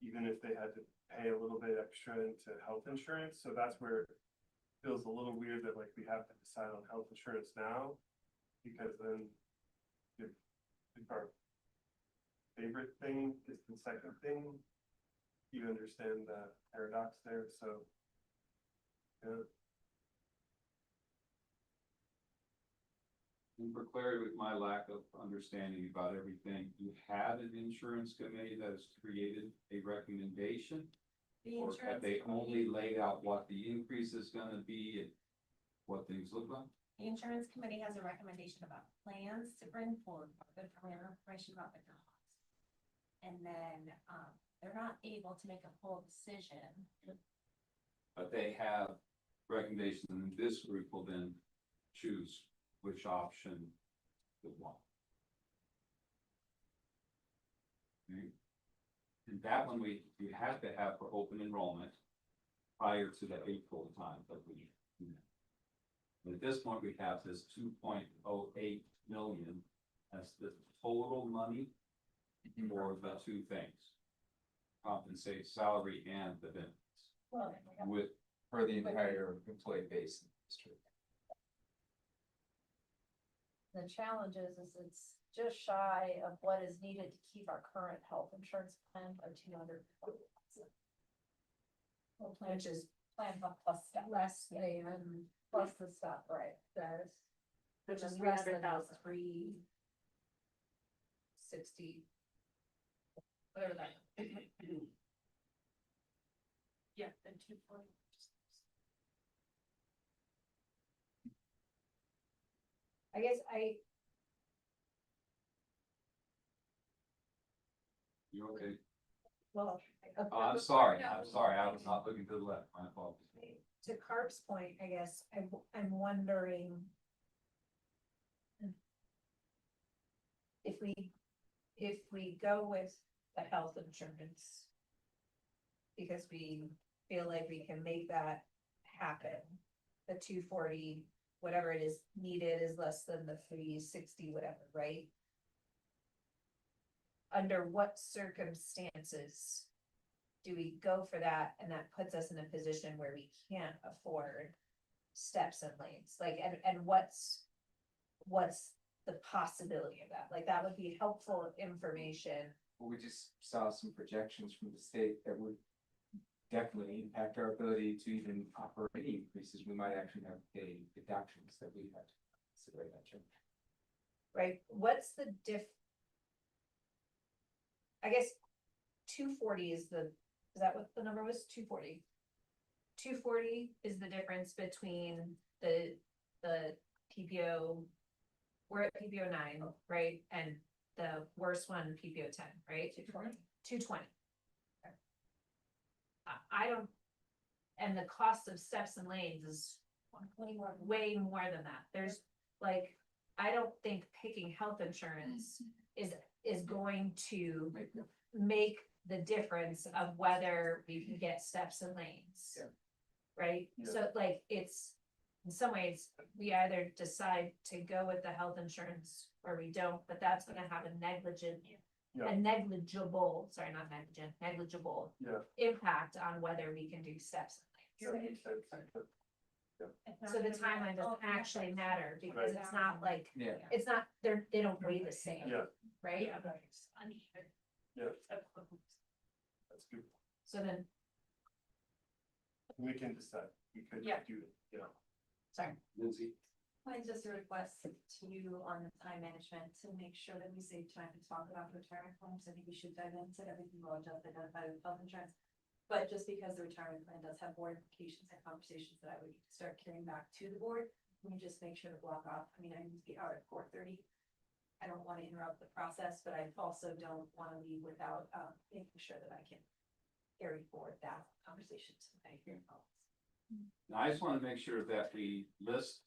even if they had to pay a little bit extra into health insurance. So that's where it feels a little weird that like we have to decide on health insurance now, because then if our favorite thing is the second thing, you understand the paradox there, so. Yeah. And for clarity with my lack of understanding about everything, you had an insurance committee that has created a recommendation? The Or have insurance they only committee, laid out what the increase is gonna be and what things look like? the insurance committee has a recommendation about plans to bring forward, good plan information about the costs. And then, they're not able to make a full decision. But they have recommendations, and this group will then choose which option they want. Okay. And that one we have to have for open enrollment prior to the April time, but we. At this point, we have this 2.08 million, that's the total money for the two things. Compensate salary and the benefits. Well, With, For the entire employee base in the district. The challenge is it's just shy of what is needed to keep our current health insurance plan of 200. Which is Plan plus stuff, less than, plus the stuff, right, there's. which is less less than than 360. Whatever that. yeah, then 240. I guess you okay? well. I'm sorry, I was not looking to the left, my apologies. To Carp's point, I guess, I'm wondering. If we go with the health insurance. Because we feel like we can make that happen. The 240, whatever it is needed is less than the 360, whatever, right? Under what circumstances do we go for that? And that puts us in a position where we can't afford steps and lanes, like, and what's the possibility of that? Like, that would be helpful information. Well, we just saw some projections from the state that would definitely impact our ability to even offer any increases. We might actually have to pay deductions that we have to consider that change. Right, what's the I guess 240 is that what the number was? 240. 240 is the difference between the PPO, we're at PPO 9, right? And the worst one, PPO 10, right? 220. I don't, and the cost of steps and lanes is way more than that. There's like, I don't think picking health insurance is going to make the difference of whether we can get steps and lanes. Yeah. Right? Yeah. So like, it's, in some ways, we either decide to go with the health insurance or we don't, but that's gonna have a negligible, sorry, not negligent, negligible Yeah. impact on whether we can do steps and lanes. So the timeline doesn't actually matter because it's not like, Yeah. it's not, they don't weigh the same. Yeah. Right? Yeah. That's good, So then, we can decide, we could Yeah. do it, you know. sorry, Lindsay? Mine's just a request to you on the time management to make sure that we save time to talk about retirement plans. I think we should dive into everything we'll just identify with health insurance. But just because the retirement plan does have board implications and conversations that I would start carrying back to the board, we just make sure to block off. I mean, I need to be out at 4:30. I don't want to interrupt the process, but I also don't want to leave without making sure that I can carry forward that conversation tonight. Now, I just want to make sure that we list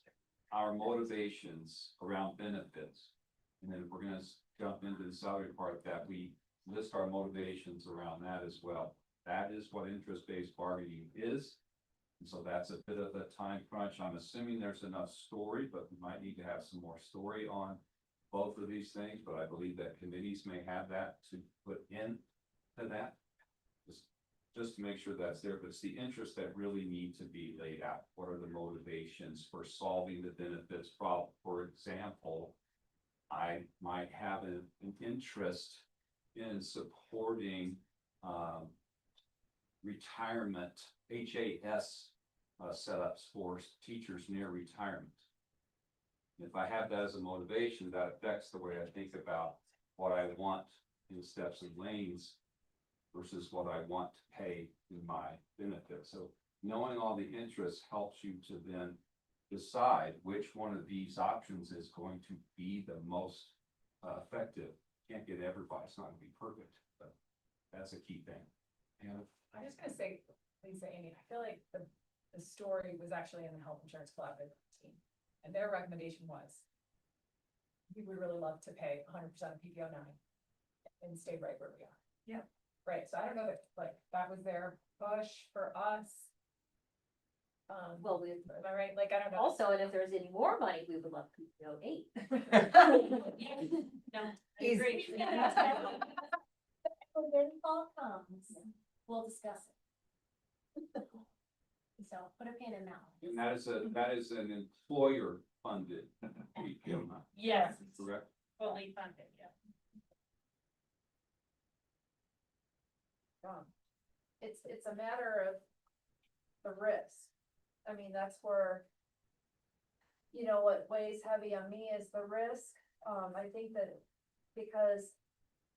our motivations around benefits. And then if we're gonna jump into the salary part, that we list our motivations around that as well. That is what interest-based bargaining is. And so that's a bit of a time crunch. I'm assuming there's enough story, but we might need to have some more story on both of these things, but I believe that committees may have that to put in to that. Just to make sure that's there, but it's the interests that really need to be laid out. What are the motivations for solving the benefits problem? For example, I might have an interest in supporting retirement, HAS setups for teachers near retirement. If I have that as a motivation, that affects the way I think about what I want in steps and lanes versus what I want to pay in my benefit. So knowing all the interests helps you to then decide which one of these options is going to be the most effective. Can't get everybody, it's not gonna be perfect, but that's a key thing. And I'm just gonna say, Lisa, Amy, I feel like the story was actually in the health insurance collaborative team. And their recommendation was, we would really love to pay 100% of PPO 9 and stay right where we are. Yeah. Right, so I don't know if like that was their push for us. Well, we, Am I right? Like, I don't know. also, and if there's any more money, we would love PPO 8. No, I agree. When the fall comes, we'll discuss it. So put a pin in that one. and that is an employer funded PPO, Yes, correct? fully funded, yeah. It's a matter of the risk. I mean, that's where, you know, what weighs heavy on me is the risk. I think that because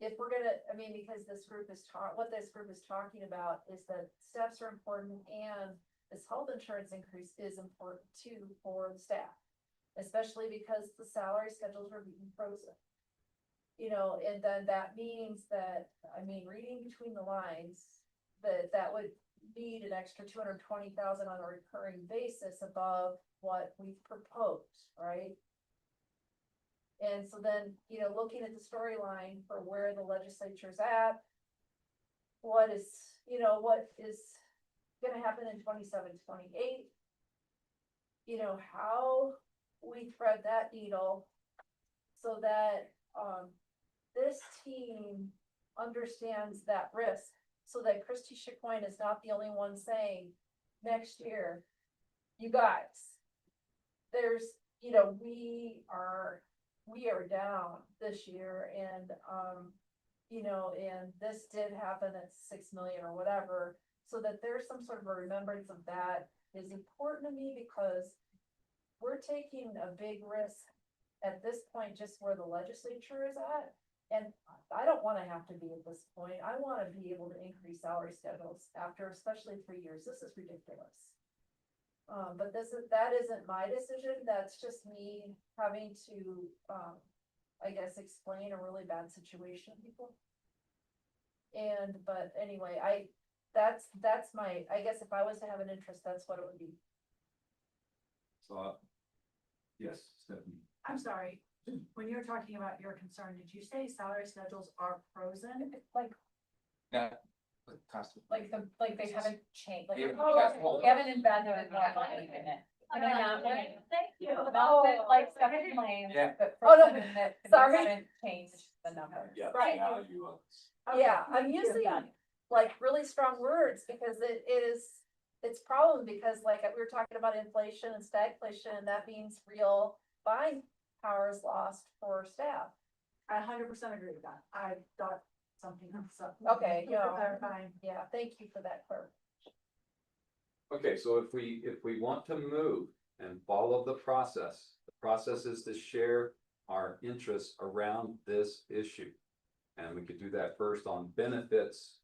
if we're gonna, I mean, because this group is what this group is talking about is that steps are important and this health insurance increase is important too for the staff. Especially because the salary schedules are being frozen. You know, and then that means that, I mean, reading between the lines, that would need an extra 220,000 on a recurring basis above what we've proposed, right? And so then, you know, looking at the storyline for where the legislature's at, what is gonna happen in 27, 28? You know, how we thread that needle so that, this team understands that risk, so that Christy Chicoine is not the only one saying, next year, you guys, there's, you know, we are down this year and, you know, and this did happen at 6 million or whatever, so that there's some sort of a remembrance of that is important to me because we're taking a big risk at this point, just where the legislature is at. And I don't wanna have to be at this point. I wanna be able to increase salary schedules after especially 3 years. This is ridiculous. But that isn't my decision. That's just me having to, I guess, explain a really bad situation to people. But anyway, that's my, I guess if I was to have an interest, that's what it would be. So, yes, Stephanie. I'm sorry, when you were talking about your concern, did you say salary schedules are frozen? Like, Yeah. With cost of- like they haven't changed, like, Yeah, oh, that's whole- we haven't embedded it. Thank you. Not that, like, stuff in lanes, Yeah. but Oh, no, frozen in that we sorry. haven't changed the number. Yeah. Right. Now you, Yeah, I'm using like really strong words because it's problem because like we were talking about inflation and stagflation, and that means real buying power is lost for staff. I 100% agree with that. I thought something else up. Okay, For yeah. clarifying. Yeah, thank you for that clarification. okay, so if we want to move and follow the process is to share our interests around this issue. And we could do that first on benefits,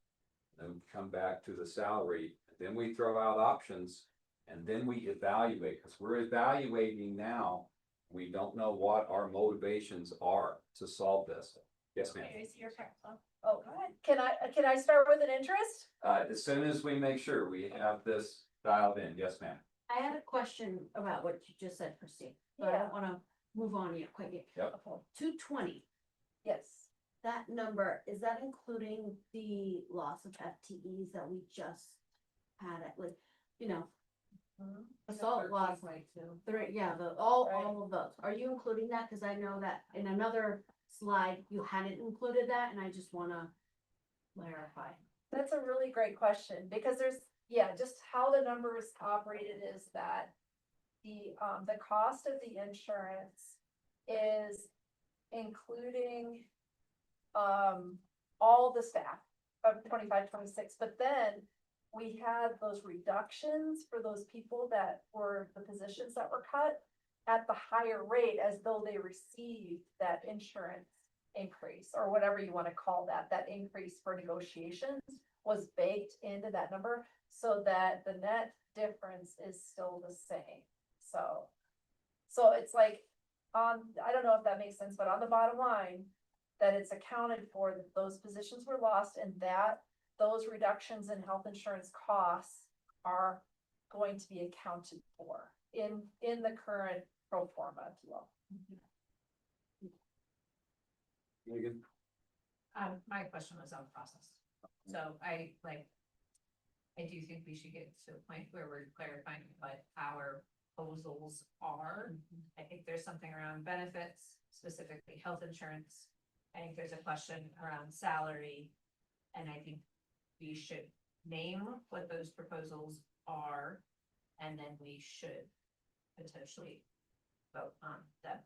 then come back to the salary, then we throw out options, and then we evaluate, because we're evaluating now. We don't know what our motivations are to solve this. Yes, ma'am. Okay, I see your text, huh? Oh, can I start with an interest? As soon as we make sure we have this dialed in, yes, ma'am. I had a question about what you just said, Christine, but I Yeah. don't wanna move on yet quite yet. Yep. 220, Yes. that number, is that including the loss of FTEs that we just had at, like, you know, assault loss, three, yeah, all of those, are you including that? Cause I know that in another slide, you hadn't included that, and I just wanna clarify. That's a really great question, because just how the numbers operated is that the cost of the insurance is including all the staff of 25, 26, but then we had those reductions for those people that were the positions that were cut at the higher rate as though they received that insurance increase or whatever you want to call that, that increase for negotiations was baked into that number so that the net difference is still the same. So it's like, I don't know if that makes sense, but on the bottom line, that it's accounted for, that those positions were lost and that those reductions in health insurance costs are going to be accounted for in the current pro forma, if you will. Megan? My question was on process. So I do think we should get to a point where we're clarifying what our proposals are. I think there's something around benefits, specifically health insurance. I think there's a question around salary. And I think we should name what those proposals are. And then we should potentially vote on them.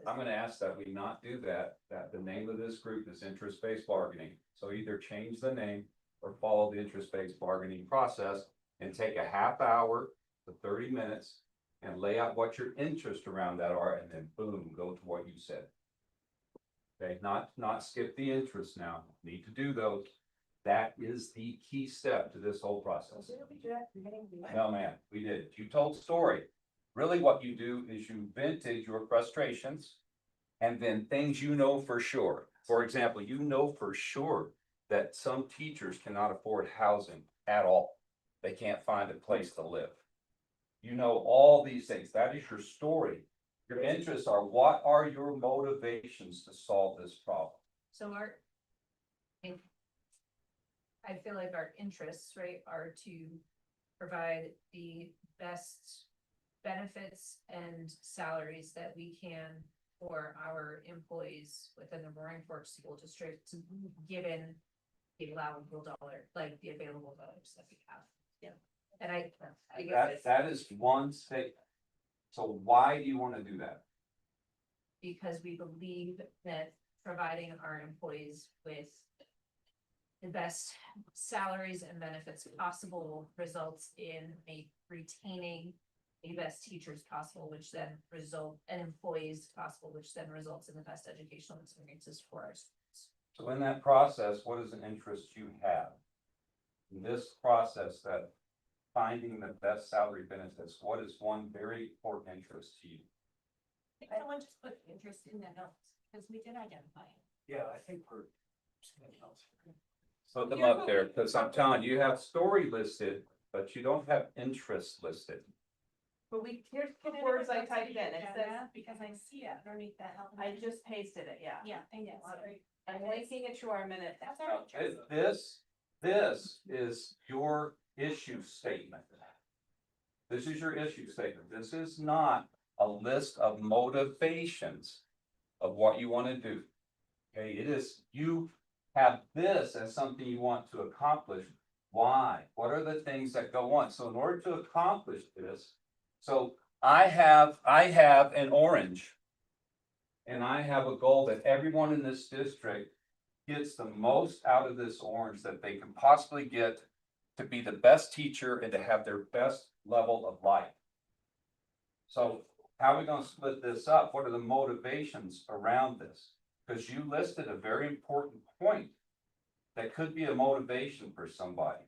I'm gonna ask that we not do that, that the name of this group is interest-based bargaining. So either change the name or follow the interest-based bargaining process and take a half hour to 30 minutes and lay out what your interests around that are, and then boom, go to what you said. Okay, not skip the interest now, need to do those. That is the key step to this whole process. No, man, we did. You told story. Really what you do is you vintage your frustrations and then things you know for sure. For example, you know for sure that some teachers cannot afford housing at all. They can't find a place to live. You know all these things. That is your story. Your interests are, what are your motivations to solve this problem? So I feel like our interests, right, are to provide the best benefits and salaries that we can for our employees within the Roaring Fork School District, given the allowable dollar, like the available dollars that we have. Yeah. And I guess That is one statement. So why do you want to do that? because we believe that providing our employees with the best salaries and benefits possible results in retaining the best teachers possible, which then and employees possible, which then results in the best educational experiences for our students. So in that process, what is an interest you have? In this process, that finding the best salary benefits, what is one very important interest to you? I think someone just put interest in the notes, because we did identify it. Yeah, I think we're. Put them up there, because I'm telling you, you have story listed, but you don't have interest listed. But here's the Can words I anyone typed see in, the it says, agenda? Because I see it underneath that health. I just pasted it, yeah. Yeah, thank you. Sorry. I'm linking it to our minute. That's our interest. This is your issue statement. This is your issue statement. This is not a list of motivations of what you want to do. Okay, it is, you have this as something you want to accomplish. Why? What are the things that go on? So in order to accomplish this, so I have an orange. And I have a goal that everyone in this district gets the most out of this orange that they can possibly get to be the best teacher and to have their best level of life. So how are we going to split this up? What are the motivations around this? Because you listed a very important point that could be a motivation for somebody.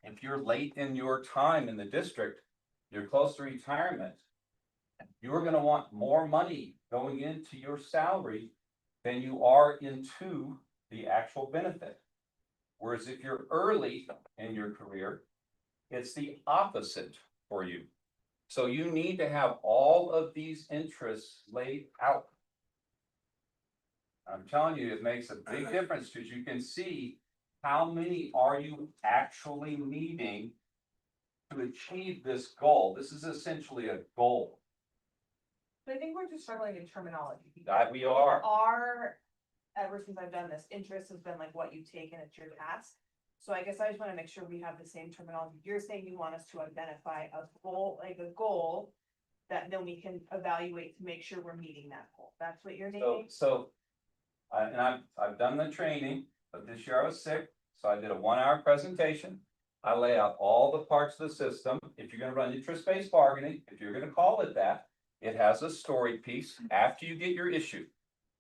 If you're late in your time in the district, you're close to retirement, you're going to want more money going into your salary than you are into the actual benefit. Whereas if you're early in your career, it's the opposite for you. So you need to have all of these interests laid out. I'm telling you, it makes a big difference because you can see how many are you actually needing to achieve this goal. This is essentially a goal. But I think we're just struggling in terminology. That we are. Ever since I've done this, interest has been like what you take and it's your task. So I guess I just want to make sure we have the same terminology. You're saying you want us to identify a goal that then we can evaluate to make sure we're meeting that goal. That's what you're naming? And I've done the training, but this year I was sick, so I did a 1-hour presentation. I lay out all the parts of the system. If you're gonna run interest-based bargaining, if you're gonna call it that, it has a story piece. After you get your issue,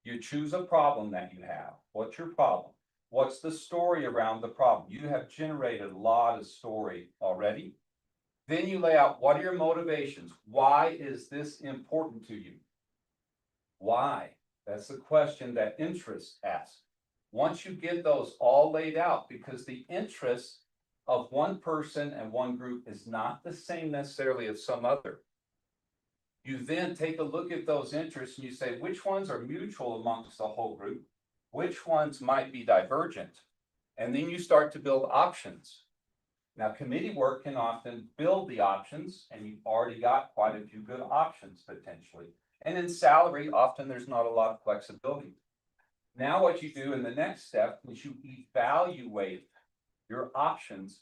you choose a problem that you have. What's your problem? What's the story around the problem? You have generated a lot of story already. Then you lay out, what are your motivations? Why is this important to you? Why? That's the question that interest asks. Once you get those all laid out, because the interests of one person and one group is not the same necessarily as some other. You then take a look at those interests and you say, which ones are mutual amongst the whole group? Which ones might be divergent? And then you start to build options. Now, committee work can often build the options, and you've already got quite a few good options potentially. And in salary, often there's not a lot of flexibility. Now, what you do in the next step is you evaluate your options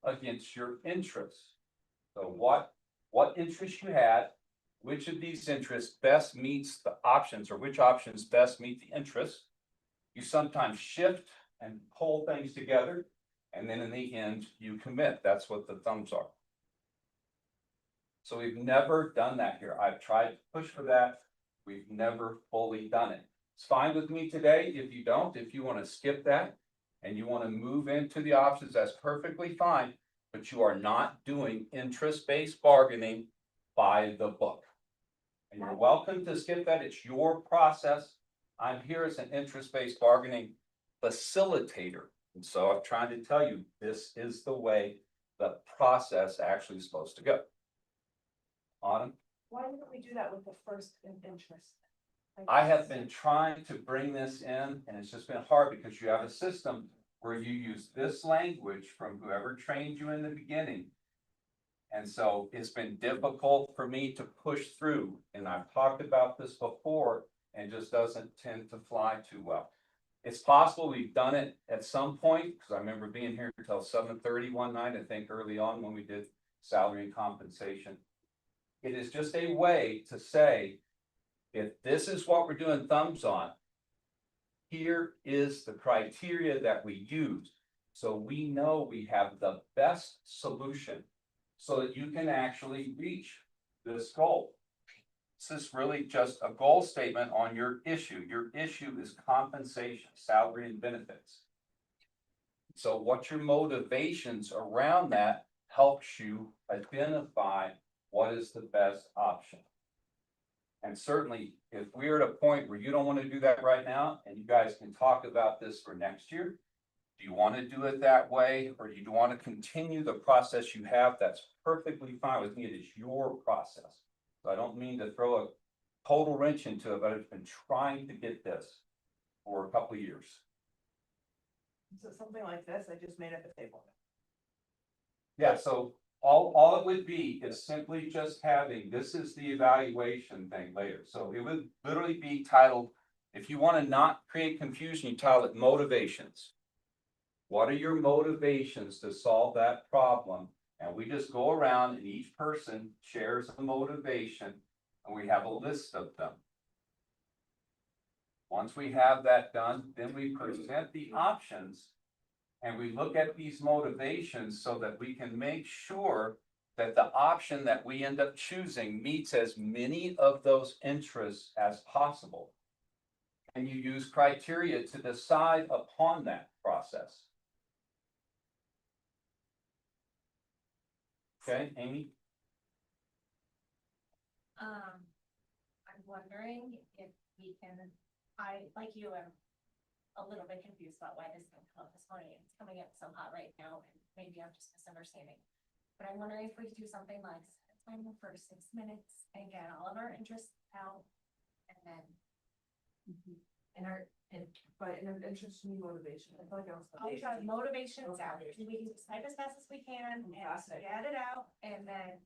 against your interests. So what interests you had, which of these interests best meets the options, or which options best meet the interests. You sometimes shift and pull things together, and then in the end, you commit. That's what the thumbs are. So we've never done that here. I've tried to push for that. We've never fully done it. It's fine with me today. If you don't, if you want to skip that and you want to move into the options, that's perfectly fine. But you are not doing interest-based bargaining by the book. And you're welcome to skip that. It's your process. I'm here as an interest-based bargaining facilitator. And so I'm trying to tell you, this is the way the process actually is supposed to go. Autumn? Why didn't we do that with the first interest? Like, I have been trying to bring this in, and it's just been hard because you have a system where you use this language from whoever trained you in the beginning. And so it's been difficult for me to push through, and I've talked about this before, and just doesn't tend to fly too well. It's possible we've done it at some point, because I remember being here until 7:30 one night, I think early on when we did salary and compensation. It is just a way to say, if this is what we're doing thumbs on, here is the criteria that we use. So we know we have the best solution so that you can actually reach this goal. This is really just a goal statement on your issue. Your issue is compensation, salary, and benefits. So what your motivations around that helps you identify what is the best option. And certainly, if we're at a point where you don't want to do that right now, and you guys can talk about this for next year, do you want to do it that way, or do you want to continue the process you have? That's perfectly fine with me. It is your process. So I don't mean to throw a total wrench into it, but I've been trying to get this for a couple of years. So something like this, I just made up a table. Yeah, so all it would be is simply just having, this is the evaluation thing later. So it would literally be titled, if you want to not create confusion, you title it motivations. What are your motivations to solve that problem? And we just go around and each person shares a motivation and we have a list of them. Once we have that done, then we present the options and we look at these motivations so that we can make sure that the option that we end up choosing meets as many of those interests as possible. And you use criteria to decide upon that process. Okay, Amy? I'm wondering if we can, like you, am a little bit confused about why this didn't come up this morning. It's coming up so hot right now, and maybe I'm just misunderstanding. But I'm wondering if we could do something like set a timer for 6 minutes and get all of our interests out, and then. But in an interest in motivation, I feel like I was. I'll try motivations out. We can type as fast as we can and get it out, and then.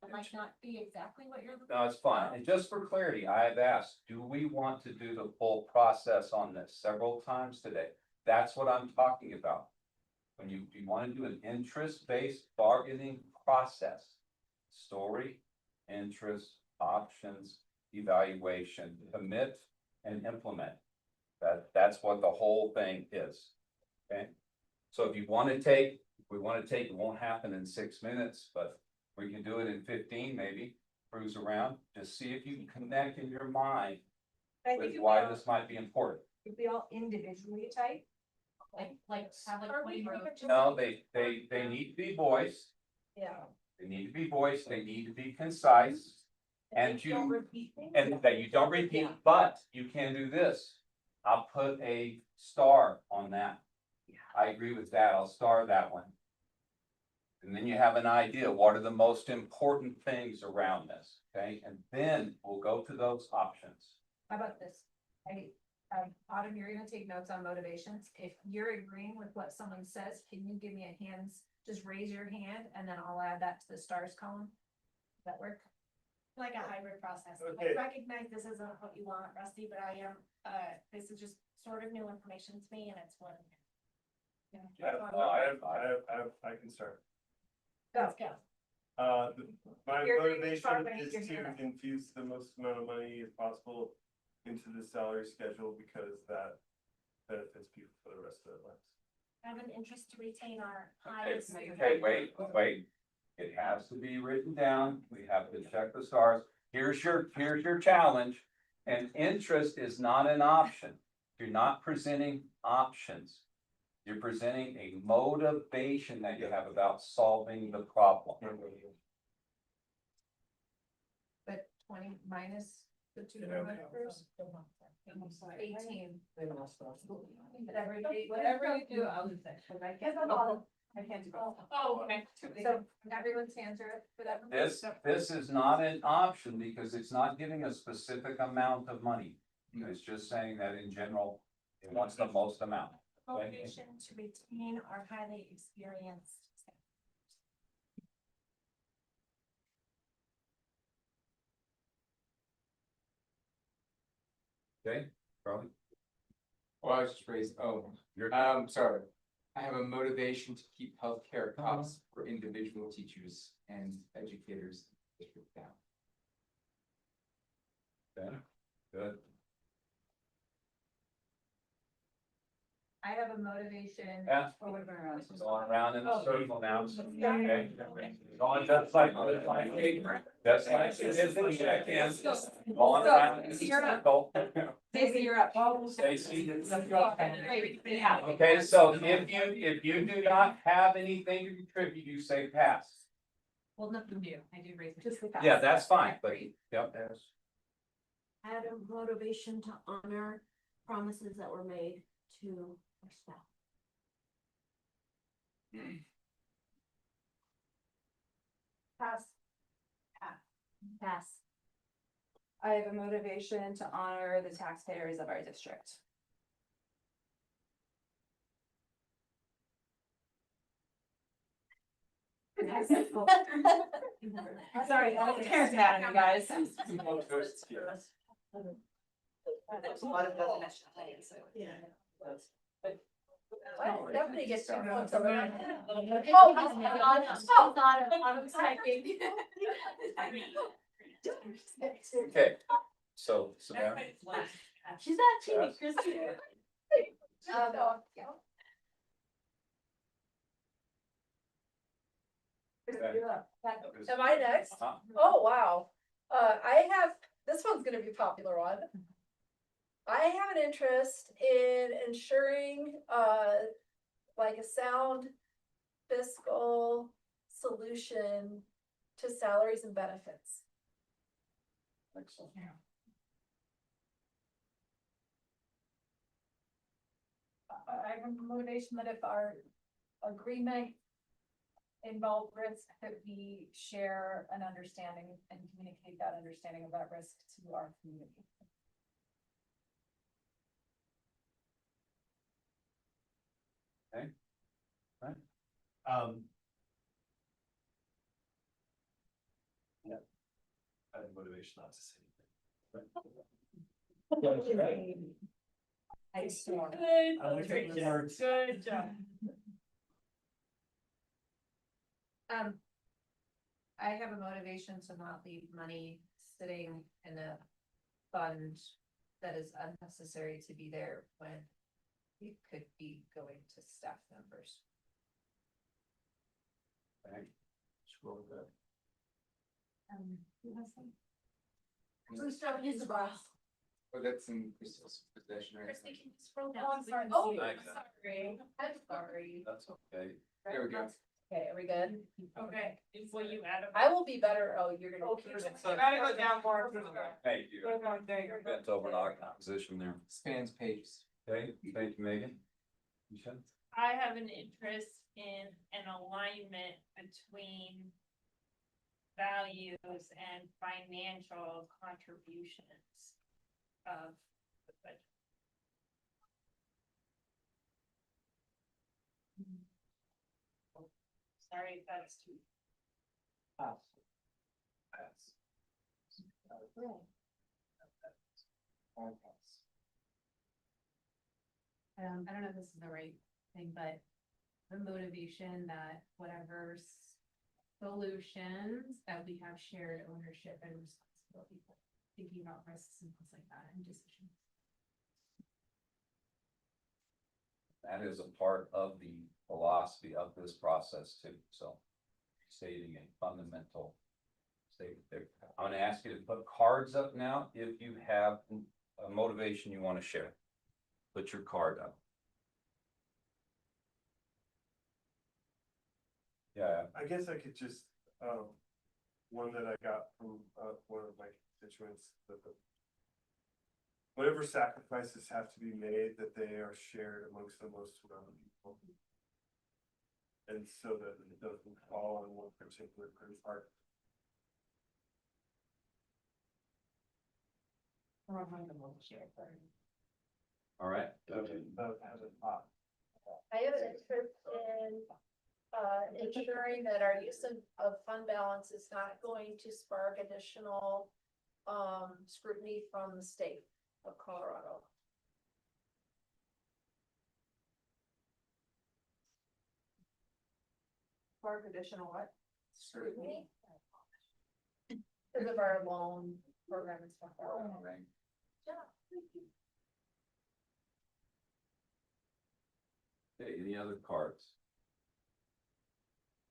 It might not be exactly what you're looking. No, it's fine. And just for clarity, I have asked, do we want to do the full process on this several times today? That's what I'm talking about. When you want to do an interest-based bargaining process, story, interest, options, evaluation, commit and implement. That's what the whole thing is. Okay. So if you want to take we wanna take, it won't happen in 6 minutes, but we can do it in 15 maybe. Cruise around, just see if you can connect in your mind I with think if why we all, this might be important. if we all individually type, like have like Or 20 we minutes. could just- No, they need to be voiced, Yeah. they need to be voiced, they need to be concise. And you don't you, repeat things. and that you don't repeat, but you can do this. I'll put a star on that. I agree with that, I'll star that one. And then you have an idea, what are the most important things around this, okay? And then we'll go to those options. How about this? Autumn, you're gonna take notes on motivations. If you're agreeing with what someone says, can you give me a hands, just raise your hand and then I'll add that to the stars column? Does that work? Like a hybrid process. Okay. I recognize this isn't what you want, Rusty, but I am, this is just sort of new information to me and it's what. I can start. Let's go. My You're motivation start when you is get your to hand up. infuse the most amount of money as possible into the salary schedule because that benefits people for the rest of their lives. I have an interest to retain our Okay, highest. okay, wait. It has to be written down. We have to check the stars. Here's your challenge. And interest is not an option. You're not presenting options. You're presenting a motivation that you have about solving the problem. But 20 minus the two Yeah. numbers? 18. Whatever you do, I'll do that. I can't do both. Oh, okay. So everyone's hands are up for that one? This is not an option because it's not giving a specific amount of money. It's just saying that in general, it wants the most amount. Motivation to retain our highly experienced. staff. Okay, Charlie? Well, I was just raised, You're, sorry. I have a motivation to keep healthcare costs for individual teachers and educators in the district down. okay, good. I have a motivation. Yeah. Oh, wait a minute. Going around in a circle now. Okay. Going just like, that's like, it is in check-ins. Going around in a circle. Stacey, you're up. Stacy. Okay, so if you do not have anything to contribute, you say pass. Well, nothing new. I do raise. Just the Yeah, that's fine, but, yep. I had a motivation to honor promises that were made to our staff. Pass. Pass. I have a motivation to honor the taxpayers of our district. Sorry, I'm charismatic, you guys. There's a lot of definitions. Well, Stephanie gets to go to Okay, so, Samara, She's not cheating, Christine. Am I next? Uh-huh. Oh, wow. This one's gonna be a popular one. I have an interest in ensuring, like a sound fiscal solution to salaries and benefits. I have a motivation that if our agreement involved risk, that we share an understanding and communicate that understanding of that risk to our community. Yeah. I have motivation not to say I sworn. Good job. I have a motivation to not leave money sitting in a fund that is unnecessary to be there when it could be going to staff members. Scroll back. Who has some? Who's showing his brow? Oh, that's in Crystal's possession, right? Christy, can you scroll down? Oh, I'm sorry. Oh, Thanks. sorry. I'm sorry. That's okay. There we go. Okay, are we good? Okay, will you add a? I will be better. Oh, you're gonna. Gotta go down more. Thank you. Bent over an awkward position there. Spans pages. Okay, thank you, Megan. You said? I have an interest in an alignment between values and financial contributions of the budget. Sorry if that's too. Pass. I don't know if this is the right thing, but the motivation that whatever solutions that we have shared ownership and responsibility for, thinking about risks and things like that and decisions. That is a part of the philosophy of this process too, so. Stating a fundamental statement there. I'm gonna ask you to put cards up now, if you have a motivation you wanna share. Put your card up. Yeah, I guess I could just, one that I got from, one of my constituents, that whatever sacrifices have to be made, that they are shared amongst the most amount of people. And so that it doesn't fall on one particular part. all right. As a thought. I have an interest in, ensuring that our use of fund balance is not going to spark additional, scrutiny from the state of Colorado. Spark additional what? Scrutiny. Because of our loan program and stuff. Okay, any other cards?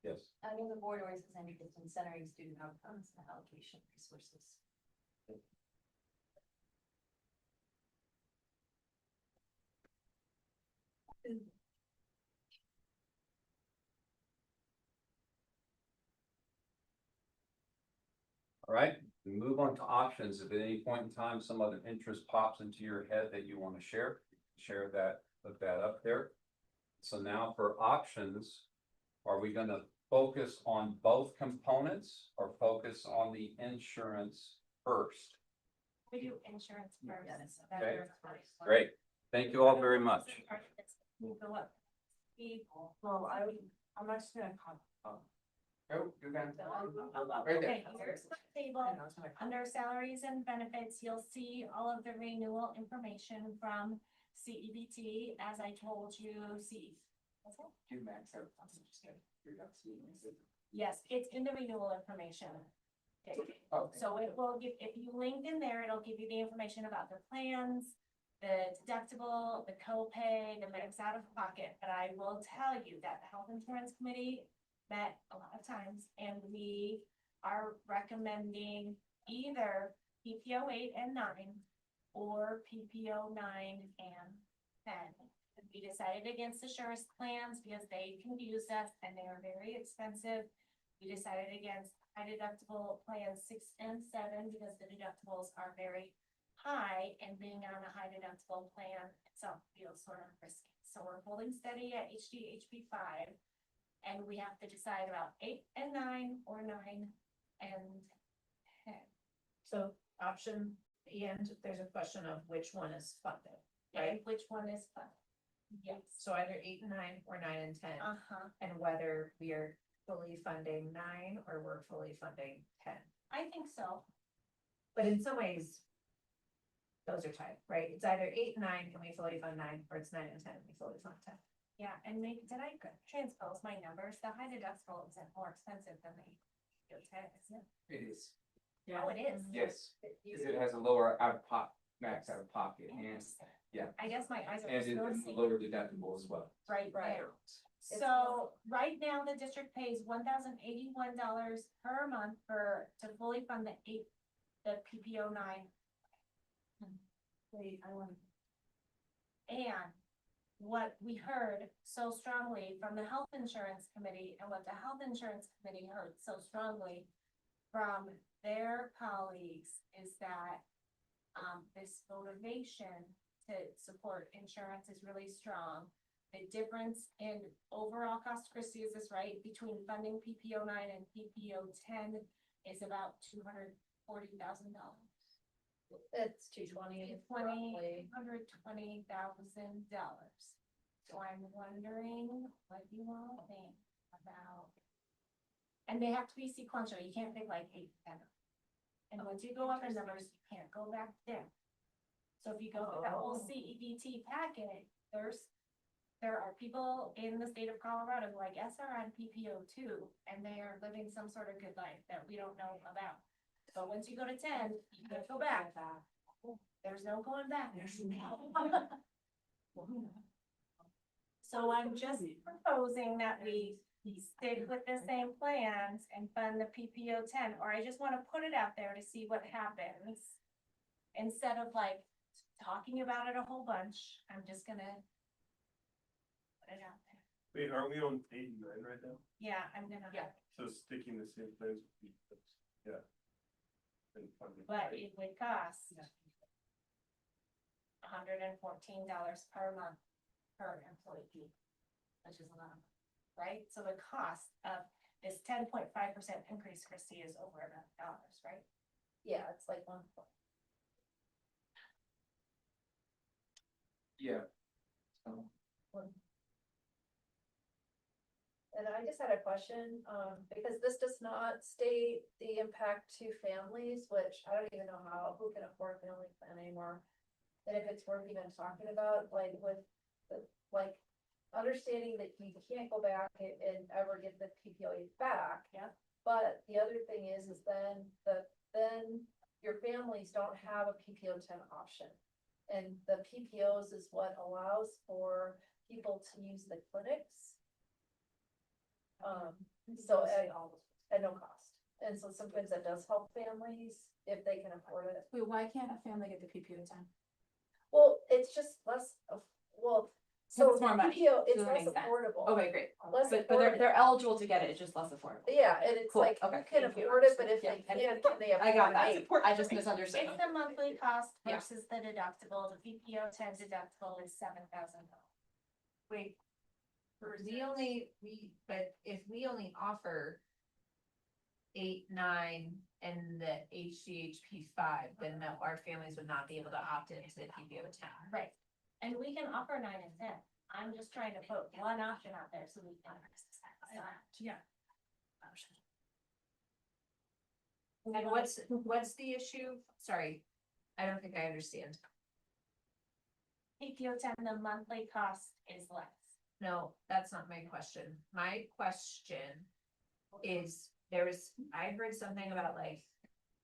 Yes. I mean, the board always has an interest in centering student outcomes and allocation of resources. All right, we move on to options. If at any point in time, some other interest pops into your head that you want to share that, put that up there. So now for options, are we gonna focus on both components or focus on the insurance first? We do insurance first. Okay. Veterans first. Great, thank you all very much. We'll go up. Well, I'm actually gonna Oh, you're done. Right Okay, there. here's the table. Under salaries and benefits, you'll see all of the renewal information from CEBT, as I told you, what's that? Do max out. Yes, it's in the renewal information. Okay. Okay. So it will give, if you link in there, it'll give you the information about the plans, the deductible, the copay, the mix out of pocket, but I will tell you that the Health Insurance Committee met a lot of times, and we are recommending either PPO 8 and 9 or PPO 9 and 10. We decided against the surest plans because they confused us and they are very expensive. We decided against high deductible plans 6 and 7 because the deductibles are very high, and being on a high deductible plan itself feels sort of risky. So we're holding steady at HB 5. And we have to decide about 8 and 9 or 9 and 10. So option, and there's a question of which one is funded, Right, which one is fun? Yes. so either 8 and 9 or 9 and 10. Uh-huh. And whether we are fully funding 9 or we're fully funding 10. I think so. But in some ways, those are tied, right? It's either 8 and 9 and we fully fund 9, or it's 9 and 10 and we fully fund 10. Yeah, and maybe, did I transpose my numbers? The high deductible isn't more expensive than the PPO 10, isn't it? It is, Oh, it is. yes, because it has a lower max out of pocket, and, yeah. I guess my eyes are And just it's noticing lower deductible as well. right there. So right now, the district pays $1,081 per month to fully fund the PPO 9. Wait, and what we heard so strongly from the health insurance committee and what the health insurance committee heard so strongly from their colleagues is that this motivation to support insurance is really strong. The difference in overall cost, Christie, is this right, between funding PPO 9 and PPO 10 is about $240,000. It's 220. roughly. $120,000. So I'm wondering what you all think about. And they have to be sequential, you can't pick like 8 and 10. And once you go up in numbers, you can't go back down. So if you go with the whole CEBT packet, there are people in the state of Colorado who I guess are on PPO 2, and they are living some sort of good life that we don't know about. But once you go to 10, you can't go back. There's no going back. So I'm just proposing that we stick with the same plans and fund the PPO 10, or I just wanna put it out there to see what happens. Instead of like talking about it a whole bunch, I'm just gonna put it out there. Wait, aren't we on 89 right now? Yeah, I'm gonna. Yeah. So sticking the same things, yeah. And funding, But right? it would cost $114 per month per employee, which is a lot, right? So the cost of this 10.5% increase, Christie, is over $1 million, right? Yeah, it's like one. Yeah. And I just had a question, because this does not state the impact to families, which I don't even know who can afford a family plan anymore. And if it's worth even talking about, like with understanding that you can't go back and ever get the PPO back. Yeah. But the other thing is then your families don't have a PPO 10 option. And the PPOs is what allows for people to use the clinics. So at no cost. And so sometimes that does help families if they can afford it. Wait, why can't a family get the PPO 10? Well, it's just less so It's more money. PPO, it's Doesn't less make sense. affordable. Okay, great. Less But affordable. they're eligible to get it, it's just less affordable. Yeah, and it's Cool, like, okay. you can afford it, but if they can't, can they afford I got that. it? I just misunderstood. It's the monthly cost Yeah. versus the deductible. The PPO 10 deductible is $7,000. Wait. But if we only offer 8, 9, and the HCHP 5, then no, our families would not be able to opt into the PPO 10. Right. And we can offer 9 and 10. I'm just trying to put one option out there so we can. Yeah. And what's the issue? Sorry, I don't think I understand. PPO 10, the monthly cost is less. No, that's not my question. My question is, I heard something about like,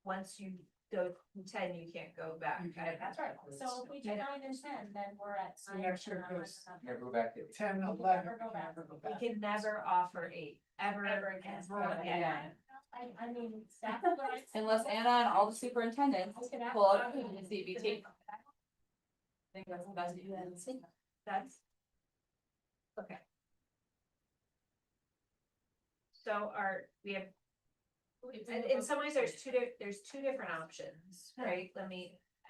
once you go to 10, you can't go back. That's right. So if we do 9 and 10, then we're at. So next year goes Never go back to. 10, We 11. can never go back. We can never offer 8, ever again. Yeah. I mean, staff advice. Unless Anna and all the superintendents pull out the CBT. I think that's the best you can see. That's. Okay. So we have, and in some ways, there's two different options, right?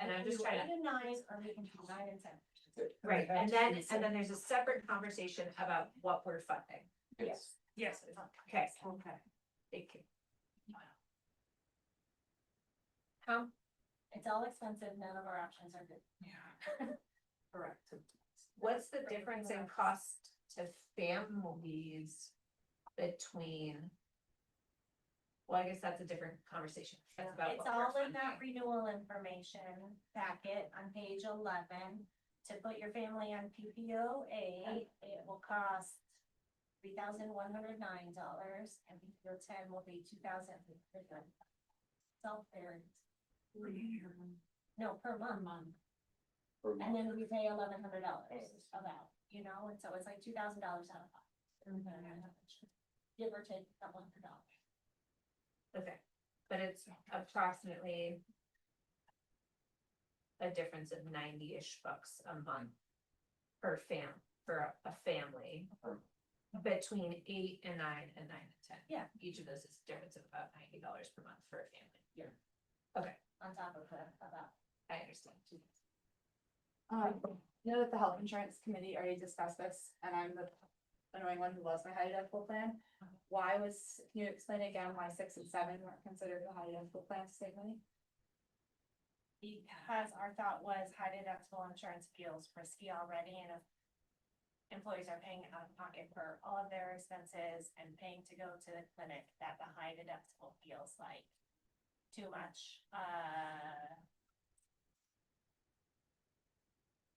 And I'm just trying to. 8 and 9, or we can do 9 and 10. Right, and then there's a separate conversation about what we're funding. Yes. Yes. Okay. Okay. Thank you. How, It's all expensive. None of our options are good. Yeah. Correct. what's the difference in cost to families between? Well, I guess that's a different conversation. That's about It's what we're all in funding. that renewal information packet on page 11. To put your family on PPO 8, it will cost $3,109, and PPO 10 will be $2,000. Self-varied. No, per month. And then we pay $1,100 about, and so it's like $2,000 out of pocket. Give or take $100. Okay, but it's approximately a difference of 90-ish bucks a month for a family. Between 8 and 9 and 9 and 10. Yeah. Each of those is a difference of about $90 per month for a family. Yeah. Okay, On top of that. I understand. You know that the health insurance committee already discussed this, and I'm the annoying one who loves my high deductible plan. Can you explain again why 6 and 7 weren't considered the high deductible plans to save money? Because our thought was high deductible insurance feels risky already, and if employees are paying out of pocket for all of their expenses and paying to go to the clinic, that the high deductible feels like too much,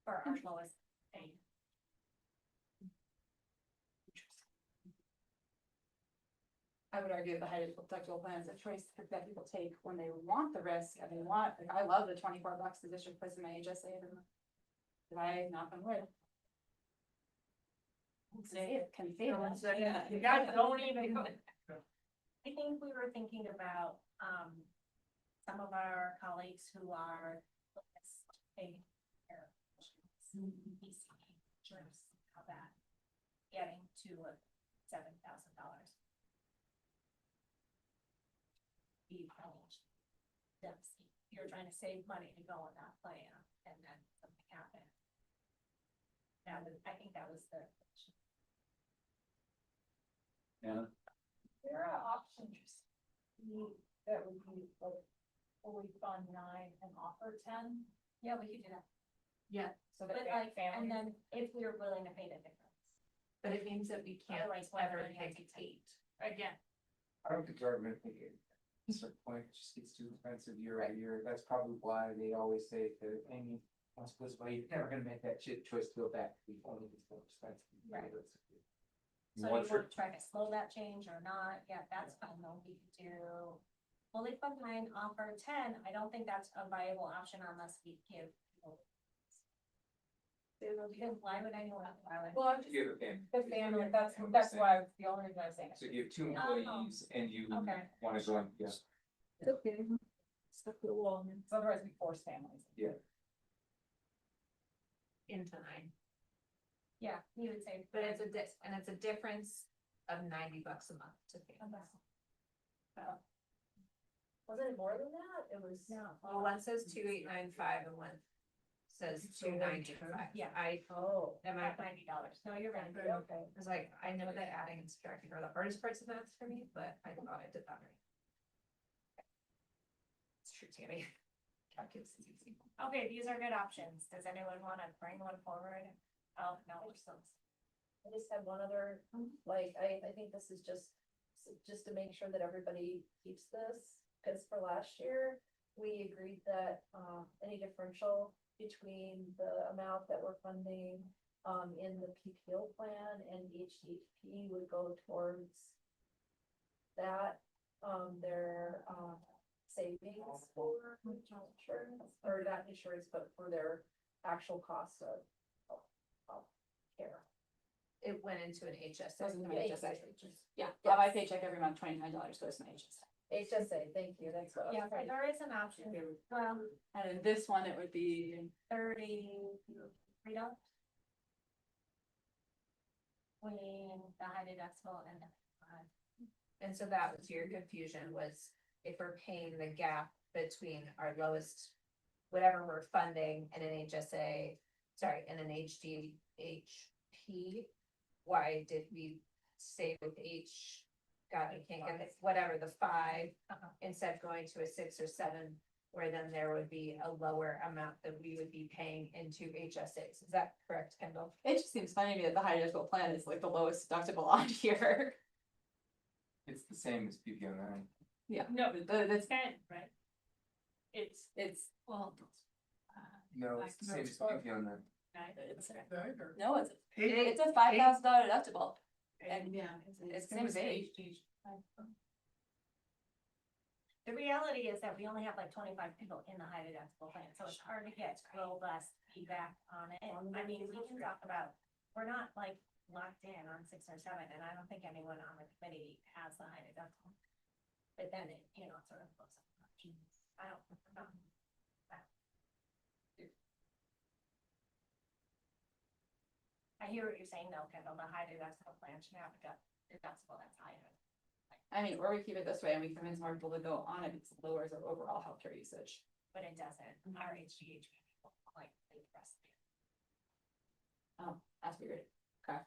for our lowest paid. I would argue the high deductible plan is a choice that people take when they want the risk and they want, like, I love the $24 the district puts in my HSA. Did I knock on wood? Can save us. You guys don't even. I think we were thinking about, some of our colleagues who are. Insurance, how that, getting to $7,000. You're trying to save money to go on that plan, and then something happened. Now, I think that was the. Yeah. There are options that would be like fully fund 9 and offer 10. Yeah, we could do that. Yeah. So but like, and then if we were willing to pay the difference. But it means that we can't Otherwise, ever why would we have pick to 8. Again. I don't think the argument, at a certain point, it just gets too expensive year by year. That's probably why they always say to any hospital, you're never gonna make that choice to go back to the only it's more expensive. Right. You So want you your- want to try to slow that change or not? Yeah, that's fine, though, we could do. Fully fund 9, offer 10, I don't think that's a viable option unless we give people. Because why would anyone? Well, I'm just, You have a family. the family, that's why, the only reason I was saying. So you have 2 employees and you Okay. wanna go on, yeah. Okay. Stuck to the wall. Otherwise we force families. Into 9. Yeah, you would say. But it's a difference of $90 a month to pay. Wasn't it more than that? It was. No. Well, one says 2895 and one says 295. Yeah. Oh. Am I, At $90, no, you're right. Okay. I was like, I know that adding and subtracting are the hardest parts of math for me, but I thought I did that right. It's true, Tammy. Calculus is easy. Okay, these are good options, does anyone want to bring one forward? Oh, no, we're still. I just had one other, like, I think this is just to make sure that everybody keeps this, because for last year, we agreed that, any differential between the amount that we're funding, in the PPO plan and HDHP would go towards that, their, savings for insurance, or not insurance, but for their actual cost of care. It went into an HSA. Goes into my Yeah, HSA. HSA. Yeah, yeah, my paycheck every month, $29 goes to my HSA. HSA, thank you, that's what I was Yeah, trying to. there is an option, well, And in this one, it would be, $33. Between the high deductible and the. And so that was your confusion, was if we're paying the gap between our lowest, whatever we're funding in an HSA, sorry, in an HDHP, why did we stay with God, I can't get this, whatever, the 5, instead of going to a 6 or 7, where then there would be a lower amount that we would be paying into HSAs. Is that correct, Kendall? it just seems funny to me that the high deductible plan is like the lowest deductible on here. It's the same as PPO 9. Yeah. No, That's, 10, right? It's, well, No, it's the same as PPO 9. no, it's a $5,000 deductible. And yeah, it's the same as age. the reality is that we only have like 25 people in the high deductible plan, so it's hard to get robust feedback on it. I mean, we can talk about, we're not like locked in on 6 or 7, and I don't think anyone on the committee has the high deductible. But then it, you know, sort of blows up. I don't know. I hear what you're saying though, Kendall, the high deductible plan should have a deductible that's higher. I mean, or we keep it this way and we convince more people to go on it, it lowers our overall healthcare usage. But it doesn't, our HGH people like the rest of it. Oh, that's weird. Okay.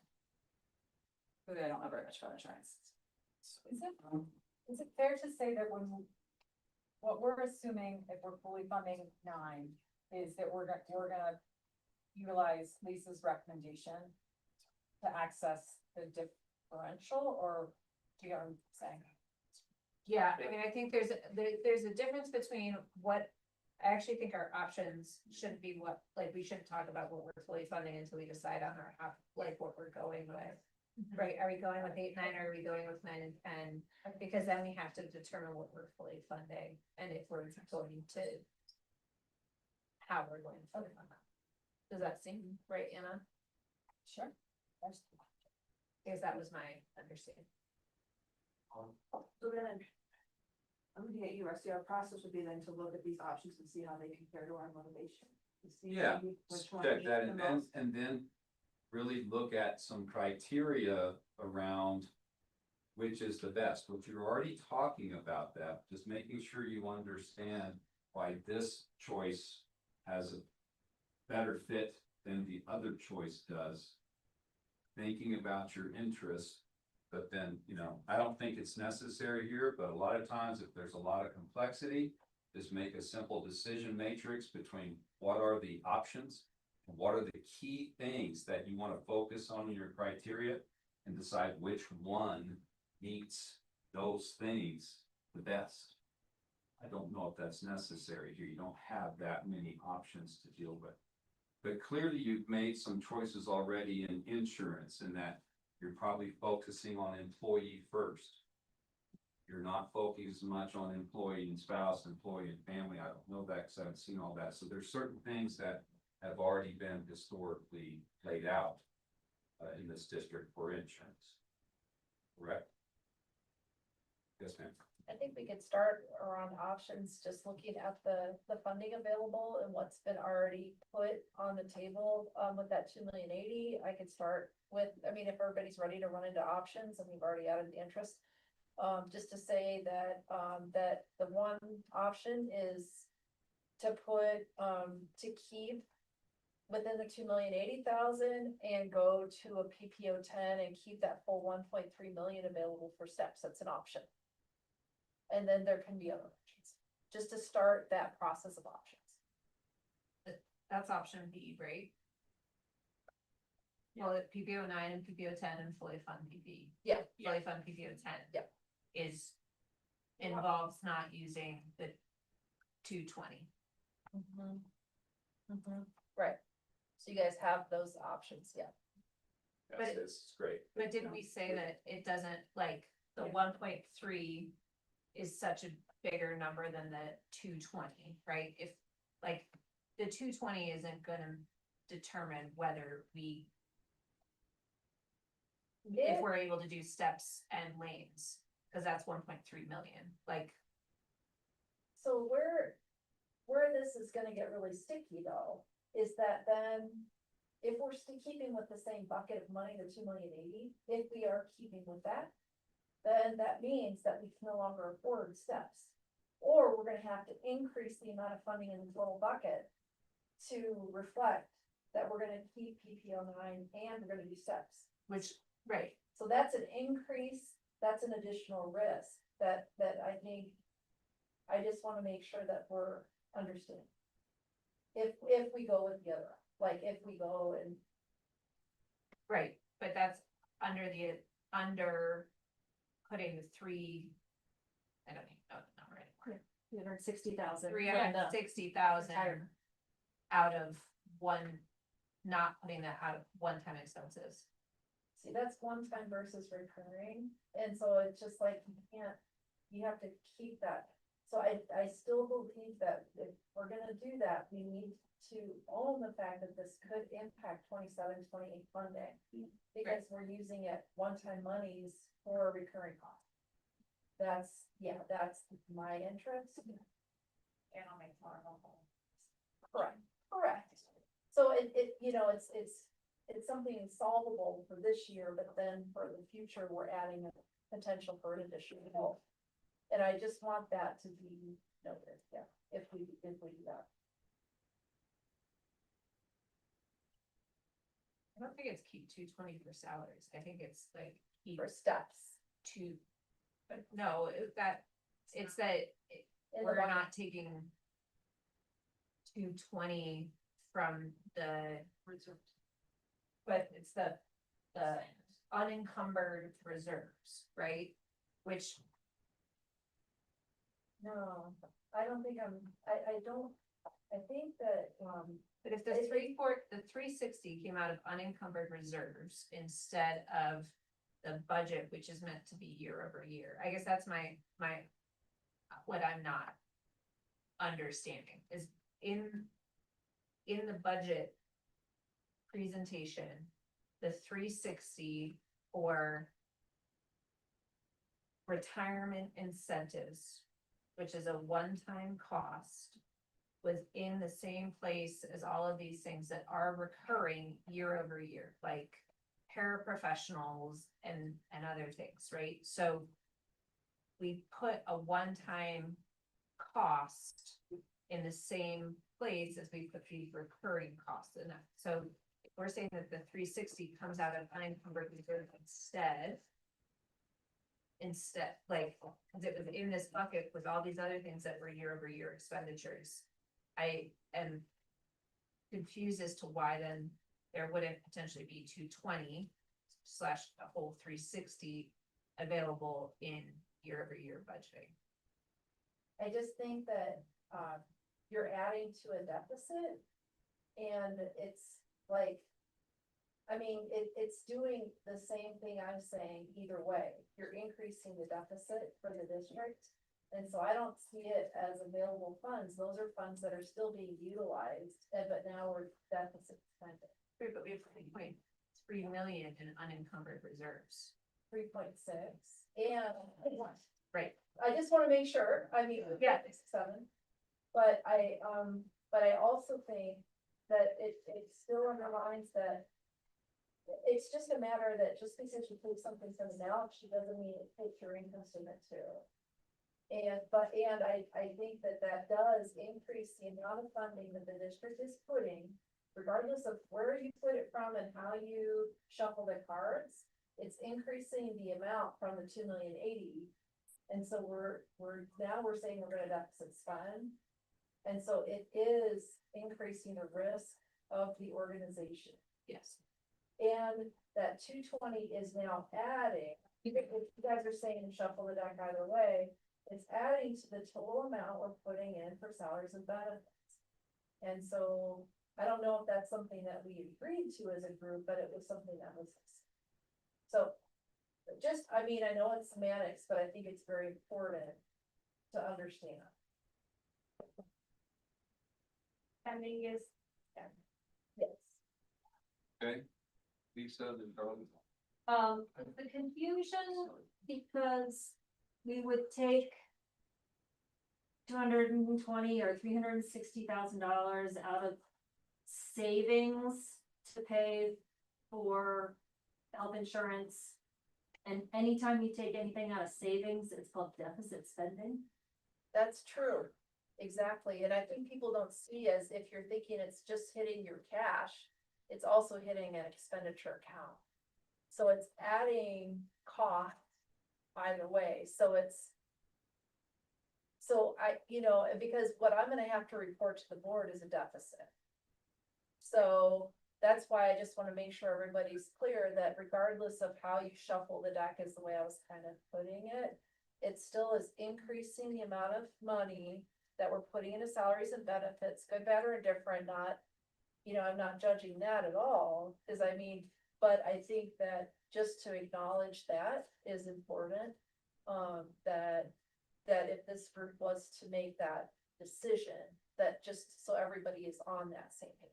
Maybe I don't know very much about insurance. Is it fair to say that when, what we're assuming if we're fully funding 9 is that we're gonna utilize Lisa's recommendation to access the differential, or do you know what I'm saying? Yeah, I mean, I think there's a difference between what, I actually think our options shouldn't be what, like, we shouldn't talk about what we're fully funding until we decide on our, like, what we're going with. Right, are we going with 8, 9, or are we going with 9 and 10? Because then we have to determine what we're fully funding and if we're going to. How we're going to fully fund that. Does that seem right, Anna? Sure. Because that was my understanding. So then, I'm looking at you, Rusty, our process would be then to look at these options and see how they compare to our motivation. To see Yeah, maybe which one check that the and most. then really look at some criteria around which is the best, which you're already talking about that, just making sure you understand why this choice has a better fit than the other choice does. Thinking about your interests, but then, you know, I don't think it's necessary here, but a lot of times if there's a lot of complexity, just make a simple decision matrix between what are the options and what are the key things that you want to focus on in your criteria and decide which one meets those things the best. I don't know if that's necessary here. You don't have that many options to deal with. But clearly you've made some choices already in insurance in that you're probably focusing on employee first. You're not focusing as much on employee and spouse, employee and family. I don't know that because I haven't seen all that. So there's certain things that have already been historically laid out in this district for insurance. Correct? Yes, ma'am. I think we could start around options, just looking at the funding available and what's been already put on the table, with that 2,080,000. I could start with, I mean, if everybody's ready to run into options and we've already added the interest. Just to say that, that the one option is to put, to keep within the 2,080,000 and go to a PPO 10 and keep that full 1.3 million available for steps. That's an option. And then there can be other options, just to start that process of options. That's option B, right? Well, PPO 9 and PPO 10 and fully fund PP. Yeah. Fully fund PPO 10. Yeah. Is involves not using the 220. Right. So you guys have those options, yeah. Yes, it's great. But didn't we say that it doesn't, like, the 1.3 is such a bigger number than the 220, right? If, like, the 220 isn't gonna determine whether we, if we're able to do steps and lanes, cause that's 1.3 million, like. So where this is gonna get really sticky though, is that then if we're still keeping with the same bucket of money, the 2,080,000, if we are keeping with that, then that means that we can no longer afford steps. Or we're gonna have to increase the amount of funding in the total bucket to reflect that we're gonna keep PPO 9 and we're gonna do steps. Which, right, So that's an increase, that's an additional risk that I think, I just wanna make sure that we're understanding. If we go with the other, like if we go and, right, but that's under putting the 3, I don't even know the number anymore. 360,000. 360,000 out of one, not putting that out of one-time expenses. see, that's one time versus recurring, and so it's just like, you have to keep that So I still believe that if we're gonna do that, we need to own the fact that this could impact 27, 28 funding. Because we're using it one-time monies for recurring costs. That's my interest. And I'll make more of them. Correct. So it's something solvable for this year, but then for the future, we're adding a potential for an additional help. And I just want that to be noted, yeah, if we do that. I don't think it's keep 220 for salaries. I think it's like keep For steps. two. But no, it's that In the we're budget. not taking 220 from the reserves. But it's the unencumbered reserves, right? Which, No, I don't think I think that, but if the It- 360 came out of unencumbered reserves instead of the budget, which is meant to be year over year, I guess that's my, what I'm not understanding is in the budget presentation, the 360 for retirement incentives, which is a one-time cost, was in the same place as all of these things that are recurring year over year, like paraprofessionals and other things, right? So we put a one-time cost in the same place as we put the recurring costs in it. So if we're saying that the 360 comes out of unencumbered reserve instead, like, cause it was in this bucket with all these other things that were year over year expenditures. I am confused as to why then there wouldn't potentially be 220 / a whole 360 available in year over year budgeting. I just think that, you're adding to a deficit. And it's like, I mean, it's doing the same thing I'm saying either way. You're increasing the deficit for the district. And so I don't see it as available funds. Those are funds that are still being utilized, but now we're deficit spending. Right, but we have 3.3 million in unencumbered reserves. 3.6 and Right. I just wanna make sure, I mean, yeah, 7. But I also think that it still underlines that it's just a matter that just because you put something from the balance sheet doesn't mean it takes your income statement too. And I think that does increase the amount of funding that the district is putting, regardless of where you put it from and how you shuffle the cards. It's increasing the amount from the 2,000,080. And so we're saying we're gonna deficit fund. And so it is increasing the risk of the organization. Yes. And that 220 is now adding, even if you guys are saying shuffle the deck either way, it's adding to the total amount we're putting in for salaries and benefits. And so I don't know if that's something that we agreed to as a group, but it was something that was. So just, I mean, I know it's semantics, but I think it's very important to understand. Pending is, Yes. Okay. Lisa, then Charlie. The confusion, because we would take $220,000 or $360,000 out of savings to pay for health insurance. And anytime you take anything out of savings, it's called deficit spending. That's true, exactly, and I think people don't see as if you're thinking it's just hitting your cash, it's also hitting an expenditure account. So it's adding cost either way, so because what I'm gonna have to report to the board is a deficit. So that's why I just wanna make sure everybody's clear that regardless of how you shuffle the deck is the way I was kind of putting it. It still is increasing the amount of money that we're putting into salaries and benefits, good, bad, or indifferent, not. I'm not judging that at all, cause I mean, but I think that just to acknowledge that is important. That that if this group was to make that decision, that just so everybody is on that same page.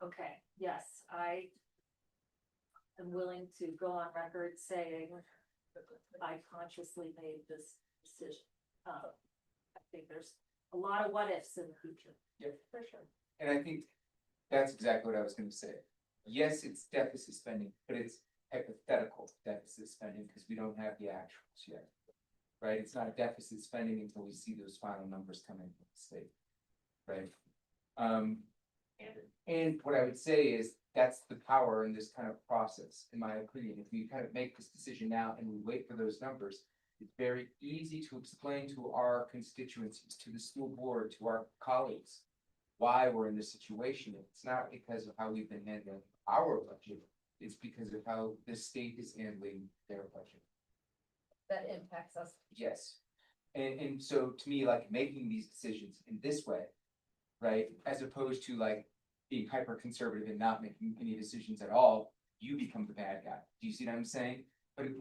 Okay, yes, I am willing to go on record saying I consciously made this decision. I think there's a lot of what ifs in the future. Yeah. For sure. And I think that's exactly what I was gonna say. Yes, it's deficit spending, but it's hypothetical deficit spending because we don't have the actuals yet. Right? It's not a deficit spending until we see those final numbers come in from the state. Right? And what I would say is that's the power in this kind of process, in my opinion. If we kind of make this decision now and we wait for those numbers, it's very easy to explain to our constituencies, to the school board, to our colleagues, why we're in this situation. It's not because of how we've been handling our budget. It's because of how the state is handling their budget. That impacts us. Yes. And so to me, like making these decisions in this way, right, as opposed to like being hyper conservative and not making any decisions at all, you become the bad guy. Do you see what I'm saying? But if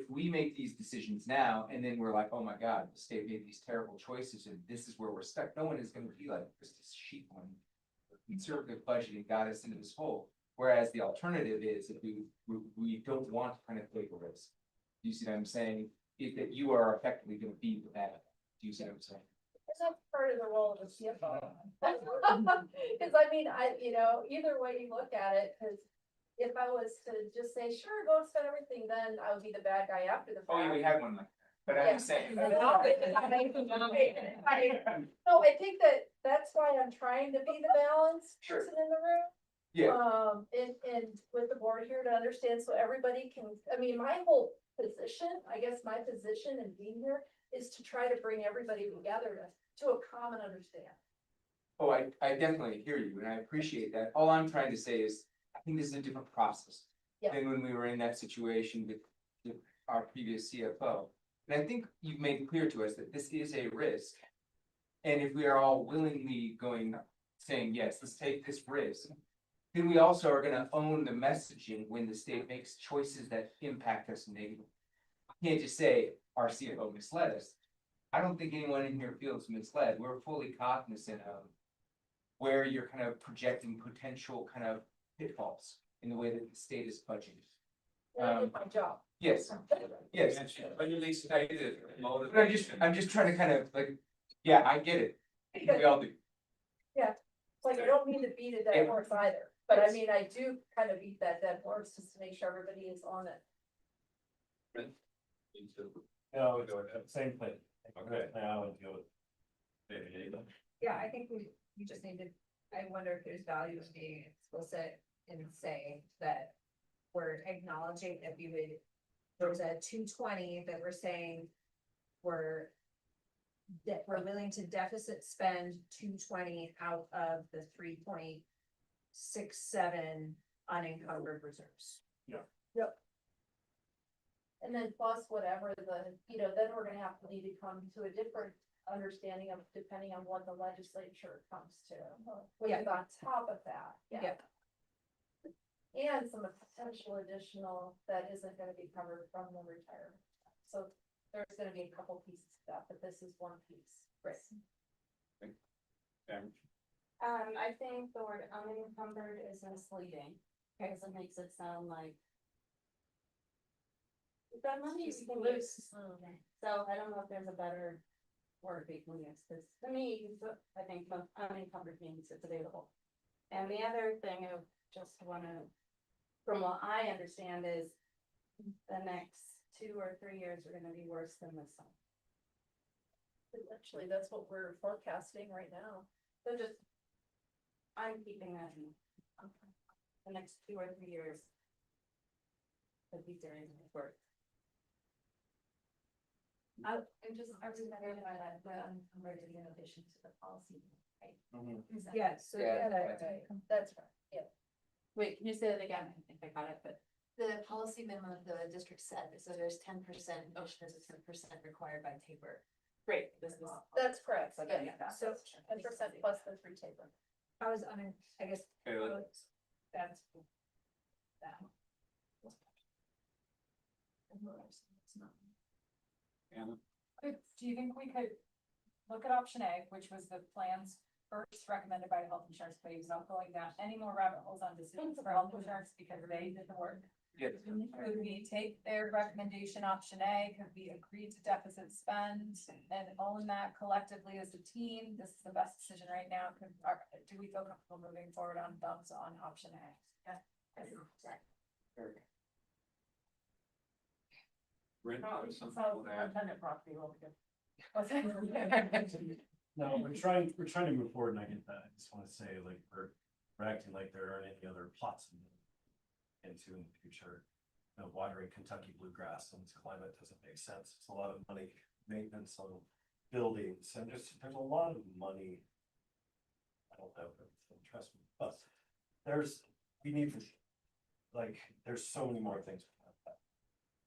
we make these decisions now and then we're like, oh my God, the state made these terrible choices and this is where we're stuck. No one is going to be like, this sheep on conservative budgeting got us into this hole. Whereas the alternative is if we don't want to kind of take a risk. Do you see what I'm saying? If that you are effectively going to be the bad guy. Do you see what I'm saying? That's part of the role of the CFO. Cause I mean, either way you look at it, cause if I was to just say, sure, go spend everything, then I would be the bad guy after the fact. Oh, yeah, we have one like that. But I'm just saying. No, I think that's why I'm trying to be the balanced Sure. person in the room. Yeah. And with the board here to understand, so everybody can, I mean, my whole position, I guess my position in being here is to try to bring everybody together to a common understanding. Oh, I definitely hear you and I appreciate that. All I'm trying to say is, I think this is a different process. Yeah. Than when we were in that situation with our previous CFO. And I think you've made clear to us that this is a risk. And if we are all willingly saying, yes, let's take this risk, then we also are gonna own the messaging when the state makes choices that impact us negatively. You can't just say our CFO misled us. I don't think anyone in here feels misled. We're fully cognizant of where you're kind of projecting potential kind of pitfalls in the way that the state is budgeted. And I did my job. Yes, yes. But at least stated But I'm just trying to kind of like, yeah, I get it. We all do. It's like, I don't mean to beat a dead horse either, but I mean, I do kind of beat that dead horse just to make sure everybody is on it. No, same thing. Okay. Now and deal with. Yeah, I think we just need to, I wonder if there's value in being explicit and saying that we're acknowledging that there's a 220 that we're saying we're willing to deficit spend 220 out of the 3.67 unencumbered reserves. And then plus whatever then we're gonna have to need to come to a different understanding of, depending on what the legislature comes to. Which is on top of that, Yep. And some potential additional that isn't gonna be covered from the retirement. So there's gonna be a couple pieces to that, but this is one piece. Right. I think the word unencumbered is misleading, because it makes it sound like we've got money we can use. So I don't know if there's a better word we can use, because to me, I think unencumbered means it's available. And the other thing I just wanna, from what I understand, is the next 2 or 3 years are gonna be worse than this one. Actually, that's what we're forecasting right now. So just, I'm keeping that in. The next 2 or 3 years. Could be serious work. I was wondering why that, the unencumbered is in addition to the policy, right? Is that- Yes, so Yeah. That's right, yeah. Wait, can you say that again? I think I got it, but. The policy minimum of the district set, so there's 10%, there's a 10% required by paper. Great, this is. That's correct, So yeah, yeah, that's- so 10% plus the 3 taper. I was I guess. Okay, That's. That. Anna? Do you think we could look at option A, which was the plans first recommended by the health insurance committee, without going down any more rabbit holes on decisions for health insurance because they did the work? Yes. Could we take their recommendation, option A, could we agree to deficit spend and own that collectively as a team? This is the best decision right now. Do we feel comfortable moving forward on thumbs on option A? Brent, Oh, there's something you wanna add? Lieutenant Brockby will be good. No, we're trying to move forward, and I get that. I just wanna say, like, we're acting like there aren't any other plots into in the future. You know, watering Kentucky bluegrass in this climate doesn't make sense. It's a lot of money, maintenance on buildings, and there's a lot of money. I don't know, but trust me, but we need to, like, there's so many more things.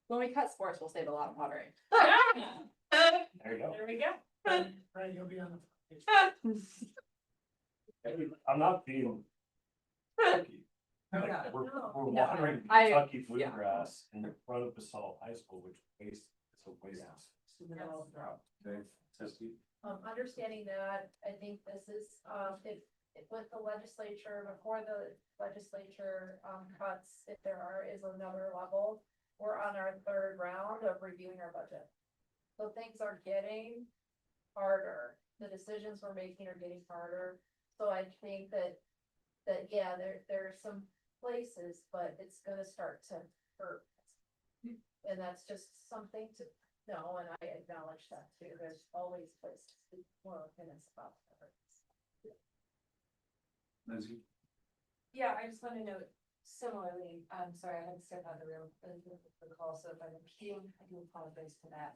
When we cut sports, we'll save a lot of watering. There you go. There we go. Right, you'll be on the. I'm not being funky. Like, No. we're watering I- Kentucky bluegrass in front of Basalt High School, which is a waste. Okay, Tessie? Understanding that, I think this is, if with the legislature, before the legislature, cuts, if is another level, we're on our third round of reviewing our budget. So things are getting harder. The decisions we're making are getting harder. So I think that, yeah, there are some places, but it's gonna start to hurt. And that's just something to know, and I acknowledge that too. There's always places to work, and it's about to hurt. Lindsay? Yeah, I just want to note similarly, I'm sorry, I had to step out of the room for the call, so if I'm repeating, I do apologize for that.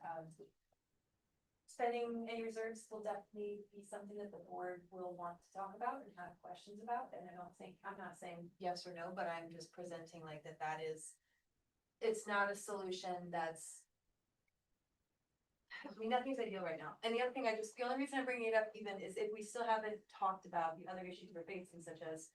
Spending any reserves will definitely be something that the board will want to talk about and have questions about, and I'm not saying yes or no, but I'm just presenting like that is, it's not a solution that's, I mean, nothing's ideal right now. And the other thing the only reason I'm bringing it up even is if we still haven't talked about the other issues we're facing, such as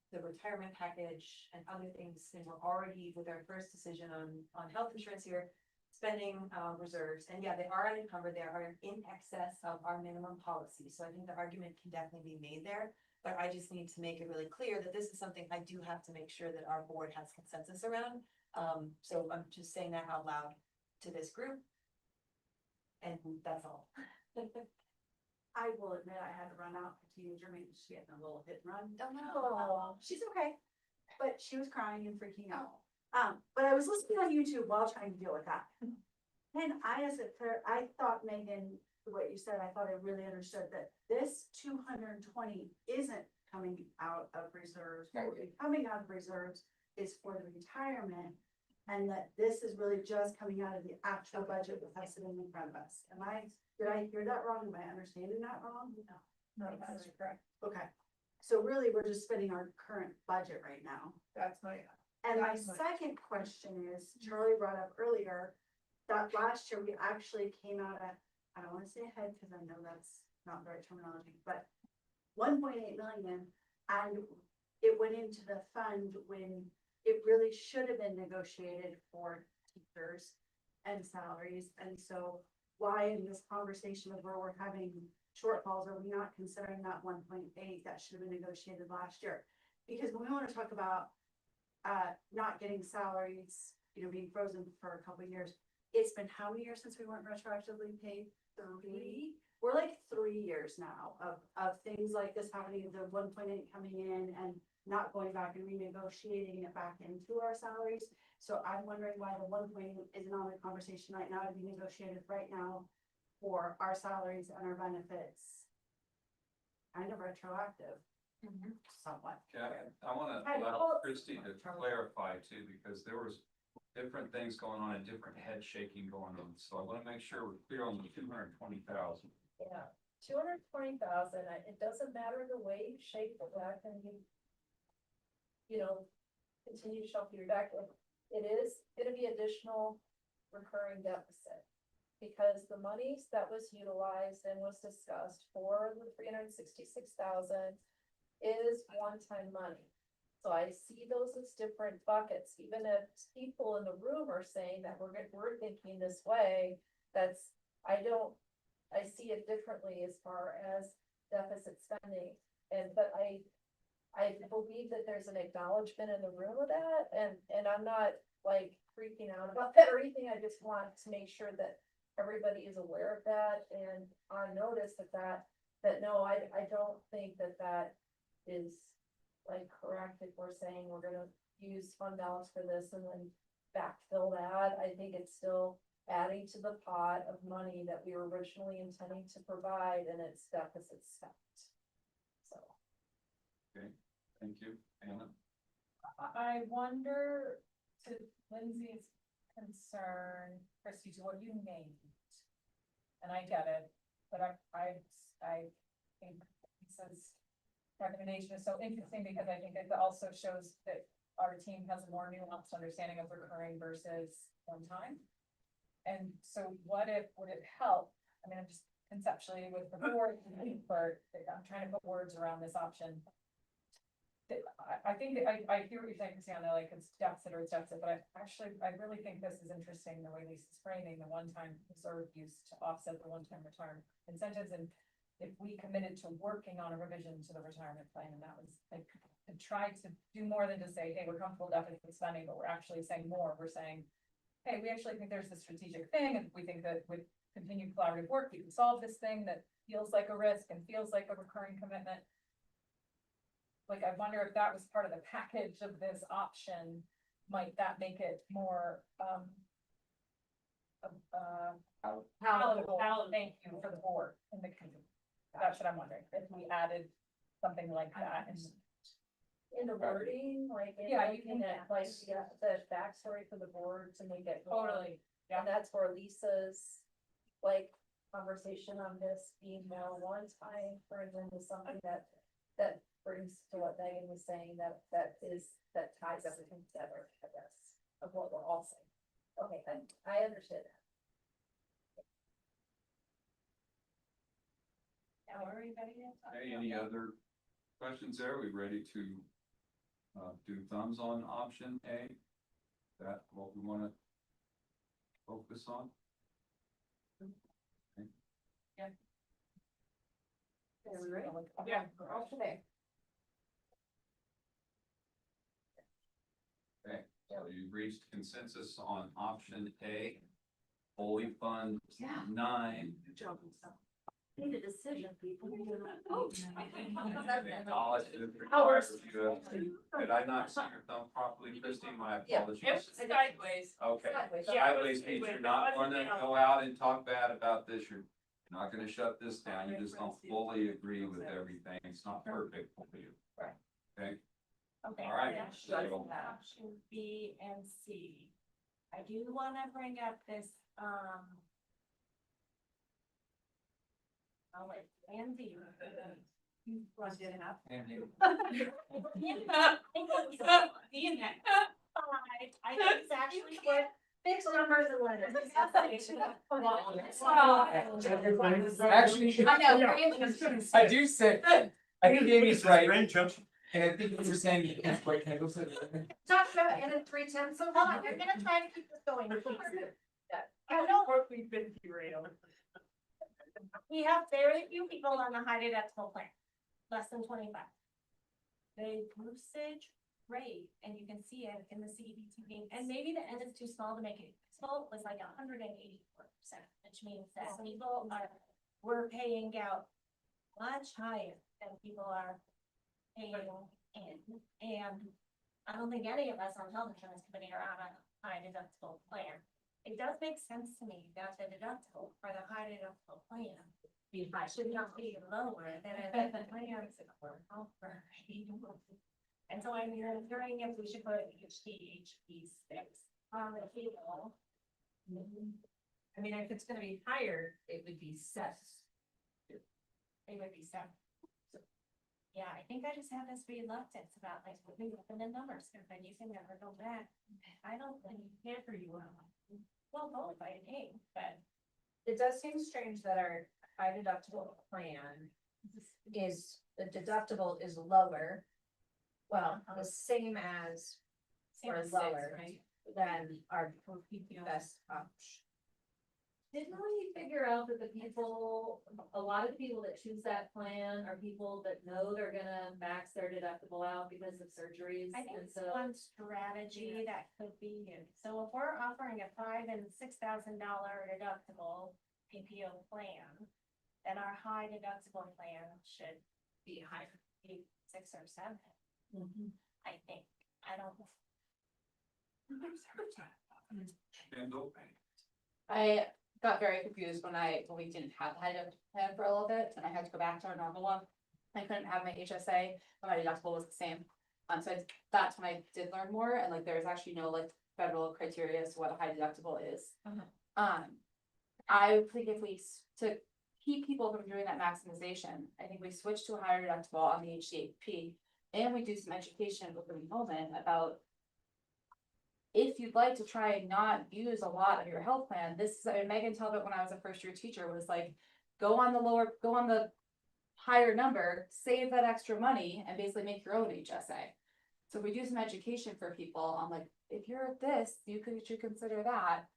the retirement package and other things, and we're already with our first decision on health insurance here, spending reserves, and yeah, they are unencumbered, they are in excess of our minimum policy, so I think the argument can definitely be made there. But I just need to make it really clear that this is something I do have to make sure that our board has consensus around. So I'm just saying that out loud to this group. And that's all. I will admit I had to run out for teenager maintenance. She had a little hit and run. Oh. She's okay, but she was crying and freaking out. But I was listening on YouTube while trying to deal with that. And I thought, Megan, what you said, I thought I really understood that this 220 isn't coming out of reserves. What is coming out of reserves is for the retirement. And that this is really just coming out of the actual budget that's sitting in front of us. Did I hear that wrong? Am I understanding that wrong? No, that's correct. Okay, so really, we're just spending our current budget right now. That's my. And my second question is, Charlie brought up earlier, that last year we actually came out at, I don't wanna say ahead, cause I know that's not the right terminology, but 1.8 million, and it went into the fund when it really should have been negotiated for teachers and salaries, and so why in this conversation of where we're having shortfalls, are we not considering that 1.8 that should have been negotiated last year? Because when we wanna talk about not getting salaries, being frozen for a couple of years. It's been how many years since we weren't retroactively paid? 3? We're like 3 years now of things like this happening, the 1.8 coming in and not going back and renegotiating it back into our salaries. So I'm wondering why the 1.8 isn't on the conversation right now to be negotiated right now for our salaries and our benefits. Kind of retroactive. Somewhat. Yeah, I wanna allow Christie to clarify too, because there was different things going on and different head shaking going on, so I wanna make sure we're clear on the 220,000. Yeah, 220,000, it doesn't matter the way you shake the deck and continue to shuffle your deck. It is gonna be additional recurring deficit. Because the monies that was utilized and was discussed for the 366,000 is one-time money. So I see those as different buckets, even if people in the room are saying that we're thinking this way, I see it differently as far as deficit spending. But I believe that there's an acknowledgement in the room of that, and I'm not like freaking out about that or anything, I just want to make sure that everybody is aware of that and on notice that no, I don't think that is like correct if we're saying we're gonna use fund balance for this and then backfill that. I think it's still adding to the pot of money that we were originally intending to provide, and it's deficit spent. So. Okay, thank you, Anna. I wonder, to Lindsay's concern, Christie, to what you named. And I get it, but I think Lisa's recommendation is so interesting because I think it also shows that our team has a more nuanced understanding of recurring versus one time. And so would it help? I mean, I'm just conceptually with the board, I'm trying to put words around this option. I think that I hear what you're saying, Christiana, like it's deficit, but I really think this is interesting, the way Lisa's framing the one-time reserve use to offset the one-time retirement incentives. And if we committed to working on a revision to the retirement plan, and that was like, to try to do more than just say, hey, we're comfortable deficit spending, but we're actually saying more, we're saying, hey, we actually think there's this strategic thing, and we think that with continued collaborative work, we can solve this thing that feels like a risk and feels like a recurring commitment. Like, I wonder if that was part of the package of this option, might that make it more, palatable, thank you, for the board and the community. That's what I'm wondering, if we added something like that and. In the wording, like, Yeah, you can like, the backstory for the board to make it. Totally, And that's where Lisa's, like, conversation on this being more one time turns into something that brings to what Megan was saying, that ties everything together, I guess, of what we're all saying. Okay, I understand that. Now, are we ready to talk Okay, about any that? other questions there? Are we ready to do thumbs on option A? That what we wanna focus on? Okay. Yeah. Are we ready? Yeah, all today. Okay, so you've reached consensus on option A, fully fund 9. Need a decision, people. Acknowledge it requires you. Did I not see your thumb properly, Christine? My apologies. It was sideways. Okay, Yeah. sideways means you're not gonna go out and talk bad about this, you're not gonna shut this down, you just don't fully agree with everything, it's not perfect for you. Right. Okay, Okay. All right, Option so- option B and C. I do wanna bring up this, I'll let Andy. You brought it up. And you, I think it's actually what fixed numbers and letters. actually, I know. I do say, I think Amy's right, Brain jump. and I think what you're saying is right, can I go sit? Talk about it in 3/10, so. Hold on, you're gonna try to keep this going. I know what we've been derailed. We have very few people on the high deductible plan, less than 25. The usage rate, and you can see it in the CDBG, and maybe the end is too small to make it small, was like 184%, which means that people we're paying out much higher than people are paying in. And I don't think any of us on health insurance committee are on a high deductible plan. It does make sense to me that the deductible for the high deductible plan should not be lower than a plan for offer. And so I'm wondering if we should put HDHP 6 on the table. I mean, if it's gonna be higher, it would be set. It would be 7. Yeah, I think I just have this reluctance about like moving up in the numbers, because then you can never go back. I don't think care for you. Well, both I think, but It does seem strange that our high deductible plan is, the deductible is lower. Well, the same as Same or as lower right? than our best option. Didn't we figure out that the people, a lot of the people that choose that plan are people that know they're gonna max their deductible out because of surgeries? I think And it's so, one strategy that could be used. So if we're offering a $5,000 and $6,000 deductible PPO plan, then our high deductible plan should Be higher. be 6 or 7. Mhm. I think. I don't. I got very confused when we didn't have the high deductible plan for a little bit, and I had to go back to our normal one. I couldn't have my HSA, but my deductible was the same. That's when I did learn more, and like, there's actually no like federal criteria as to what a high deductible is. I think if to keep people from doing that maximization, I think we switch to a higher deductible on the HDAP. And we do some education with the enrollment about if you'd like to try and not use a lot of your health plan, Megan Talbot, when I was a first year teacher, was like, go on the higher number, save that extra money and basically make your own HSA. So we do some education for people on like, if you're at this, should consider that.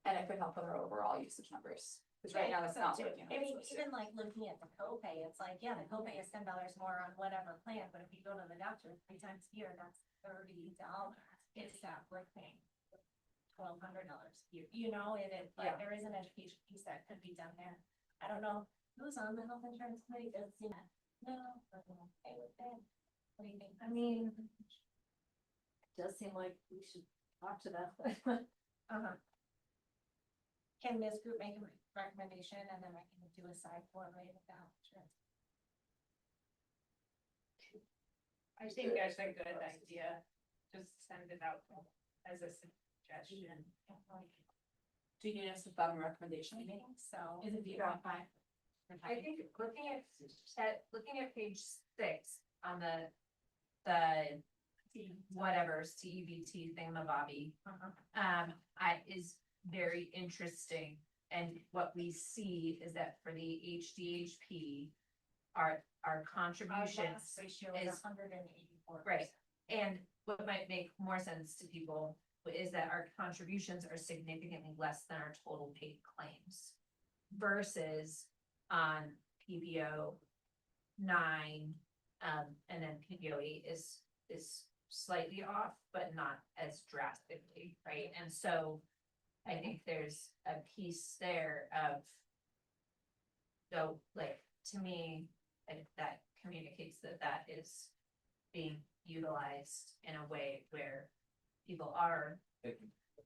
And it could help with our overall usage numbers, because right now that's not working. I mean, even like looking at the copay, it's like, yeah, the copay is $10 more on whatever plan, but if you go to the doctor 3 times a year, that's $30. It's that we're paying $1,200 a year, you know, and it, like, there is an education piece that could be done there. I don't know who's on the health insurance committee, does see that? No, but I'm okay with that. What do you think? I mean, it does seem like we should talk to them. Can this group make a recommendation and then I can do a side forward with the health insurance? I think that's a good idea, just send it out as a suggestion. Do you need us to file a recommendation? I think so. Is it I think looking at page 6 on the whatever CEBT thingamabobby, is very interesting. And what we see is that for the HDHP, our contributions Ratio is is 184. right. And what might make more sense to people is that our contributions are significantly less than our total paid claims. Versus on PPO 9, and then PPO 8 is slightly off, but not as drastically, right? And so I think there's a piece there of, so like, to me, that communicates that is being utilized in a way where people are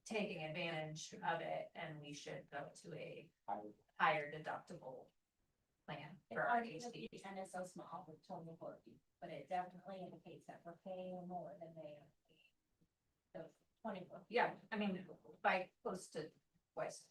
taking advantage of it, and we should go to a higher deductible plan for our HDHP. And it's so small with 24 people, but it definitely indicates that we're paying more than they are paying. So 24. Yeah, I mean, by close to twice.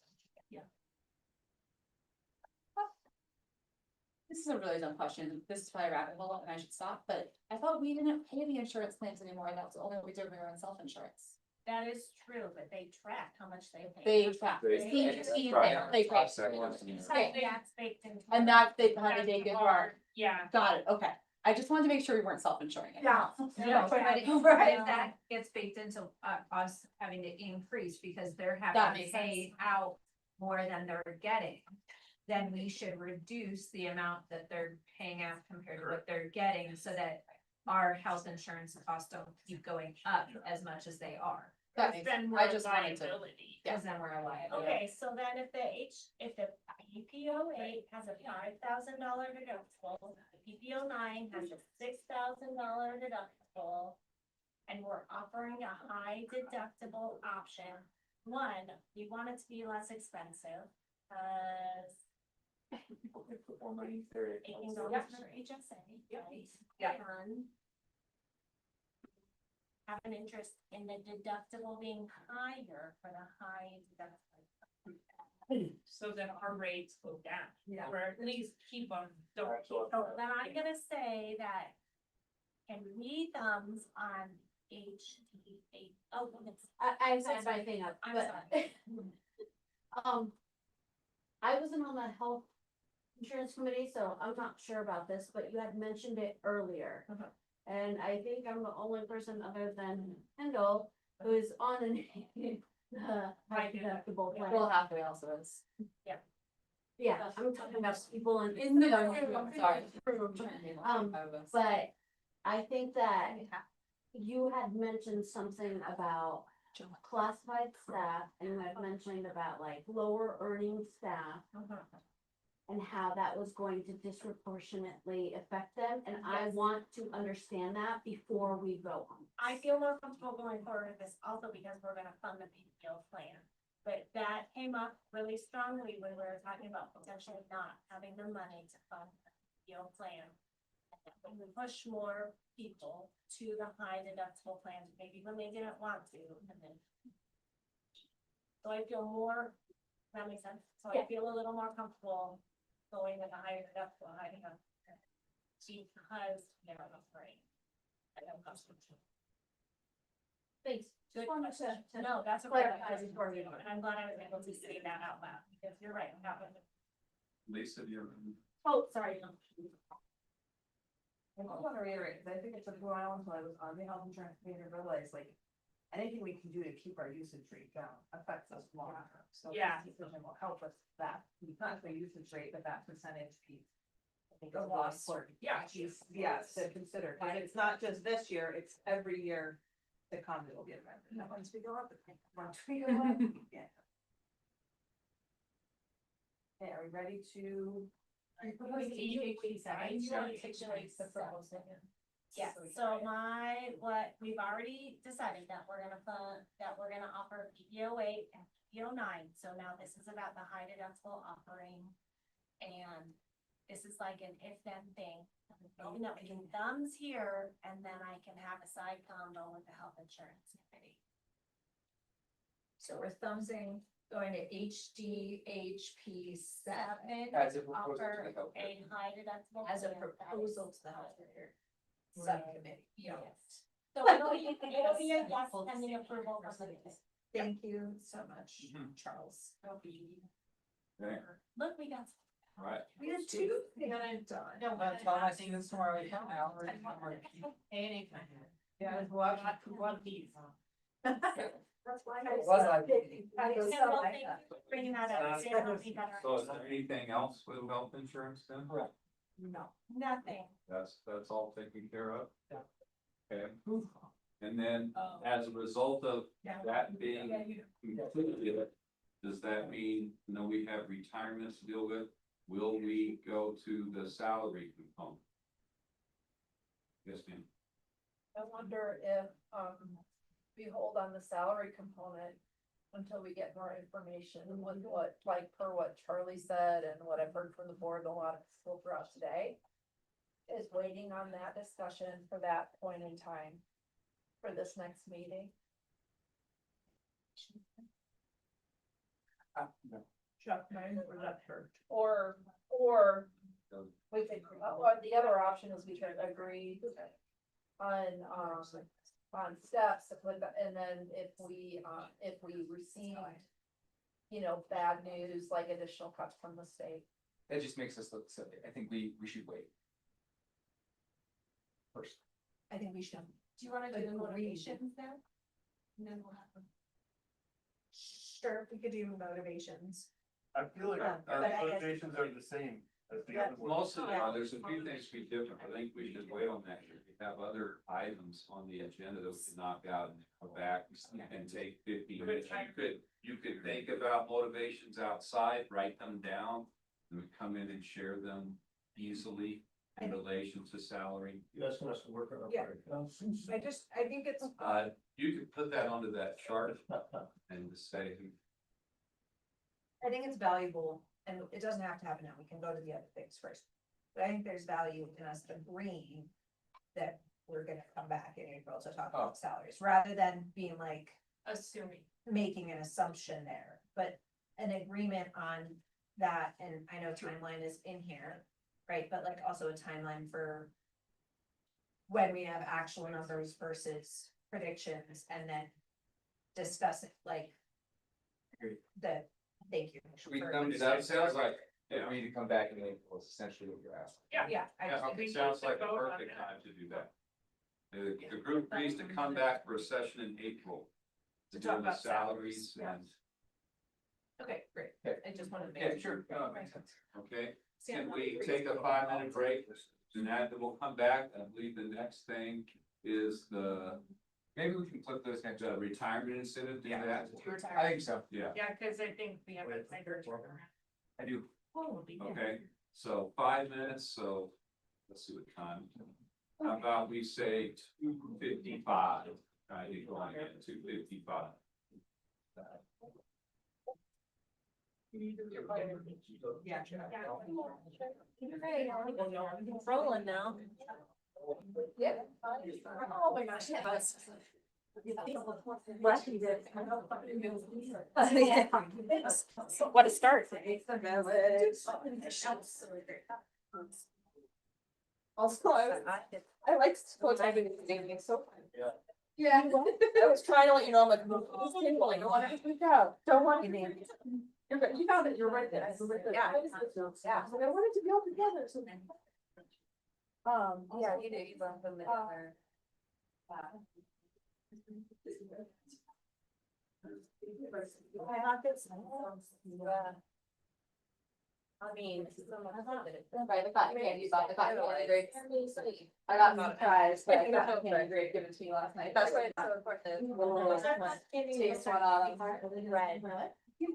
This is a really dumb question. This is probably a rabbit hole and I should stop, but I thought we didn't pay the insurance claims anymore. That's only what we did when we were on self-insurance. That is true, but they track how much they pay. They track. They- They track. Okay, that's baked into. And that's how they take it hard. Yeah. Got it, okay. I just wanted to make sure we weren't self-insuring it. No, but if that gets baked into us having to increase because they're That having to makes pay out more than they're getting, then we should reduce the amount that they're paying out compared to what they're getting, so that our health insurance costs don't keep going up as much as they are. That makes Then sense. we're I just wanted to. liability. Yeah. Cause then we're a liability. Okay, so then if the PPO 8 has a $5,000 deductible, the PPO 9 has a $6,000 deductible, and we're offering a high deductible option, one, we want it to be less expensive, $18 for HSA, right? Yeah. And have an interest in the deductible being higher for the high deductible. So then our rates go down. Yeah. Or at least keep them, don't. So then I'm gonna say that, can we thumbs on HD8? Oh, it's, I said my thing up, I'm but, sorry. I wasn't on the health insurance committee, so I'm not sure about this, but you had mentioned it earlier. And I think I'm the only person other than Kendall who is on the high deductible plan. Well, halfway also is. Yeah, I'm talking about people in the room. Sorry. But I think that you had mentioned something about classified staff, and you had mentioned about like lower earning staff. And how that was going to disproportionately affect them, and I Yes. want to understand that before we vote on this. I feel more comfortable going forward with this also because we're gonna fund the PPO plan. But that came up really strongly when we were talking about potentially not having the money to fund the PPO plan. When we push more people to the high deductible plans, maybe when they didn't want to, and then. So I feel more, that makes sense, so I Yeah. feel a little more comfortable going with the higher deductible, because they're afraid. I don't know. Thanks. Good Just wanted question. to No, that's a great clarify question, before we vote. and I'm glad I was able to say that out loud, because you're right, that was. Lisa, do you? Oh, sorry. I just want to reiterate, because I think it took a while until I was on the health insurance committee to realize, like, anything we can do to keep our usage rate down affects us long term. So Yeah. this decision will help us with that, not the usage rate, but that percentage piece. I think The is really loss. important. Yeah. Piece, yes, to consider, because it's not just this year, it's every year to come, it will be affected. And once we go up, once we go up, yeah. Okay, are we ready to? You want to articulate the proposal? Yes, so we've already decided that we're gonna fund, that we're gonna offer PPO 8 and PPO 9, so now this is about the high deductible offering. And this is like an if-then thing, you know, we can thumbs here, and then I can have a side combo with the health insurance committee. So we're thumbsing going to HDHP 7 As a proposal to Offer the health. a high deductible. as a plan that is- proposal to the health care subcommittee. Yes. So it'll be a yes pending approval from the committee. Thank you so much, Mhm. Charles. Okay, Look, we got. all right. We had two. And I'm done. No, I'm telling my students tomorrow, we come out. Yeah, one piece. That's why It was like- Kendall, thank you for bringing that up. Sarah, will be better. So is there anything else with health insurance then? No, nothing. That's all taken care of? Yeah. Okay, and then as a result of that being completed, does that mean, we have retirement to deal with? Will we go to the salary component? Yes, ma'am. I wonder if, we hold on the salary component until we get more information with what, like, per what Charlie said and what I've heard from the board, a lot of people throughout today. Is waiting on that discussion for that point in time for this next meeting. Chuck, mine was up first. Or we could, or the other option is we could agree on steps to put that, and then if we receive, bad news, like additional cuts from the state. That just makes us look silly. I think we should wait. First. I think we should. Do you wanna do the motivations then? And then we'll have them. Sure, we could do motivations. I feel like our But I guess- motivations are the same as the other ones. Most of them, there's a few things we different, I think we should wait on that, we have other items on the agenda that we can knock out and come back and take 15 minutes. You could think about motivations outside, write them down, and we come in and share them easily in relation to salary. You asking us to work on our Yeah. part? I think it's. You could put that onto that chart and say, I think it's valuable, and it doesn't have to happen now, we can go to the other things first. But I think there's value in us agreeing that we're gonna come back in April to talk about salaries, rather than being like Assuming. making an assumption there. But an agreement on that, and I know timeline is in here, right, but like also a timeline for when we have actual numbers versus predictions, and then discuss it, like thank you. Should we for- come to that? Sounds like, we need to come back in April, is essentially what you're asking. Yeah, I just think we sounds need to like a vote on perfect that. time to do that. The group agrees to come back for a session in April. To deal talk with about salaries salaries, and, Okay, great. Okay. I just wanted to make. Yeah, sure, makes sense. okay? Sam, Can what we agrees? take a 5-minute break? And that we'll come back. I believe the next thing is Maybe we can flip those next, the retirement incentive, do Yeah. that? I think so, Yeah, Yeah, cause I think we have a tiger. I do. okay, so 5 minutes, so let's see what time. How about we say 2:55? I think going at 2:55. Yeah. Rolling now. Yeah. Oh my gosh, yeah. What a start. Also, I like co-typing in the evening, so. Yeah. Yeah, I was trying to let you know, I'm like, this table, like, I want to speak out, don't want to. You're good, you found it, you're right there. Yeah. Yeah, so I wanted to be all together, so. Yeah, you do, you love them there. I mean. Right, the cotton candy, you bought the cotton candy, great. I got surprised, but I got candy great given to me last night. That's why it's so important. Taste one on. Red.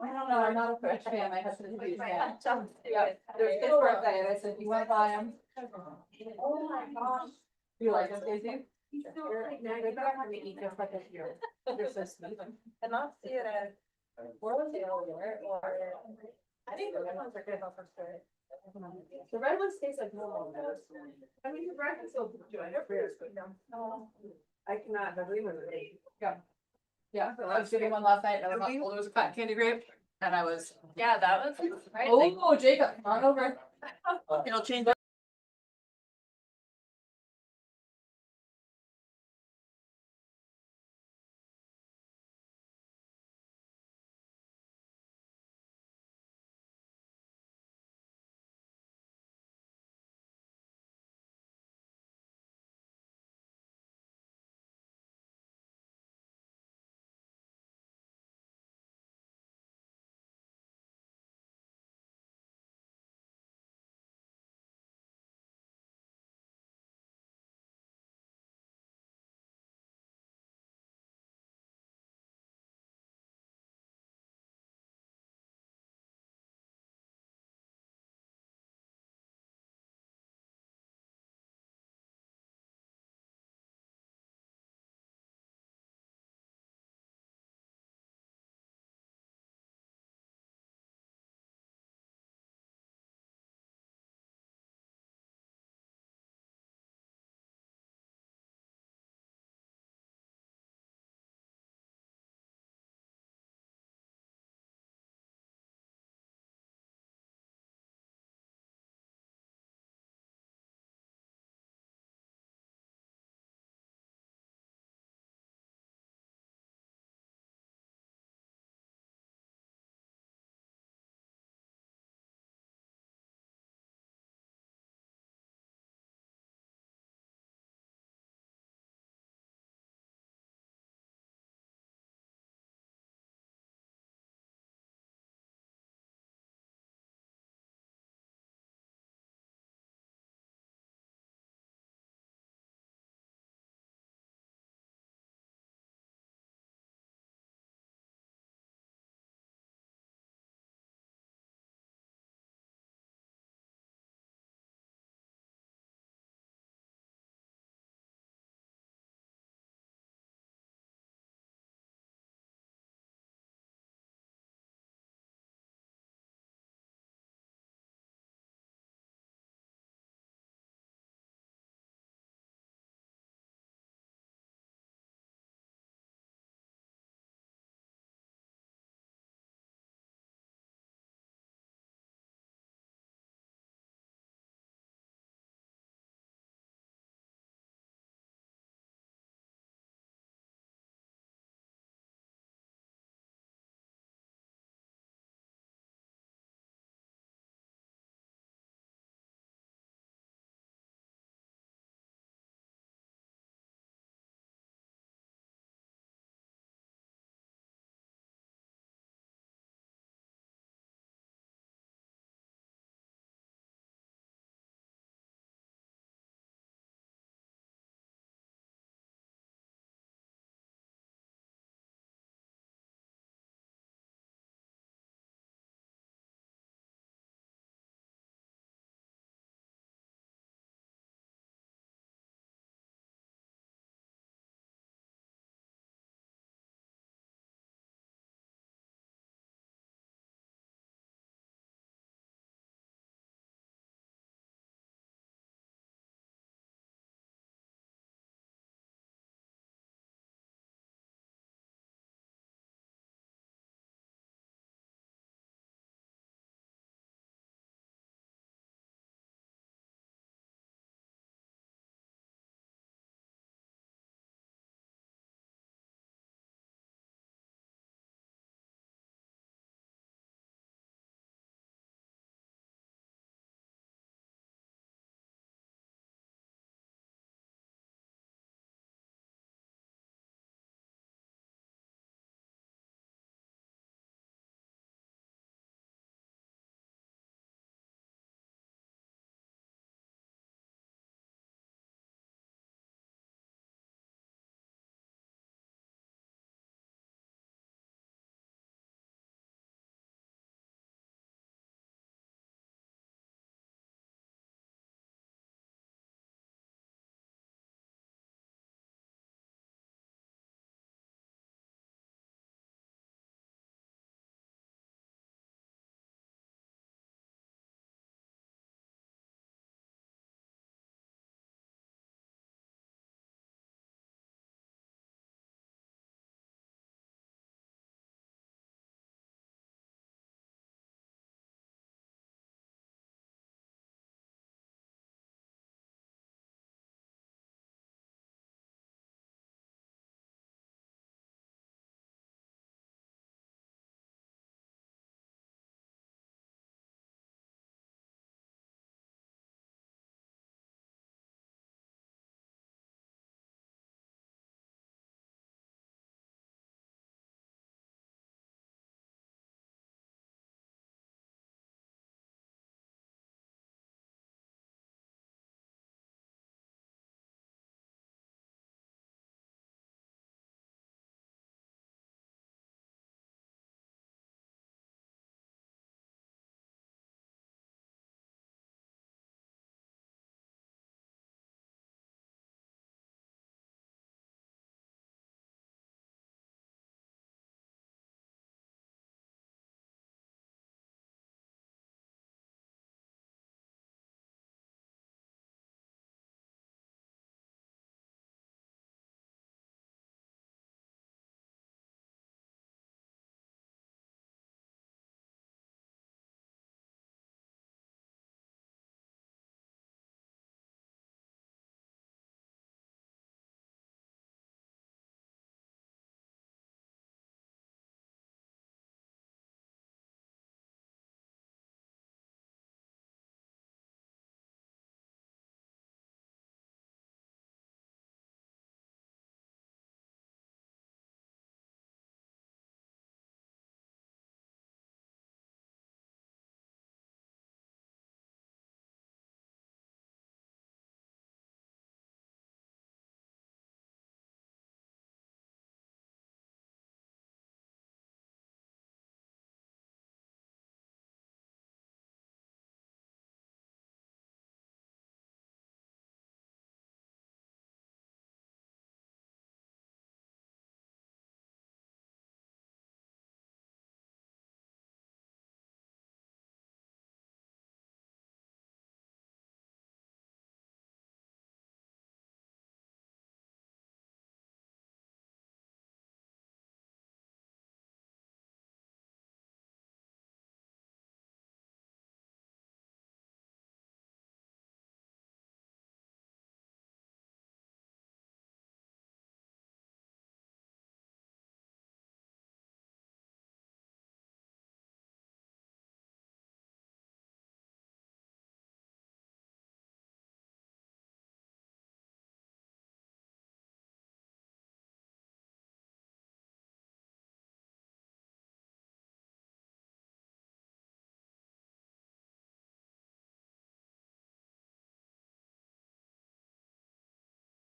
I don't know, I'm not a fresh fan, my husband is a huge fan. Yeah, it was his birthday, and I said, you wanna buy them? Oh my gosh. You like them, Daisy? You're so sweet. And not see it at World Failure or. I think the red ones are good, but for sure. The red ones taste like normal. I mean, the breakfast will do it, everywhere's good now. I cannot believe it. Yeah, I was getting one last night, and I was not told it was a cotton candy grape, and I was, Yeah, that was. oh, Jacob, come on over. It'll change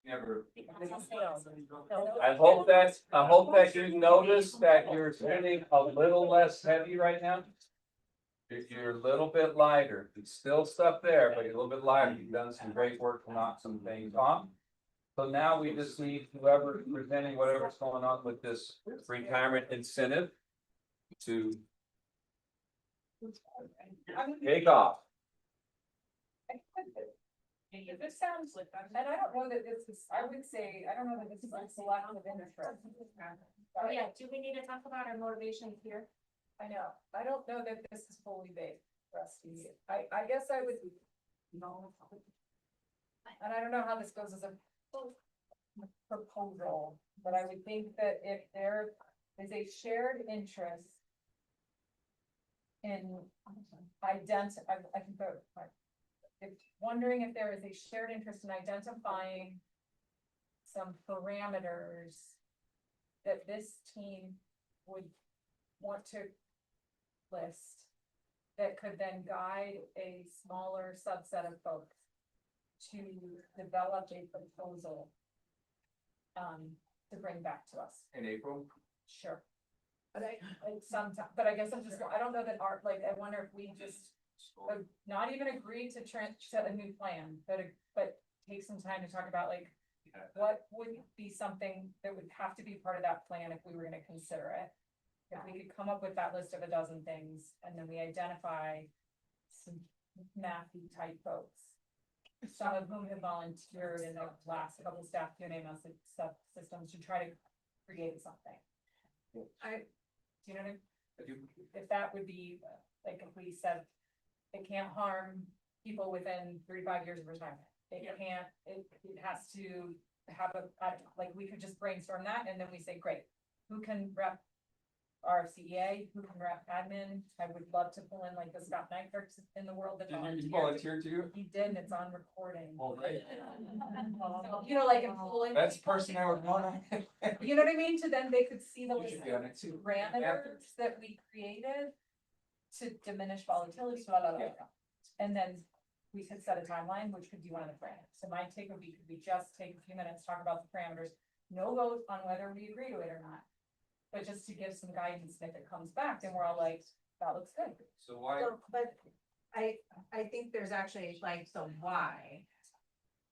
Never. No. I hope that you notice that you're feeling a little less heavy right now. If you're a little bit lighter, it's still stuff there, but you're a little bit lighter. You've done some great work to knock some things off. So now we just need whoever's presenting whatever's going on with this retirement incentive to take off. This sounds like, and I don't know that this is, I would say, I don't know that this is like selective interest. Oh, yeah, do we need to talk about our motivations here? I know, I don't know that this is fully baked, Rusty. I guess I would. And I don't know how this goes as a proposal, but I would think that if there is a shared interest in I can go, if wondering if there is a shared interest in identifying some parameters that this team would want to list that could then guide a smaller subset of folks to develop a proposal to bring back to us. In April, Sure. But but I guess I don't know that I wonder if we just not even agree to set a new plan, but take some time to talk about what would be something that would have to be part of that plan if we were gonna consider it. If we could come up with that list of a dozen things, and then we identify some mathy type folks. Some of whom have volunteered in the last couple of staff Q&A systems to try to create something. Do you know what I mean? If that would be, if we said, it can't harm people within 3 to 5 years of retirement. It can't, it has to have we could just brainstorm that, and then we say, great, who can rep our CEA, who can rep admin? I would love to pull in the Scott Nykerks in the world that did you volunteer to? He did, and it's on recording. All right. And pulling. That's the person I would want. You know what I mean? To then they could see the You should be on it too. parameters that we created to diminish volatility, blah, blah, blah, blah. And then we could set a timeline, which could be one of the parameters. So my take would be, could we just take a few minutes, talk about the parameters, no vote on whether we agree to it or not. But just to give some guidance, if it comes back, then we're all like, that looks good. So why? So, but I think there's actually the why.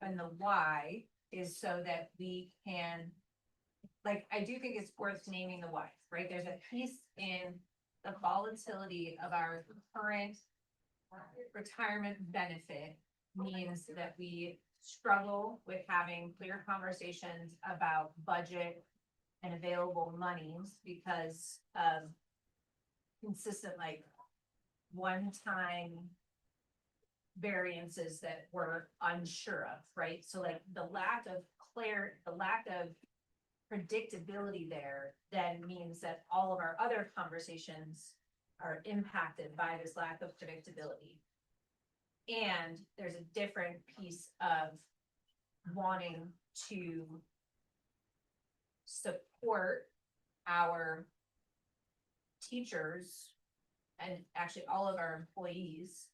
And the why is so that we can, I do think it's worth naming the why, right? There's a piece in the volatility of our current retirement benefit means that we struggle with having clear conversations about budget and available monies because of consistent one-time variances that we're unsure of, right? So the lack of predictability there then means that all of our other conversations are impacted by this lack of predictability. And there's a different piece of wanting to support our teachers and actually all of our employees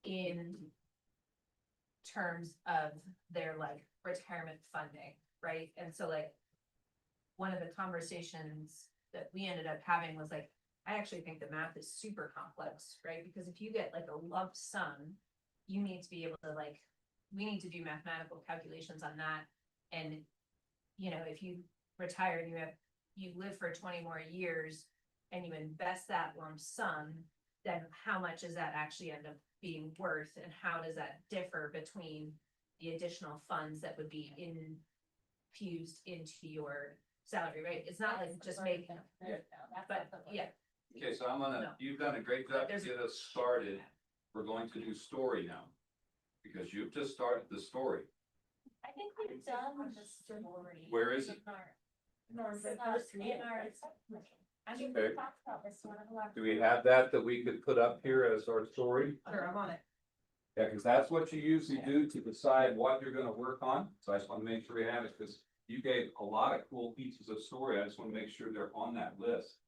in terms of their retirement funding, right? And so one of the conversations that we ended up having was I actually think the math is super complex, right? Because if you get a lump sum, you need to be able to we need to do mathematical calculations on that. And if you retire and you live for 20 more years and you invest that lump sum, then how much does that actually end up being worth, and how does that differ between the additional funds that would be infused into your salary, right? It's not just making, but yeah. Okay, so you've done a great job to get us started. We're going to do story now. Because you've just started the story. I think we've done the story. Where is it? I think Okay. we talked about this one. Do we have that we could put up here as our story? Sure, I'm on it. Yeah, because that's what you usually do to decide what you're gonna work on. So I just want to make sure we have it, because you gave a lot of cool pieces of story. I just want to make sure they're on that list.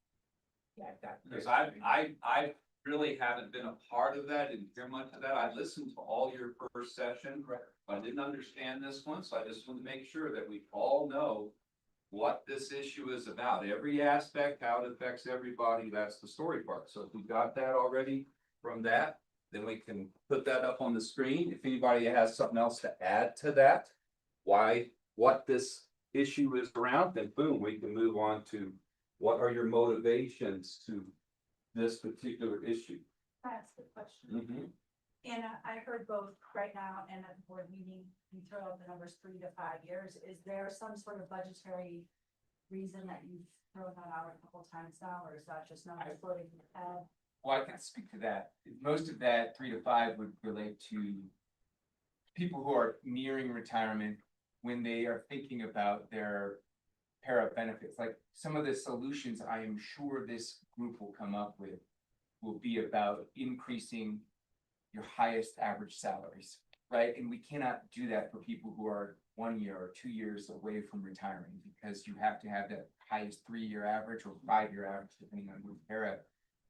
Yeah, I've got. Because I really haven't been a part of that, didn't hear much of that. I listened to all your first session. I didn't understand this one, so I just want to make sure that we all know what this issue is about, every aspect, how it affects everybody. That's the story part. So if we got that already from that, then we can put that up on the screen. If anybody has something else to add to that, why, what this issue is around, then boom, we can move on to what are your motivations to this particular issue. That's the question. Mhm. And I heard both right now and at the board meeting, you throw out the numbers 3 to 5 years. Is there some sort of budgetary reason that you've thrown that out a couple of times now, or is that just numbers floating in your head? Well, I can speak to that. Most of that 3 to 5 would relate to people who are nearing retirement when they are thinking about their para benefits. Like some of the solutions I am sure this group will come up with will be about increasing your highest average salaries, right? And we cannot do that for people who are 1 year or 2 years away from retiring, because you have to have that highest 3-year average or 5-year average, depending on what para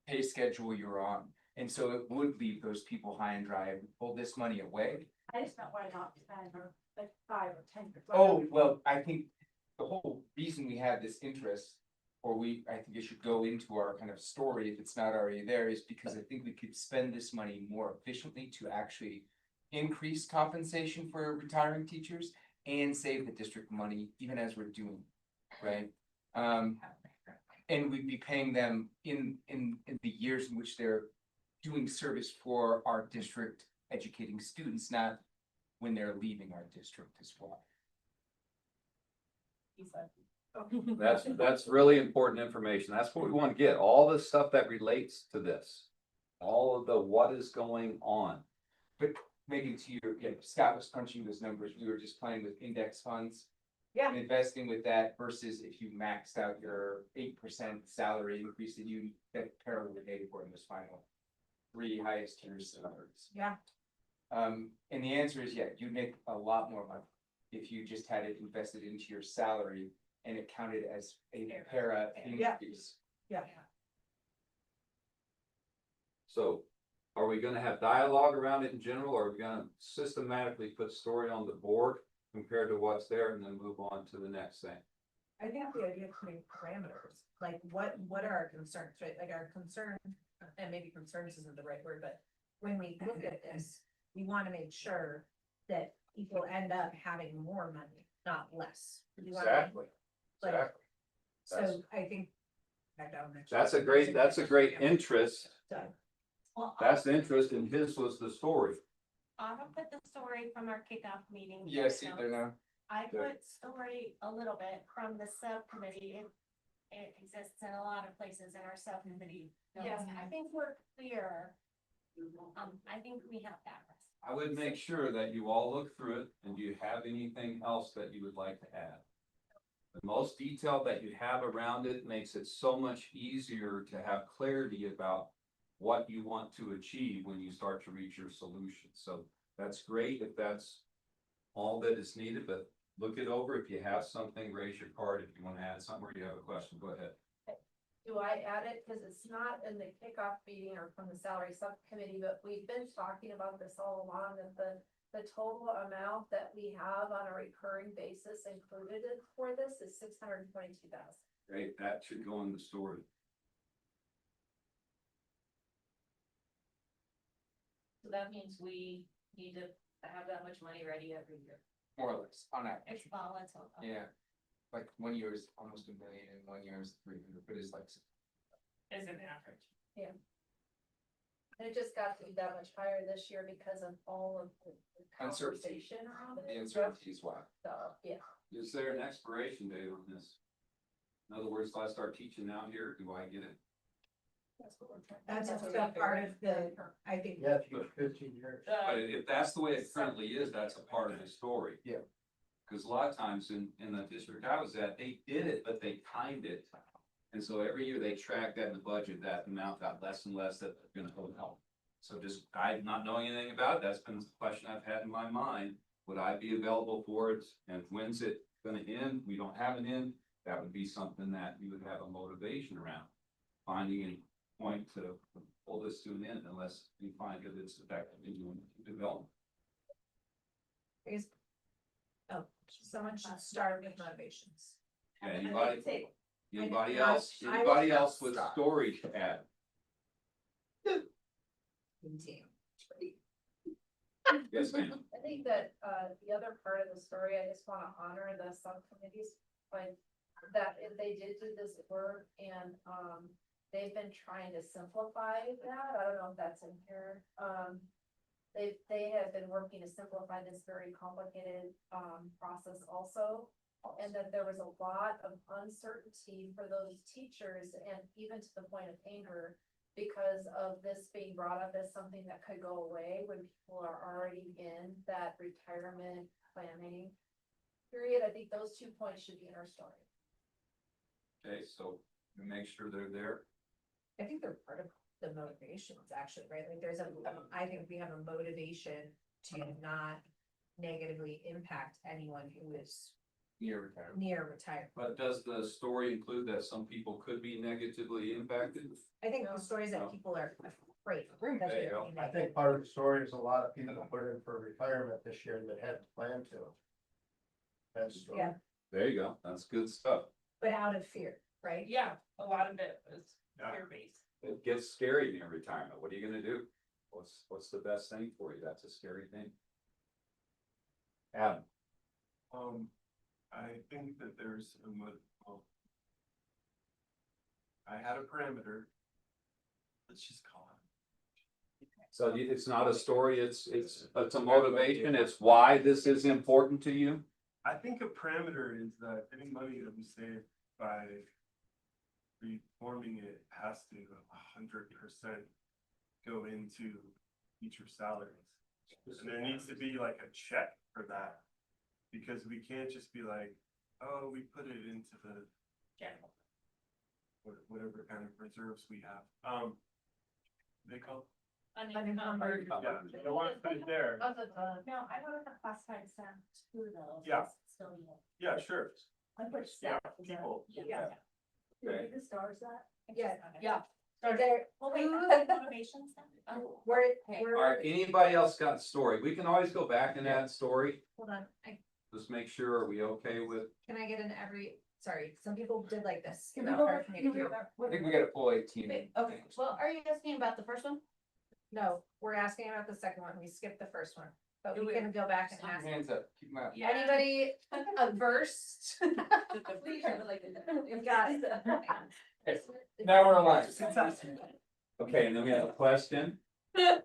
pay schedule you're on. And so it would leave those people high and dry and pull this money away. I just meant why not 10 or like 5 or 10 years? Oh, well, I think the whole reason we have this interest, or I think it should go into our kind of story if it's not already there, is because I think we could spend this money more efficiently to actually increase compensation for retiring teachers and save the district money, even as we're doing, right? And we'd be paying them in the years in which they're doing service for our district, educating students, not when they're leaving our district as well. That's really important information. That's what we want to get, all the stuff that relates to this. All of the what is going on. But Megan, to your, Scott was crunching those numbers. We were just playing with index funds. Yeah. And investing with that versus if you maxed out your 8% salary increase that para would pay for in this final 3 highest tiers salaries. Yeah. And the answer is, yeah, you'd make a lot more money if you just had it invested into your salary and it counted as a para increase. Yeah. So are we gonna have dialogue around it in general, or are we gonna systematically put story on the board compared to what's there and then move on to the next thing? I think the idea of putting parameters, like what are our concerns, right? Like our concern, and maybe concerns isn't the right word, but when we look at this, we want to make sure that people end up having more money, not less. You wanna- Exactly. like, Exactly. So I think. That's a great interest. Well, That's the interest, and his was the story. I'll put the story from our kickoff meeting. Yes, there now. I put story a little bit from the subcommittee. It exists in a lot of places in our subcommittee. Yeah. I think we're clear. I think we have that. I would make sure that you all look through it, and do you have anything else that you would like to add? The most detail that you have around it makes it so much easier to have clarity about what you want to achieve when you start to reach your solution. So that's great if that's all that is needed, but look it over. If you have something, raise your card. If you want to add something or you have a question, go ahead. Do I add it? Cause it's not in the kickoff meeting or from the salary subcommittee, but we've been talking about this all along, that the total amount that we have on a recurring basis included for this is $622,000. Great, that should go in the story. So that means we need to have that much money ready every year. More or less, on average. It's volatile. Yeah. Like 1 year is almost $1 million and 1 year is 300, but it's like. As an average. Yeah. And it just got to be that much higher this year because of all of the Uncertainty. conversation around it. The uncertainty is why. So, yeah. Is there an expiration date on this? In other words, do I start teaching now here? Do I get it? That's still part of the, I think. Yeah, if you go 15 years. But if that's the way it currently is, that's a part of the story. Yeah. Cause a lot of times in the district I was at, they did it, but they timed it. And so every year they tracked that in the budget, that amount got less and less that they're gonna help. So just, I not knowing anything about it, that's been the question I've had in my mind. Would I be available for it? And when's it gonna end? We don't have an end. That would be something that you would have a motivation around. Finding point to pull this to an end unless we find that it's effective in doing development. Oh, someone should start with motivations. Anybody I else, will anybody not else with stop. story to add? Yes, ma'am. I think that, the other part of the story, I just wanna honor the subcommittees, like, that if they did do this work and, they've been trying to simplify that, I don't know if that's in here. They have been working to simplify this very complicated, process also. And that there was a lot of uncertainty for those teachers and even to the point of anger. Because of this being brought up as something that could go away when people are already in that retirement planning period. I think those 2 points should be in our story. Okay, so we make sure they're there. I think they're part of the motivations, actually, right? Like there's I think we have a motivation to not negatively impact anyone who is Near retirement. near retirement. But does the story include that some people could be negatively impacted? I think the stories that people are afraid. There you go. I think part of the story is a lot of people put in for retirement this year that hadn't planned to. That's. the story. Yeah, There you go. That's good stuff. but out of fear, right? Yeah, a lot of it was Yeah. fear-based. It gets scary in retirement. What are you gonna do? What's the best thing for you? That's a scary thing. Adam, I think that there's I had a parameter. Let's just call it. so it's not a story, it's a motivation. It's why this is important to you. I think a parameter is that any money that we save by reforming it has to 100% go into teacher salaries. And there needs to be like a check for that. Because we can't just be like, oh, we put it into the General. whatever kind of reserves we have. They call. Unencumbered. Yeah, you don't want to put it there. No, I want to have classified staff too, though. Yeah. Still, Yeah, sure. I put Yeah, staff. people. Yeah. Okay. The stars that? Yeah. Are there- Well, wait, motivations then? Oh, We're, All right, anybody else got a story? We can always go back and add story. hold on, Just make sure, are we okay with? can I get in sorry, some people did like this. Can we It's go hard back- for me can to we go do. back- I think we gotta pull 18. Okay, Well, are you asking about the first one? no, we're asking about the second one, we skipped the first one, but we can go back and Keep your ask. hands up, keep them out. Yeah. Anybody averse? You've got it. Now we're aligned. Okay, and then we have a question. No,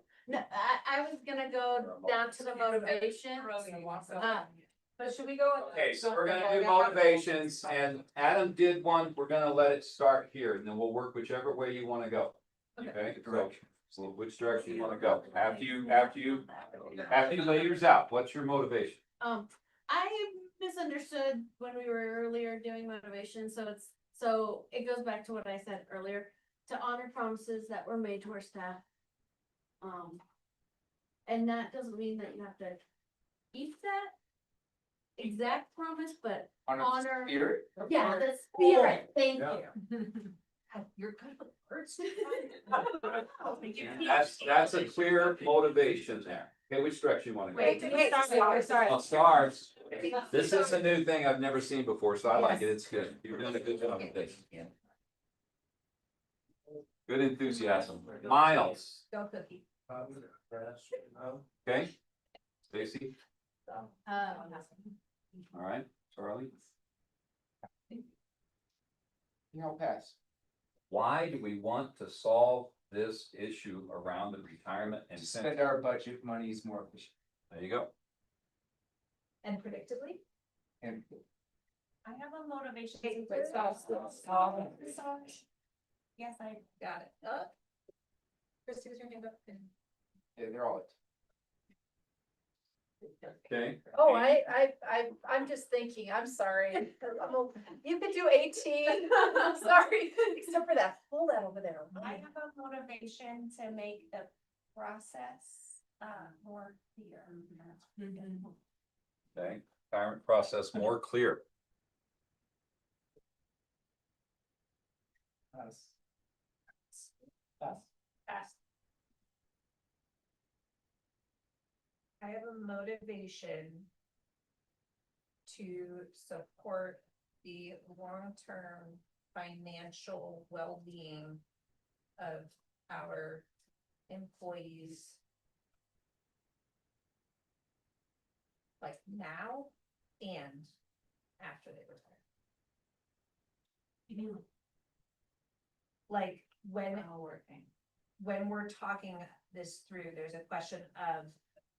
I was gonna go down to the motivation. But should we go? with- Okay, so we're gonna do motivations, and Adam did one. We're gonna let it start here, and then we'll work whichever way you wanna go. Okay, so which direction you wanna go? After you lay yours out, what's your motivation? I misunderstood when we were earlier doing motivation, so it goes back to what I said earlier, to honor promises that were made to our staff. And that doesn't mean that you have to keep that exact promise, but honor. Spirit. Yeah, the spirit, thank Yeah. you. You're good with words. That's a clear motivation there. Okay, which direction you wanna go? Wait, sorry. Oh, stars. This is a new thing I've never seen before, so I like it. It's good. You're doing a good job with this. Good enthusiasm. Miles, Go cookie. okay? Stacy, Uh, all right, Charlie? I'll pass. Why do we want to solve this issue around the retirement and Spend our budget monies more efficient. There you go. and predictably. And I have a motivation. Wait, stop. Yes, I. Got it. Christie, was your hand up? yeah, they're all. Okay, Oh, I'm just thinking, I'm sorry. You could do 18. I'm sorry, except for that, pull that over there. I have a motivation to make the process, more clear. okay. Retirement process more clear. Pass. I have a motivation to support the long-term financial well-being of our employees. Like now and after they retire. Like when we're talking this through, there's a question of,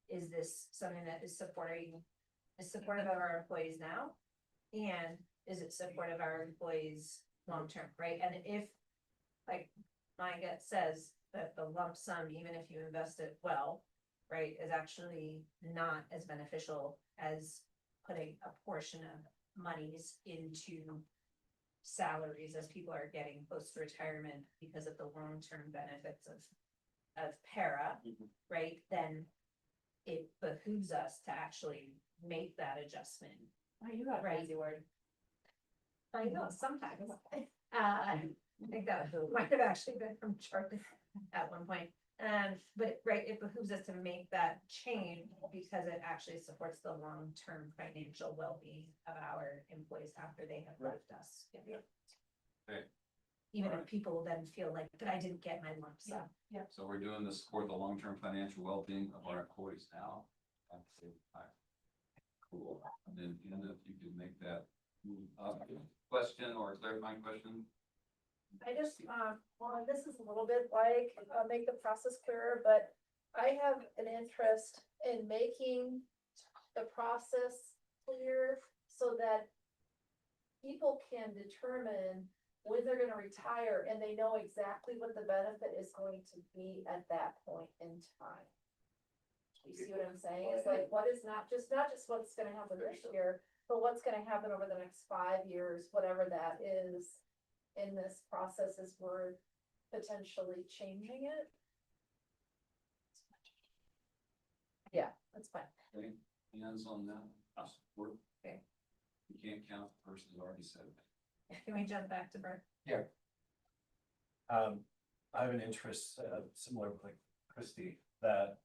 is this something that is supportive of our employees now? And is it supportive of our employees long-term, right? And if, like, my gut says that the lump sum, even if you invest it well, right, is actually not as beneficial as putting a portion of monies into salaries as people are getting close to retirement because of the long-term benefits of para, right? Then it behooves us to actually make that adjustment. Oh, you got a Right. crazy word. I know, sometimes. I think that might have actually been from Charlie at one point. But right, it behooves us to make that change because it actually supports the long-term financial well-being of our employees after they have left us. Okay. Even if people then feel like, but I didn't get my lump sum. So we're doing this for the long-term financial well-being of our employees now. Cool. And then, if you could make that question or clarifying question. I just, well, this is a little bit like, make the process clearer, but I have an interest in making the process clear so that people can determine when they're gonna retire and they know exactly what the benefit is going to be at that point in time. You see what I'm saying? It's like, what is not just what's gonna happen this year, but what's gonna happen over the next 5 years, whatever that is. In this process as we're potentially changing it. Yeah, that's fine. Okay, hands on that. Support. Okay. You can't count the person who already said it. Can we jump back to Bert? I have an interest, similar with like Christie, that,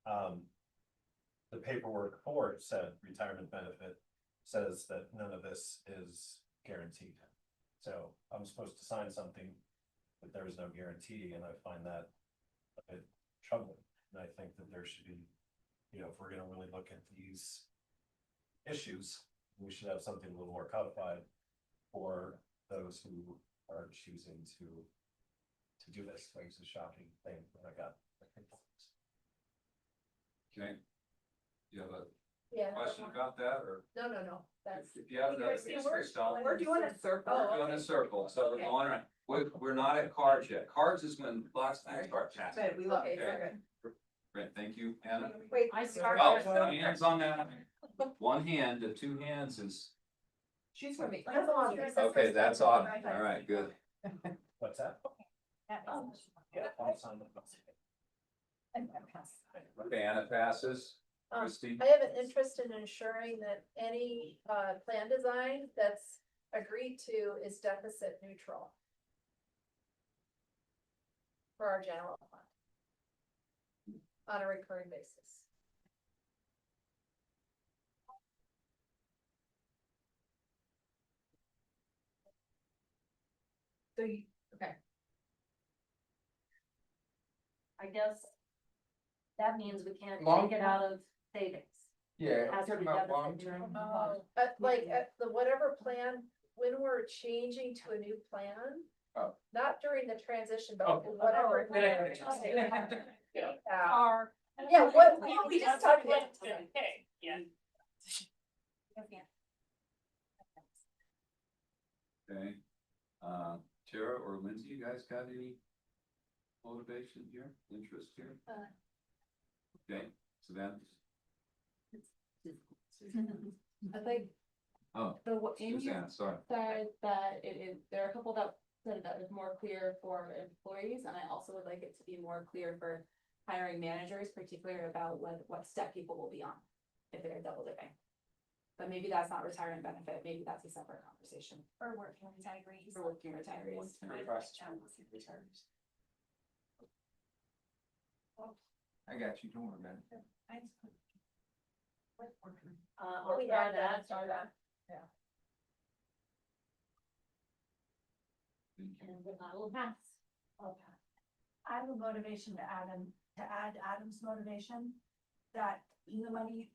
the paperwork for said retirement benefit says that none of this is guaranteed. So I'm supposed to sign something, but there is no guarantee, and I find that a bit troubling. And I think that there should be, if we're gonna really look at these issues, we should have something a little more codified for those who are choosing to do this. Like, it's a shocking thing that I got. Okay. You have a Yeah. question about that, or No, that's. if you have another. We're doing a circle. We're doing a circle, so we're going around. We're not at cards yet. Cards is when lots of things start passing. We love it. Okay. Great, thank you, Anna. Wait, I Oh, started. hands on that. One hand to two hands is, She's gonna be. That's on. okay, that's on. All right, good. What's that? Oh. Yeah, I'll sign it. Okay, Anna passes. Christie? I have an interest in ensuring that any, plan design that's agreed to is deficit neutral. For our general fund. On a recurring basis. So you, okay. I guess that means we can't Long- take it out of savings. Yeah, It has to talking be about deficit long neutral. term. Like, the whatever plan, when we're changing to a new plan. Oh. Not during the transition, but Oh. whatever. Yeah. Yeah, what, we just talked about. Okay, yeah. Okay, Tara or Lindsay, you guys got any motivation here, interest here? Okay, so then, I think oh, Amy Suzanne, sorry. said that it is, there are a couple that said that is more clear for employees, and I also would like it to be more clear for hiring managers, particularly about what step people will be on if they're double dipping. But maybe that's not retirement benefit, maybe that's a separate conversation For working retirees. for working retirees. Retirees. I got you, don't worry about it. We had that. And then I will pass. I have a motivation to add Adam's motivation, that the money,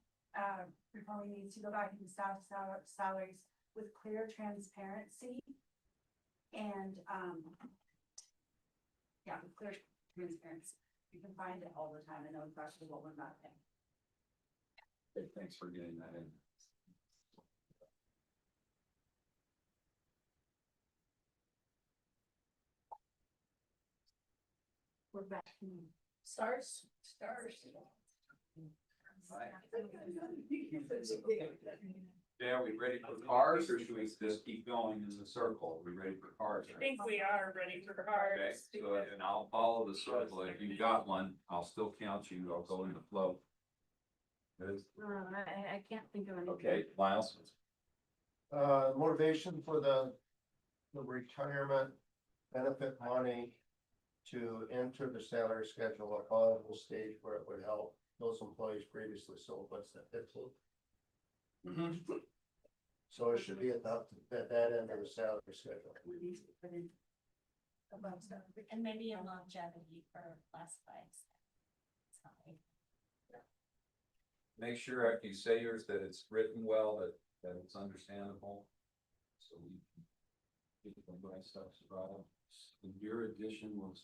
probably needs to go back into salaries with clear transparency. And, yeah, with clear transparency. You can find it all the time and know exactly what we're not paying. Thanks for getting that in. We're back. Stars. Yeah, are we ready for cars or should we just keep going in the circle? Are we ready for cars? I think we are ready for Okay, cards. so and I'll follow the circle. If you've got one, I'll still count you. I'll go in the flow. Good. I can't think of anything. Okay, Miles? Motivation for the retirement benefit money to enter the salary schedule above the stage where it would help those employees previously, so what's that, 15? So it should be at that end of the salary schedule. And maybe a longevity for classified. Make sure after you say yours that it's written well, that it's understandable. So we can get the right stuff about it. And your addition was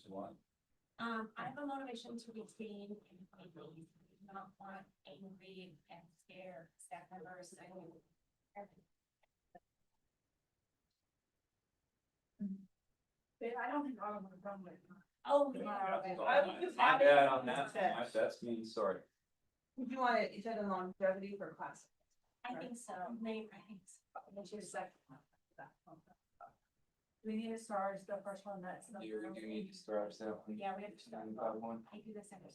what? I have a motivation to retain employees, not want angry and scared staff members. I don't think Autumn would have done it. Oh, My bad on that. That's me, sorry. Would you want it, you said a longevity for class? I think so, maybe, I think so. What's your second one? We need to start the first one that's. You need to start ourselves. Yeah, we have to start. One. I do this every.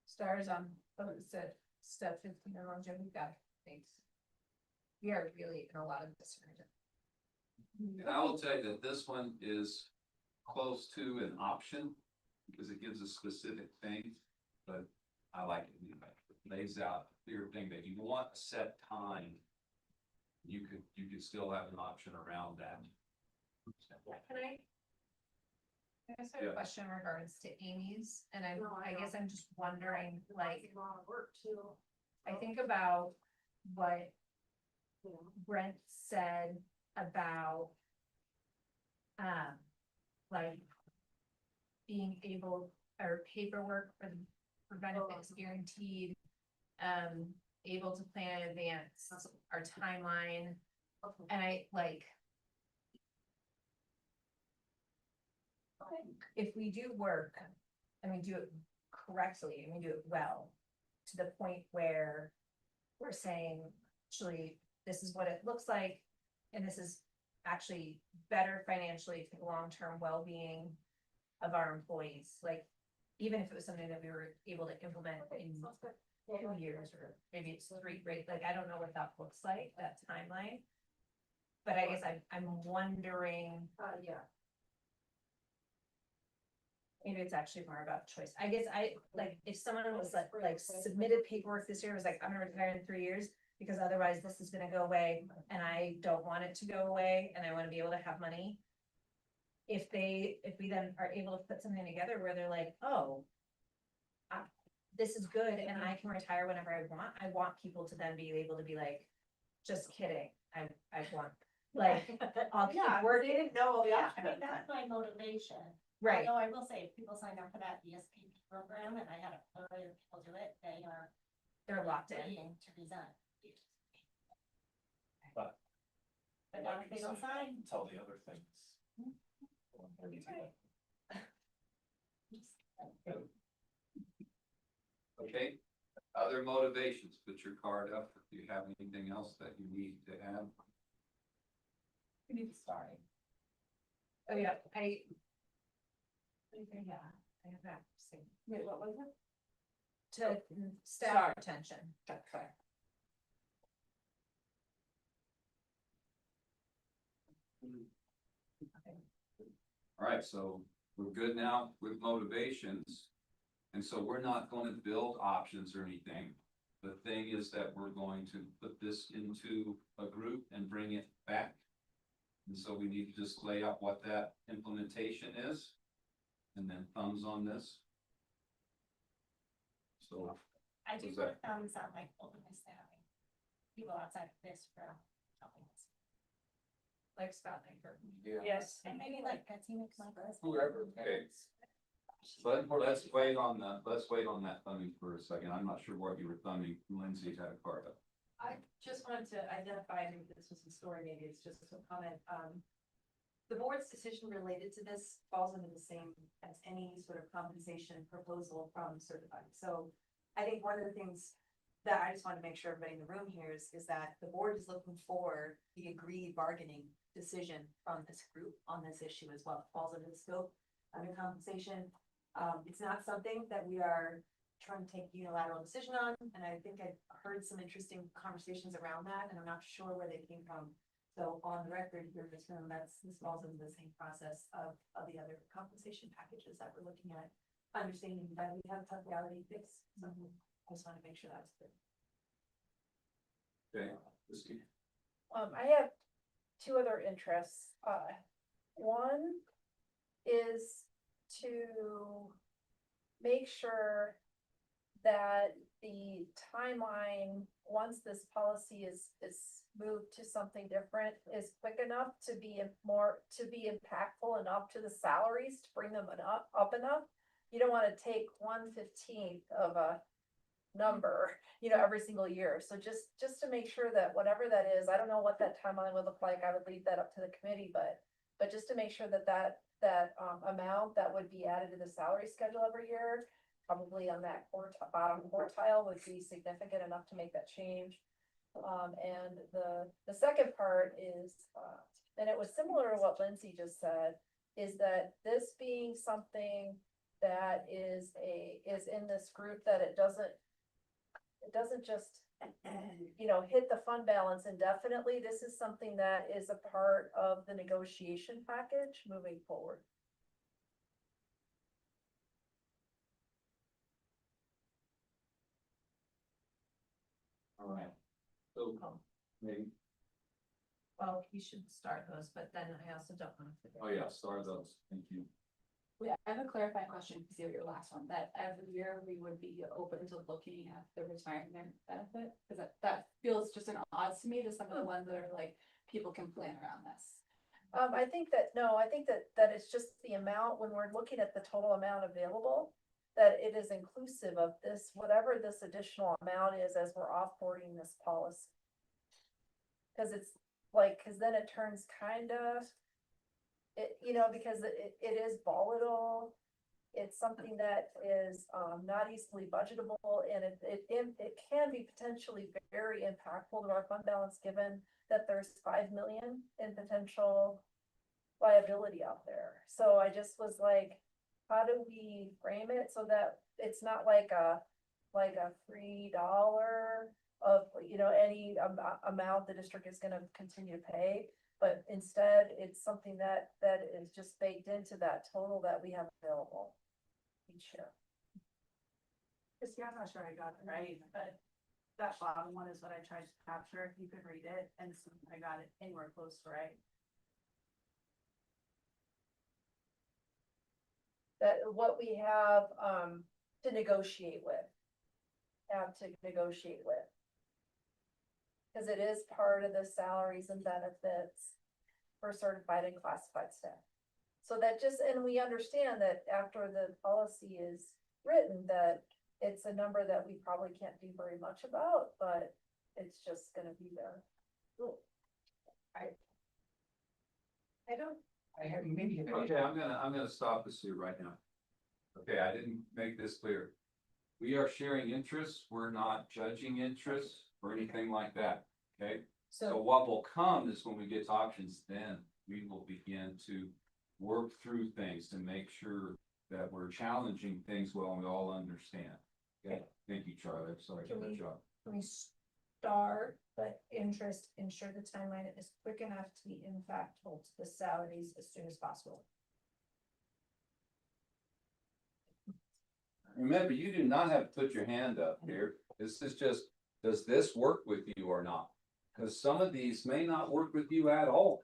Stars on, oh, it said step 15 or longevity, got it, thanks. We are really in a lot of this. And I will tell you that this one is close to an option because it gives a specific thing, but I like it anyway. It lays out a clear thing that you want a set time. You could still have an option around that. Can I? I just have Yeah. a question in regards to Amy's, and No, I I guess don't. I'm just wondering, like, A lot of work too. I think about what Brent said about, like, being able, or paperwork for benefits guaranteed, able to plan in advance, our timeline, and I like. If we do work, and we do it correctly, and we do it well, to the point where we're saying, actually, this is what it looks like, and this is actually better financially for the long-term well-being of our employees, like, even if it was something that we were able to implement in 2 years, or maybe it's 3, right? Like, I don't know what that looks like, that timeline. But I guess I'm wondering, Yeah. maybe it's actually more about choice. I guess like, if someone was like submitted paperwork this year, was like, I'm gonna retire in 3 years, because otherwise this is gonna go away, and I don't want it to go away, and I wanna be able to have money. If we then are able to put something together where they're like, oh, this is good, and I can retire whenever I want people to then be able to be like, just kidding, I want, like, I'll keep Yeah, they working, didn't know all the Yeah, I options. mean, that's my motivation. right? Although I will say, if people sign up for that ESPP program, and I had a plethora of people do it, they are. They're locked in. waiting to resign. But- But now if they don't sign. Tell the other things. Okay, other motivations, put your card up if you have anything else that you need to have. We need to start. Oh, yeah, I have that, same. Wait, what was it? To staff retention. Okay. All right, so we're good now with motivations. And so we're not going to build options or anything. The thing is that we're going to put this into a group and bring it back. And so we need to just lay out what that implementation is. And then thumbs on this. So. I do Is put that- thumbs on my openness to having people outside of this for helping us. Like Scott Anchor. Yeah. Yes. And maybe like Betsy McMichael. Whoever. Okay. Let's wait on that thumbing for a second. I'm not sure what you were thumbing. Lindsay had a card up. I just wanted to identify, maybe this was a story, maybe it's just a comment, the board's decision related to this falls into the same as any sort of compensation proposal from certified. So I think one of the things that I just want to make sure everybody in the room hears is that the board is looking for the agreed bargaining decision from this group on this issue as well. It falls into the scope under compensation. It's not something that we are trying to take a unilateral decision on, and I think I've heard some interesting conversations around that, and I'm not sure where they came from. So on the record here in this room, this falls into the same process of the other compensation packages that we're looking at, understanding that we have tough reality fix. So I just want to make sure that's clear. Okay. Christie. I have two other interests. One is to make sure that the timeline, once this policy is moved to something different, is quick enough to be impactful enough to the salaries to bring them up enough. You don't want to take 1/15 of a number, every single year. So just to make sure that whatever that is, I don't know what that timeline would look like. I would leave that up to the committee, but just to make sure that amount that would be added to the salary schedule every year, probably on that bottom quartile, would be significant enough to make that change. And the second part is, and it was similar to what Lindsay just said, is that this being something that is in this group, that it doesn't just, hit the fund balance indefinitely. This is something that is a part of the negotiation package moving forward. All right. So maybe, Well, you should start those, but then I also don't want to. oh yeah, start those. Thank you. Yeah, I have a clarifying question, because you have your last one, that every year we would be open to looking at the retirement benefit, because that feels just an odds to me to some of the ones that are like, people can plan around this. I think that it's just the amount, when we're looking at the total amount available, that it is inclusive of this, whatever this additional amount is as we're offboarding this policy. Cause it's like, cause then it turns kind of, because it is volatile. It's something that is not easily budgetable, and it can be potentially very impactful to our fund balance, given that there's 5 million in potential liability out there. So I just was like, how do we frame it so that it's not like a $3 of, any amount the district is gonna continue to pay, but instead it's something that is just baked into that total that we have available each year. I'm not sure I got it right, but that bottom one is what I tried to capture. If you could read it and see if I got it anywhere close to right. That what we have to negotiate with. Because it is part of the salaries and benefits for certified and classified staff. So that and we understand that after the policy is written, that it's a number that we probably can't do very much about, but it's just gonna be there. I have maybe. Okay, I'm gonna stop this here right now. Okay, I didn't make this clear. We are sharing interests. We're not judging interests or anything like that, okay? So what will come is when we get to options, then we will begin to work through things to make sure that we're challenging things well and we all understand. Okay, thank you, Charlie. I'm sorry for that job. Can we start the interest, ensure the timeline is quick enough to be impactful to the salaries as soon as possible? remember, you do not have to put your hand up here. This is just, does this work with you or not? Because some of these may not work with you at all.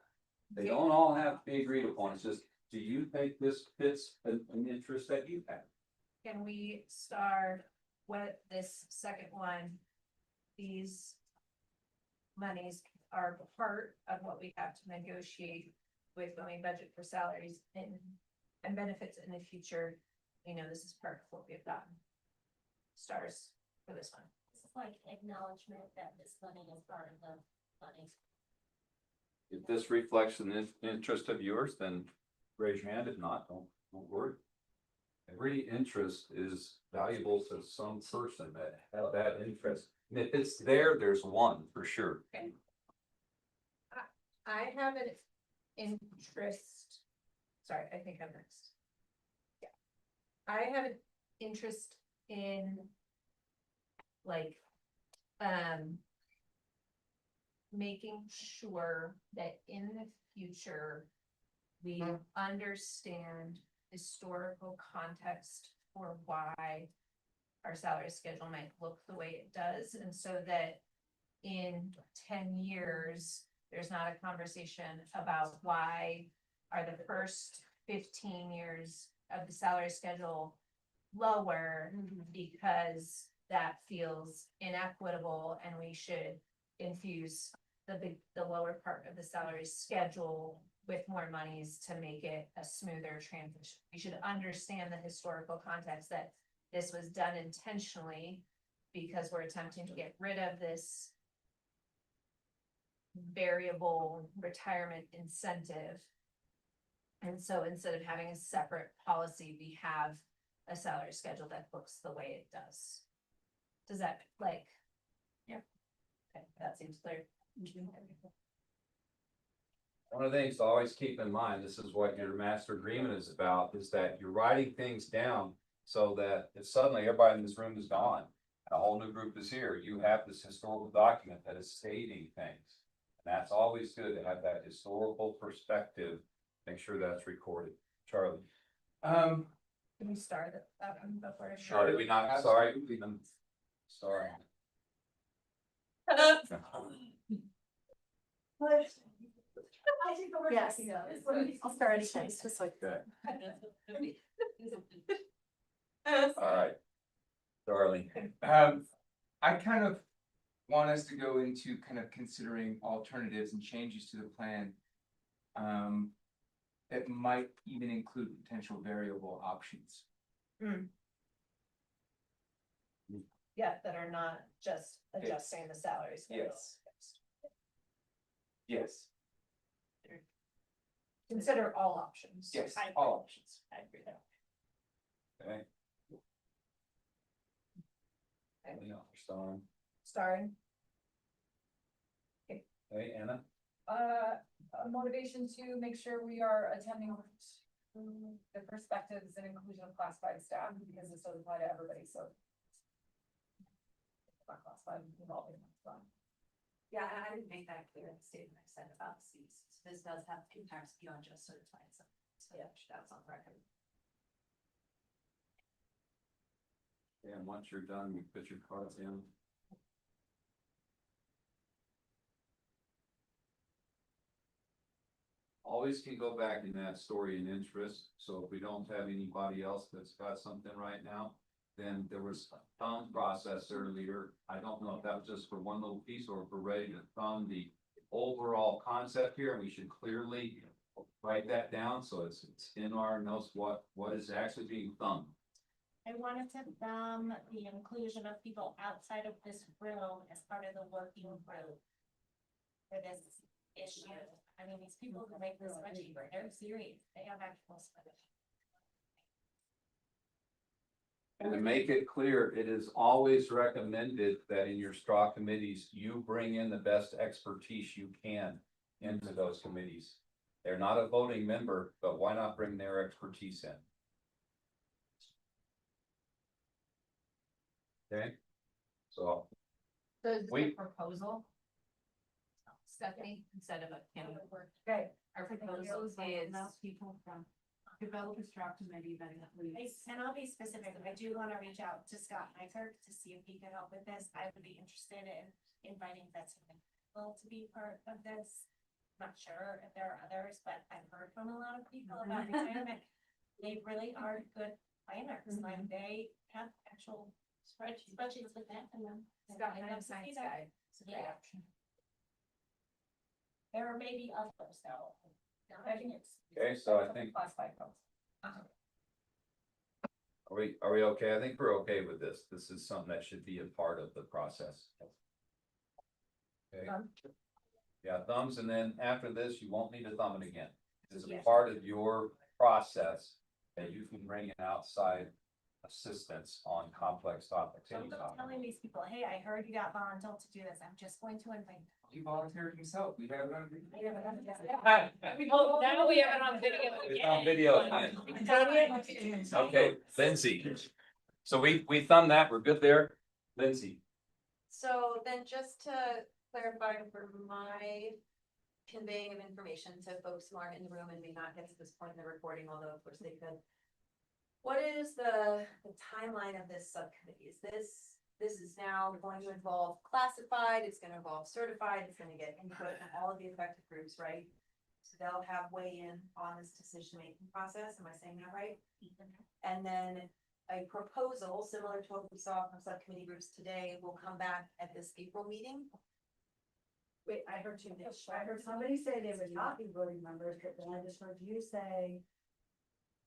They don't all have to be agreed upon. It's just, do you think this fits an interest that you have? Can we start with this second one? These monies are part of what we have to negotiate with when we budget for salaries and benefits in the future. You know, this is part of what we've gotten. Stars for this one. This is like acknowledgement that this money is part of the money. If this reflects an interest of yours, then raise your hand. If not, don't worry. Every interest is valuable to some person that have that interest. And if it's there, there's one for sure. I have an interest. Sorry, I think I'm next. Yeah. I have an interest in like, making sure that in the future, we understand historical context for why our salary schedule might look the way it does, and so that in 10 years, there's not a conversation about why are the first 15 years of the salary schedule lower, because that feels inequitable and we should infuse the lower part of the salary schedule with more monies to make it a smoother transition. We should understand the historical context that this was done intentionally because we're attempting to get rid of this variable retirement incentive. And so instead of having a separate policy, we have a salary schedule that looks the way it does. Does that like? Yeah. Okay, that seems clear. One of the things to always keep in mind, this is what your master agreement is about, is that you're writing things down so that if suddenly everybody in this room is gone, and a whole new group is here, you have this historical document that is stating things. And that's always good to have that historical perspective, make sure that's recorded. Charlie? Can we start that one before? Sure, did we not, sorry, sorry. Yes, I'll start anytime, it's just like. Okay. All right. Charlie? I kind of want us to go into kind of considering alternatives and changes to the plan. That might even include potential variable options. Yeah, that are not just adjusting the salaries. Yes. Yes, Consider all options. yes, I all options. I agree there. Okay. Yeah, Starring. Hey, Anna? A motivation to make sure we are attending to the perspectives and inclusion of classified staff, because this does apply to everybody, so. Not classified, involving, Yeah, and I didn't make that clear in the statement I said about the seats. This does have impacts beyond just certified, so yeah, that's on record. Yeah, and once you're done, you put your cards in. Always can go back in that story and interest, so if we don't have anybody else that's got something right now, then there was a thumb process earlier. I don't know if that was just for one little piece or if we're ready to thumb the overall concept here, and we should clearly write that down, so it's in our notes what is actually being thumbed. I wanted to thumb the inclusion of people outside of this room as part of the working group for this issue. I mean, these people who make this spreadsheet, they're serious, they have actual spreadsheet. And to make it clear, it is always recommended that in your straw committees, you bring in the best expertise you can into those committees. They're not a voting member, but why not bring their expertise in? Okay, so So is this a We- proposal? Stephanie, instead of a candidate. Okay, Our proposal is, People from. develop a strong committee that leads. And I'll be specific, I do wanna reach out to Scott Nykerk to see if he could help with this. I would be interested in inviting Betsy McCall to be part of this. Not sure if there are others, but I've heard from a lot of people about retirement. They really are good planners, like they have actual spreadsheets with that in them. Scott, And I have that's science feedback. guy. It's a great Yeah. option. There may be others though. I think it's. Okay, so I think, Classified folks. are we okay? I think we're okay with this. This is something that should be a part of the process. Okay. Yeah, thumbs, and then after this, you won't need to thumb it again. This is a part of your process that you can bring in outside assistance on complex topics. So I'm any not topic. telling these people, hey, I heard you got voluntold to do this, I'm just going to invite. He volunteered himself. We have it on. Oh, now we have it on video. It's on video again. Okay, Lindsay. So we thumbed that, we're good there. Lindsay, So then just to clarify for my conveying of information to folks who aren't in the room and may not get to this point in the recording, although of course they could. What is the timeline of this subcommittee? Is this is now going to involve classified, it's gonna involve certified, it's gonna get input from all of the affected groups, right? So they'll have weigh in on this decision-making process, am I saying that right? And then a proposal similar to what we saw from subcommittee groups today will come back at this April meeting. Wait, I heard you, I heard somebody say they would not be voting members, but then I just heard you say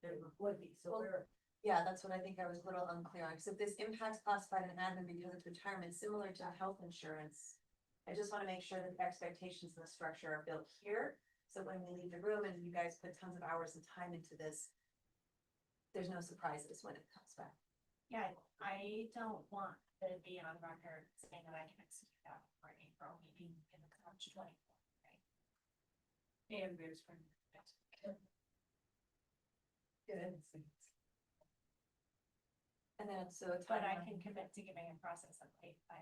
there would be, so Well, we're. Yeah, that's what I think I was a little unclear on, because if this impacts classified and admin because it's retirement, similar to health insurance. I just wanna make sure that the expectations and the structure are built here, so when we leave the room and you guys put tons of hours and time into this. There's no surprises when it comes back. Yeah, I don't want to be on record saying that I can execute that for an April meeting in the March 24th, right? And there's from. And then so it's. But I can commit to giving a process update by.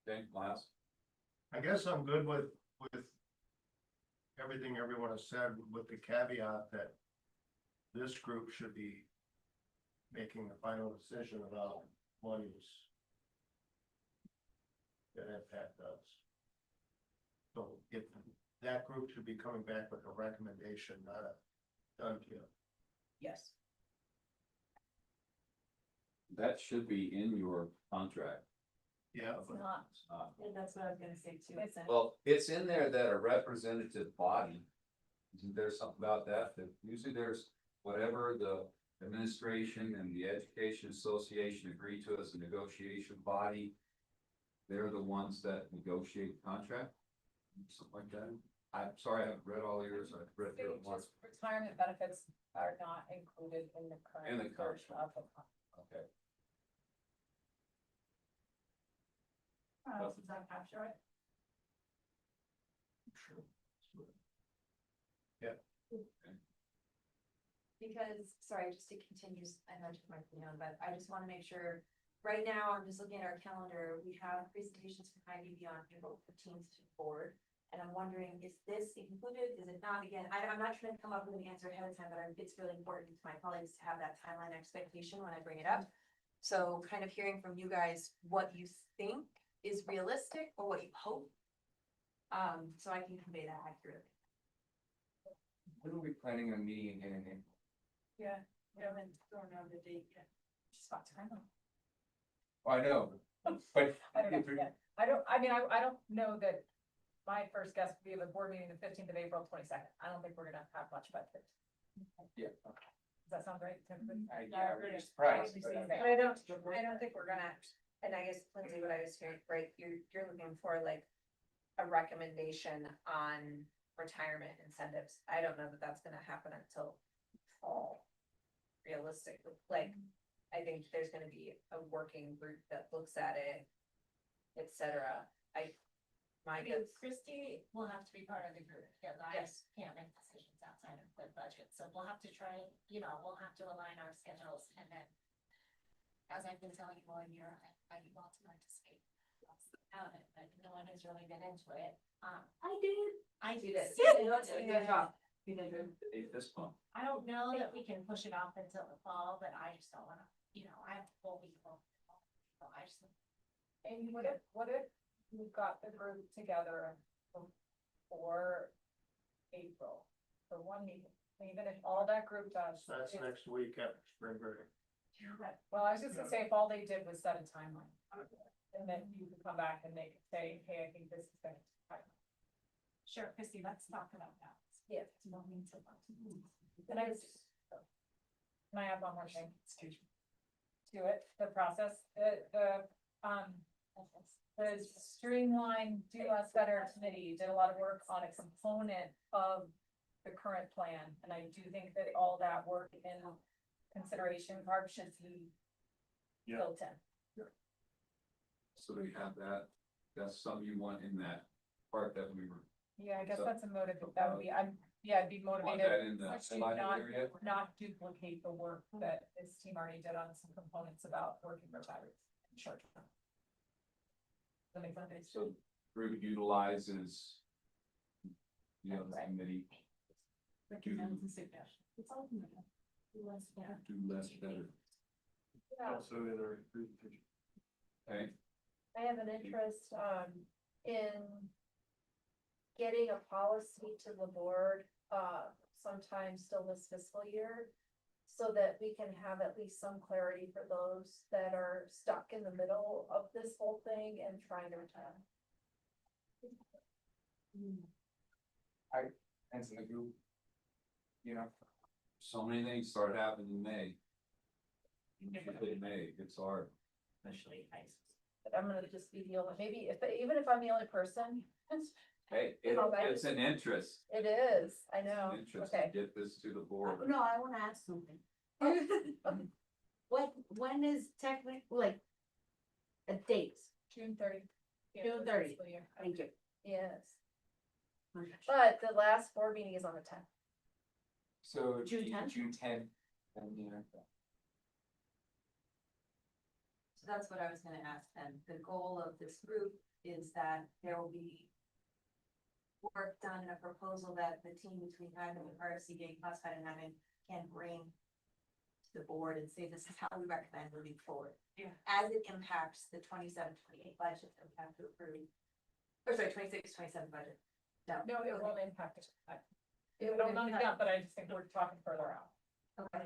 okay, Miles, I guess I'm good with everything everyone has said, with the caveat that this group should be making the final decision about monies that impact us. So if that group should be coming back with a recommendation, not a done deal. Yes. that should be in your contract. Yeah, It's not. It's not. And that's what I was gonna say too. Well, it's in there that a representative body, isn't there something about that, that usually there's whatever the administration and the education association agree to as a negotiation body. They're the ones that negotiate the contract, something like that. I'm sorry, I haven't read all yours, I've read through it once. Retirement benefits are not included in the current. In the current. version of the contract. Okay, Does that capture it? Because, sorry, just to continue, I know I took my thing on, but I just wanna make sure, right now, I'm just looking at our calendar, we have presentations from IBB on April 15th to forward. And I'm wondering, is this included, is it not? Again, I'm not trying to come up with an answer ahead of time, but it's really important to my colleagues to have that timeline expectation when I bring it up. So kind of hearing from you guys what you think is realistic or what you hope. So I can convey that accurately. When are we planning on meeting again in April? Yeah, we haven't thrown out the date yet. Just about time. Oh, I know, but. I don't know, yeah. I don't know that my first guess would be the board meeting the 15th of April, 22nd. I don't think we're gonna have much about it. Yeah. Does that sound right? to everybody? Yeah, we're just surprised. But but- I don't think we're gonna, and I guess Lindsay, what I was hearing, right, you're looking for like a recommendation on retirement incentives. I don't know that that's gonna happen until fall. Realistically, like, I think there's gonna be a working group that looks at it, et cetera. My guess. Christie will have to be part of the group, because I Yes. can't make decisions outside of the budget, so we'll have to try, we'll have to align our schedules, and then. As I've been telling you all year, I want to participate. Out of it, but no one has really been into it, I did. I You did. did. Good job. This month. I don't know that we can push it off until the fall, but I just don't wanna, I have a full week off. So I just. And what if we got the group together for April, for one meeting, even if all that group does. That's next week after spring break. Well, I was just gonna say, if all they did was set a timeline, and then you could come back and they could say, hey, I think this is gonna. Sure, Christy, let's talk about that. Yeah. And I was, can I add one more thing? To it, the process, the Streamline Do Less Better Committee did a lot of work on a component of the current plan, and I do think that all that work in consideration carb should be Yeah. built in. So we have that, that's something you want in that part that we were. Yeah, I guess So- that's a motive, that would be, I'd be Want motivated. that in the to slide not- area? Not duplicate the work that this team already did on some components about working retirees. Short term. That makes sense. So group utilizes. The committee. Recommends and suggestions. It's all in there. Less better. Do less better. Yeah. Also in our presentation. Okay, I have an interest, in getting a policy to the board, sometime still this fiscal year. So that we can have at least some clarity for those that are stuck in the middle of this whole thing and trying to retire. Hands in the group. so many things start happening in May. Usually in May, it's hard. Especially high school. But I'm gonna just be the only, maybe even if I'm the only person, Hey, it's an interest. it is, I know, Interest to okay. get this to the board. No, I wanna ask something. When is technically, like, a date? June 30th. June 30th. Thank you. Yes, but the last board meeting is on the 10th. So June 10th? June 10th. And, So that's what I was gonna ask then. The goal of this group is that there will be work done in a proposal that the team between admin and RFC getting classified and admin can bring to the board and say, this is how we recommend moving forward. Yeah. As it impacts the 27-28 budget that we have to approve. Or sorry, 26-27 budget. No, it won't impact it. It It would will impact- not, but I just think we're talking further out. Okay.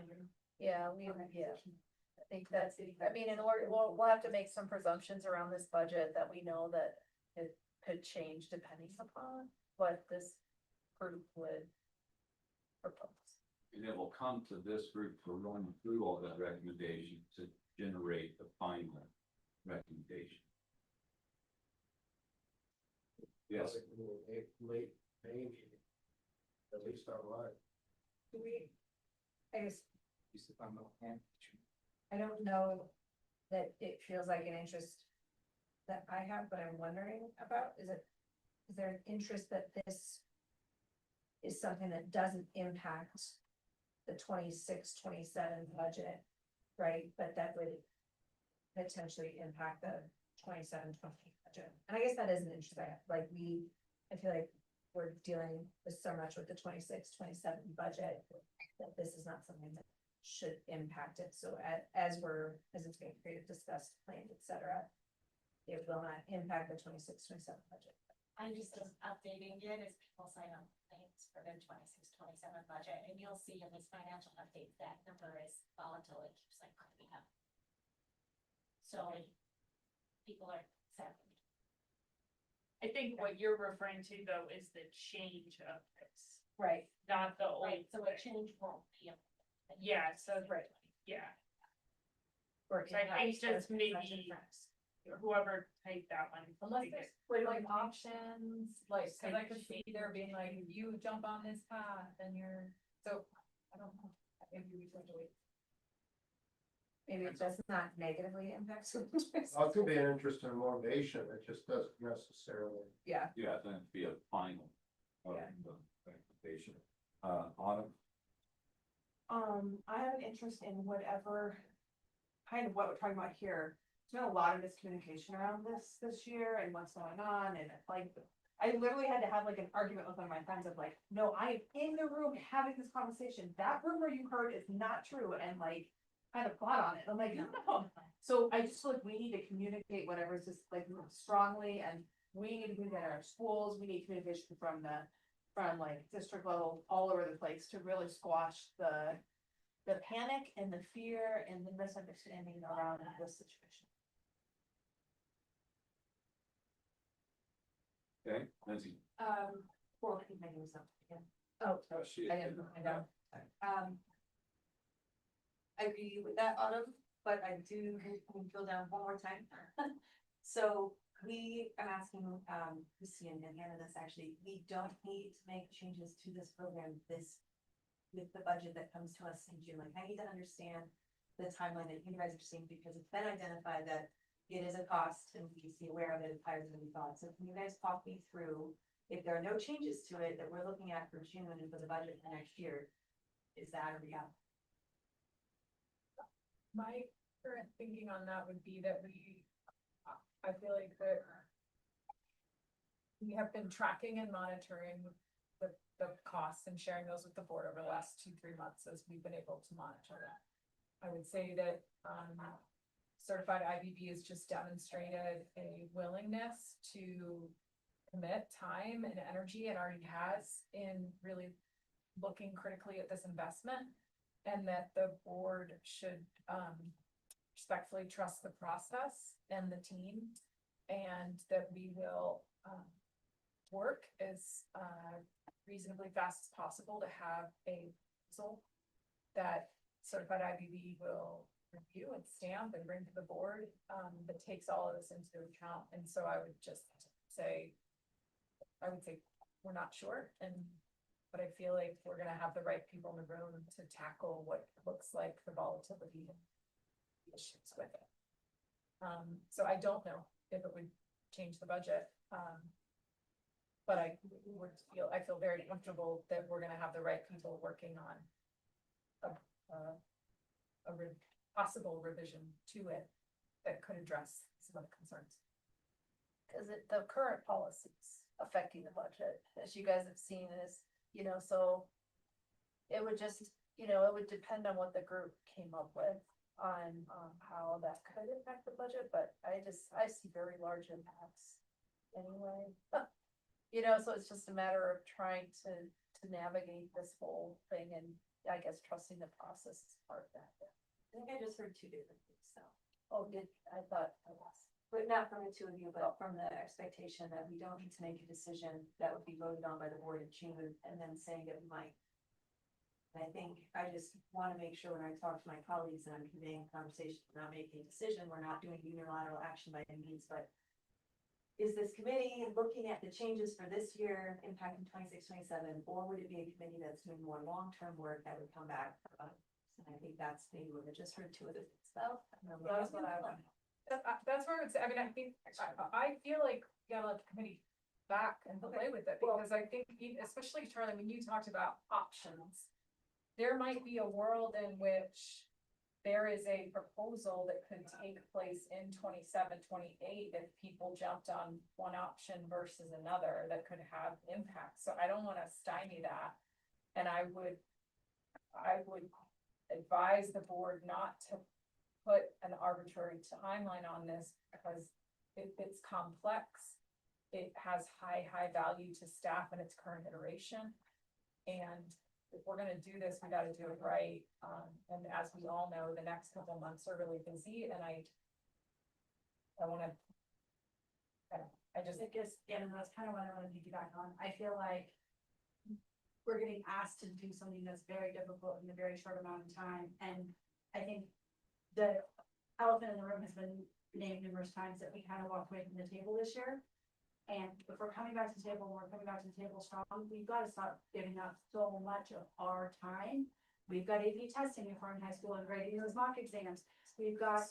Yeah, I think that's, I mean, in order, we'll have to make some presumptions around this budget that we know that it could change depending upon what this group would propose. And it will come to this group for going through all that recommendation to generate the final recommendation. Yes, Late May meeting. At least online. Do we, I guess, you said I'm not hand. I don't know that it feels like an interest that I have, but I'm wondering about, is there an interest that this is something that doesn't impact the 26-27 budget, right? But that would potentially impact the 27-28 budget. And I guess that is an interest I have, like I feel like we're dealing with so much with the 26-27 budget that this is not something that should impact it. So as it's being created, discussed, planned, et cetera, it will not impact the 26-27 budget. I'm just updating it as people sign up things for their 26-27 budget, and you'll see in this financial update that number is volatile, it keeps like climbing up. So people are sad. I think what you're referring to though is the change of this, Right. not the old. Right, so a change won't be. Yeah, so, Right. yeah, Or so I think just maybe difference. whoever typed that one. Unless take there's it. like options, like, cause I could see there being like, if you jump on this path, then you're, so, I don't know. Maybe we have to wait. Maybe it does not negatively impact. Well, it could be an interest in motivation, it just doesn't necessarily. Yeah. yeah, then it'd be a final. Of Yeah. the recommendation. Autumn, I have an interest in whatever, kind of what we're talking about here. There's been a lot of miscommunication around this year and what's going on, and like, I literally had to have like an argument with one of my friends of like, no, I am in the room having this conversation. That rumor you heard is not true, and like, kind of fought on it. I'm like, no. So I just feel like we need to communicate whatever is just like strongly, and we need to communicate at our schools, we need communication from like district level all over the place to really squash the panic and the fear and the misunderstanding around this situation. Okay, Lindsay. Well, I think my name is up again. Oh, she. I didn't, I know. I agree with that, Autumn, but I do drill down one more time. So I'm asking, Christy and Hannah this actually, we don't need to make changes to this program with the budget that comes to us in June. Like, I need to understand the timeline that you guys are seeing, because it's been identified that it is a cost and we be aware of it, it's higher than we thought. So can you guys talk me through, if there are no changes to it that we're looking at for June and for the budget for next year, is that a reality? My current thinking on that would be that I feel like that we have been tracking and monitoring the costs and sharing those with the board over the last 2-3 months as we've been able to monitor that. I would say that, certified IBB has just demonstrated a willingness to commit time and energy, and already has, in really looking critically at this investment, and that the board should respectfully trust the process and the team, and that we will work as reasonably fast as possible to have a result that certified IBB will review and stamp and bring to the board, that takes all of this into account. And so I would just say, we're not sure, but I feel like we're gonna have the right people in the room to tackle what looks like the volatility and the issues with it. So I don't know if it would change the budget, but I feel very comfortable that we're gonna have the right people working on a possible revision to it that could address some of the concerns. Cause the current policies affecting the budget, as you guys have seen, is, so it would just, it would depend on what the group came up with on how that could impact the budget, but I see very large impacts anyway. So it's just a matter of trying to navigate this whole thing, and I guess trusting the process is part of that. I think I just heard two different things, so. Oh, I thought I was. But not from the two of you, but from the expectation that we don't need to make a decision that would be voted on by the board in June, and then saying that we might. And I think I just want to make sure when I talk to my colleagues and I'm conveying conversation, we're not making a decision, we're not doing unilateral action by any means, but is this committee looking at the changes for this year impacting 26, 27, or would it be a committee that's doing more long-term work that would come back? And I think that's maybe what I just heard two of the things about. That's what I want. That's where I would say, I mean, I think, I feel like we gotta let the committee back and play with it, because I think, especially Charlie, when you talked about options, there might be a world in which there is a proposal that could take place in 27, 28 if people jumped on one option versus another that could have impact. So I don't wanna stymie that. And I would advise the board not to put an arbitrary timeline on this, because it's complex. It has high value to staff in its current iteration. And if we're gonna do this, we gotta do it right. And as we all know, the next couple months are really busy, and I guess, yeah, and that's kind of what I want to piggyback on. I feel like we're getting asked to do something that's very difficult in a very short amount of time, and I think the elephant in the room has been named numerous times that we kind of walked away from the table this year. And if we're coming back to the table, we're coming back to the table strong, we've got to stop giving up so much of our time. We've got AP testing if we're in high school and grading those mock exams. We've got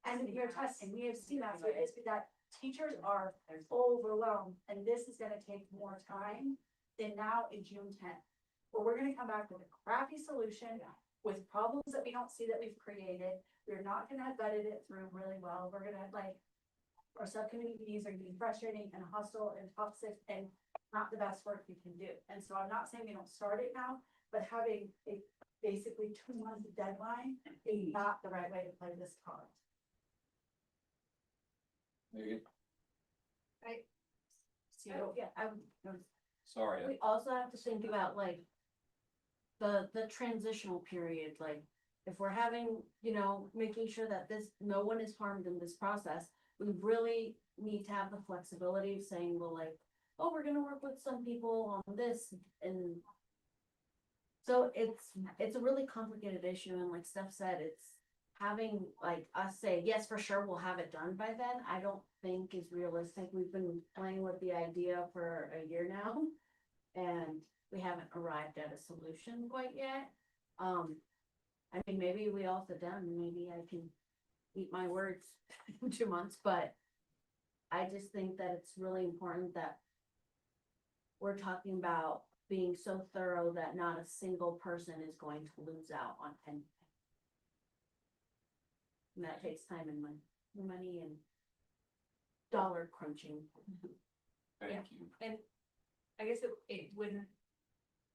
end of year testing. We have seen that. So it's that teachers are overwhelmed, and this is going to take more time than now in June 10th. But we're going to come back with a crappy solution with problems that we don't see that we've created. We're not going to have vetted it through really well. We're going to or subcommittee meetings are getting frustrating and hostile and toxic and not the best work you can do. And so I'm not saying we don't start it now, but having a basically 2 month deadline is not the right way to play this card. Megan? So, yeah, Sorry. We also have to think about like the transitional period, like if we're having, you know, making sure that no one is harmed in this process, we really need to have the flexibility of saying, well, like, oh, we're gonna work with some people on this and so it's a really complicated issue and like Steph said, it's having like us say, yes, for sure, we'll have it done by then, I don't think is realistic. We've been playing with the idea for a year now. And we haven't arrived at a solution quite yet. I mean, maybe we all sit down and maybe I can eat my words in 2 months, but I just think that it's really important that we're talking about being so thorough that not a single person is going to lose out on anything. And that takes time and money and dollar crunching. Thank you. And I guess it wouldn't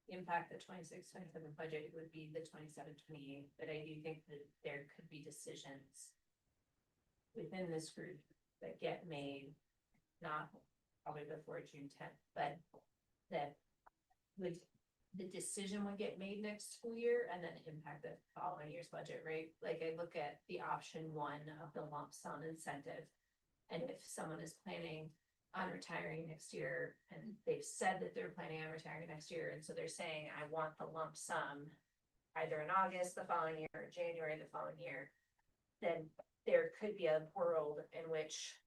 impact the 26-27 budget, it would be the 27-28. But I do think that there could be decisions within this group that get made, not probably before June 10th, but that would, the decision would get made next school year and then impact the following year's budget, right? Like I look at the option 1 of the lump sum incentive. And if someone is planning on retiring next year, and they've said that they're planning on retiring next year, and so they're saying, I want the lump sum either in August the following year or January the following year, then there could be a world in which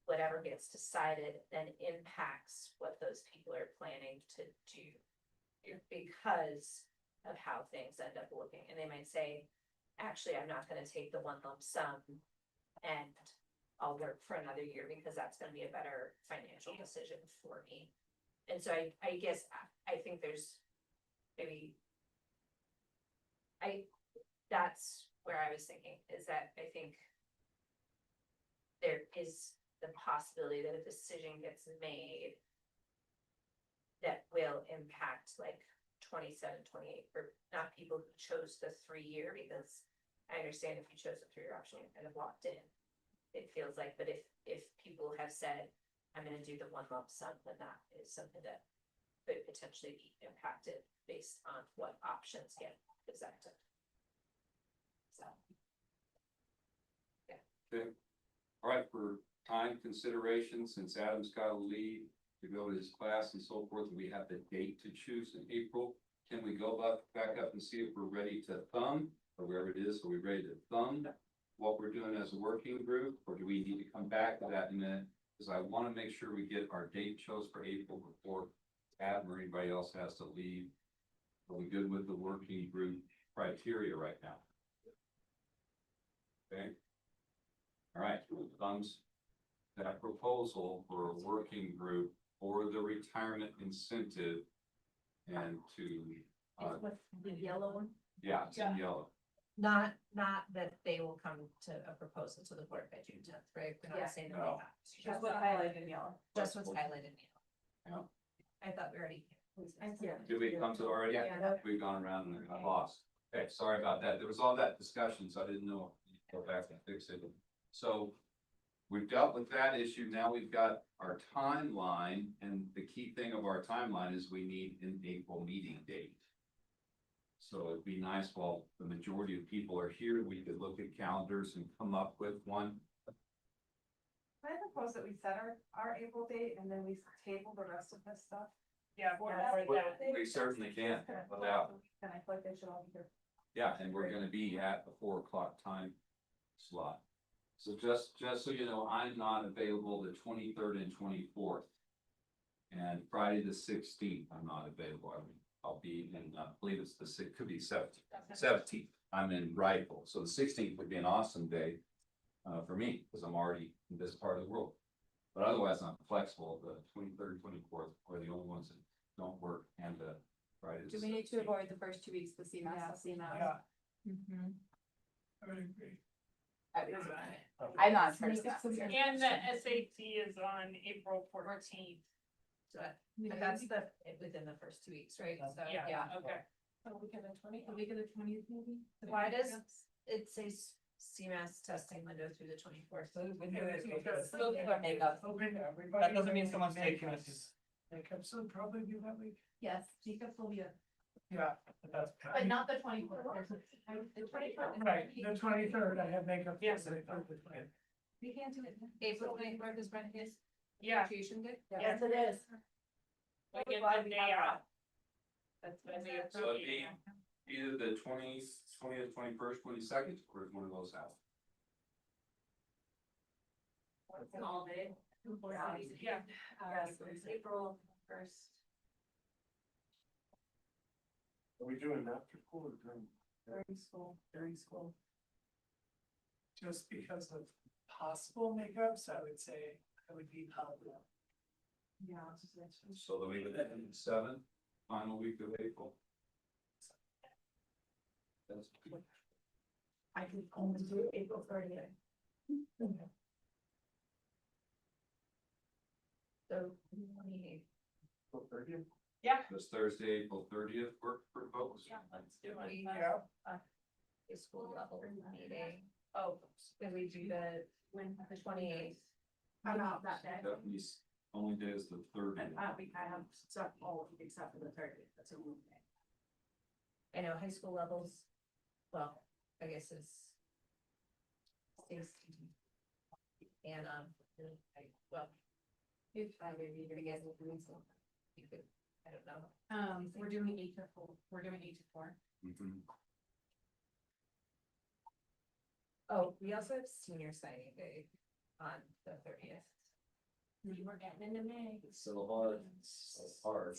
whatever gets decided then impacts what those people are planning to do because of how things end up looking. And they might say, actually, I'm not gonna take the 1 lump sum and I'll work for another year because that's gonna be a better financial decision for me. And so I guess I think there's maybe that's where I was thinking, is that I think there is the possibility that a decision gets made that will impact like 27, 28 for not people who chose the 3-year, because I understand if you chose the 3-year option, you're kind of locked in. It feels like, but if people have said, I'm gonna do the 1 lump sum, then that is something that could potentially be impacted based on what options get presented. So. Okay. All right, for time consideration, since Adam's got to leave to go to his class and so forth, we have the date to choose in April. Can we go back up and see if we're ready to thumb, or wherever it is, are we ready to thumb what we're doing as a working group, or do we need to come back to that in a minute? Because I want to make sure we get our date chose for April before Adam or anybody else has to leave. Are we good with the working group criteria right now? Okay. All right, thumbs that proposal for a working group for the retirement incentive and to, With the yellow one? yeah, it's in yellow. Not that they will come to a proposal to the board by June 10th, right? We're Yeah. not saying that No. they have. That's what highlighted in yellow. Just what's highlighted in yellow. Yeah. I thought we already. Yeah. Did we come to already? Yeah. We've gone around and got lost. Okay, sorry about that. There was all that discussion, so I didn't know. Go back and fix it. So we've dealt with that issue. Now we've got our timeline, and the key thing of our timeline is we need an April meeting date. So it'd be nice while the majority of people are here, we could look at calendars and come up with one. I propose that we set our April date and then we table the rest of this stuff. Yeah. We certainly can, without. And I feel like they should all be here. Yeah, and we're gonna be at the 4 o'clock time slot. So just so you know, I'm not available the 23rd and 24th. And Friday the 16th, I'm not available. I'll be in, I believe it's could be 17th. I'm in Rifle, so the 16th would be an awesome day for me, because I'm already in this part of the world. But otherwise, I'm flexible. The 23rd, 24th are the only ones that don't work, and the Friday. Do we need to avoid the first 2 weeks with CMAS? Yeah. Mm-hmm. I would agree. I'm not in person. And the SAT is on April 14th. But that's within the first 2 weeks, right? So, Yeah, okay. The week of the 20th maybe? Why does it say CMAS testing window through the 24th? Most people are makeup. That doesn't mean someone's taking us. Makeup, so probably be that week. Yes, makeup will be Yeah. but not the 24th. The 24th. Right, the 23rd, I have makeup. Yes. We can't do it. April 24th is Brenda's Yeah. graduation day? Yes, it is. We get the day off. That's when we So it'd be either the 20th, 21st, 22nd, or is one of those out? It's an all day. Yeah. Yes, it's April 1st. Are we doing after school or during? During school. Just because of possible makeups, I would say I would be public. Yeah. So the week of the 7th, final week of April. That's I can only do April 30th. So, Does Thursday, April 30th work for folks? Yeah, let's do it. we Yeah. have a school level meeting. Oh, can we do the 28th? I'm out that day. Stephanie's only day is the 30th. And I have stuff all except for the 30th. That's a one day. I know high school levels, well, I guess it's. Stacy. And, well. If I would be doing it, you could, I don't know. We're doing 8 to 4. We're doing 8 to 4. Mhm. Oh, we also have senior signing day on the 30th. We were getting into May. It's so hard, it's so hard.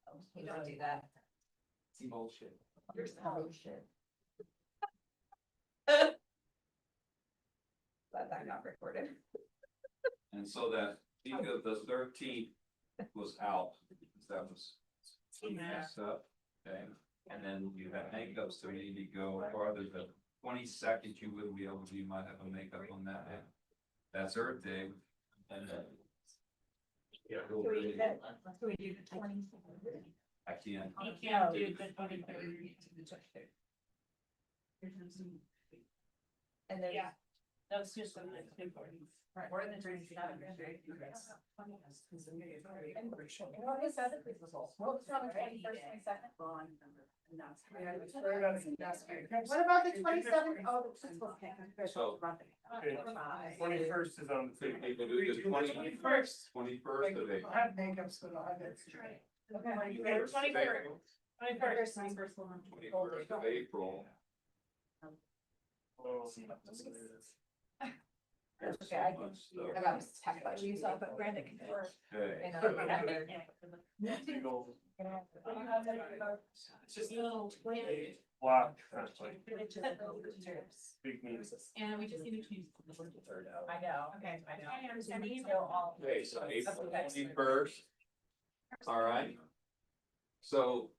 Oh, we don't do that. It's bullshit. You're so shit. Glad that got recorded. And so that week of the 13th was out, because that was messed up, okay? And then you had makeup, so you need to go farther, the 22nd, you wouldn't be able to, you might have a makeup on that day. That's Earth Day, and yeah, So we do the 20th. I can't. You can't do the 23rd. And then. Yeah. That's just on the 24th. Right, or the 27th, right? What was that? What was on the 21st, 22nd? What about the 27th? Oh, the principal's camp. So- Okay, 21st is on the. They can do the 21st of April. I have makeup, so I'll have it. Okay, 21st of 23rd. April. 21st. 21st of April. Okay, I got this text by you, so I'll put Brandon can work. Okay. It's just block. Big meetings. And we just need to choose. I know. Okay, I know. I understand you go all. Okay, so April 21st. All right. So,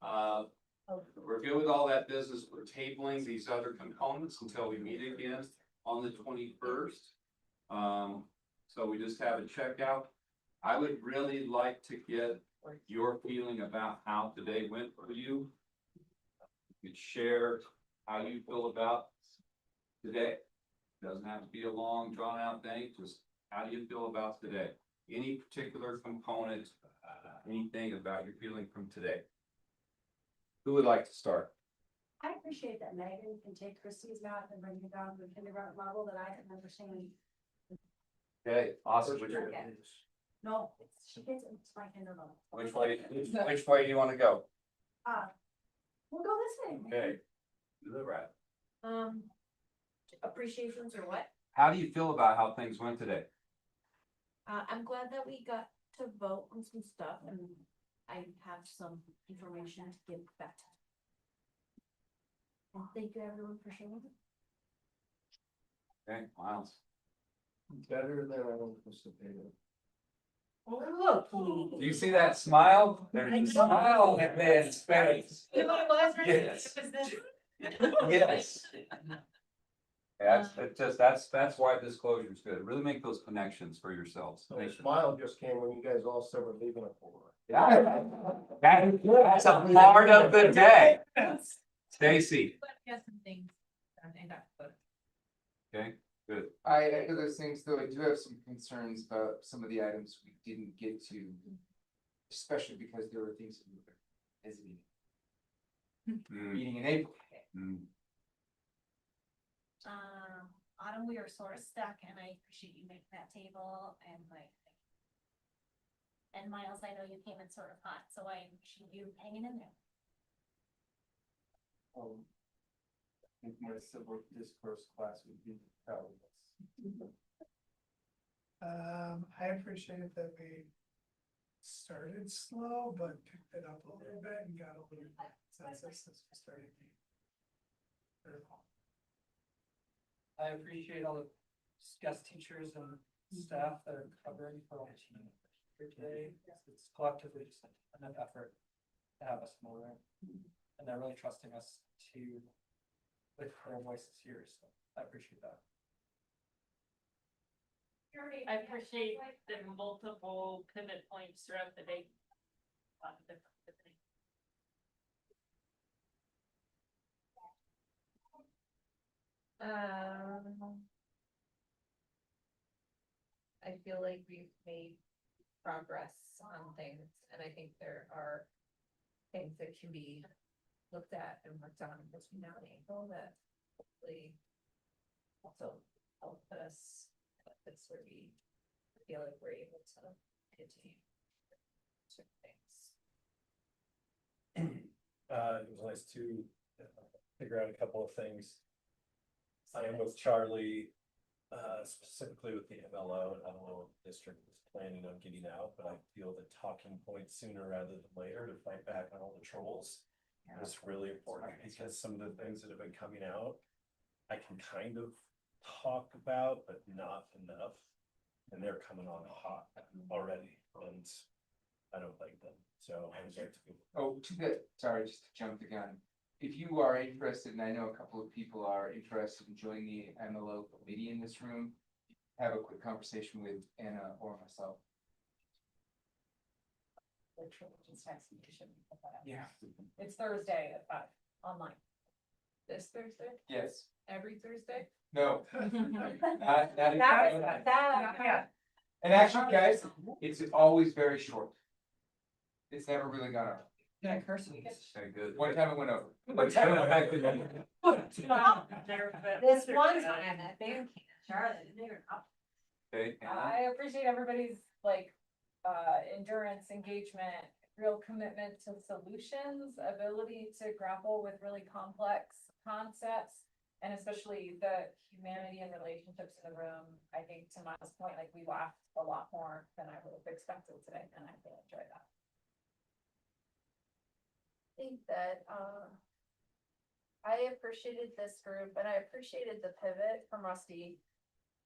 we're good with all that business. We're tabling these other components until we meet again on the 21st. So we just have a checkout. I would really like to get your feeling about how today went for you. You could share how you feel about today. Doesn't have to be a long drawn out thing, just how do you feel about today? Any particular component, anything about your feeling from today? Who would like to start? I appreciate that Megan can take Christie's math and bring it down to the kindergarten level that I can understand. Okay, awesome. No, she gets it, it's my kindergarten. Which way do you want to go? We'll go this way. Okay. Do the right. Appreciations or what? How do you feel about how things went today? I'm glad that we got to vote on some stuff and I have some information to give back. And thank you everyone for sharing. Okay, Miles. Better than I anticipated. Do you see that smile? There's a smile on that man's face. You know what it was, right? Yes. It was this. Yes. That's why this closure is good. Really make those connections for yourselves. So the smile just came when you guys all said we're leaving it for. That's a part of the day. Stacy, Yes, some things, and that, but okay, good. I echo those things, though I do have some concerns about some of the items we didn't get to. Especially because there were things that we were visiting, Mm, meeting in April. mm. Autumn, we were sort of stuck and I appreciate you making that table and like. And Miles, I know you came in sort of hot, so I appreciate you hanging in there. I think my civil discourse class would be proud of us. I appreciate that we started slow, but picked it up a little bit and got a little consensus as we started. I appreciate all the guest teachers and staff that are covering for our team here today. It's collectively just enough effort to have us more, and they're really trusting us to with their voices here, so I appreciate that. I appreciate the multiple pivot points throughout the day. I feel like we've made progress on things, and I think there are things that can be looked at and worked on between now and April that hopefully also help us at this where we feel like we're able to continue certain things. It was nice to figure out a couple of things. I am with Charlie, specifically with the MLO, and I don't know if the district was planning on getting out, but I feel the talking point sooner rather than later to fight back on all the trolls. It's really important because some of the things that have been coming out, I can kind of talk about, but not enough. And they're coming on hot already, and I don't like them, so I would like to. Oh, sorry, just to jump the gun. If you are interested, and I know a couple of people are interested in joining the MLO committee in this room, have a quick conversation with Anna or myself. Yeah. It's Thursday at 5 online. This Thursday? Yes. Every Thursday? No. Yeah. And actually, guys, it's always very short. It's never really gone over. Yeah, cursing. Okay, good. One time it went over. One time it went back to This one time that band came, Charlotte, they were up. Okay, I appreciate everybody's endurance, engagement, real commitment to solutions, ability to grapple with really complex concepts. And especially the humanity and relationships in the room. I think to Miles' point, like we laughed a lot more than I would have expected today, and I really enjoyed that. I think that, I appreciated this group and I appreciated the pivot from Rusty.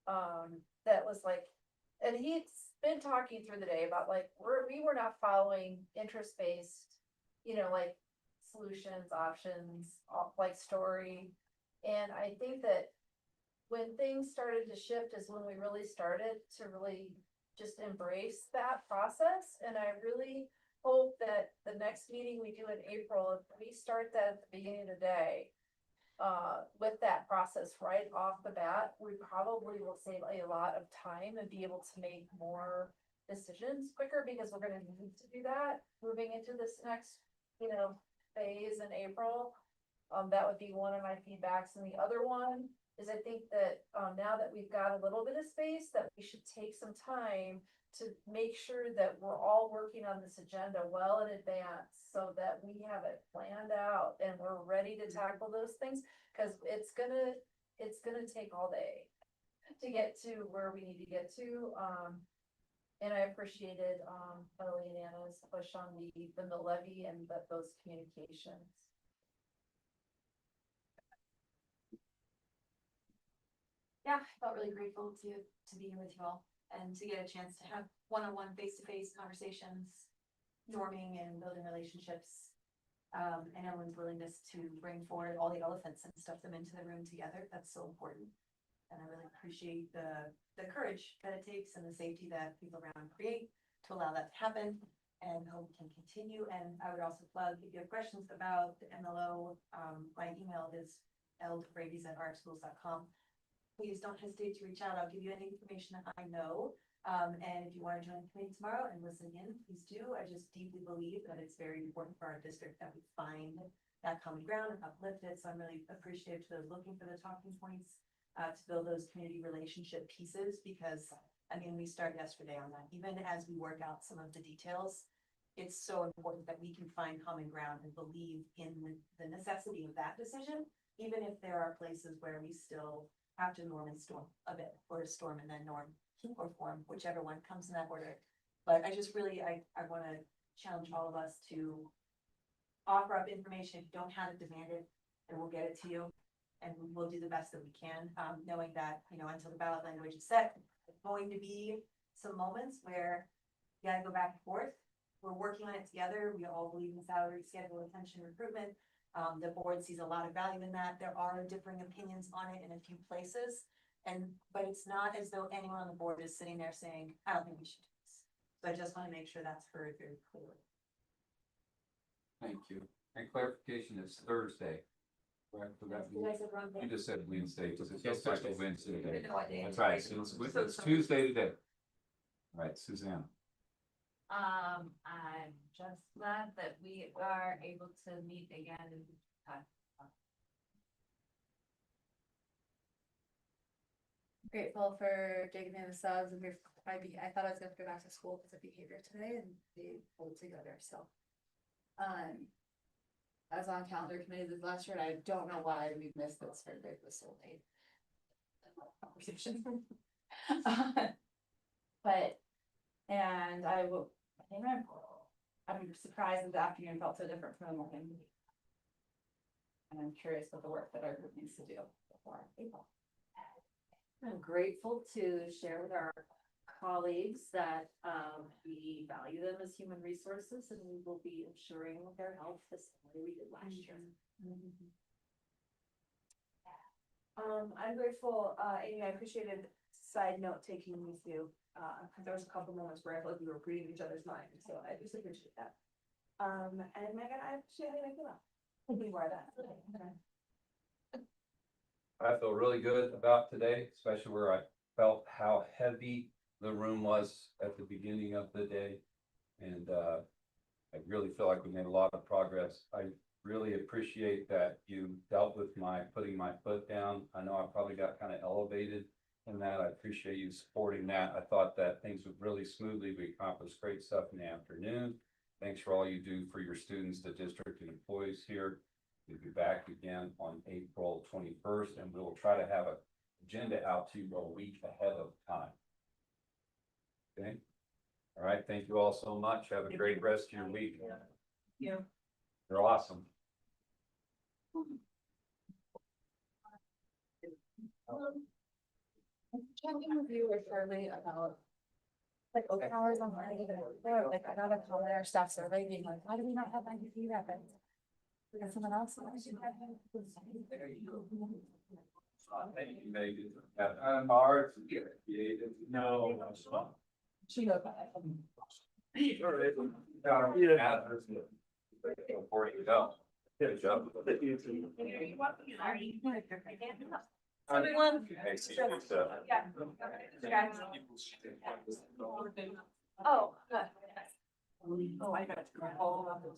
That was like, and he's been talking through the day about like, we were not following interest-based, like solutions, options, like story. And I think that when things started to shift is when we really started to really just embrace that process. And I really hope that the next meeting we do in April, if we start that at the beginning of the day, with that process right off the bat, we probably will save a lot of time and be able to make more decisions quicker because we're gonna need to do that moving into this next, phase in April. That would be one of my feedbacks. And the other one is I think that, now that we've got a little bit of space, that we should take some time to make sure that we're all working on this agenda well in advance so that we have it planned out and we're ready to tackle those things. Cause it's gonna take all day to get to where we need to get to. And I appreciated, Ellie and Anna's push on the levy and those communications. Yeah, I felt really grateful to be here with you all and to get a chance to have one-on-one face-to-face conversations, norming and building relationships. and everyone's willingness to bring forward all the elephants and stuff them into the room together. That's so important. And I really appreciate the courage that it takes and the safety that people around create to allow that to happen. And hope we can continue. And I would also plug, if you have questions about the MLO, my email is l.brady's@rxschools.com. Please don't hesitate to reach out. I'll give you any information that I know. And if you want to join the committee tomorrow and listen in, please do. I just deeply believe that it's very important for our district that we find that common ground and uplift it. So I'm really appreciative to those looking for the talking points, to build those community relationship pieces, because I mean, we start yesterday on that. Even as we work out some of the details, it's so important that we can find common ground and believe in the necessity of that decision, even if there are places where we still have to norm and storm a bit, or storm and then norm or form, whichever one comes in that order. But I just really, I want to challenge all of us to offer up information. If you don't have it, demand it, and we'll get it to you. And we'll do the best that we can, knowing that, you know, until the ballot language is set, there's going to be some moments where you gotta go back and forth. We're working on it together. We all believe in salary, schedule, retention, recruitment. The board sees a lot of value in that. There are differing opinions on it in a few places. But it's not as though anyone on the board is sitting there saying, I don't think we should do this. So I just want to make sure that's heard very clearly. Thank you. And clarification is Thursday. Correct? You just said Wednesday, because it's just special Wednesday today. That's right, so it's Tuesday today. All right, Suzanne. I'm just glad that we are able to meet again. Grateful for Jacob and the subs, and I thought I was gonna go back to school because of behavior today, and they pulled together, so. I was on calendar committee this last year, and I don't know why we missed this for the so late. Conversation. But, and I'm surprised that the afternoon felt so different from the morning. And I'm curious what the work that our group needs to do before April. I'm grateful to share with our colleagues that we value them as human resources, and we will be ensuring their health the same way we did last year. I'm grateful, Amy, I appreciated side note taking with you, because there was a couple moments where I felt like we were reading each other's minds, so I just appreciate that. And Megan, I appreciate how you make me laugh. We were that. I feel really good about today, especially where I felt how heavy the room was at the beginning of the day. And I really feel like we made a lot of progress. I really appreciate that you dealt with my putting my foot down. I know I probably got kind of elevated in that. I appreciate you supporting that. I thought that things would really smoothly. We accomplished great stuff in the afternoon. Thanks for all you do for your students, the district, and employees here. We'll be back again on April 21st, and we will try to have an agenda out to you a week ahead of time. Okay. All right. Thank you all so much. Have a great rest of your week. Yeah. You're awesome. Checking with you or Shirley about like open hours on Friday, like I got a call in our staff survey being like, why do we not have IBB records? We got someone else. No. She knows. Before you go. Good job. Everyone. Oh, good. Oh, I got to grab all of those.